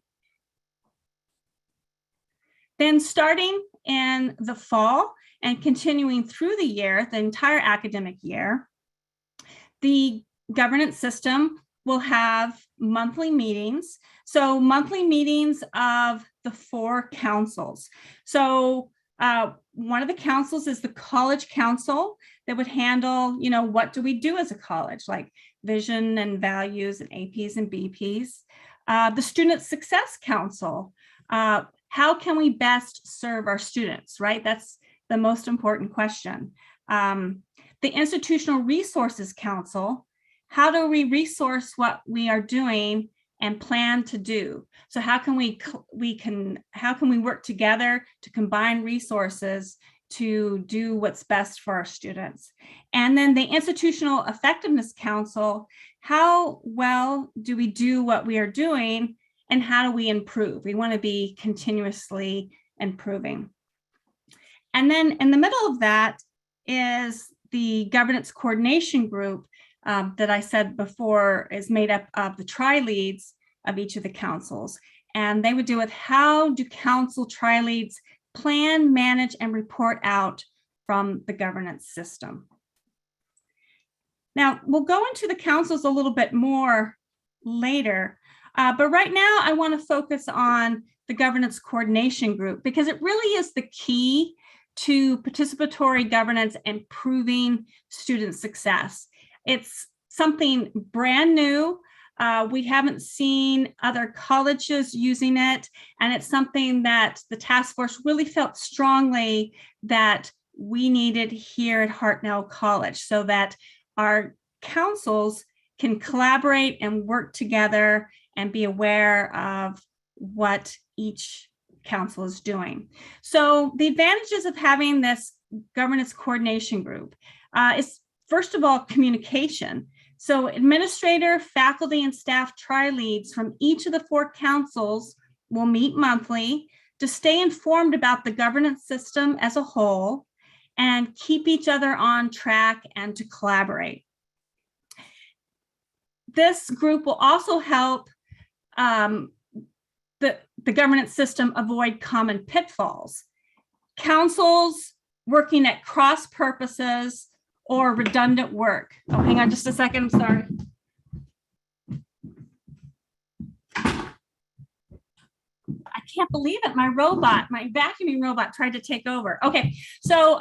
Then starting in the fall and continuing through the year, the entire academic year, the governance system will have monthly meetings. So monthly meetings of the 4 councils. So one of the councils is the college council that would handle, what do we do as a college, like vision and values and APs and BPs. The Student Success Council, how can we best serve our students, right? That's the most important question. The Institutional Resources Council, how do we resource what we are doing and plan to do? So how can we work together to combine resources to do what's best for our students? And then the Institutional Effectiveness Council, how well do we do what we are doing and how do we improve? We want to be continuously improving. And then in the middle of that is the governance coordination group that I said before is made up of the tri-leads of each of the councils. And they would deal with how do council tri-leads plan, manage, and report out from the governance system. Now, we'll go into the councils a little bit more later, but right now I want to focus on the governance coordination group because it really is the key to participatory governance and improving student success. It's something brand new. We haven't seen other colleges using it, and it's something that the task force really felt strongly that we needed here at Hartnell College so that our councils can collaborate and work together and be aware of what each council is doing. So the advantages of having this governance coordination group is, first of all, communication. So administrator, faculty, and staff tri-leads from each of the 4 councils will meet monthly to stay informed about the governance system as a whole and keep each other on track and to collaborate. This group will also help the governance system avoid common pitfalls. Councils working at cross purposes or redundant work. Oh, hang on just a second, I'm sorry. I can't believe it, my vacuuming robot tried to take over. Okay, so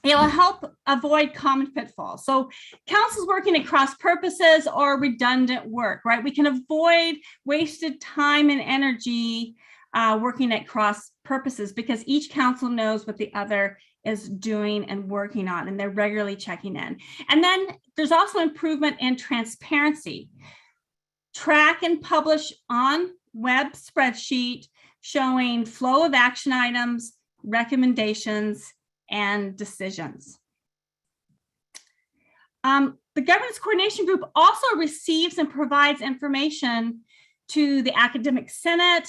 it will help avoid common pitfalls. So councils working at cross purposes or redundant work, right? We can avoid wasted time and energy working at cross purposes because each council knows what the other is doing and working on, and they're regularly checking in. And then there's also improvement in transparency. Track and publish on web spreadsheet showing flow of action items, recommendations, and decisions. The governance coordination group also receives and provides information to the academic senate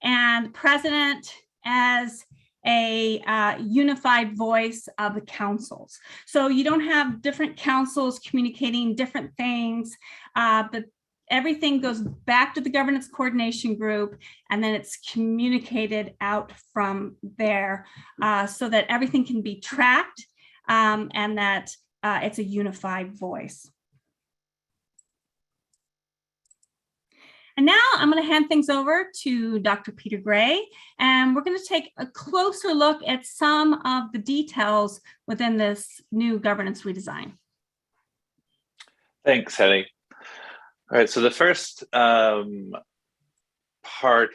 and president as a unified voice of the councils. So you don't have different councils communicating different things, but everything goes back to the governance coordination group, and then it's communicated out from there so that everything can be tracked and that it's a unified voice. And now I'm going to hand things over to Dr. Peter Gray, and we're going to take a closer look at some of the details within this new governance redesign. Thanks, Hetty. All right, so the first part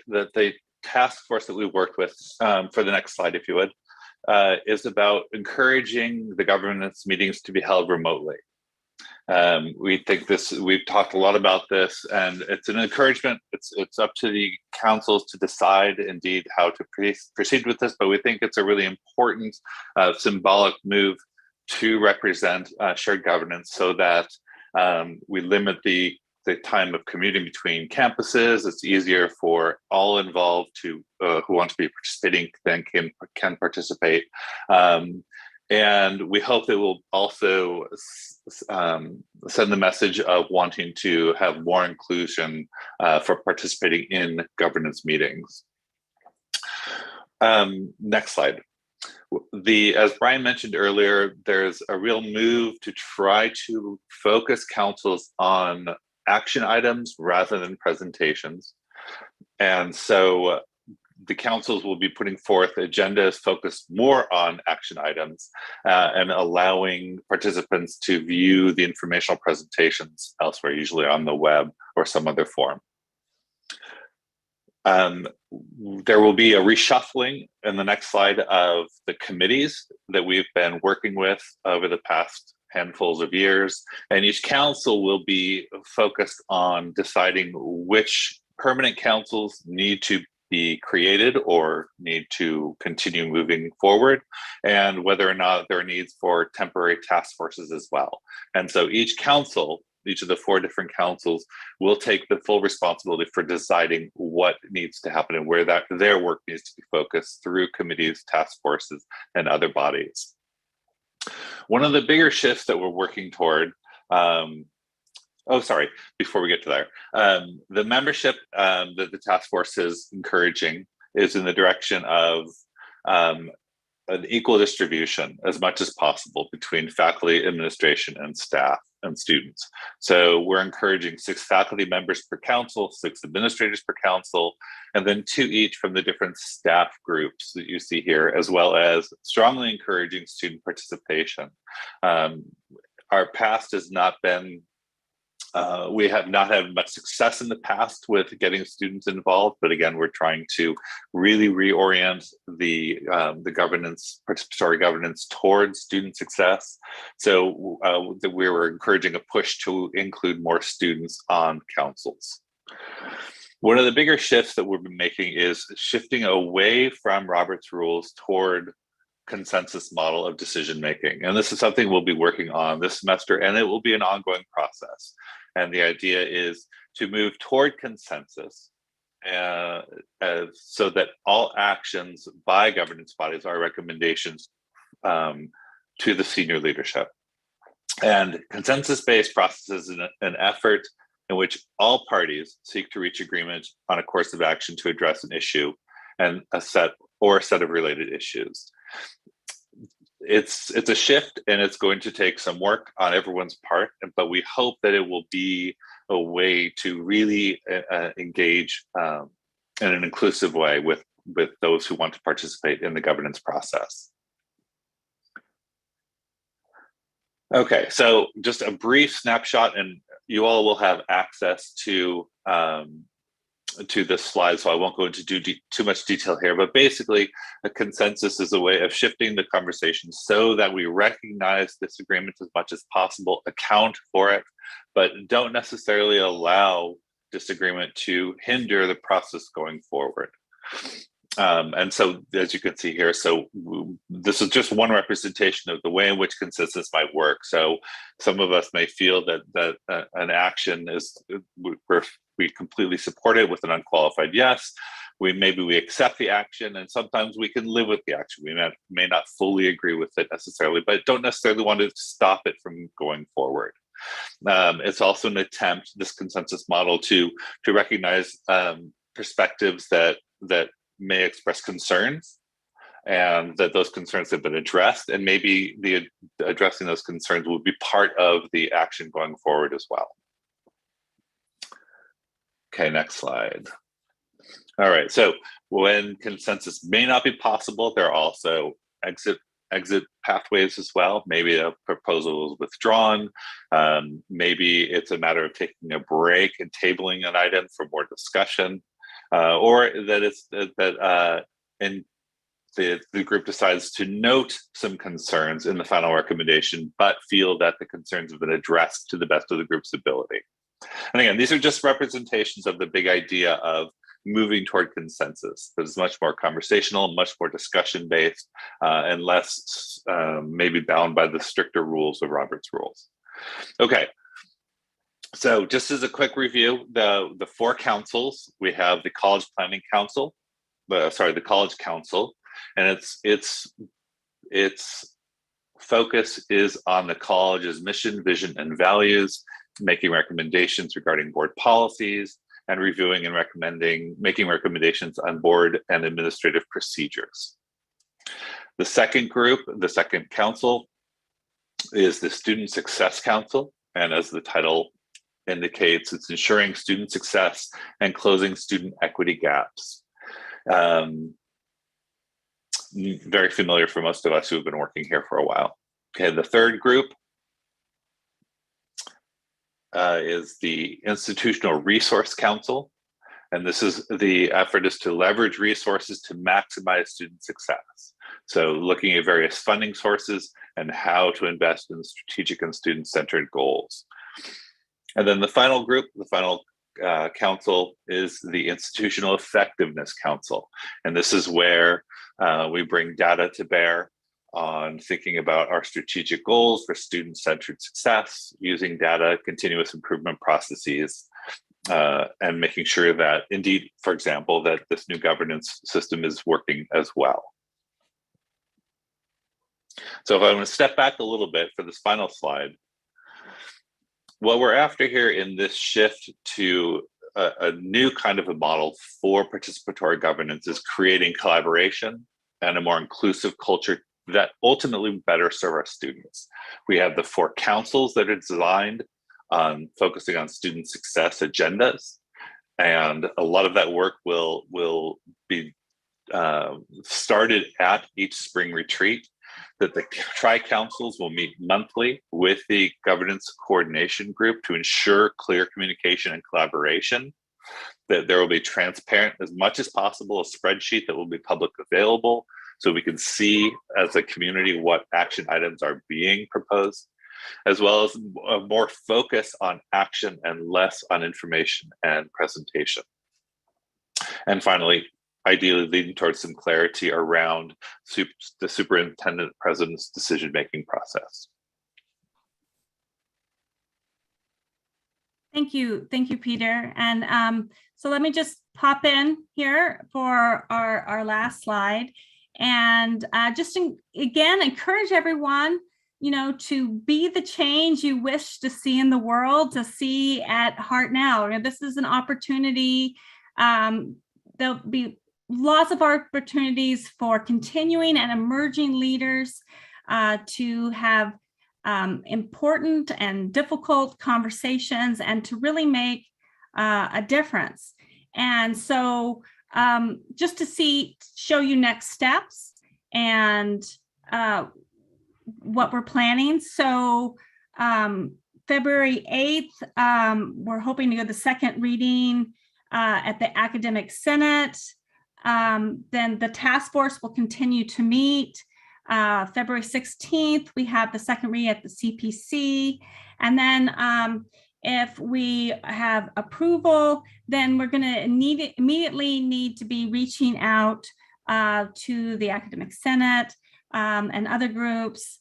that the task force that we worked with for the next slide, if you would, is about encouraging the governance meetings to be held remotely. We think we've talked a lot about this, and it's an encouragement. It's up to the councils to decide indeed how to proceed with this, but we think it's a really important symbolic move to represent shared governance so that we limit the the time of commuting between campuses. It's easier for all involved to who want to be participating then can participate. And we hope it will also send the message of wanting to have more inclusion for participating in governance meetings. Next slide. As Brian mentioned earlier, there's a real move to try to focus councils on action items rather than presentations. And so the councils will be putting forth agendas focused more on action items and allowing participants to view the informational presentations elsewhere, usually on the web or some other form. There will be a reshuffling in the next slide of the committees that we've been working with over the past handfuls of years, and each council will be focused on deciding which permanent councils need to be created or need to continue moving forward, and whether or not there are needs for temporary task forces as well. And so each council, each of the 4 different councils, will take the full responsibility for deciding what needs to happen and where their work needs to be focused through committees, task forces, and other bodies. One of the bigger shifts that we're working toward, before we get to there, the membership that the task force is encouraging is in the direction of an equal distribution as much as possible between faculty, administration, and staff and students. So we're encouraging 6 faculty members per council, 6 administrators per council, and then 2 each from the different staff groups that you see here, as well as strongly encouraging student participation. Our past has not been we have not had much success in the past with getting students involved, but again, we're trying to really reorient the governance, participatory governance towards student success. So we were encouraging a push to include more students on councils. One of the bigger shifts that we've been making is shifting away from Robert's rules toward consensus model of decision making. And this is something we'll be working on this semester, and it will be an ongoing process. And the idea is to move toward consensus so that all actions by governance bodies are recommendations to the senior leadership. And consensus-based processes is an effort in which all parties seek to reach agreement on a course of action to address an issue and a set of related issues. It's a shift, and it's going to take some work on everyone's part, but we hope that it will be a way to really engage in an inclusive way with those who want to participate in the governance process. Okay, so just a brief snapshot, and you all will have access to this slide, so I won't go into too much detail here, but basically a consensus is a way of shifting the conversation so that we recognize disagreement as much as possible, account for it, but don't necessarily allow disagreement to hinder the process going forward. And so, as you can see here, so this is just one representation of the way in which consensus might work. So some of us may feel that an action is, we completely support it with an unqualified yes. Maybe we accept the action, and sometimes we can live with the action. We may not fully agree with it necessarily, but don't necessarily want to stop it from going forward. It's also an attempt, this consensus model, to recognize perspectives that may express concerns, and that those concerns have been addressed, and maybe addressing those concerns will be part of the action going forward as well. Okay, next slide. All right, so when consensus may not be possible, there are also exit pathways as well. Maybe a proposal is withdrawn. Maybe it's a matter of taking a break and tabling an item for more discussion. Or that the group decides to note some concerns in the final recommendation, but feel that the concerns have been addressed to the best of the group's ability. And again, these are just representations of the big idea of moving toward consensus. It's much more conversational, much more discussion-based, and less maybe bound by the stricter rules of Robert's rules. Okay. So just as a quick review, the four councils, we have the College Planning Council, the College Council, and its focus is on the college's mission, vision, and values, making recommendations regarding board policies, and reviewing and making recommendations on board and administrative procedures. The second group, the second council, is the Student Success Council, and as the title indicates, it's ensuring student success and closing student equity gaps. Very familiar for most of us who have been working here for a while. Okay, the third group is the Institutional Resource Council, and this is the effort is to leverage resources to maximize student success. So looking at various funding sources and how to invest in strategic and student-centered goals. And then the final group, the final council, is the Institutional Effectiveness Council. And this is where we bring data to bear on thinking about our strategic goals for student-centered success, using data, continuous improvement processes, and making sure that indeed, for example, that this new governance system is working as well. So if I want to step back a little bit for this final slide, what we're after here in this shift to a new kind of a model for participatory governance is creating collaboration and a more inclusive culture that ultimately better serve our students. We have the four councils that are designed on focusing on student success agendas, and a lot of that work will be started at each spring retreat. That the tri-councils will meet monthly with the governance coordination group to ensure clear communication and collaboration, that there will be transparent as much as possible, a spreadsheet that will be public available so we can see as a community what action items are being proposed, as well as a more focus on action and less on information and presentation. And finally, ideally leading towards some clarity around the superintendent president's decision-making process. Thank you, Peter. And so let me just pop in here for our last slide, and just again encourage everyone, to be the change you wish to see in the world, to see at Hartnell. This is an opportunity. There'll be lots of opportunities for continuing and emerging leaders to have important and difficult conversations and to really make a difference. And so just to show you next steps and what we're planning. So February 8th, we're hoping to go to the second reading at the Academic Senate. Then the task force will continue to meet. February 16th, we have the second read at the CPC. And then if we have approval, then we're going to immediately need to be reaching out to the Academic Senate and other groups,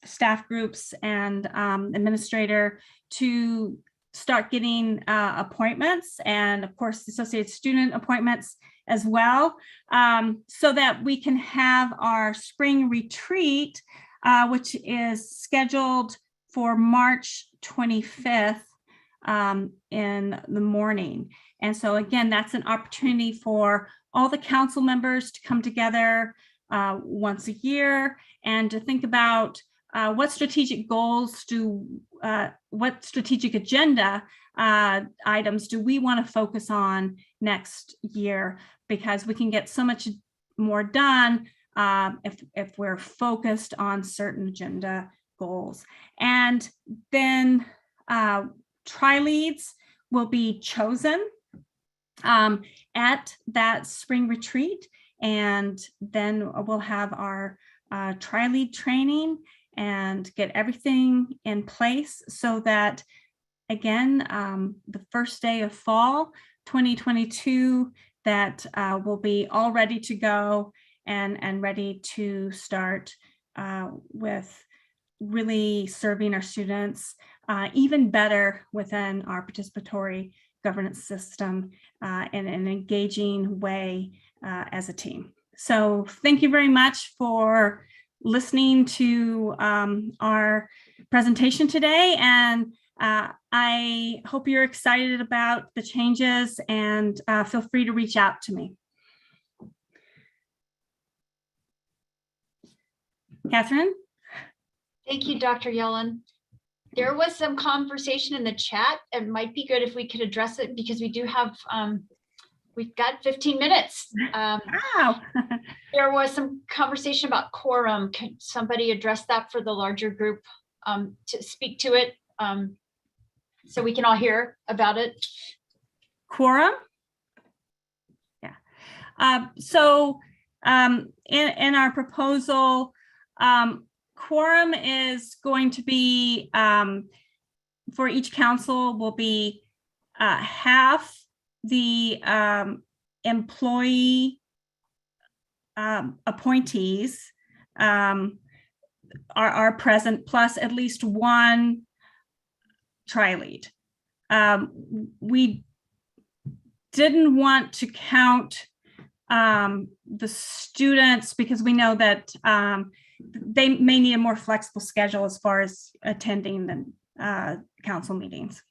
staff groups and administrator to start getting appointments, and of course associated student appointments as well, so that we can have our spring retreat, which is scheduled for March 25th in the morning. And so again, that's an opportunity for all the council members to come together once a year and to think about what strategic goals what strategic agenda items do we want to focus on next year, because we can get so much more done if we're focused on certain agenda goals. And then tri-leads will be chosen at that spring retreat, and then we'll have our tri-lead training and get everything in place so that, again, the first day of fall 2022, that will be all ready to go and ready to start with really serving our students even better within our participatory governance system in an engaging way as a team. So thank you very much for listening to our presentation today. And I hope you're excited about the changes, and feel free to reach out to me. Catherine? Thank you, Dr. Yellen. There was some conversation in the chat. It might be good if we could address it because we do have, we've got 15 minutes. Wow. There was some conversation about quorum. Can somebody address that for the larger group to speak to it so we can all hear about it? Quorum? Yeah. In our proposal, quorum is going to be for each council will be half the employee appointees are present, plus at least one tri-lead. We didn't want to count the students because we know that they may need a more flexible schedule as far as attending the council meetings.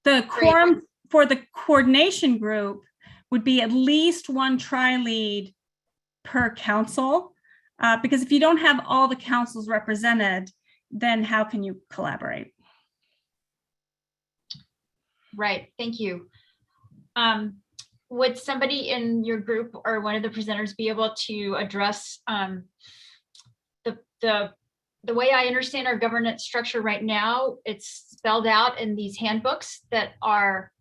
The quorum for the coordination group would be at least one tri-lead per council, because if you don't have all the councils represented, then how can you collaborate? Right, thank you. Would somebody in your group or one of the presenters be able to address the way I understand our governance structure right now? It's spelled out in these handbooks that are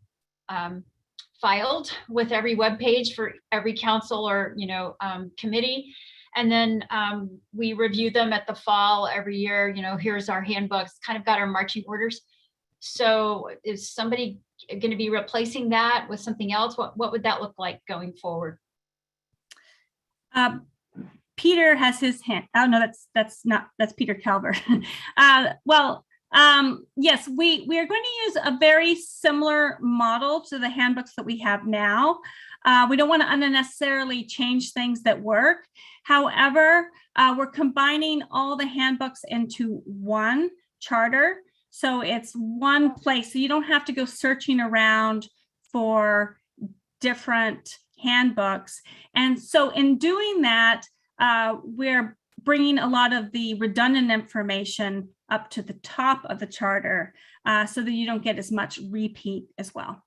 filed with every web page for every council or committee, and then we review them at the fall every year. Here's our handbooks, kind of got our marching orders. So is somebody going to be replacing that with something else? What would that look like going forward? Peter has his hand. Oh no, that's Peter Calvert. Yes, we are going to use a very similar model to the handbooks that we have now. We don't want to unnecessarily change things that work. However, we're combining all the handbooks into one charter. So it's one place. So you don't have to go searching around for different handbooks. And so in doing that, we're bringing a lot of the redundant information up to the top of the charter so that you don't get as much repeat as well.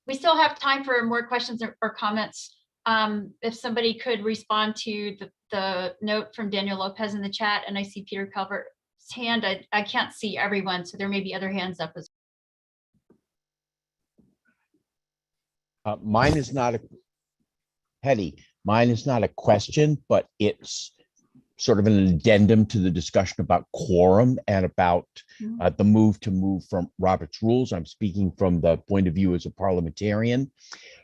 We still have time for more questions or comments. If somebody could respond to the note from Daniel Lopez in the chat, and I see Peter Calvert's hand. I can't see everyone, so there may be other hands up as well. Mine is not a question, but it's sort of an addendum to the discussion about quorum and about the move from Robert's rules. I'm speaking from the point of view as a parliamentarian.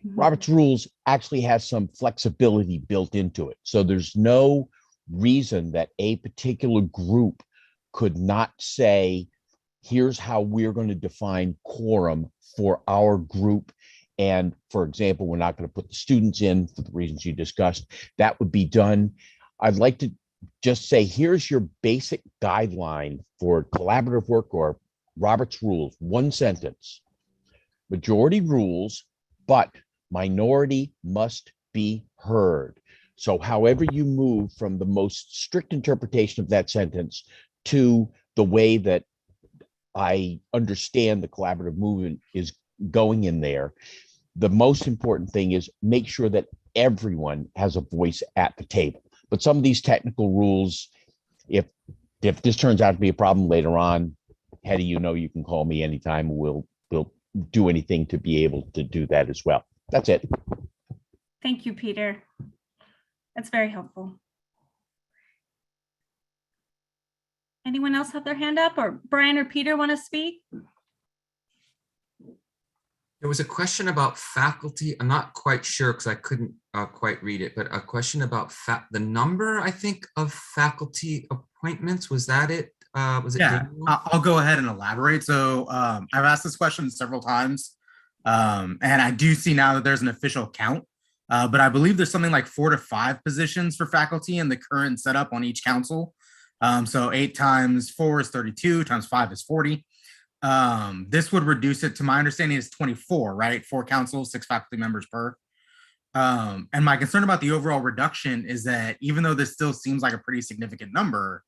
Robert's rules actually has some flexibility built into it. So there's no reason that a particular group could not say, here's how we're going to define quorum for our group. And for example, we're not going to put the students in for the reasons you discussed. That would be done. I'd like to just say, here's your basic guideline for collaborative work or Robert's rules. One sentence: majority rules, but minority must be heard. So however you move from the most strict interpretation of that sentence to the way that I understand the collaborative movement is going in there, the most important thing is make sure that everyone has a voice at the table. But some of these technical rules, if this turns out to be a problem later on, Hetty, you can call me anytime. We'll do anything to be able to do that as well. That's it. Thank you, Peter. That's very helpful. Anyone else have their hand up, or Brian or Peter want to speak? There was a question about faculty. I'm not quite sure because I couldn't quite read it, but a question about the number, I think, of faculty appointments. Was that it? Was it Daniel? I'll go ahead and elaborate. So I've asked this question several times, and I do see now that there's an official count, but I believe there's something like 4 to 5 positions for faculty in the current setup on each council. So 8 times 4 is 32, times 5 is 40. This would reduce it to, my understanding, is 24, right? 4 councils, 6 faculty members per. And my concern about the overall reduction is that even though this still seems like a pretty significant number,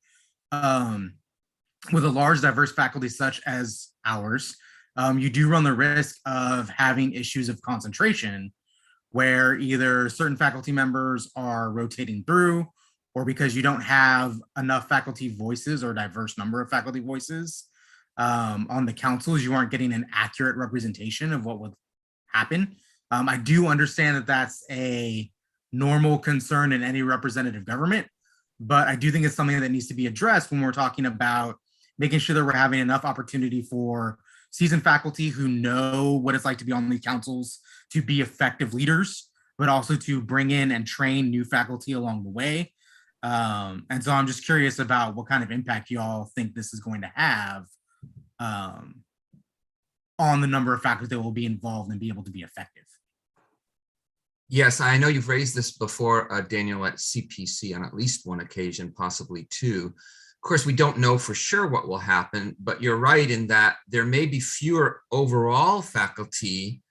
with a large diverse faculty such as ours, you do run the risk of having issues of concentration where either certain faculty members are rotating through, or because you don't have enough faculty voices or a diverse number of faculty voices on the councils, you aren't getting an accurate representation of what would happen. I do understand that that's a normal concern in any representative government, but I do think it's something that needs to be addressed when we're talking about making sure that we're having enough opportunity for seasoned faculty who know what it's like to be on these councils to be effective leaders, but also to bring in and train new faculty along the way. And so I'm just curious about what kind of impact you all think this is going to have on the number of faculty that will be involved and be able to be effective. Yes, I know you've raised this before, Daniel, at CPC on at least one occasion, possibly 2. Of course, we don't know for sure what will happen, but you're right in that there may be fewer overall faculty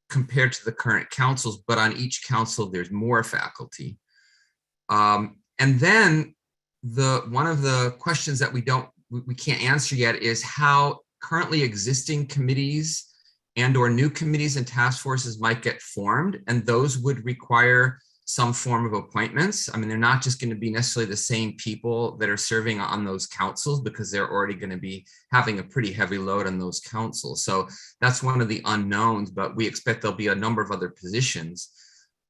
compared to the current councils, but on each council, there's more faculty. And then one of the questions that we can't answer yet is how currently existing committees and or new committees and task forces might get formed, and those would require some form of appointments. I mean, they're not just going to be necessarily the same people that are serving on those councils, because they're already going to be having a pretty heavy load on those councils. So that's one of the unknowns, but we expect there'll be a number of other positions.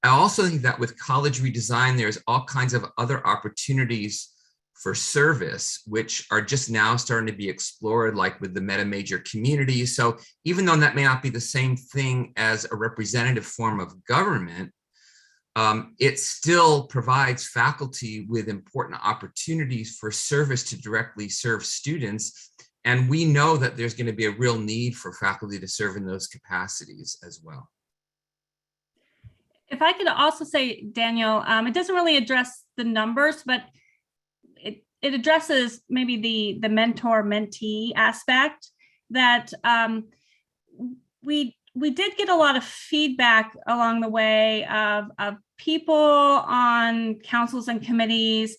I also think that with college redesign, there's all kinds of other opportunities for service, which are just now starting to be explored, like with the meta-major community. So even though that may not be the same thing as a representative form of government, it still provides faculty with important opportunities for service to directly serve students. And we know that there's going to be a real need for faculty to serve in those capacities as well. If I could also say, Daniel, it doesn't really address the numbers, but it addresses maybe the mentor-mentee aspect that we did get a lot of feedback along the way of people on councils and committees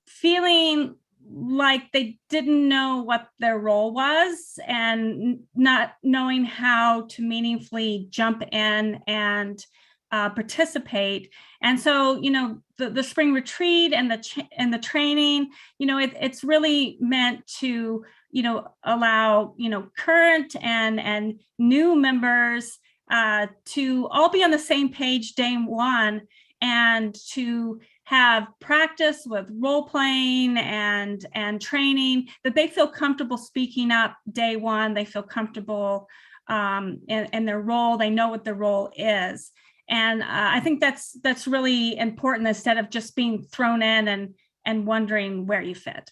feeling like they didn't know what their role was and not knowing how to meaningfully jump in and participate. And so, you know, the spring retreat and the training, you know, it's really meant to, you know, allow, you know, current and new members to all be on the same page day one, and to have practice with role playing and training, that they feel comfortable speaking up day one. They feel comfortable in their role. They know what their role is. And I think that's really important, instead of just being thrown in and wondering where you fit.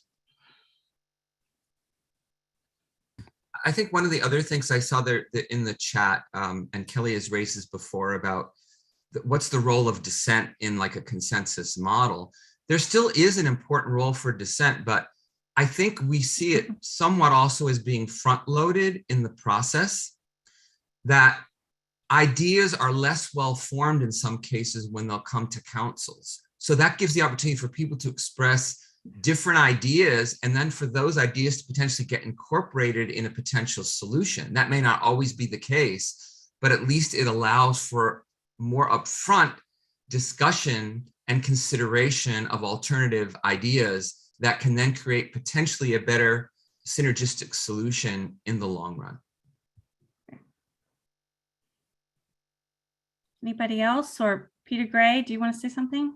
I think one of the other things I saw there in the chat, and Kelly has raised this before, about what's the role of dissent in like a consensus model. There still is an important role for dissent, but I think we see it somewhat also as being front loaded in the process, that ideas are less well formed in some cases when they'll come to councils. So that gives the opportunity for people to express different ideas, and then for those ideas to potentially get incorporated in a potential solution. That may not always be the case, but at least it allows for more upfront discussion and consideration of alternative ideas that can then create potentially a better synergistic solution in the long run. Anybody else? Or Peter Gray, do you want to say something?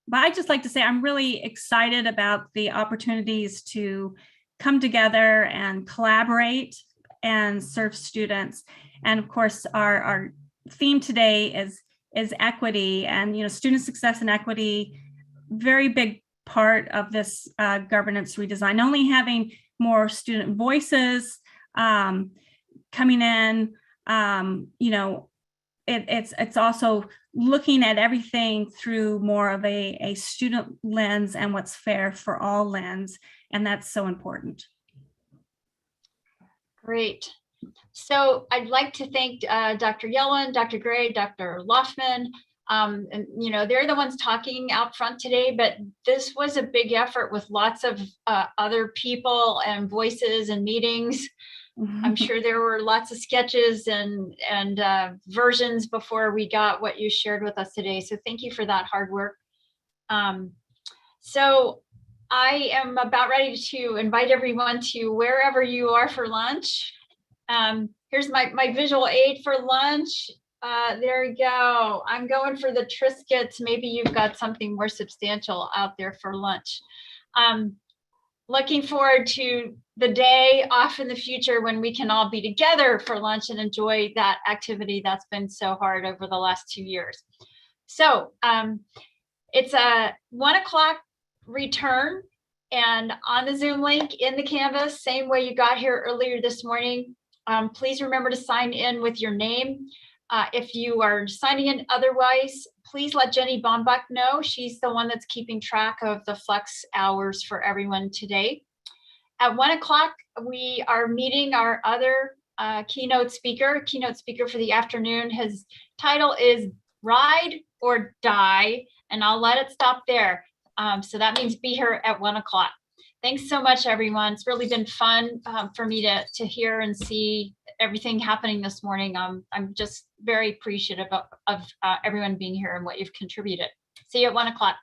But I just like to say I'm really excited about the opportunities to come together and collaborate and serve students. And of course, our theme today is equity, and student success and equity, very big part of this governance redesign. Only having more student voices coming in, it's also looking at everything through more of a student lens and what's fair for all lens, and that's so important. Great. So I'd like to thank Dr. Yellen, Dr. Gray, Dr. Loftman. And they're the ones talking out front today, but this was a big effort with lots of other people and voices and meetings. I'm sure there were lots of sketches and versions before we got what you shared with us today. So thank you for that hard work. So I am about ready to invite everyone to wherever you are for lunch. Here's my visual aid for lunch. There we go. I'm going for the Triscuits. Maybe you've got something more substantial out there for lunch. Looking forward to the day off in the future when we can all be together for lunch and enjoy that activity that's been so hard over the last 2 years. So it's a 1 o'clock return, and on the Zoom link in the Canvas, same way you got here earlier this morning. Please remember to sign in with your name. If you are signing in otherwise, please let Jenny Bombach know. She's the one that's keeping track of the flex hours for everyone today. At 1 o'clock, we are meeting our other keynote speaker for the afternoon. His title is Ride or Die, and I'll let it stop there. So that means be here at 1 o'clock. Thanks so much, everyone. It's really been fun for me to hear and see everything happening this morning. I'm just very appreciative of everyone being here and what you've contributed. See you at 1 o'clock.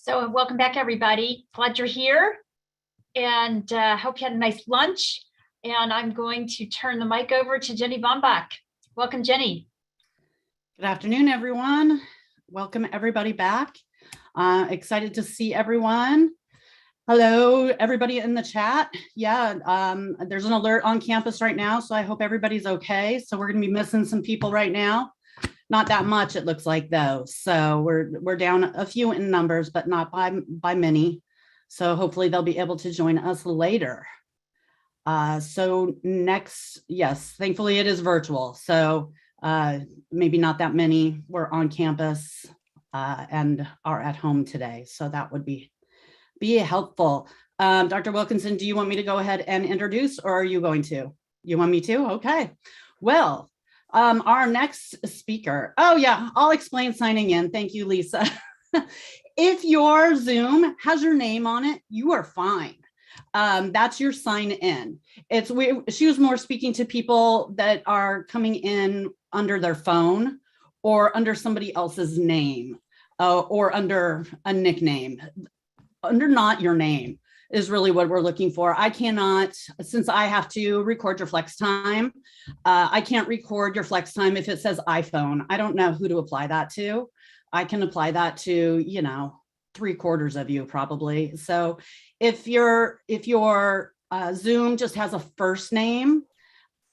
So welcome back, everybody. Glad you're here, and hope you had a nice lunch. And I'm going to turn the mic over to Jenny Bombach. Welcome, Jenny. Good afternoon, everyone. Welcome everybody back. Excited to see everyone. Hello, everybody in the chat. Yeah, there's an alert on campus right now, so I hope everybody's okay. So we're gonna be missing some people right now. Not that much, it looks like, though. So we're down a few in numbers, but not by many. So hopefully they'll be able to join us later. So next, yes, thankfully it is virtual. So maybe not that many were on campus and are at home today. So that would be helpful. Dr. Wilkinson, do you want me to go ahead and introduce, or are you going to? You want me to? Okay. Well, our next speaker. Oh yeah, I'll explain signing in. Thank you, Lisa. If your Zoom has your name on it, you are fine. That's your sign in. She was more speaking to people that are coming in under their phone or under somebody else's name or under a nickname. Under not your name is really what we're looking for. I cannot, since I have to record your flex time, I can't record your flex time if it says iPhone. I don't know who to apply that to. I can apply that to, 3/4 of you probably. So if your Zoom just has a first name,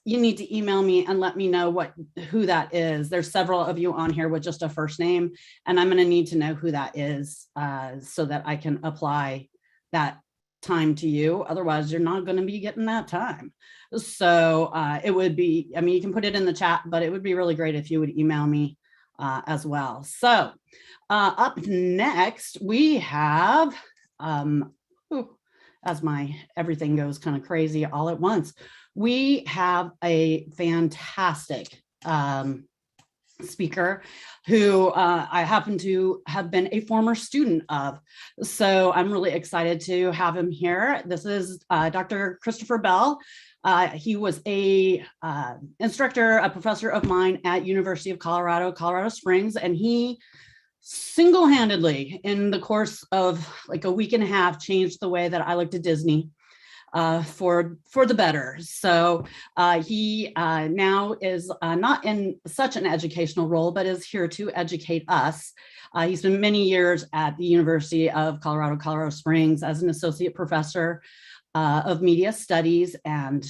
you need to email me and let me know who that is. There's several of you on here with just a first name, and I'm going to need to know who that is so that I can apply that time to you. Otherwise, you're not going to be getting that time. So it would be, you can put it in the chat, but it would be really great if you would email me as well. So up next, we have, as my everything goes kind of crazy all at once, we have a fantastic speaker who I happen to have been a former student of. So I'm really excited to have him here. This is Dr. Christopher Bell. He was a instructor, a professor of mine at University of Colorado, Colorado Springs, and he single-handedly in the course of like a week and a half changed the way that I looked at Disney for the better. So he now is not in such an educational role, but is here to educate us. He's been many years at the University of Colorado, Colorado Springs as an associate professor of media studies, and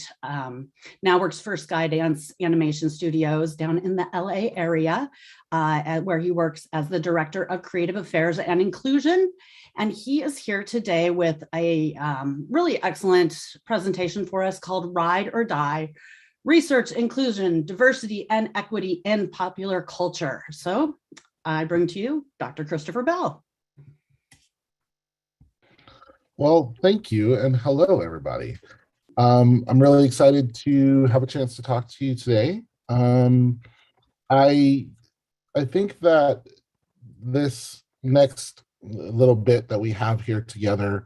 now works for Skydance Animation Studios down in the LA area, where he works as the Director of Creative Affairs and Inclusion. And he is here today with a really excellent presentation for us called Ride or Die, Research, Inclusion, Diversity, and Equity in Popular Culture. So I bring to you Dr. Christopher Bell. Well, thank you, and hello, everybody. I'm really excited to have a chance to talk to you today. I think that this next little bit that we have here together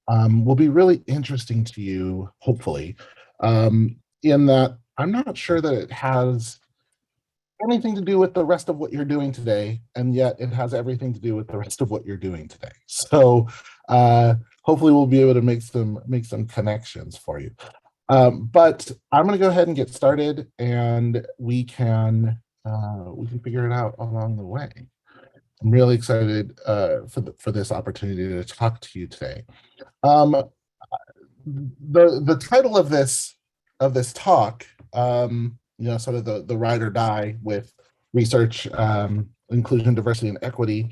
will be really interesting to you, hopefully, in that I'm not sure that it has anything to do with the rest of what you're doing today, and yet it has everything to do with the rest of what you're doing today. So hopefully we'll be able to make some connections for you. But I'm going to go ahead and get started, and we can figure it out along the way. I'm really excited for this opportunity to talk to you today. The title of this talk, sort of the ride or die with research, inclusion, diversity, and equity.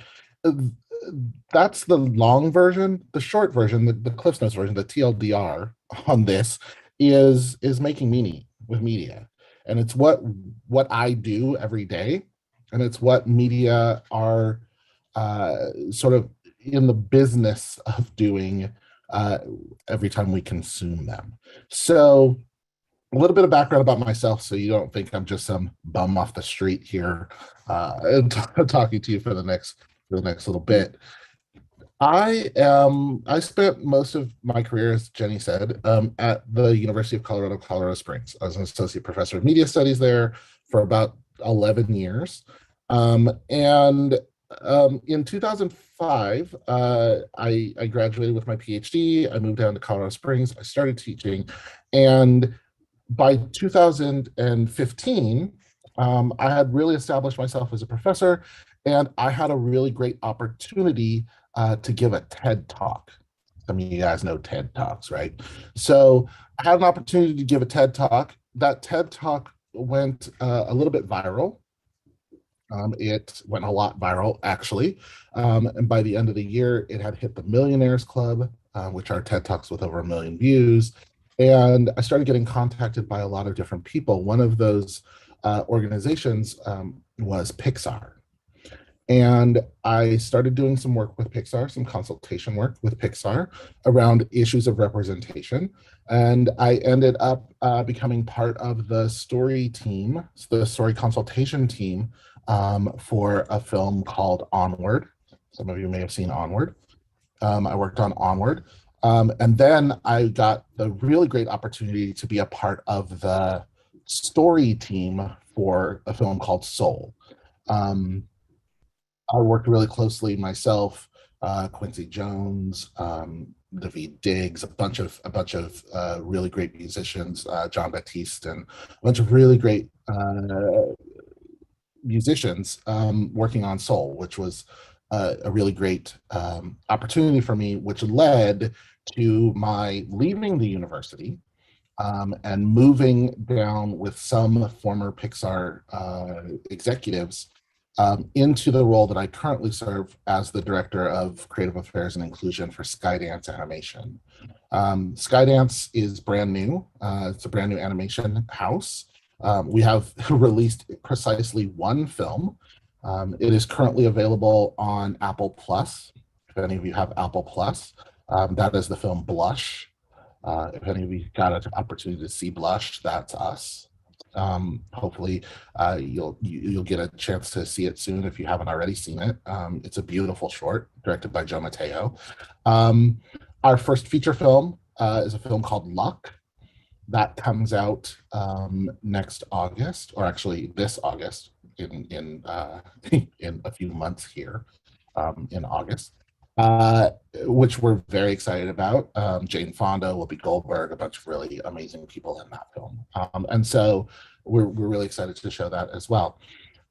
That's the long version. The short version, the Cliff Notes version, the TLDR on this is making meaning with media, and it's what I do every day, and it's what media are sort of in the business of doing every time we consume them. So a little bit of background about myself, so you don't think I'm just some bum off the street here talking to you for the next little bit. I spent most of my career, as Jenny said, at the University of Colorado, Colorado Springs. I was an associate professor of media studies there for about 11 years. In 2005, I graduated with my PhD. I moved down to Colorado Springs. I started teaching, and by 2015, I had really established myself as a professor, and I had a really great opportunity to give a TED Talk. Some of you guys know TED Talks, right? So I had an opportunity to give a TED Talk. That TED Talk went a little bit viral. It went a lot viral, actually. And by the end of the year, it had hit the Millionaires Club, which are TED Talks with over 1 million views. And I started getting contacted by a lot of different people. One of those organizations was Pixar. And I started doing some work with Pixar, some consultation work with Pixar around issues of representation. And I ended up becoming part of the story team, the story consultation team for a film called Onward. Some of you may have seen Onward. I worked on Onward. And then I got the really great opportunity to be a part of the story team for a film called Soul. I worked really closely myself, Quincy Jones, David Diggs, a bunch of really great musicians, John Baptiste, and a bunch of really great musicians working on Soul, which was a really great opportunity for me, which led to my leaving the university and moving down with some former Pixar executives into the role that I currently serve as the Director of Creative Affairs and Inclusion for Skydance Animation. Skydance is brand new. It's a brand new animation house. We have released precisely one film. It is currently available on Apple Plus. If any of you have Apple Plus, that is the film Blush. If any of you got an opportunity to see Blush, that's us. Hopefully you'll get a chance to see it soon if you haven't already seen it. It's a beautiful short directed by Joe Mateo. Our first feature film is a film called Luck that comes out next August, or actually this August, in a few months here in August. Which we're very excited about. Jane Fonda, Whoopi Goldberg, a bunch of really amazing people in that film. And so we're really excited to show that as well.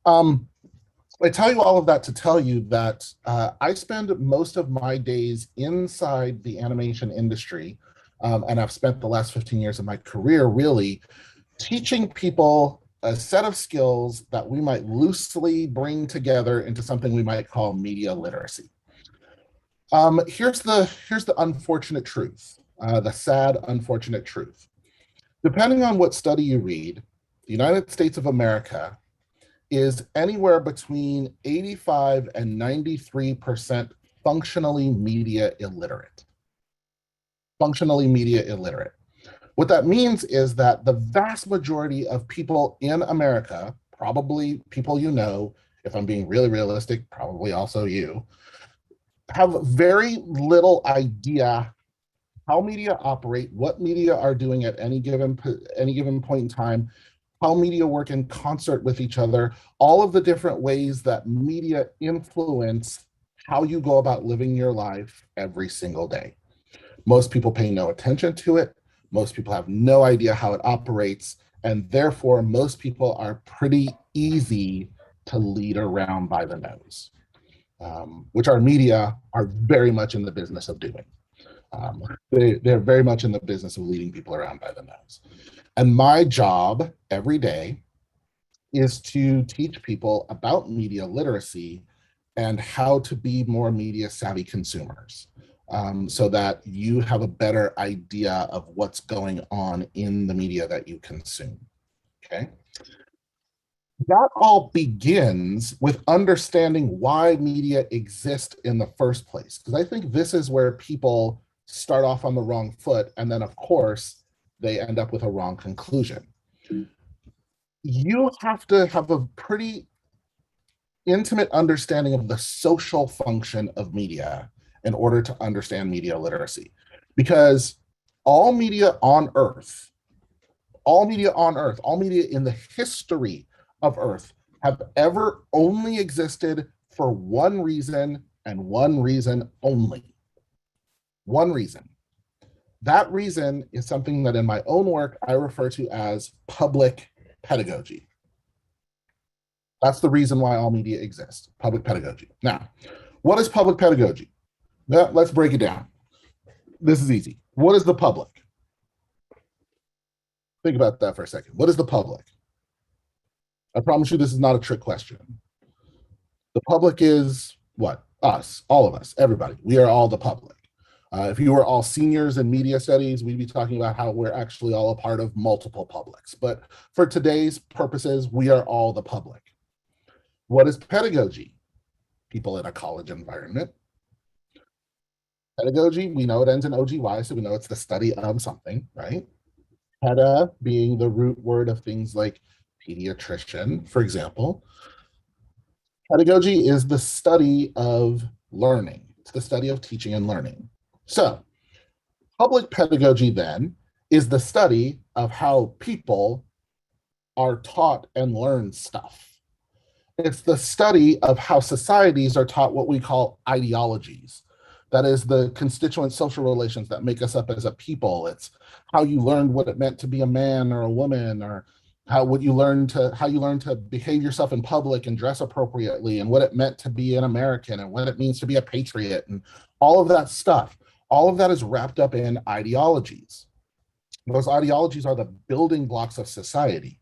I tell you all of that to tell you that I spend most of my days inside the animation industry, and I've spent the last 15 years of my career really teaching people a set of skills that we might loosely bring together into something we might call media literacy. Here's the unfortunate truth, the sad, unfortunate truth. Depending on what study you read, the United States of America is anywhere between 85 and 93% functionally media illiterate. Functionally media illiterate. What that means is that the vast majority of people in America, probably people you know, if I'm being really realistic, probably also you, have very little idea how media operate, what media are doing at any given point in time, how media work in concert with each other, all of the different ways that media influence how you go about living your life every single day. Most people pay no attention to it. Most people have no idea how it operates, and therefore most people are pretty easy to lead around by the nose. Which our media are very much in the business of doing. They're very much in the business of leading people around by the nose. And my job every day is to teach people about media literacy and how to be more media savvy consumers, so that you have a better idea of what's going on in the media that you consume, okay? That all begins with understanding why media exist in the first place. Because I think this is where people start off on the wrong foot. And then, of course, they end up with a wrong conclusion. You have to have a pretty intimate understanding of the social function of media in order to understand media literacy. Because all media on Earth, all media in the history of Earth have ever only existed for one reason and one reason only. One reason. That reason is something that in my own work I refer to as public pedagogy. That's the reason why all media exists, public pedagogy. Now, what is public pedagogy? Let's break it down. This is easy. What is the public? Think about that for a second. What is the public? I promise you this is not a trick question. The public is what? Us, all of us, everybody. We are all the public. If you were all seniors in media studies, we'd be talking about how we're actually all a part of multiple publics. But for today's purposes, we are all the public. What is pedagogy? People in a college environment. Pedagogy, we know it ends in OGY, so we know it's the study of something, right? Peda being the root word of things like pediatrician, for example. Pedagogy is the study of learning. It's the study of teaching and learning. So, public pedagogy then is the study of how people are taught and learn stuff. It's the study of how societies are taught what we call ideologies. That is the constituent social relations that make us up as a people. It's how you learned what it meant to be a man or a woman, or how you learn to behave yourself in public and dress appropriately, and what it meant to be an American, and what it means to be a patriot, and all of that stuff. All of that is wrapped up in ideologies. Those ideologies are the building blocks of society.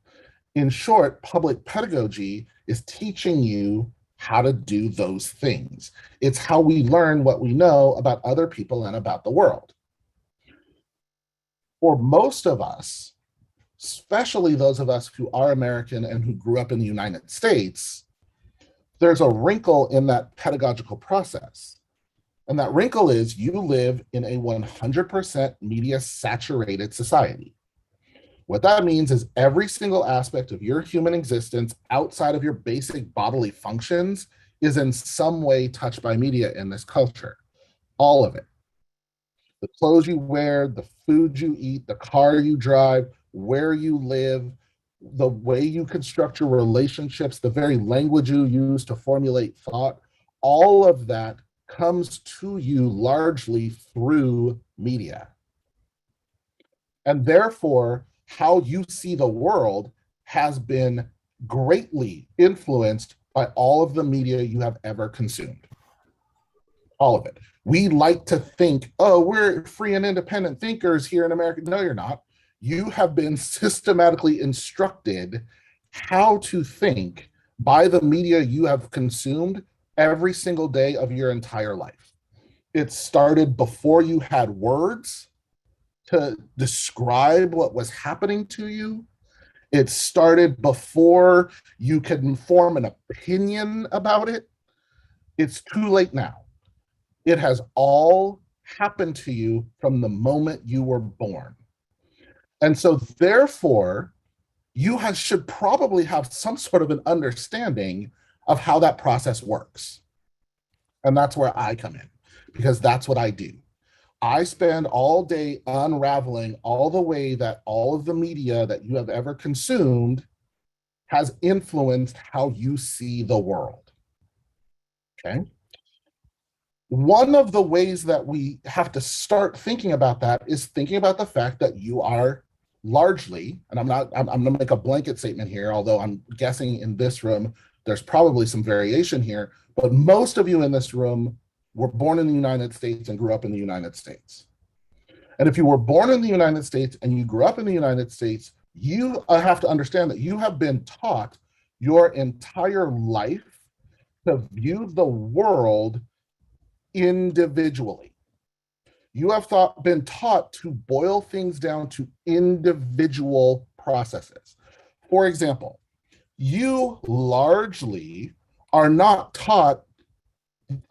In short, public pedagogy is teaching you how to do those things. It's how we learn what we know about other people and about the world. For most of us, especially those of us who are American and who grew up in the United States, there's a wrinkle in that pedagogical process. And that wrinkle is you live in a 100% media saturated society. What that means is every single aspect of your human existence outside of your basic bodily functions is in some way touched by media in this culture. All of it. The clothes you wear, the food you eat, the car you drive, where you live, the way you construct your relationships, the very language you use to formulate thought, all of that comes to you largely through media. And therefore, how you see the world has been greatly influenced by all of the media you have ever consumed. All of it. We like to think, oh, we're free and independent thinkers here in America. No, you're not. You have been systematically instructed how to think by the media you have consumed every single day of your entire life. It started before you had words to describe what was happening to you. It started before you could form an opinion about it. It's too late now. It has all happened to you from the moment you were born. And so therefore, you should probably have some sort of an understanding of how that process works. And that's where I come in, because that's what I do. I spend all day unraveling all the way that all of the media that you have ever consumed has influenced how you see the world. Okay? One of the ways that we have to start thinking about that is thinking about the fact that you are largely, and I'm going to make a blanket statement here, although I'm guessing in this room, there's probably some variation here, but most of you in this room were born in the United States and grew up in the United States. And if you were born in the United States and you grew up in the United States, you have to understand that you have been taught your entire life to view the world individually. You have been taught to boil things down to individual processes. For example, You largely are not taught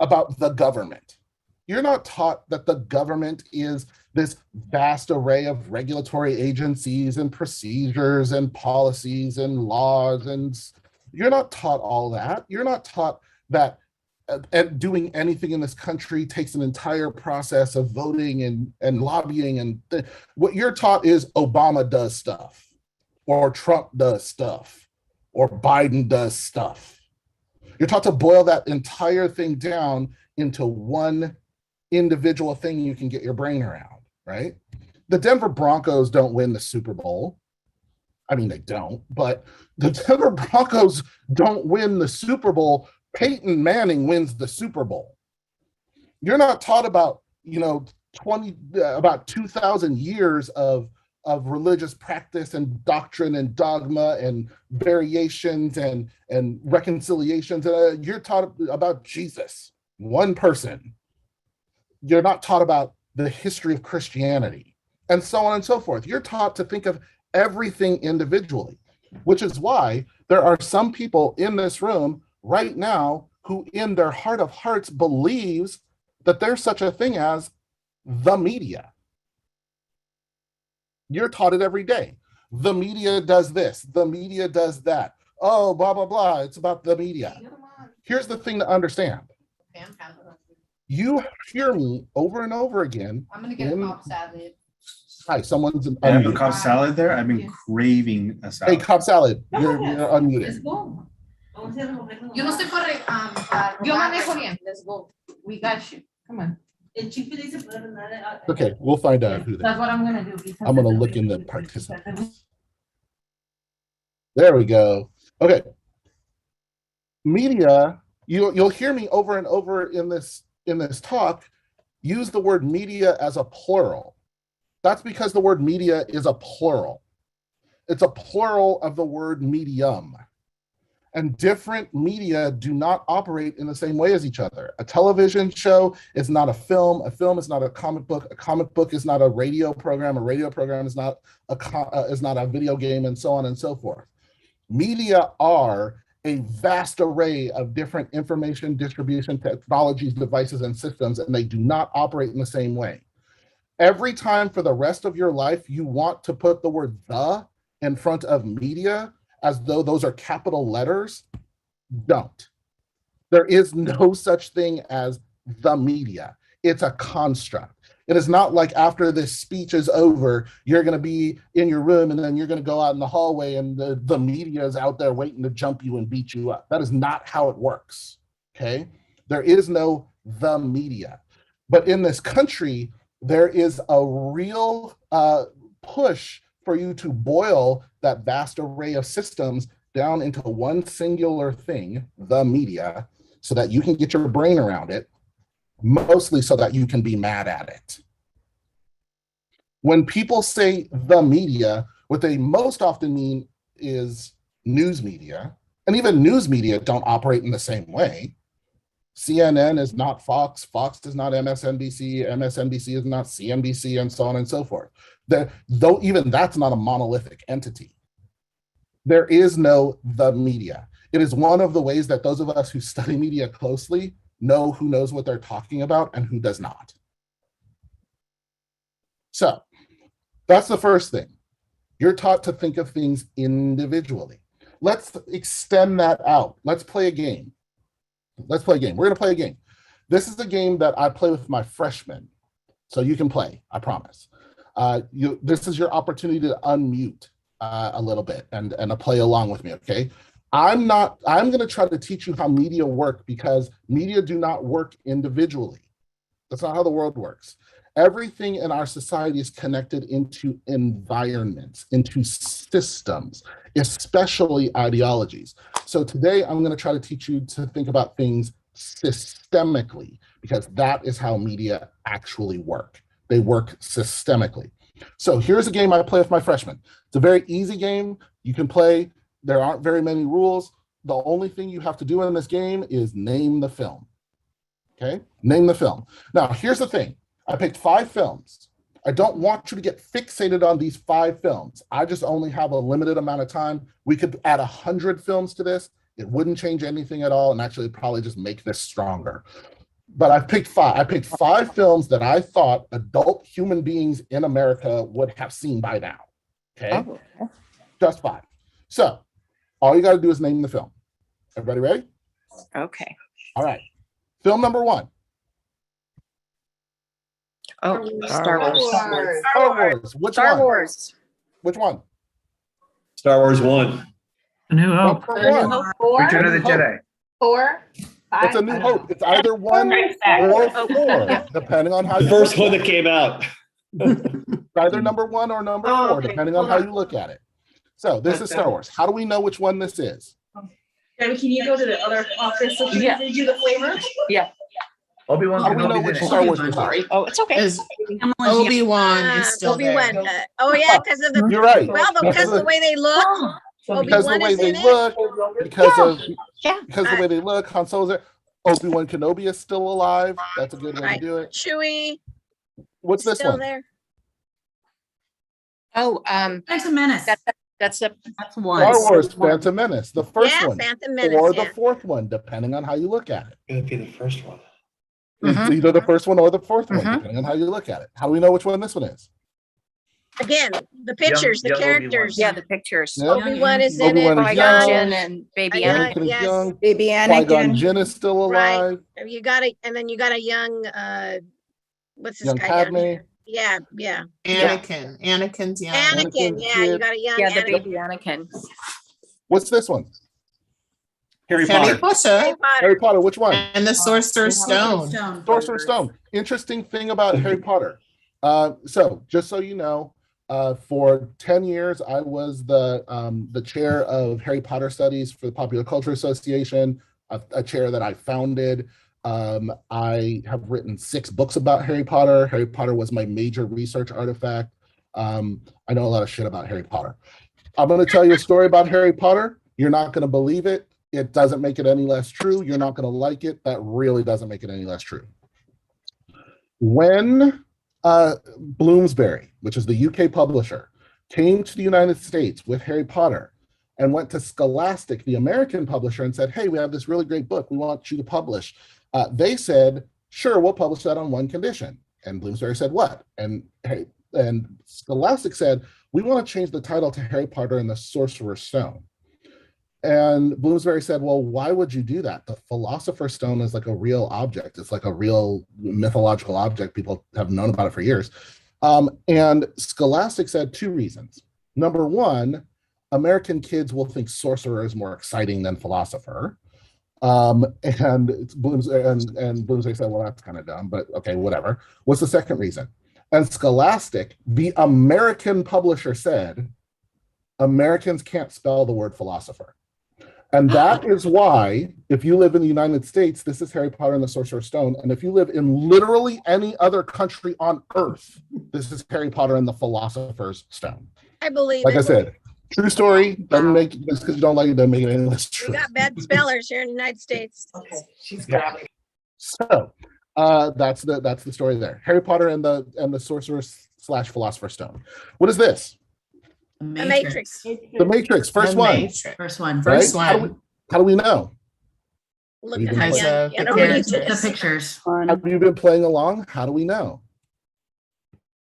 about the government. You're not taught that the government is this vast array of regulatory agencies and procedures and policies and laws. And you're not taught all that. You're not taught that doing anything in this country takes an entire process of voting and lobbying. And what you're taught is Obama does stuff, or Trump does stuff, or Biden does stuff. You're taught to boil that entire thing down into one individual thing you can get your brain around, right? The Denver Broncos don't win the Super Bowl. I mean, they don't, but the Denver Broncos don't win the Super Bowl. Peyton Manning wins the Super Bowl. You're not taught about, about 2,000 years of religious practice and doctrine and dogma and variations and reconciliations. You're taught about Jesus, one person. You're not taught about the history of Christianity and so on and so forth. You're taught to think of everything individually, which is why there are some people in this room right now who in their heart of hearts believes that there's such a thing as the media. You're taught it every day. The media does this, the media does that. Oh, blah, blah, blah, it's about the media. Here's the thing to understand. You hear me over and over again. I'm gonna get a Cobb salad. Hi, someone's I have a Cobb salad there. I've been craving a salad. Hey, Cobb salad, you're unmuted. Yo no sé yo manejo bien. Let's go. We got you. Come on. Okay, we'll find out who That's what I'm gonna do. I'm gonna look in the participants. There we go. Okay. Media, you'll hear me over and over in this talk use the word media as a plural. That's because the word media is a plural. It's a plural of the word medium. And different media do not operate in the same way as each other. A television show is not a film is not a comic book is not a radio program is not a video game, and so on and so forth. Media are a vast array of different information distribution technologies, devices, and systems, and they do not operate in the same way. Every time for the rest of your life, you want to put the word "the" in front of media, as though those are capital letters, don't. There is no such thing as the media. It's a construct. It is not like after this speech is over, you're gonna be in your room and then you're gonna go out in the hallway and the media is out there waiting to jump you and beat you up. That is not how it works, okay? There is no the media. But in this country, there is a real push for you to boil that vast array of systems down into one singular thing, the media, so that you can get your brain around it, mostly so that you can be mad at it. When people say the media, what they most often mean is news media, and even news media don't operate in the same way. CNN is not Fox, Fox is not MSNBC, MSNBC is not CNBC, and so on and so forth. Though even that's not a monolithic entity. There is no the media. It is one of the ways that those of us who study media closely know who knows what they're talking about and who does not. So that's the first thing. You're taught to think of things individually. Let's extend that out. Let's play a game. Let's play a game. We're going to play a game. This is a game that I play with my freshmen. So you can play, I promise. This is your opportunity to unmute a little bit and play along with me, okay? I'm going to try to teach you how media work, because media do not work individually. That's not how the world works. Everything in our society is connected into environments, into systems, especially ideologies. So today I'm going to try to teach you to think about things systemically, because that is how media actually work. They work systemically. So here's a game I play with my freshmen. It's a very easy game. You can play. There aren't very many rules. The only thing you have to do in this game is name the film. Okay? Name the film. Now, here's the thing. I picked 5 films. I don't want you to get fixated on these 5 films. I just only have a limited amount of time. We could add 100 films to this. It wouldn't change anything at all, and actually probably just make this stronger. But I picked 5. I picked 5 films that I thought adult human beings in America would have seen by now. Okay, just 5. So all you got to do is name the film. Everybody ready? Okay. All right. Film number 1. Oh, Star Wars. Star Wars. Which Star one? Wars. Which one? Star Wars 1. A New Hope. Number 1. Return of the Jedi. 4. It's A New Hope. It's either 1 or 4, depending on how The you first look one at that came out. it. Either number 1 or number 4, depending on how you look at it. So this is Star Wars. How do we know which one this is? Debbie, can you go to the other office so she can do the flavor? Yeah. Obi-Wan How do we know Kenobi's which in it. Star Wars this is? Sorry. Oh, it's okay. Obi-Wan is still Obi-Wan. there. Oh yeah, because of the. You're right. Well, because of the way they look. Because the Obi-Wan way is they in it. look, because Yeah. the way they look, Han Solo's there. Obi-Wan Kenobi is still alive. That's a good way to do it. Chewie. What's this Still one? there. Oh, Phantom Menace. That's one. Star Wars Phantom Menace, the first Yeah, one, Phantom Menace, or the yeah. 4th one, depending on how you look at it. It'd be the first one. It's either the first one or the 4th one, depending on how you look at it. How do we know which one this one is? Again, the pictures, the young characters. Yeah, the pictures. Yeah. Obi-Wan is in Obi-Wan it. is Qui-Gon young. Jinn and Baby Anakin, Anakin is yes. young. Baby Qui-Gon Anakin. Jinn is still alive. Right. You got it, and then you got a young. What's this Young guy down Padme. here? Yeah. Anakin. Anakin's young. Anakin. Yeah, you kid. got a young. Yeah, the Anakin. baby Anakin. What's this one? Harry Harry Potter. Harry Potter Potter. Harry Potter. Which one? and the Sorcerer's Stone. Sorcerer's Stone. Interesting thing about Harry Potter. So just so you know, for 10 years, I was the chair of Harry Potter studies for the Popular Culture Association, a chair that I founded. I have written 6 books about Harry Potter. Harry Potter was my major research artifact. I know a lot of shit about Harry Potter. I'm going to tell you a story about Harry Potter. You're not going to believe it. It doesn't make it any less true. You're not going to like it. That really doesn't make it any less true. When Bloomsbury, which is the UK publisher, came to the United States with Harry Potter and went to Scholastic, the American publisher, and said, hey, we have this really great book we want you to publish. They said, sure, we'll publish that on one condition. And Bloomsbury said, what? And Scholastic said, we want to change the title to Harry Potter and the Sorcerer's Stone. And Bloomsbury said, well, why would you do that? The Philosopher's Stone is like a real object. It's like a real mythological object. People have known about it for years. And Scholastic said 2 reasons. Number 1, American kids will think sorcerer is more exciting than philosopher. And Bloomsbury said, well, that's kind of dumb, but okay, whatever. What's the second reason? And Scholastic, the American publisher, said, Americans can't spell the word philosopher. And that is why, if you live in the United States, this is Harry Potter and the Sorcerer's Stone. And if you live in literally any other country on earth, this is Harry Potter and the Philosopher's Stone. I believe Like it. I said, true story. Doesn't make just because you don't like it doesn't make it any less true. We got bad spellers here in the United States. Okay, she's Yeah. grabbing. So that's the story there. Harry Potter and the Sorcerer's / Philosopher's Stone. What is this? The Matrix. The Matrix. First The one. Matrix. First one. Right? First How one. do we know? Look Have at you how been Because young. of You the know, we need characters. to- The pictures. Have you been playing along? How do we know?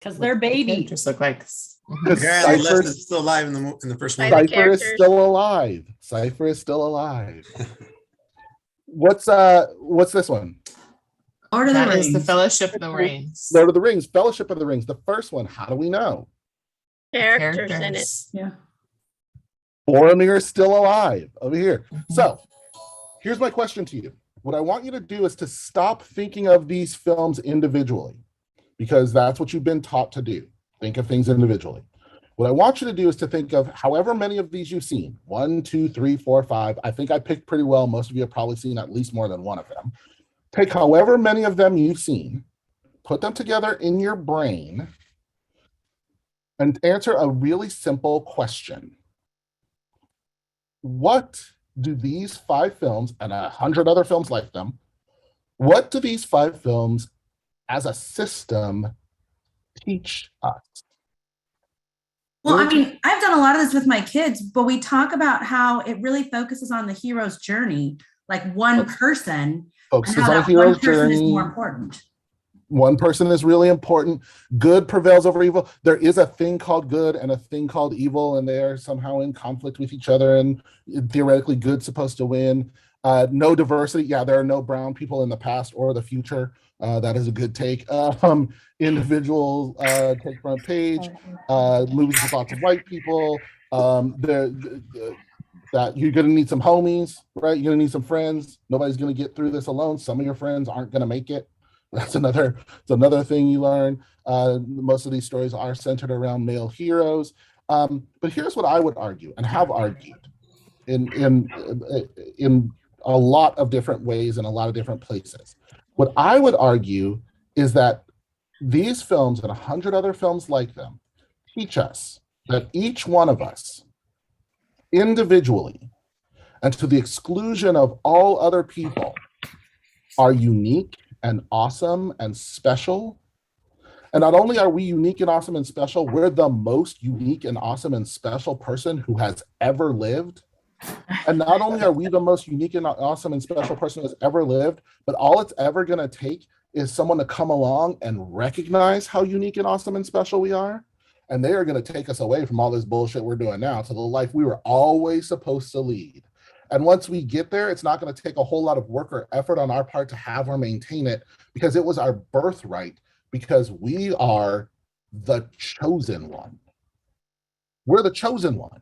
Because they're babies. Just look like. Because Apparently, Cypher, Lester's still alive in the first By movie. the Cypher is characters. still alive. Cypher is still alive. What's this one? Order of the That is the Rings. Fellowship of the Rings. Lord of the Rings, Fellowship of the Rings, the first one. How do we know? Characters in it. Yeah. Boromir is still alive over here. So here's my question to you. What I want you to do is to stop thinking of these films individually, because that's what you've been taught to do. Think of things individually. What I want you to do is to think of however many of these you've seen. 1, 2, 3, 4, 5. I think I picked pretty well. Most of you have probably seen at least more than one of them. Take however many of them you've seen, put them together in your brain, and answer a really simple question. What do these 5 films, and 100 other films like them, what do these 5 films as a system teach us. Well, I mean, I've done a lot of this with my kids, but we talk about how it really focuses on the hero's journey, like one person, and how that one person is more important. One person is really important. Good prevails over evil. There is a thing called good and a thing called evil, and they're somehow in conflict with each other, and theoretically good's supposed to win. No diversity. Yeah, there are no brown people in the past or the future. That is a good take. Individual take front page. Movies with lots of white people. That you're going to need some homies, right? You're going to need some friends. Nobody's going to get through this alone. Some of your friends aren't going to make it. That's another thing you learn. Most of these stories are centered around male heroes. But here's what I would argue and have argued in a lot of different ways in a lot of different places. What I would argue is that these films and 100 other films like them teach us that each one of us individually and to the exclusion of all other people are unique and awesome and special. And not only are we unique and awesome and special, we're the most unique and awesome and special person who has ever lived. And not only are we the most unique and awesome and special person who has ever lived, but all it's ever going to take is someone to come along and recognize how unique and awesome and special we are. And they are going to take us away from all this bullshit we're doing now to the life we were always supposed to lead. And once we get there, it's not going to take a whole lot of work or effort on our part to have or maintain it, because it was our birthright, because we are the chosen one. We're the chosen one.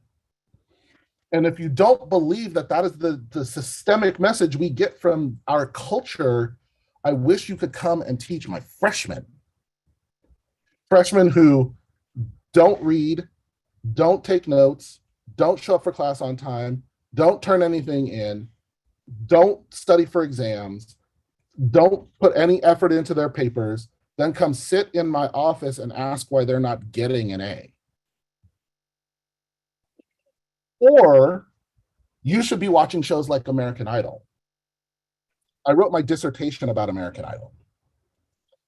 And if you don't believe that that is the systemic message we get from our culture, I wish you could come and teach my freshmen. Freshmen who don't read, don't take notes, don't show up for class on time, don't turn anything in, don't study for exams, don't put any effort into their papers, then come sit in my office and ask why they're not getting an A. Or you should be watching shows like American Idol. I wrote my dissertation about American Idol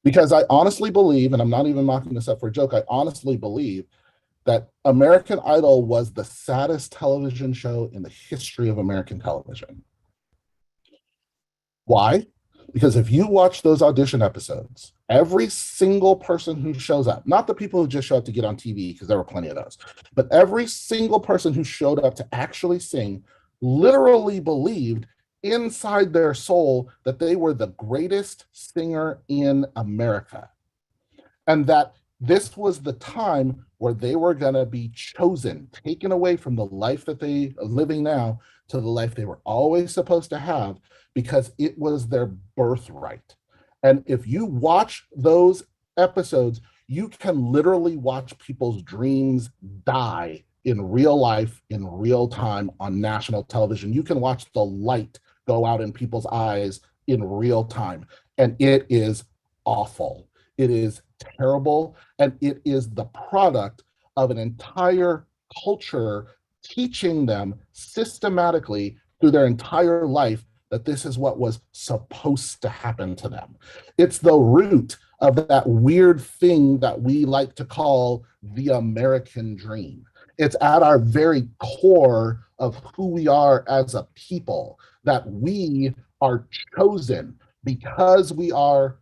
because I honestly believe, and I'm not even mocking this up for a joke, I honestly believe that American Idol was the saddest television show in the history of American television. Why? Because if you watch those audition episodes, every single person who shows up, not the people who just show up to get on TV, because there were plenty of those, but every single person who showed up to actually sing literally believed inside their soul that they were the greatest singer in America. And that this was the time where they were going to be chosen, taken away from the life that they are living now to the life they were always supposed to have, because it was their birthright. And if you watch those episodes, you can literally watch people's dreams die in real life, in real time on national television. You can watch the light go out in people's eyes in real time. And it is awful. It is terrible. And it is the product of an entire culture teaching them systematically through their entire life that this is what was supposed to happen to them. It's the root of that weird thing that we like to call the American dream. It's at our very core of who we are as a people, that we are chosen because we are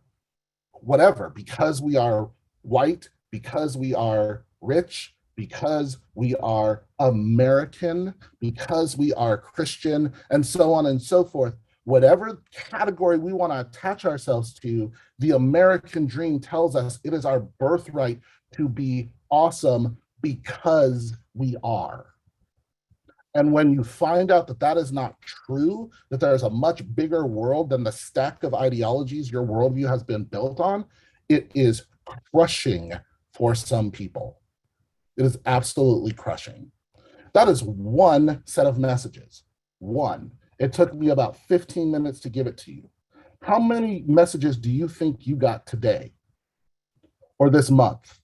whatever, because we are white, because we are rich, because we are American, because we are Christian, and so on and so forth. Whatever category we want to attach ourselves to, the American dream tells us it is our birthright to be awesome because we are. And when you find out that that is not true, that there is a much bigger world than the stack of ideologies your worldview has been built on, it is crushing for some people. It is absolutely crushing. That is one set of messages. One. It took me about 15 minutes to give it to you. How many messages do you think you got today, or this month,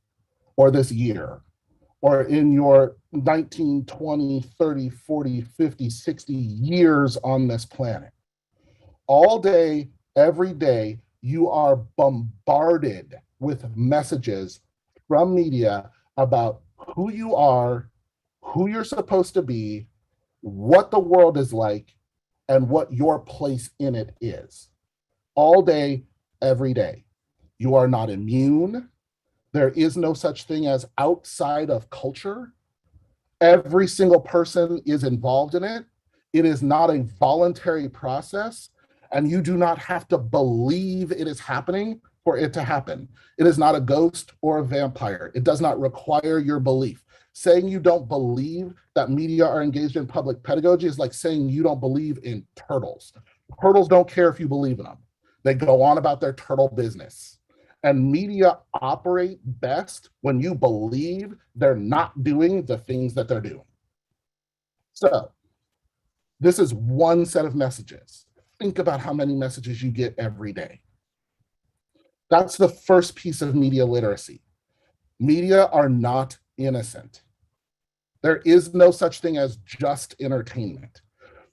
or this year, or in your 19, 20, 30, 40, 50, 60 years on this planet? All day, every day, you are bombarded with messages from media about who you are, who you're supposed to be, what the world is like, and what your place in it is. All day, every day. You are not immune. There is no such thing as outside of culture. Every single person is involved in it. It is not a voluntary process, and you do not have to believe it is happening for it to happen. It is not a ghost or a vampire. It does not require your belief. Saying you don't believe that media are engaged in public pedagogy is like saying you don't believe in turtles. Turtles don't care if you believe in them. They go on about their turtle business. And media operate best when you believe they're not doing the things that they're doing. So this is one set of messages. Think about how many messages you get every day. That's the first piece of media literacy. Media are not innocent. There is no such thing as just entertainment.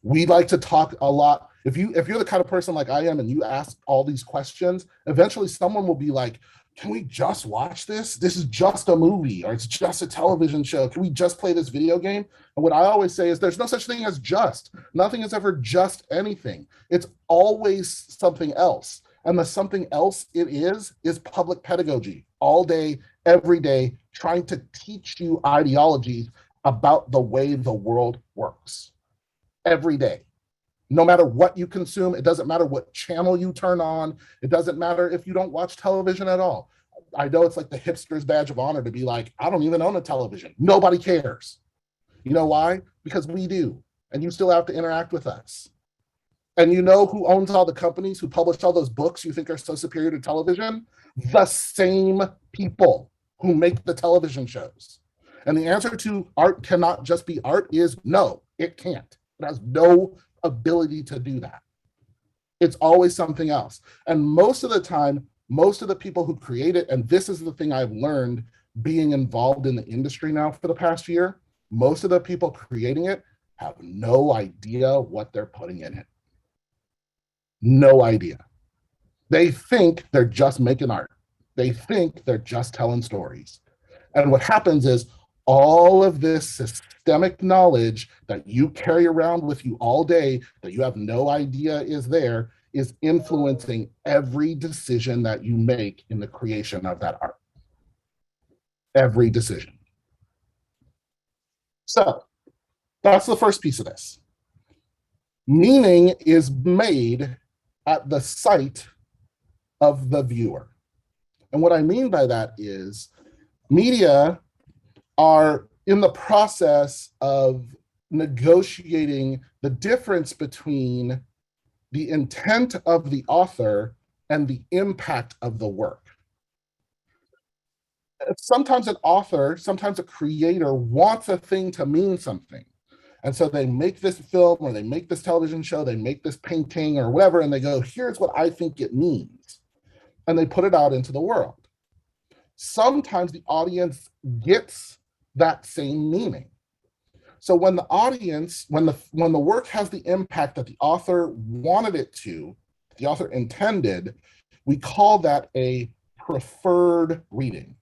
We like to talk a lot. If you're the kind of person like I am and you ask all these questions, eventually someone will be like, can we just watch this? This is just a movie, or it's just a television show. Can we just play this video game? And what I always say is there's no such thing as just. Nothing is ever just anything. It's always something else. And the something else it is public pedagogy. All day, every day, trying to teach you ideologies about the way the world works. Every day. No matter what you consume, it doesn't matter what channel you turn on. It doesn't matter if you don't watch television at all. I know it's like the hipster's badge of honor to be like, I don't even own a television. Nobody cares. You know why? Because we do. And you still have to interact with us. And you know who owns all the companies who publish all those books you think are so superior to television? The same people who make the television shows. And the answer to art cannot just be art is no, it can't. It has no ability to do that. It's always something else. And most of the time, most of the people who create it, and this is the thing I've learned being involved in the industry now for the past year, most of the people creating it have no idea what they're putting in it. No idea. They think they're just making art. They think they're just telling stories. And what happens is all of this systemic knowledge that you carry around with you all day that you have no idea is there is influencing every decision that you make in the creation of that art. Every decision. So that's the first piece of this. Meaning is made at the sight of the viewer. And what I mean by that is media are in the process of negotiating the difference between the intent of the author and the impact of the work. Sometimes an author, sometimes a creator wants a thing to mean something. And so they make this film or they make this television show, they make this painting or whatever, and they go, here's what I think it means. And they put it out into the world. Sometimes the audience gets that same meaning. So when the audience, when the work has the impact that the author wanted it to, the author intended, we call that a preferred reading.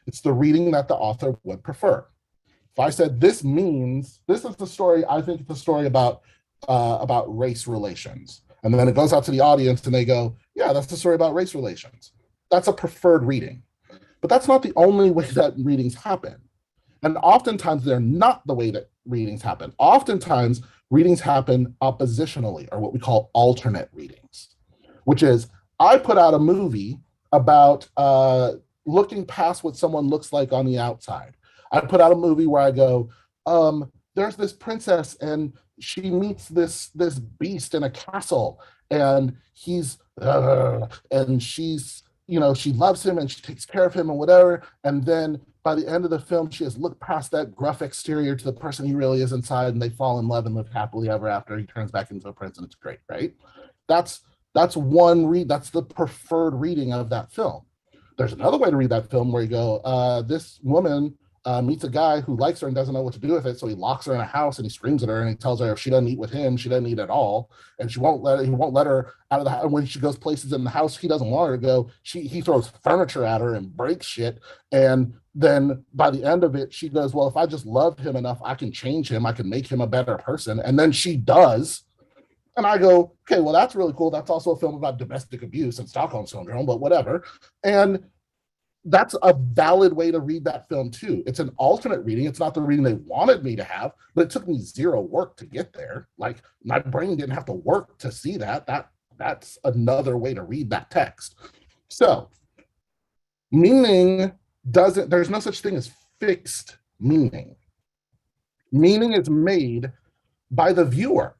It's the reading that the author would prefer. If I said this means, this is the story, I think it's a story about race relations. And then it goes out to the audience and they go, yeah, that's the story about race relations. That's a preferred reading. But that's not the only way that readings happen. And oftentimes they're not the way that readings happen. Oftentimes readings happen oppositionally, or what we call alternate readings, which is I put out a movie about looking past what someone looks like on the outside. I put out a movie where I go, there's this princess and she meets this beast in a castle and he's, and she's, you know, she loves him and she takes care of him and whatever. And then by the end of the film, she has looked past that gruff exterior to the person he really is inside, and they fall in love and live happily ever after. He turns back into a prince and it's great, right? That's one read, that's the preferred reading of that film. There's another way to read that film where you go, this woman meets a guy who likes her and doesn't know what to do with it. So he locks her in a house and he screams at her and he tells her if she doesn't eat with him, she doesn't eat at all. And he won't let her out of the house. And when she goes places in the house he doesn't want her to go, he throws furniture at her and breaks shit. And then by the end of it, she goes, well, if I just love him enough, I can change him. I can make him a better person. And then she does. And I go, okay, well, that's really cool. That's also a film about domestic abuse and Stockholm Syndrome, but whatever. And that's a valid way to read that film too. It's an alternate reading. It's not the reading they wanted me to have, but it took me zero work to get there. Like my brain didn't have to work to see that. That's another way to read that text. So meaning there's no such thing as fixed meaning. Meaning is made by the viewer.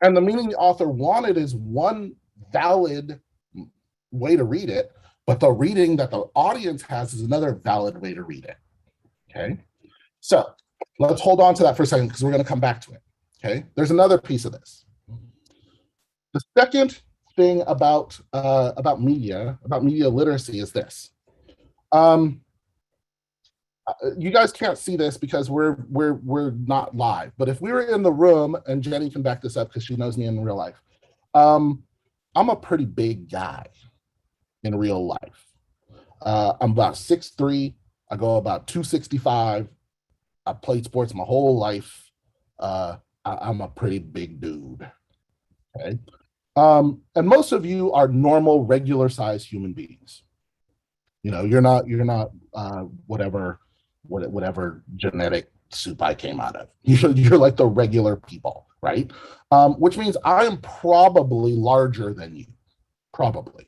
And the meaning the author wanted is one valid way to read it, but the reading that the audience has is another valid way to read it, okay? So let's hold on to that for a second because we're gonna come back to it, okay? There's another piece of this. The second thing about media literacy is this. You guys can't see this because we're not live, but if we were in the room, and Jenny can back this up because she knows me in real life, I'm a pretty big guy in real life. I'm about 6'3", I go about 265, I played sports my whole life. I'm a pretty big dude, okay? And most of you are normal, regular sized human beings. You know, you're not whatever genetic soup I came out of. You're like the regular people, right? Which means I am probably larger than you, probably.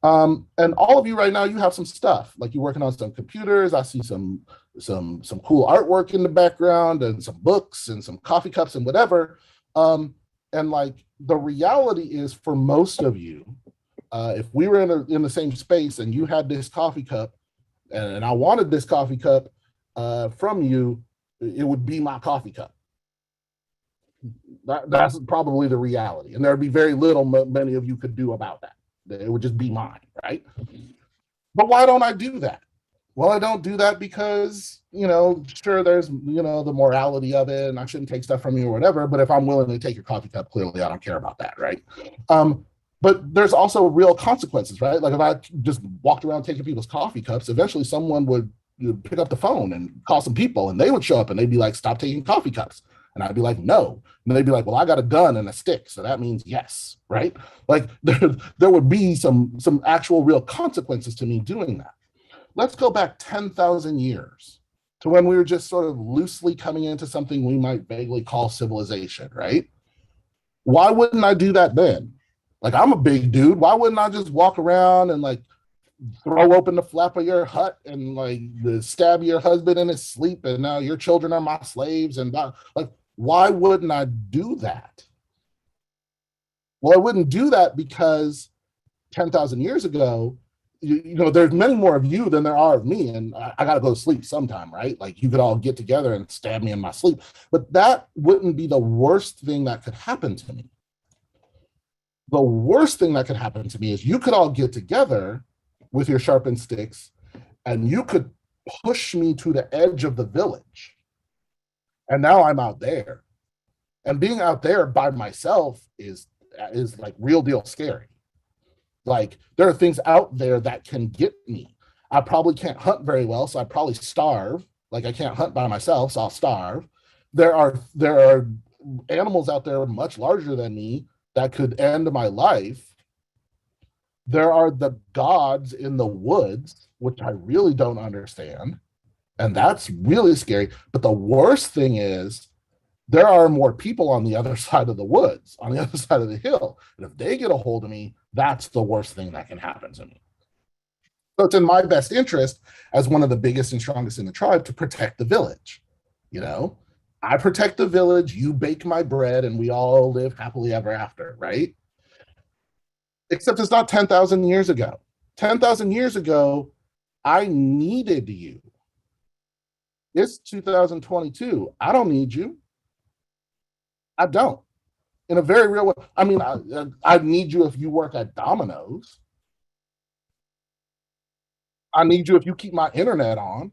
And all of you right now, you have some stuff, like you're working on some computers. I see some cool artwork in the background and some books and some coffee cups and whatever. And like the reality is for most of you, if we were in the same space and you had this coffee cup and I wanted this coffee cup from you, it would be my coffee cup. That's probably the reality. And there'd be very little many of you could do about that. It would just be mine, right? But why don't I do that? Well, I don't do that because, you know, sure, there's, you know, the morality of it and I shouldn't take stuff from you or whatever, but if I'm willing to take your coffee cup, clearly I don't care about that, right? But there's also real consequences, right? Like if I just walked around taking people's coffee cups, eventually someone would pick up the phone and call some people and they would show up and they'd be like, stop taking coffee cups. And I'd be like, no. And they'd be like, well, I got a gun and a stick, so that means yes, right? Like there would be some actual real consequences to me doing that. Let's go back 10,000 years to when we were just sort of loosely coming into something we might vaguely call civilization, right? Why wouldn't I do that then? Like, I'm a big dude. Why wouldn't I just walk around and like throw open the flap of your hut and like stab your husband in his sleep and now your children are my slaves and like, why wouldn't I do that? Well, I wouldn't do that because 10,000 years ago, you know, there's many more of you than there are of me, and I got to go to sleep sometime, right? Like you could all get together and stab me in my sleep, but that wouldn't be the worst thing that could happen to me. The worst thing that could happen to me is you could all get together with your sharpened sticks and you could push me to the edge of the village. And now I'm out there. And being out there by myself is like real deal scary. Like there are things out there that can get me. I probably can't hunt very well, so I probably starve. Like I can't hunt by myself, so I'll starve. There are animals out there much larger than me that could end my life. There are the gods in the woods, which I really don't understand. And that's really scary. But the worst thing is there are more people on the other side of the woods, on the other side of the hill. And if they get a hold of me, that's the worst thing that can happen to me. So it's in my best interest as one of the biggest and strongest in the tribe to protect the village. You know, I protect the village, you bake my bread, and we all live happily ever after, right? Except it's not 10,000 years ago. 10,000 years ago, I needed you. It's 2022. I don't need you. I don't. In a very real way. I mean, I need you if you work at Domino's. I need you if you keep my internet on.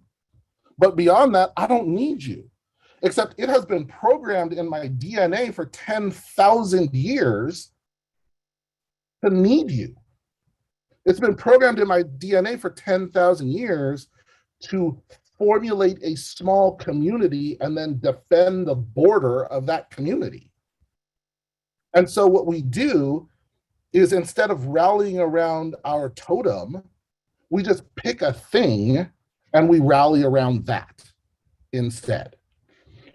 But beyond that, I don't need you. Except it has been programmed in my DNA for 10,000 years to need you. It's been programmed in my DNA for 10,000 years to formulate a small community and then defend the border of that community. And so what we do is, instead of rallying around our totem, we just pick a thing and we rally around that instead.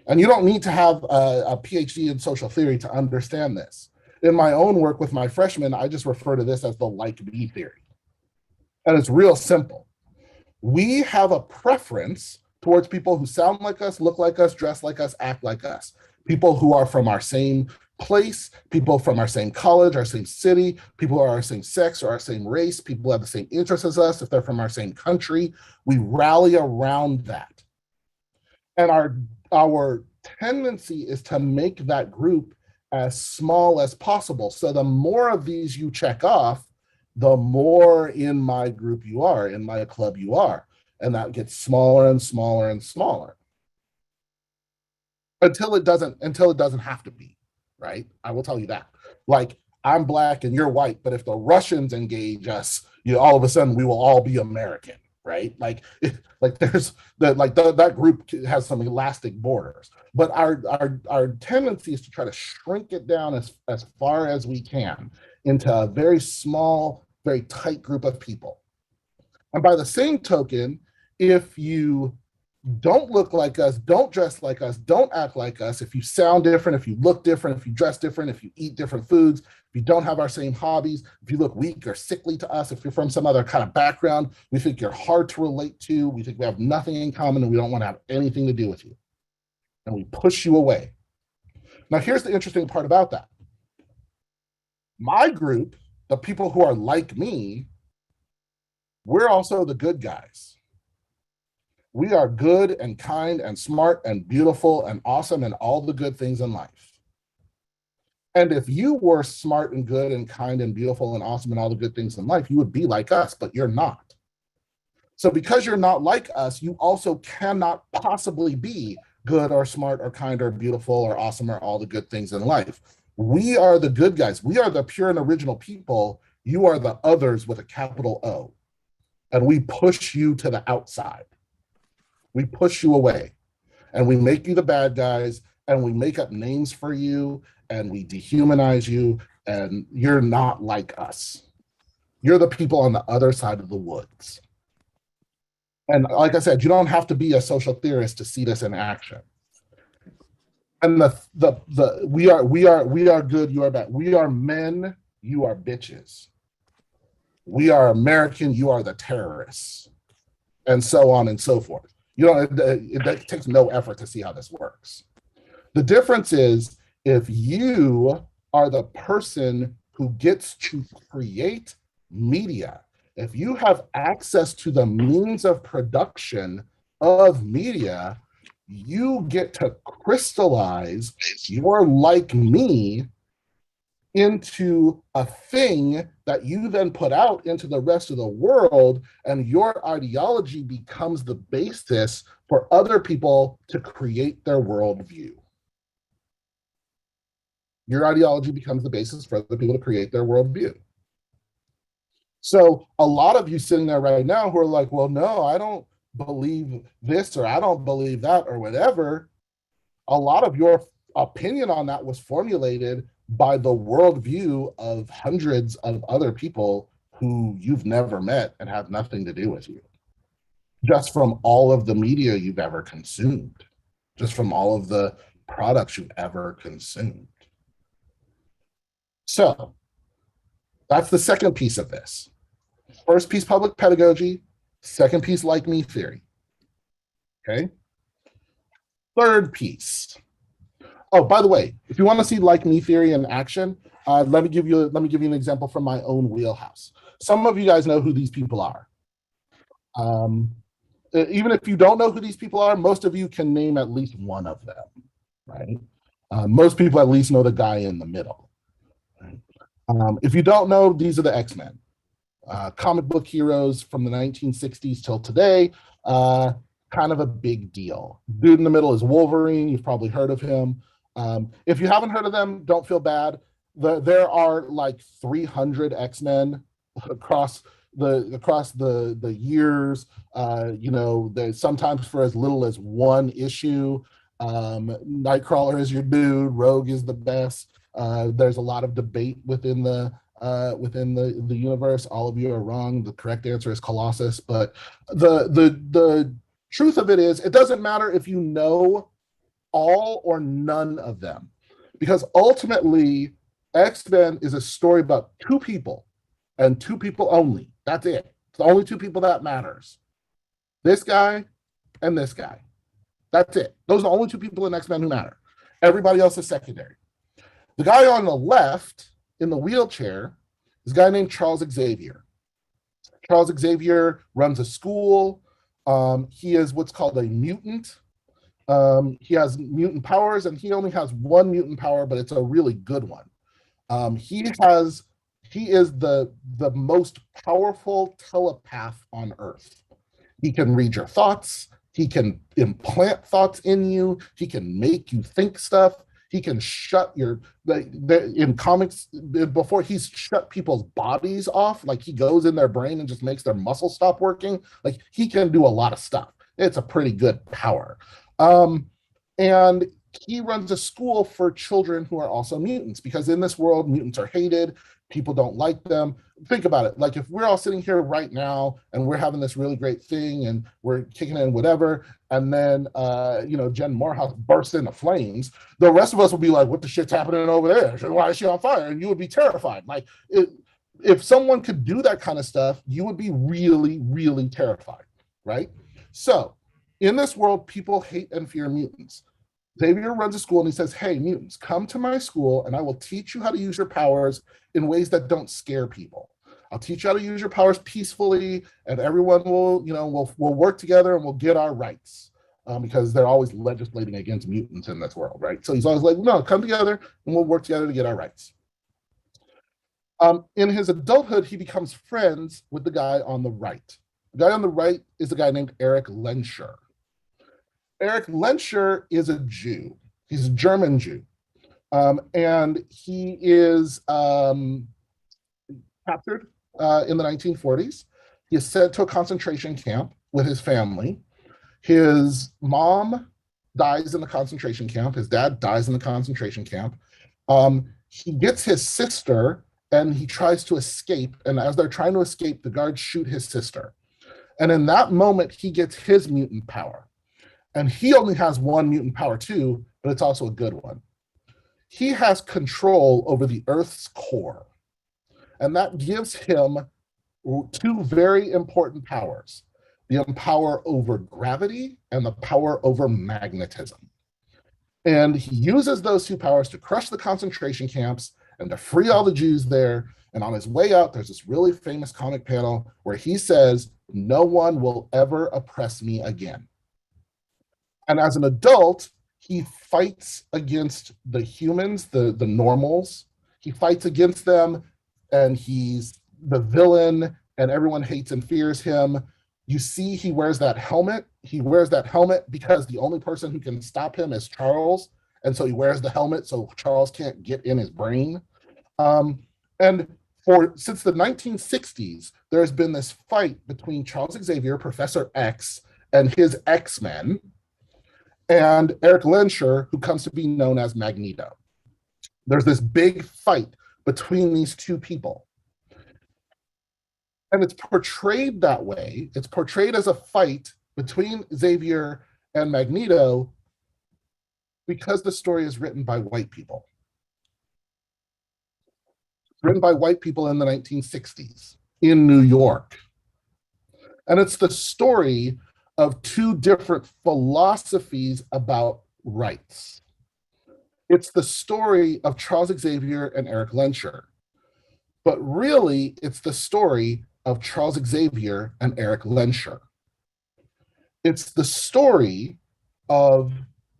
And you don't need to have a PhD in social theory to understand this. In my own work with my freshmen, I just refer to this as the like me theory. And it's real simple. We have a preference towards people who sound like us, look like us, dress like us, act like us. People who are from our same place, people from our same college, our same city, people who are our same sex or our same race, people who have the same interests as us, if they're from our same country. We rally around that. And our tendency is to make that group as small as possible. So the more of these you check off, the more in my group you are, in my club you are. And that gets smaller and smaller and smaller. Until it doesn't have to be, right? I will tell you that. Like, I'm Black and you're white, but if the Russians engage us, all of a sudden we will all be American, right? That group has some elastic borders. But our tendency is to try to shrink it down as far as we can into a very small, very tight group of people. And by the same token, if you don't look like us, don't dress like us, don't act like us, if you sound different, if you look different, if you dress different, if you eat different foods, if you don't have our same hobbies, if you look weak or sickly to us, if you're from some other kind of background, we think you're hard to relate to, we think we have nothing in common, and we don't want to have anything to do with you. And we push you away. Now, here's the interesting part about that. My group, the people who are like me, we're also the good guys. We are good and kind and smart and beautiful and awesome and all the good things in life. And if you were smart and good and kind and beautiful and awesome and all the good things in life, you would be like us, but you're not. So because you're not like us, you also cannot possibly be good or smart or kind or beautiful or awesome or all the good things in life. We are the good guys. We are the pure and original people. You are the others with a capital O. And we push you to the outside. We push you away, and we make you the bad guys, and we make up names for you, and we dehumanize you, and you're not like us. You're the people on the other side of the woods. And like I said, you don't have to be a social theorist to see this in action. And we are good, you are bad. We are men, you are bitches. We are American, you are the terrorists, and so on and so forth. It takes no effort to see how this works. The difference is, if you are the person who gets to create media, if you have access to the means of production of media, you get to crystallize your like me into a thing that you then put out into the rest of the world, and your ideology becomes the basis for other people to create their worldview. Your ideology becomes the basis for other people to create their worldview. So a lot of you sitting there right now who are like, well, no, I don't believe this, or I don't believe that, or whatever. A lot of your opinion on that was formulated by the worldview of hundreds of other people who you've never met and have nothing to do with you. Just from all of the media you've ever consumed, just from all of the products you've ever consumed. So that's the second piece of this. First piece, public pedagogy. Second piece, like me theory. Okay. Third piece. Oh, by the way, if you want to see like me theory in action, let me give you an example from my own wheelhouse. Some of you guys know who these people are. Even if you don't know who these people are, most of you can name at least one of them, right? Most people at least know the guy in the middle. Right? If you don't know, these are the X-Men. comic book heroes from the 1960s till today. Kind of a big deal. Dude in the middle is Wolverine. You've probably heard of him. If you haven't heard of them, don't feel bad. There are like 300 X-Men across the years. Sometimes for as little as one issue. Nightcrawler is your dude. Rogue is the best. There's a lot of debate within the universe. All of you are wrong. The correct answer is Colossus. But the truth of it is, it doesn't matter if you know all or none of them, because ultimately X-Men is a story about two people and two people only. That's it. It's the only two people that matters. This guy and this guy. That's it. Those are the only two people in X-Men who matter. Everybody else is secondary. The guy on the left in the wheelchair is a guy named Charles Xavier. Charles Xavier runs a school. He is what's called a mutant. He has mutant powers, and he only has one mutant power, but it's a really good one. He is the most powerful telepath on Earth. He can read your thoughts. He can implant thoughts in you. He can make you think stuff. He can shut in comics, before he's shut people's bodies off, like he goes in their brain and just makes their muscles stop working. Like, he can do a lot of stuff. It's a pretty good power. And he runs a school for children who are also mutants, because in this world, mutants are hated. People don't like them. Think about it. Like, if we're all sitting here right now and we're having this really great thing and we're kicking in whatever, and then, Jen Morehouse bursts into flames, the rest of us will be like, what the shit's happening over there? Why is she on fire? And you would be terrified. Like, if someone could do that kind of stuff, you would be really, really terrified, right? So in this world, people hate and fear mutants. Xavier runs a school and he says, hey, mutants, come to my school and I will teach you how to use your powers in ways that don't scare people. I'll teach you how to use your powers peacefully, and everyone will, we'll work together and we'll get our rights, because they're always legislating against mutants in this world, right? So he's always like, no, come together and we'll work together to get our rights. In his adulthood, he becomes friends with the guy on the right. The guy on the right is a guy named Eric Lenscher. Eric Lenscher is a Jew. He's a German Jew. And he is captured in the 1940s. He is sent to a concentration camp with his family. His mom dies in the concentration camp. His dad dies in the concentration camp. He gets his sister and he tries to escape. And as they're trying to escape, the guards shoot his sister. And in that moment, he gets his mutant power. And he only has one mutant power too, but it's also a good one. He has control over the Earth's core. And that gives him two very important powers: the power over gravity and the power over magnetism. And he uses those two powers to crush the concentration camps and to free all the Jews there. And on his way out, there's this really famous comic panel where he says, no one will ever oppress me again. And as an adult, he fights against the humans, the normals. He fights against them, and he's the villain, and everyone hates and fears him. You see, he wears that helmet. He wears that helmet because the only person who can stop him is Charles. And so he wears the helmet so Charles can't get in his brain. And since the 1960s, there's been this fight between Charles Xavier, Professor X, and his X-Men, and Eric Lenscher, who comes to be known as Magneto. There's this big fight between these two people. And it's portrayed that way. It's portrayed as a fight between Xavier and Magneto because the story is written by white people. It's written by white people in the 1960s in New York. And it's the story of two different philosophies about rights. It's the story of Charles Xavier and Eric Lenscher. But really, it's the story of Charles Xavier and Eric Lenscher. It's the story of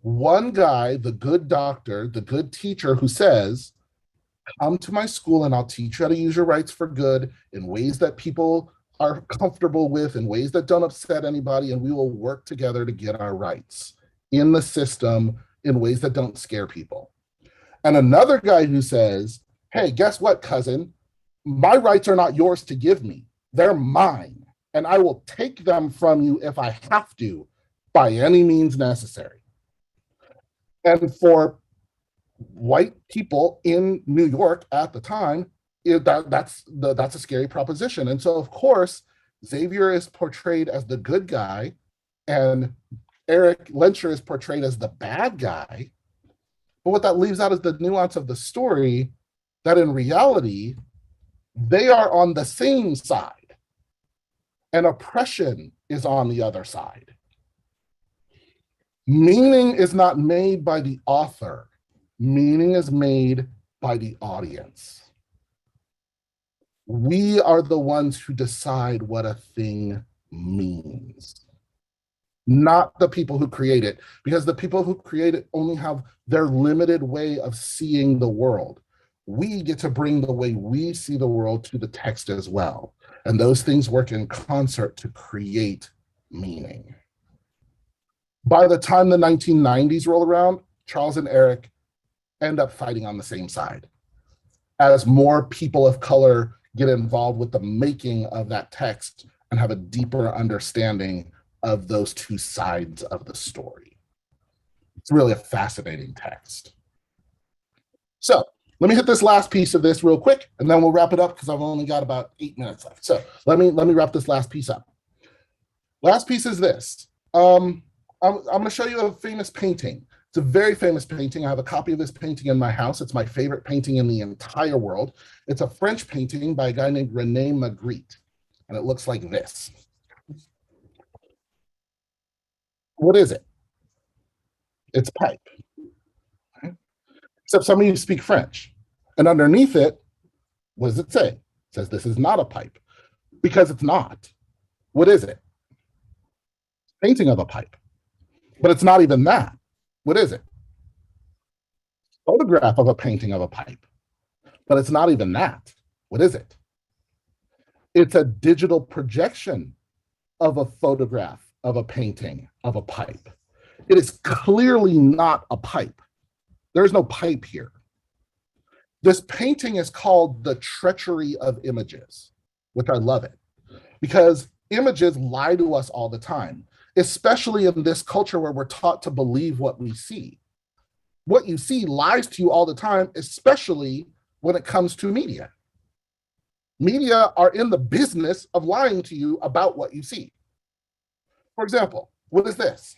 one guy, the good doctor, the good teacher, who says, come to my school and I'll teach you how to use your rights for good in ways that people are comfortable with, in ways that don't upset anybody, and we will work together to get our rights in the system in ways that don't scare people. And another guy who says, hey, guess what, cousin? My rights are not yours to give me. They're mine, and I will take them from you if I have to, by any means necessary. And for white people in New York at the time, that's a scary proposition. And so, of course, Xavier is portrayed as the good guy, and Eric Lencher is portrayed as the bad guy. But what that leaves out is the nuance of the story, that in reality, they are on the same side, and oppression is on the other side. Meaning is not made by the author. Meaning is made by the audience. We are the ones who decide what a thing means, not the people who create it, because the people who create it only have their limited way of seeing the world. We get to bring the way we see the world to the text as well. And those things work in concert to create meaning. By the time the 1990s roll around, Charles and Eric end up fighting on the same side. As more people of color get involved with the making of that text and have a deeper understanding of those two sides of the story. It's really a fascinating text. So let me hit this last piece of this real quick, and then we'll wrap it up because I've only got about 8 minutes left. So let me wrap this last piece up. Last piece is this. I'm going to show you a famous painting. It's a very famous painting. I have a copy of this painting in my house. It's my favorite painting in the entire world. It's a French painting by a guy named René Magritte, and it looks like this. What is it? It's pipe. Okay. Except some of you speak French. And underneath it, what does it say? It says this is not a pipe, because it's not. What is it? Painting of a pipe. But it's not even that. What is it? Photograph of a painting of a pipe. But it's not even that. What is it? It's a digital projection of a photograph of a painting of a pipe. It is clearly not a pipe. There's no pipe here. This painting is called The Treachery of Images, which I love it, because images lie to us all the time, especially in this culture where we're taught to believe what we see. What you see lies to you all the time, especially when it comes to media. Media are in the business of lying to you about what you see. For example, what is this?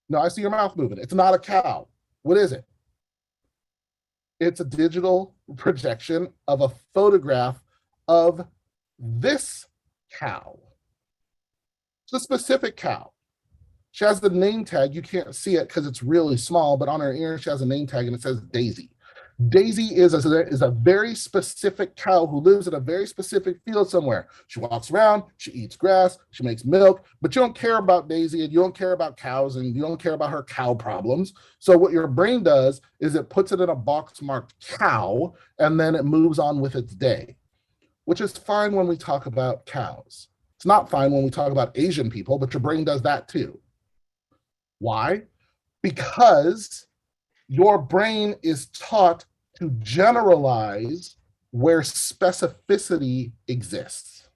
No, I see your mouth moving. It's not a cow. What is it? It's a digital projection of a photograph of this cow. It's a specific cow. She has the name tag. You can't see it because it's really small, but on her ear, she has a name tag and it says Daisy. Daisy is a very specific cow who lives in a very specific field somewhere. She walks around, she eats grass, she makes milk, but you don't care about Daisy and you don't care about cows and you don't care about her cow problems. So what your brain does is it puts it in a box marked cow and then it moves on with its day, which is fine when we talk about cows. It's not fine when we talk about Asian people, but your brain does that too. Why? Because your brain is taught to generalize where specificity exists.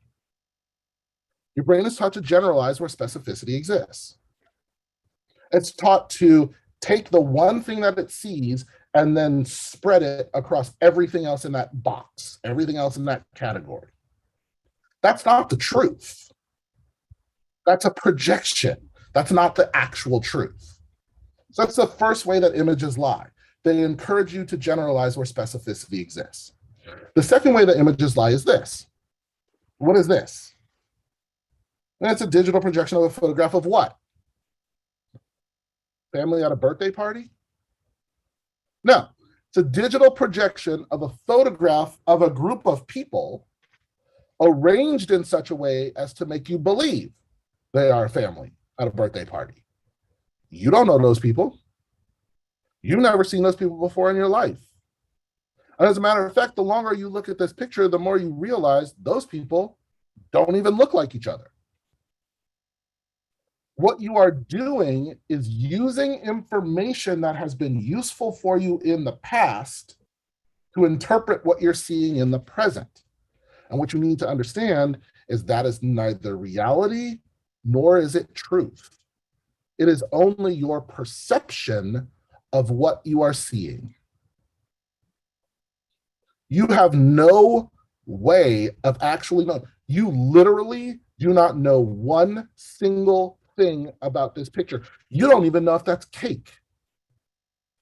Your brain is taught to generalize where specificity exists. It's taught to take the one thing that it sees and then spread it across everything else in that box, everything else in that category. That's not the truth. That's a projection. That's not the actual truth. So that's the first way that images lie. They encourage you to generalize where specificity exists. The second way that images lie is this. What is this? And it's a digital projection of a photograph of what? Family at a birthday party? No, it's a digital projection of a photograph of a group of people arranged in such a way as to make you believe they are a family at a birthday party. You don't know those people. You've never seen those people before in your life. And as a matter of fact, the longer you look at this picture, the more you realize those people don't even look like each other. What you are doing is using information that has been useful for you in the past to interpret what you're seeing in the present. And what you need to understand is that is neither reality nor is it truth. It is only your perception of what you are seeing. You have no way of actually knowing. You literally do not know one single thing about this picture. You don't even know if that's cake.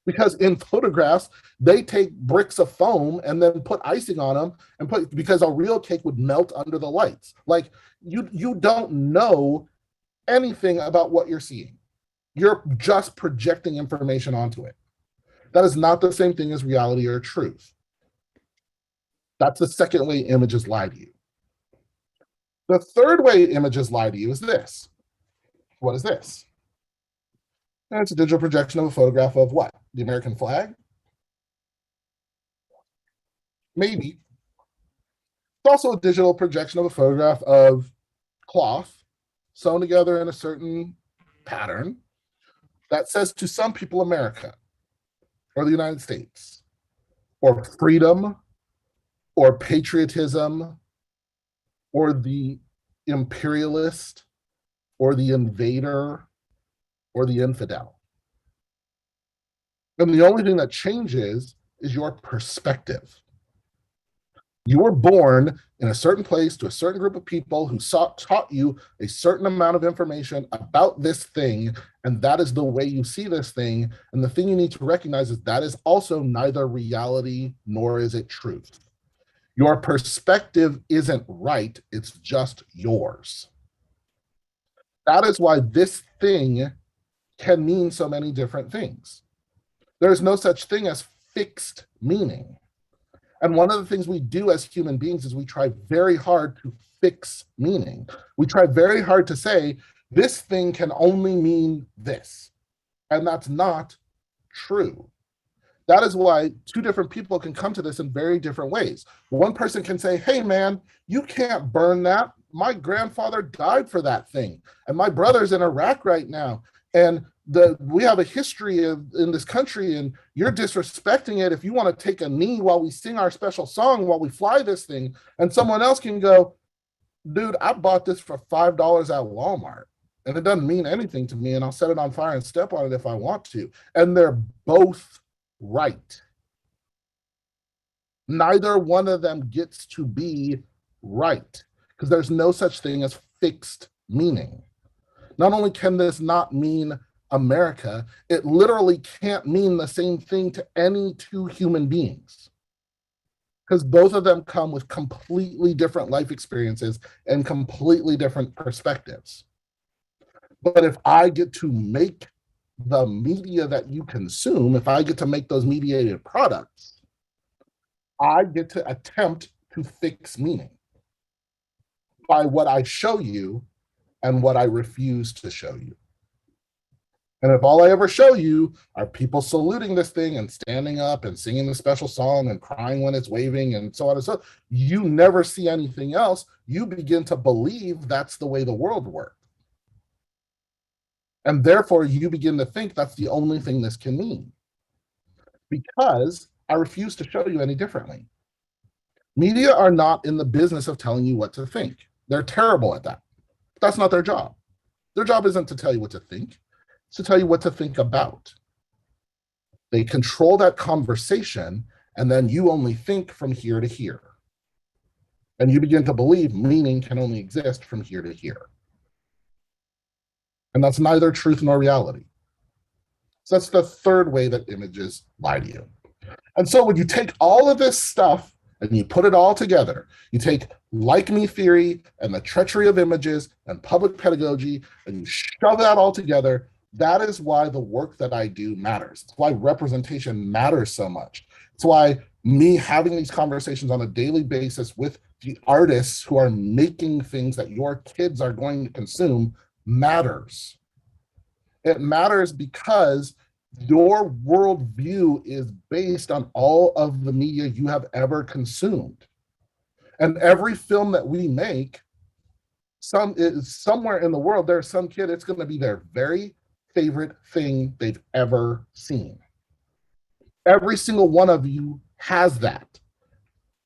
Because in photographs, they take bricks of foam and then put icing on them and because a real cake would melt under the lights. Like you don't know anything about what you're seeing. You're just projecting information onto it. That is not the same thing as reality or truth. That's the second way images lie to you. The third way images lie to you is this. What is this? And it's a digital projection of a photograph of what? The American flag? Maybe. It's also a digital projection of a photograph of cloth sewn together in a certain pattern that says to some people America, or the United States, or freedom, or patriotism, or the imperialist, or the invader, or the infidel. And the only thing that changes is your perspective. You were born in a certain place to a certain group of people who taught you a certain amount of information about this thing, and that is the way you see this thing. And the thing you need to recognize is that is also neither reality nor is it truth. Your perspective isn't right, it's just yours. That is why this thing can mean so many different things. There's no such thing as fixed meaning. And one of the things we do as human beings is we try very hard to fix meaning. We try very hard to say, this thing can only mean this. And that's not true. That is why two different people can come to this in very different ways. One person can say, hey man, you can't burn that. My grandfather died for that thing. And my brother's in Iraq right now. And we have a history in this country and you're disrespecting it if you want to take a knee while we sing our special song while we fly this thing. And someone else can go, dude, I bought this for $5 at Walmart and it doesn't mean anything to me and I'll set it on fire and step on it if I want to. And they're both right. Neither one of them gets to be right because there's no such thing as fixed meaning. Not only can this not mean America, it literally can't mean the same thing to any two human beings because both of them come with completely different life experiences and completely different perspectives. But if I get to make the media that you consume, if I get to make those mediated products, I get to attempt to fix meaning by what I show you and what I refuse to show you. And if all I ever show you are people saluting this thing and standing up and singing the special song and crying when it's waving and so on and so on, you never see anything else, you begin to believe that's the way the world works. And therefore you begin to think that's the only thing this can mean. Because I refuse to show you any differently. Media are not in the business of telling you what to think. They're terrible at that. That's not their job. Their job isn't to tell you what to think, it's to tell you what to think about. They control that conversation, and then you only think from here to here. And you begin to believe meaning can only exist from here to here. And that's neither truth nor reality. So that's the third way that images lie to you. And so when you take all of this stuff and you put it all together, you take like me theory and the treachery of images and public pedagogy, and you shove that all together, that is why the work that I do matters. It's why representation matters so much. It's why me having these conversations on a daily basis with the artists who are making things that your kids are going to consume matters. It matters because Your worldview is based on all of the media you have ever consumed. And every film that we make, somewhere in the world, there's some kid, it's going to be their very favorite thing they've ever seen. Every single one of you has that.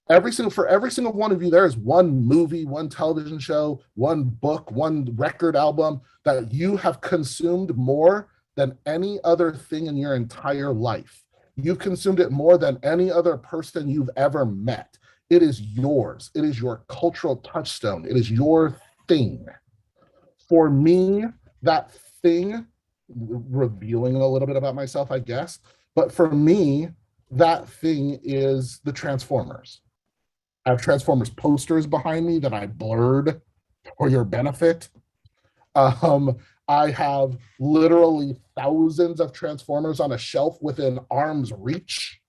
For every single one of you, there is one movie, one television show, one book, one record album that you have consumed more than any other thing in your entire life. You've consumed it more than any other person you've ever met. It is yours. It is your cultural touchstone. It is your thing. For me, that thing, revealing a little bit about myself, I guess, but for me, that thing is the Transformers. I have Transformers posters behind me that I blurred for your benefit. I have literally thousands of Transformers on a shelf within arm's reach.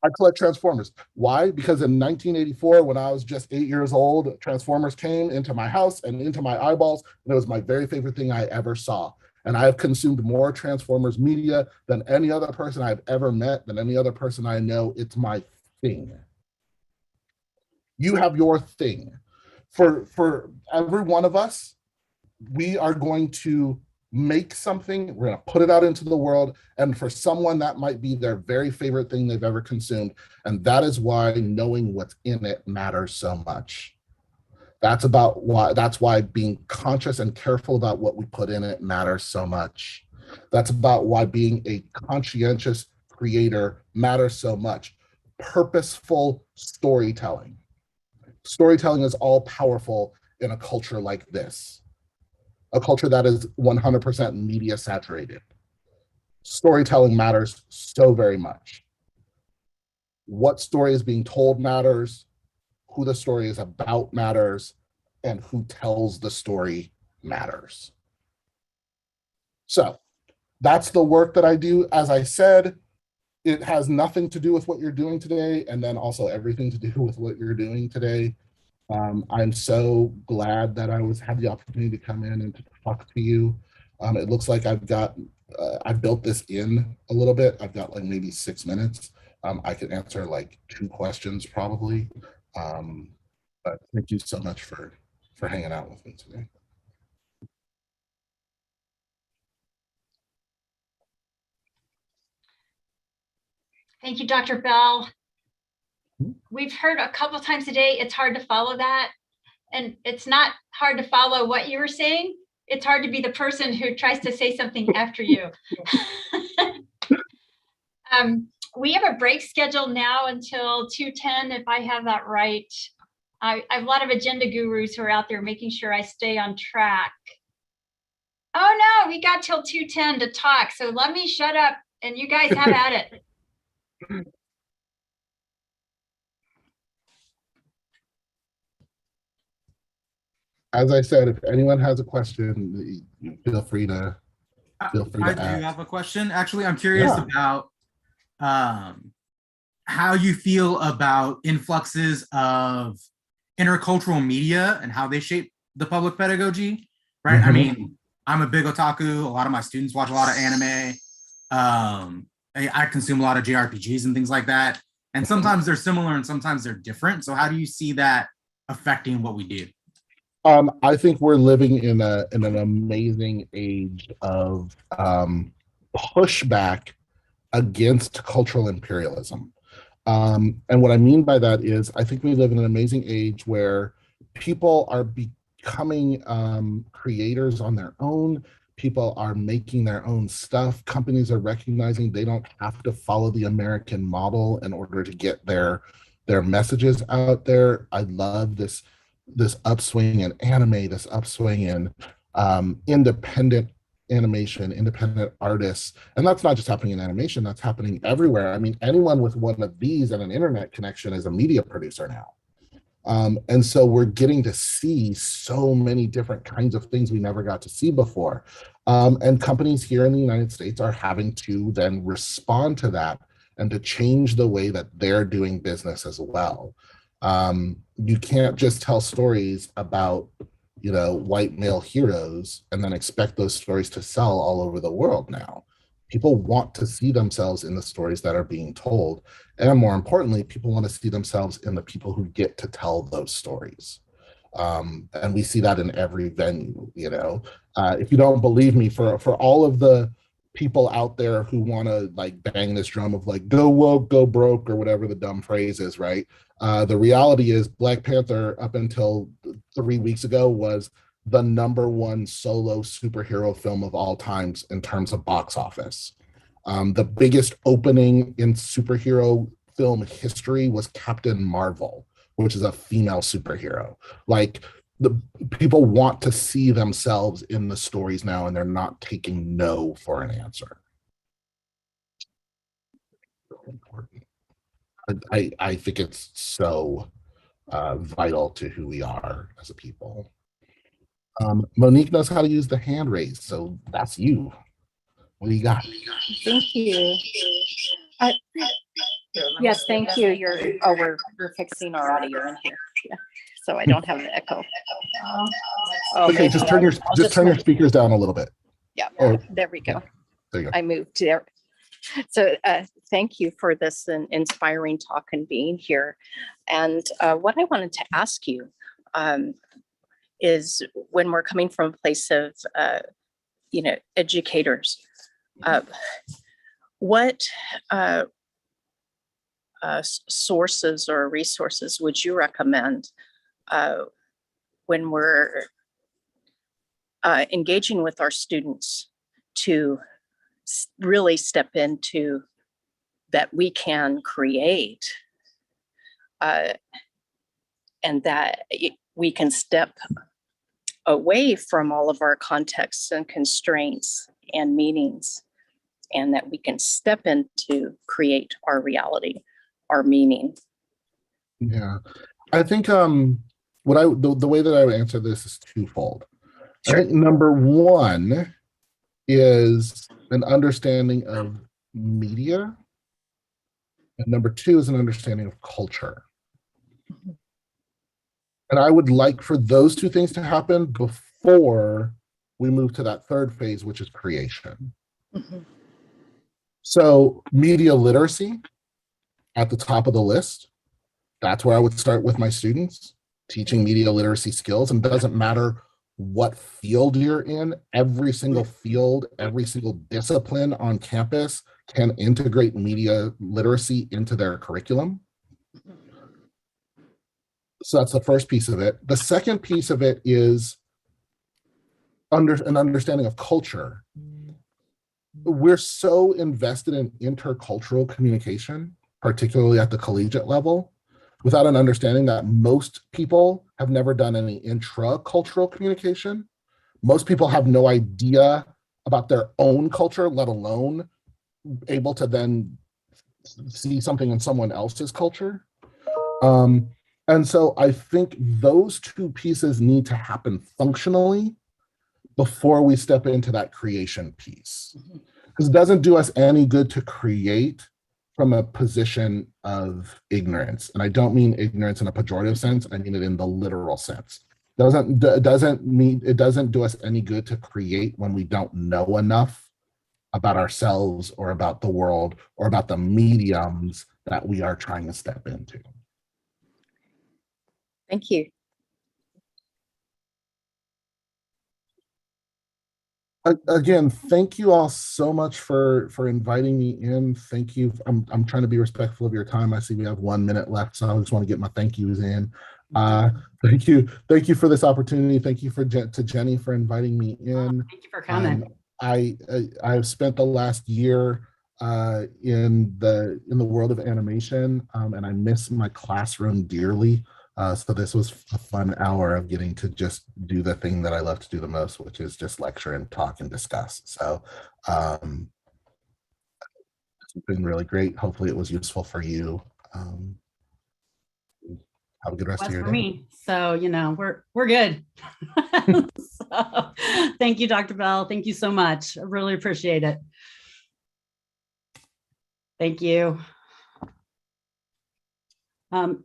I collect Transformers. Why? Because in 1984, when I was just 8 years old, Transformers came into my house and into my eyeballs, and it was my very favorite thing I ever saw. And I have consumed more Transformers media than any other person I've ever met, than any other person I know. It's my thing. You have your thing. For every one of us, we are going to make something, we're going to put it out into the world, and for someone that might be their very favorite thing they've ever consumed, and that is why knowing what's in it matters so much. That's why being conscious and careful about what we put in it matters so much. That's about why being a conscientious creator matters so much. Purposeful storytelling. Storytelling is all powerful in a culture like this. A culture that is 100% media saturated. Storytelling matters so very much. What story is being told matters, who the story is about matters, and who tells the story matters. So that's the work that I do. As I said, it has nothing to do with what you're doing today, and then also everything to do with what you're doing today. I'm so glad that I had the opportunity to come in and to talk to you. It looks like I've built this in a little bit. I've got like maybe 6 minutes. I could answer like 2 questions probably. But thank you so much for hanging out with me today. Thank you, Dr. Bell. We've heard a couple times today, it's hard to follow that. And it's not hard to follow what you were saying. It's hard to be the person who tries to say something after you. We have a break scheduled now until 2:10, if I have that right. I have a lot of agenda gurus who are out there making sure I stay on track. Oh no, we got till 2:10 to talk. So let me shut up and you guys have at it. As I said, if anyone has a question, feel free to I ask. do have a question. Actually, I'm curious about how you feel about influxes of intercultural media and how they shape the public pedagogy, right? I mean, I'm a big otaku. A lot of my students watch a lot of anime. I consume a lot of JRPGs and things like that. And sometimes they're similar and sometimes they're different. So how do you see that affecting what we do? I think we're living in an amazing age of pushback against cultural imperialism. And what I mean by that is I think we live in an amazing age where people are becoming creators on their own. People are making their own stuff. Companies are recognizing they don't have to follow the American model in order to get their messages out there. I love this upswing in anime, this upswing in independent animation, independent artists. And that's not just happening in animation, that's happening everywhere. I mean, anyone with one of these and an internet connection is a media producer now. And so we're getting to see so many different kinds of things we never got to see before. And companies here in the United States are having to then respond to that and to change the way that they're doing business as well. You can't just tell stories about, white male heroes and then expect those stories to sell all over the world now. People want to see themselves in the stories that are being told. And more importantly, people want to see themselves in the people who get to tell those stories. And we see that in every venue, if you don't believe me, for all of the people out there who want to like bang this drum of like, go woke, go broke, or whatever the dumb phrase is, right? The reality is Black Panther up until 3 weeks ago was the #1 solo superhero film of all times in terms of box office. The biggest opening in superhero film history was Captain Marvel, which is a female superhero. Like, the people want to see themselves in the stories now, and they're not taking no for an answer. I think it's so vital to who we are as a people. Monique knows how to use the hand raise, so that's you. What do you got? Thank you. Yes, thank you. We're fixing our audio in here. Yeah. So I don't have the echo. Okay, just turn your speakers down a little bit. Yeah, there we go. There you go. I moved there. So thank you for this inspiring talk and being here. And what I wanted to ask you is, when we're coming from a place of, educators, what sources or resources would you recommend when we're engaging with our students to really step into that we can create and that we can step away from all of our contexts and constraints and meanings, and that we can step into create our reality, our meaning? Yeah, I think the way that I would answer this is twofold. Sure. I think #1 is an understanding of media, and #2 is an understanding of culture. Mm-hmm. And I would like for those two things to happen before we move to that third phase, which is creation. Mm-hmm. So media literacy at the top of the list. That's where I would start with my students, teaching media literacy skills. And it doesn't matter what field you're in, every single field, every single discipline on campus can integrate media literacy into their curriculum. So that's the first piece of it. The second piece of it is an understanding of culture. We're so invested in intercultural communication, particularly at the collegiate level, without an understanding that most people have never done any intracultural communication. Most people have no idea about their own culture, let alone able to then see something in someone else's culture. And so I think those two pieces need to happen functionally before we step into that creation piece. Because it doesn't do us any good to create from a position of ignorance. And I don't mean ignorance in a pejorative sense, I mean it in the literal sense. It doesn't do us any good to create when we don't know enough about ourselves or about the world or about the mediums that we are trying to step into. Thank you. Again, thank you all so much for inviting me in. Thank you. I'm trying to be respectful of your time. I see we have 1 minute left, so I just want to get my thank yous in. Thank you for this opportunity. Thank you to Jenny for inviting me in. Thank you for coming. I've spent the last year in the world of animation, and I miss my classroom dearly. So this was a fun hour of getting to just do the thing that I love to do the most, which is just lecture and talk and discuss. So it's been really great. Hopefully it was useful for you. Have a good rest of your day. For me. So, we're good. So, thank you, Dr. Bell. Thank you so much. I really appreciate it. Thank you.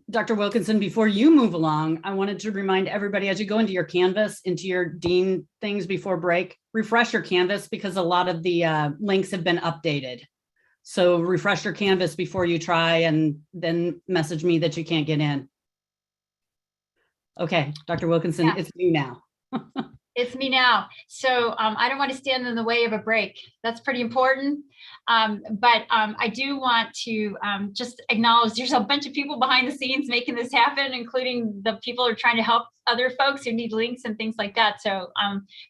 Dr. Wilkinson, before you move along, I wanted to remind everybody as you go into your Canvas, into your Dean things before break, refresh your Canvas because a lot of the links have been updated. So refresh your Canvas before you try and then message me that you can't get in. Okay, Dr. Wilkinson, Yeah. it's you now. It's me now. So I don't want to stand in the way of a break. That's pretty important. But I do want to just acknowledge there's a bunch of people behind the scenes making this happen, including the people who are trying to help other folks who need links and things like that. So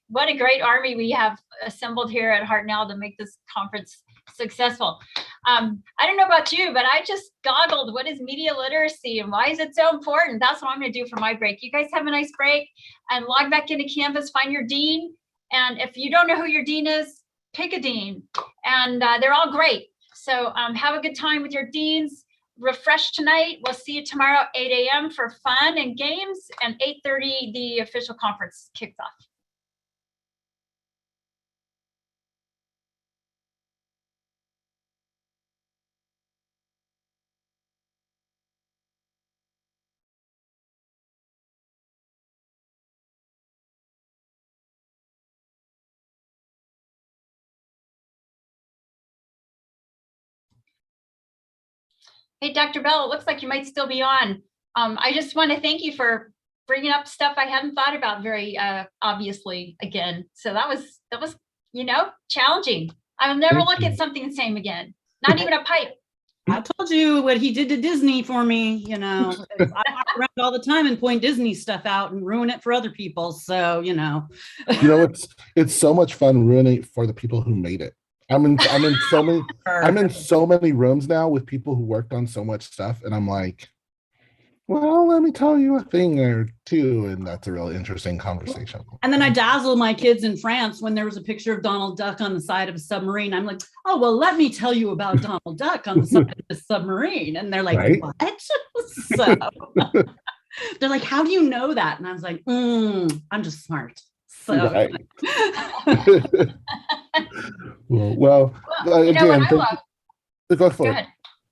what a great army we have assembled here at Hartnell to make this conference successful. I don't know about you, but I just goggled. What is media literacy and why is it so important? That's what I'm going to do for my break. You guys have a nice break and log back into Canvas, find your dean. And if you don't know who your dean is, pick a dean. And they're all great. So have a good time with your deans. Refresh tonight. We'll see you tomorrow, 8 a.m. for fun and games. And 8:30, the official conference kicks off. Hey, Dr. Bell, it looks like you might still be on. I just want to thank you for bringing up stuff I hadn't thought about very obviously again. So that was, you know, challenging. I'll never look at something the same again. Not even a pipe. I told you what he did to Disney for me, you know. I walk around all the time and point Disney stuff out and ruin it for other people. So, you know. You know, it's so much fun ruining it for the people who made it. I'm in so many rooms now with people who worked on so much stuff, and I'm like, well, let me tell you a thing or two, and that's a really interesting conversation. And then I dazzle my kids in France when there was a picture of Donald Duck on the side of a submarine. I'm like, oh, well, let me tell you about Donald Duck on the side of the submarine. And they're like, right? What? So they're like, how do you know that? And I was like, I'm just smart. So right. well, you know what I love? Go for it.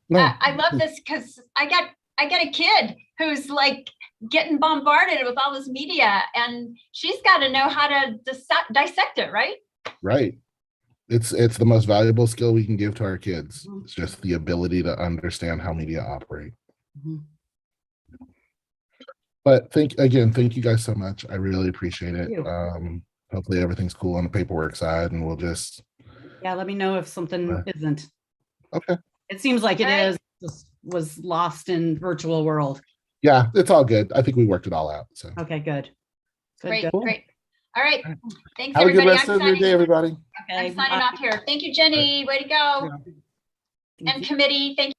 No. I love this because I got a kid who's like getting bombarded with all this media, and she's got to know how to dissect it, right? Right. It's the most valuable skill we can give to our kids. It's just the ability to understand how media operate. But thank you guys so much. I really appreciate it. Hopefully everything's cool on the paperwork side, and we'll just let me know if something isn't. Okay. It seems like it is. Just was lost in virtual world. Yeah, it's all good. I think we worked it all out. So okay, good. Great. All right. Thanks, have everybody. a good rest of your day, everybody. I'm signing off here. Thank you, Jenny. Way to go. And committee, thank you.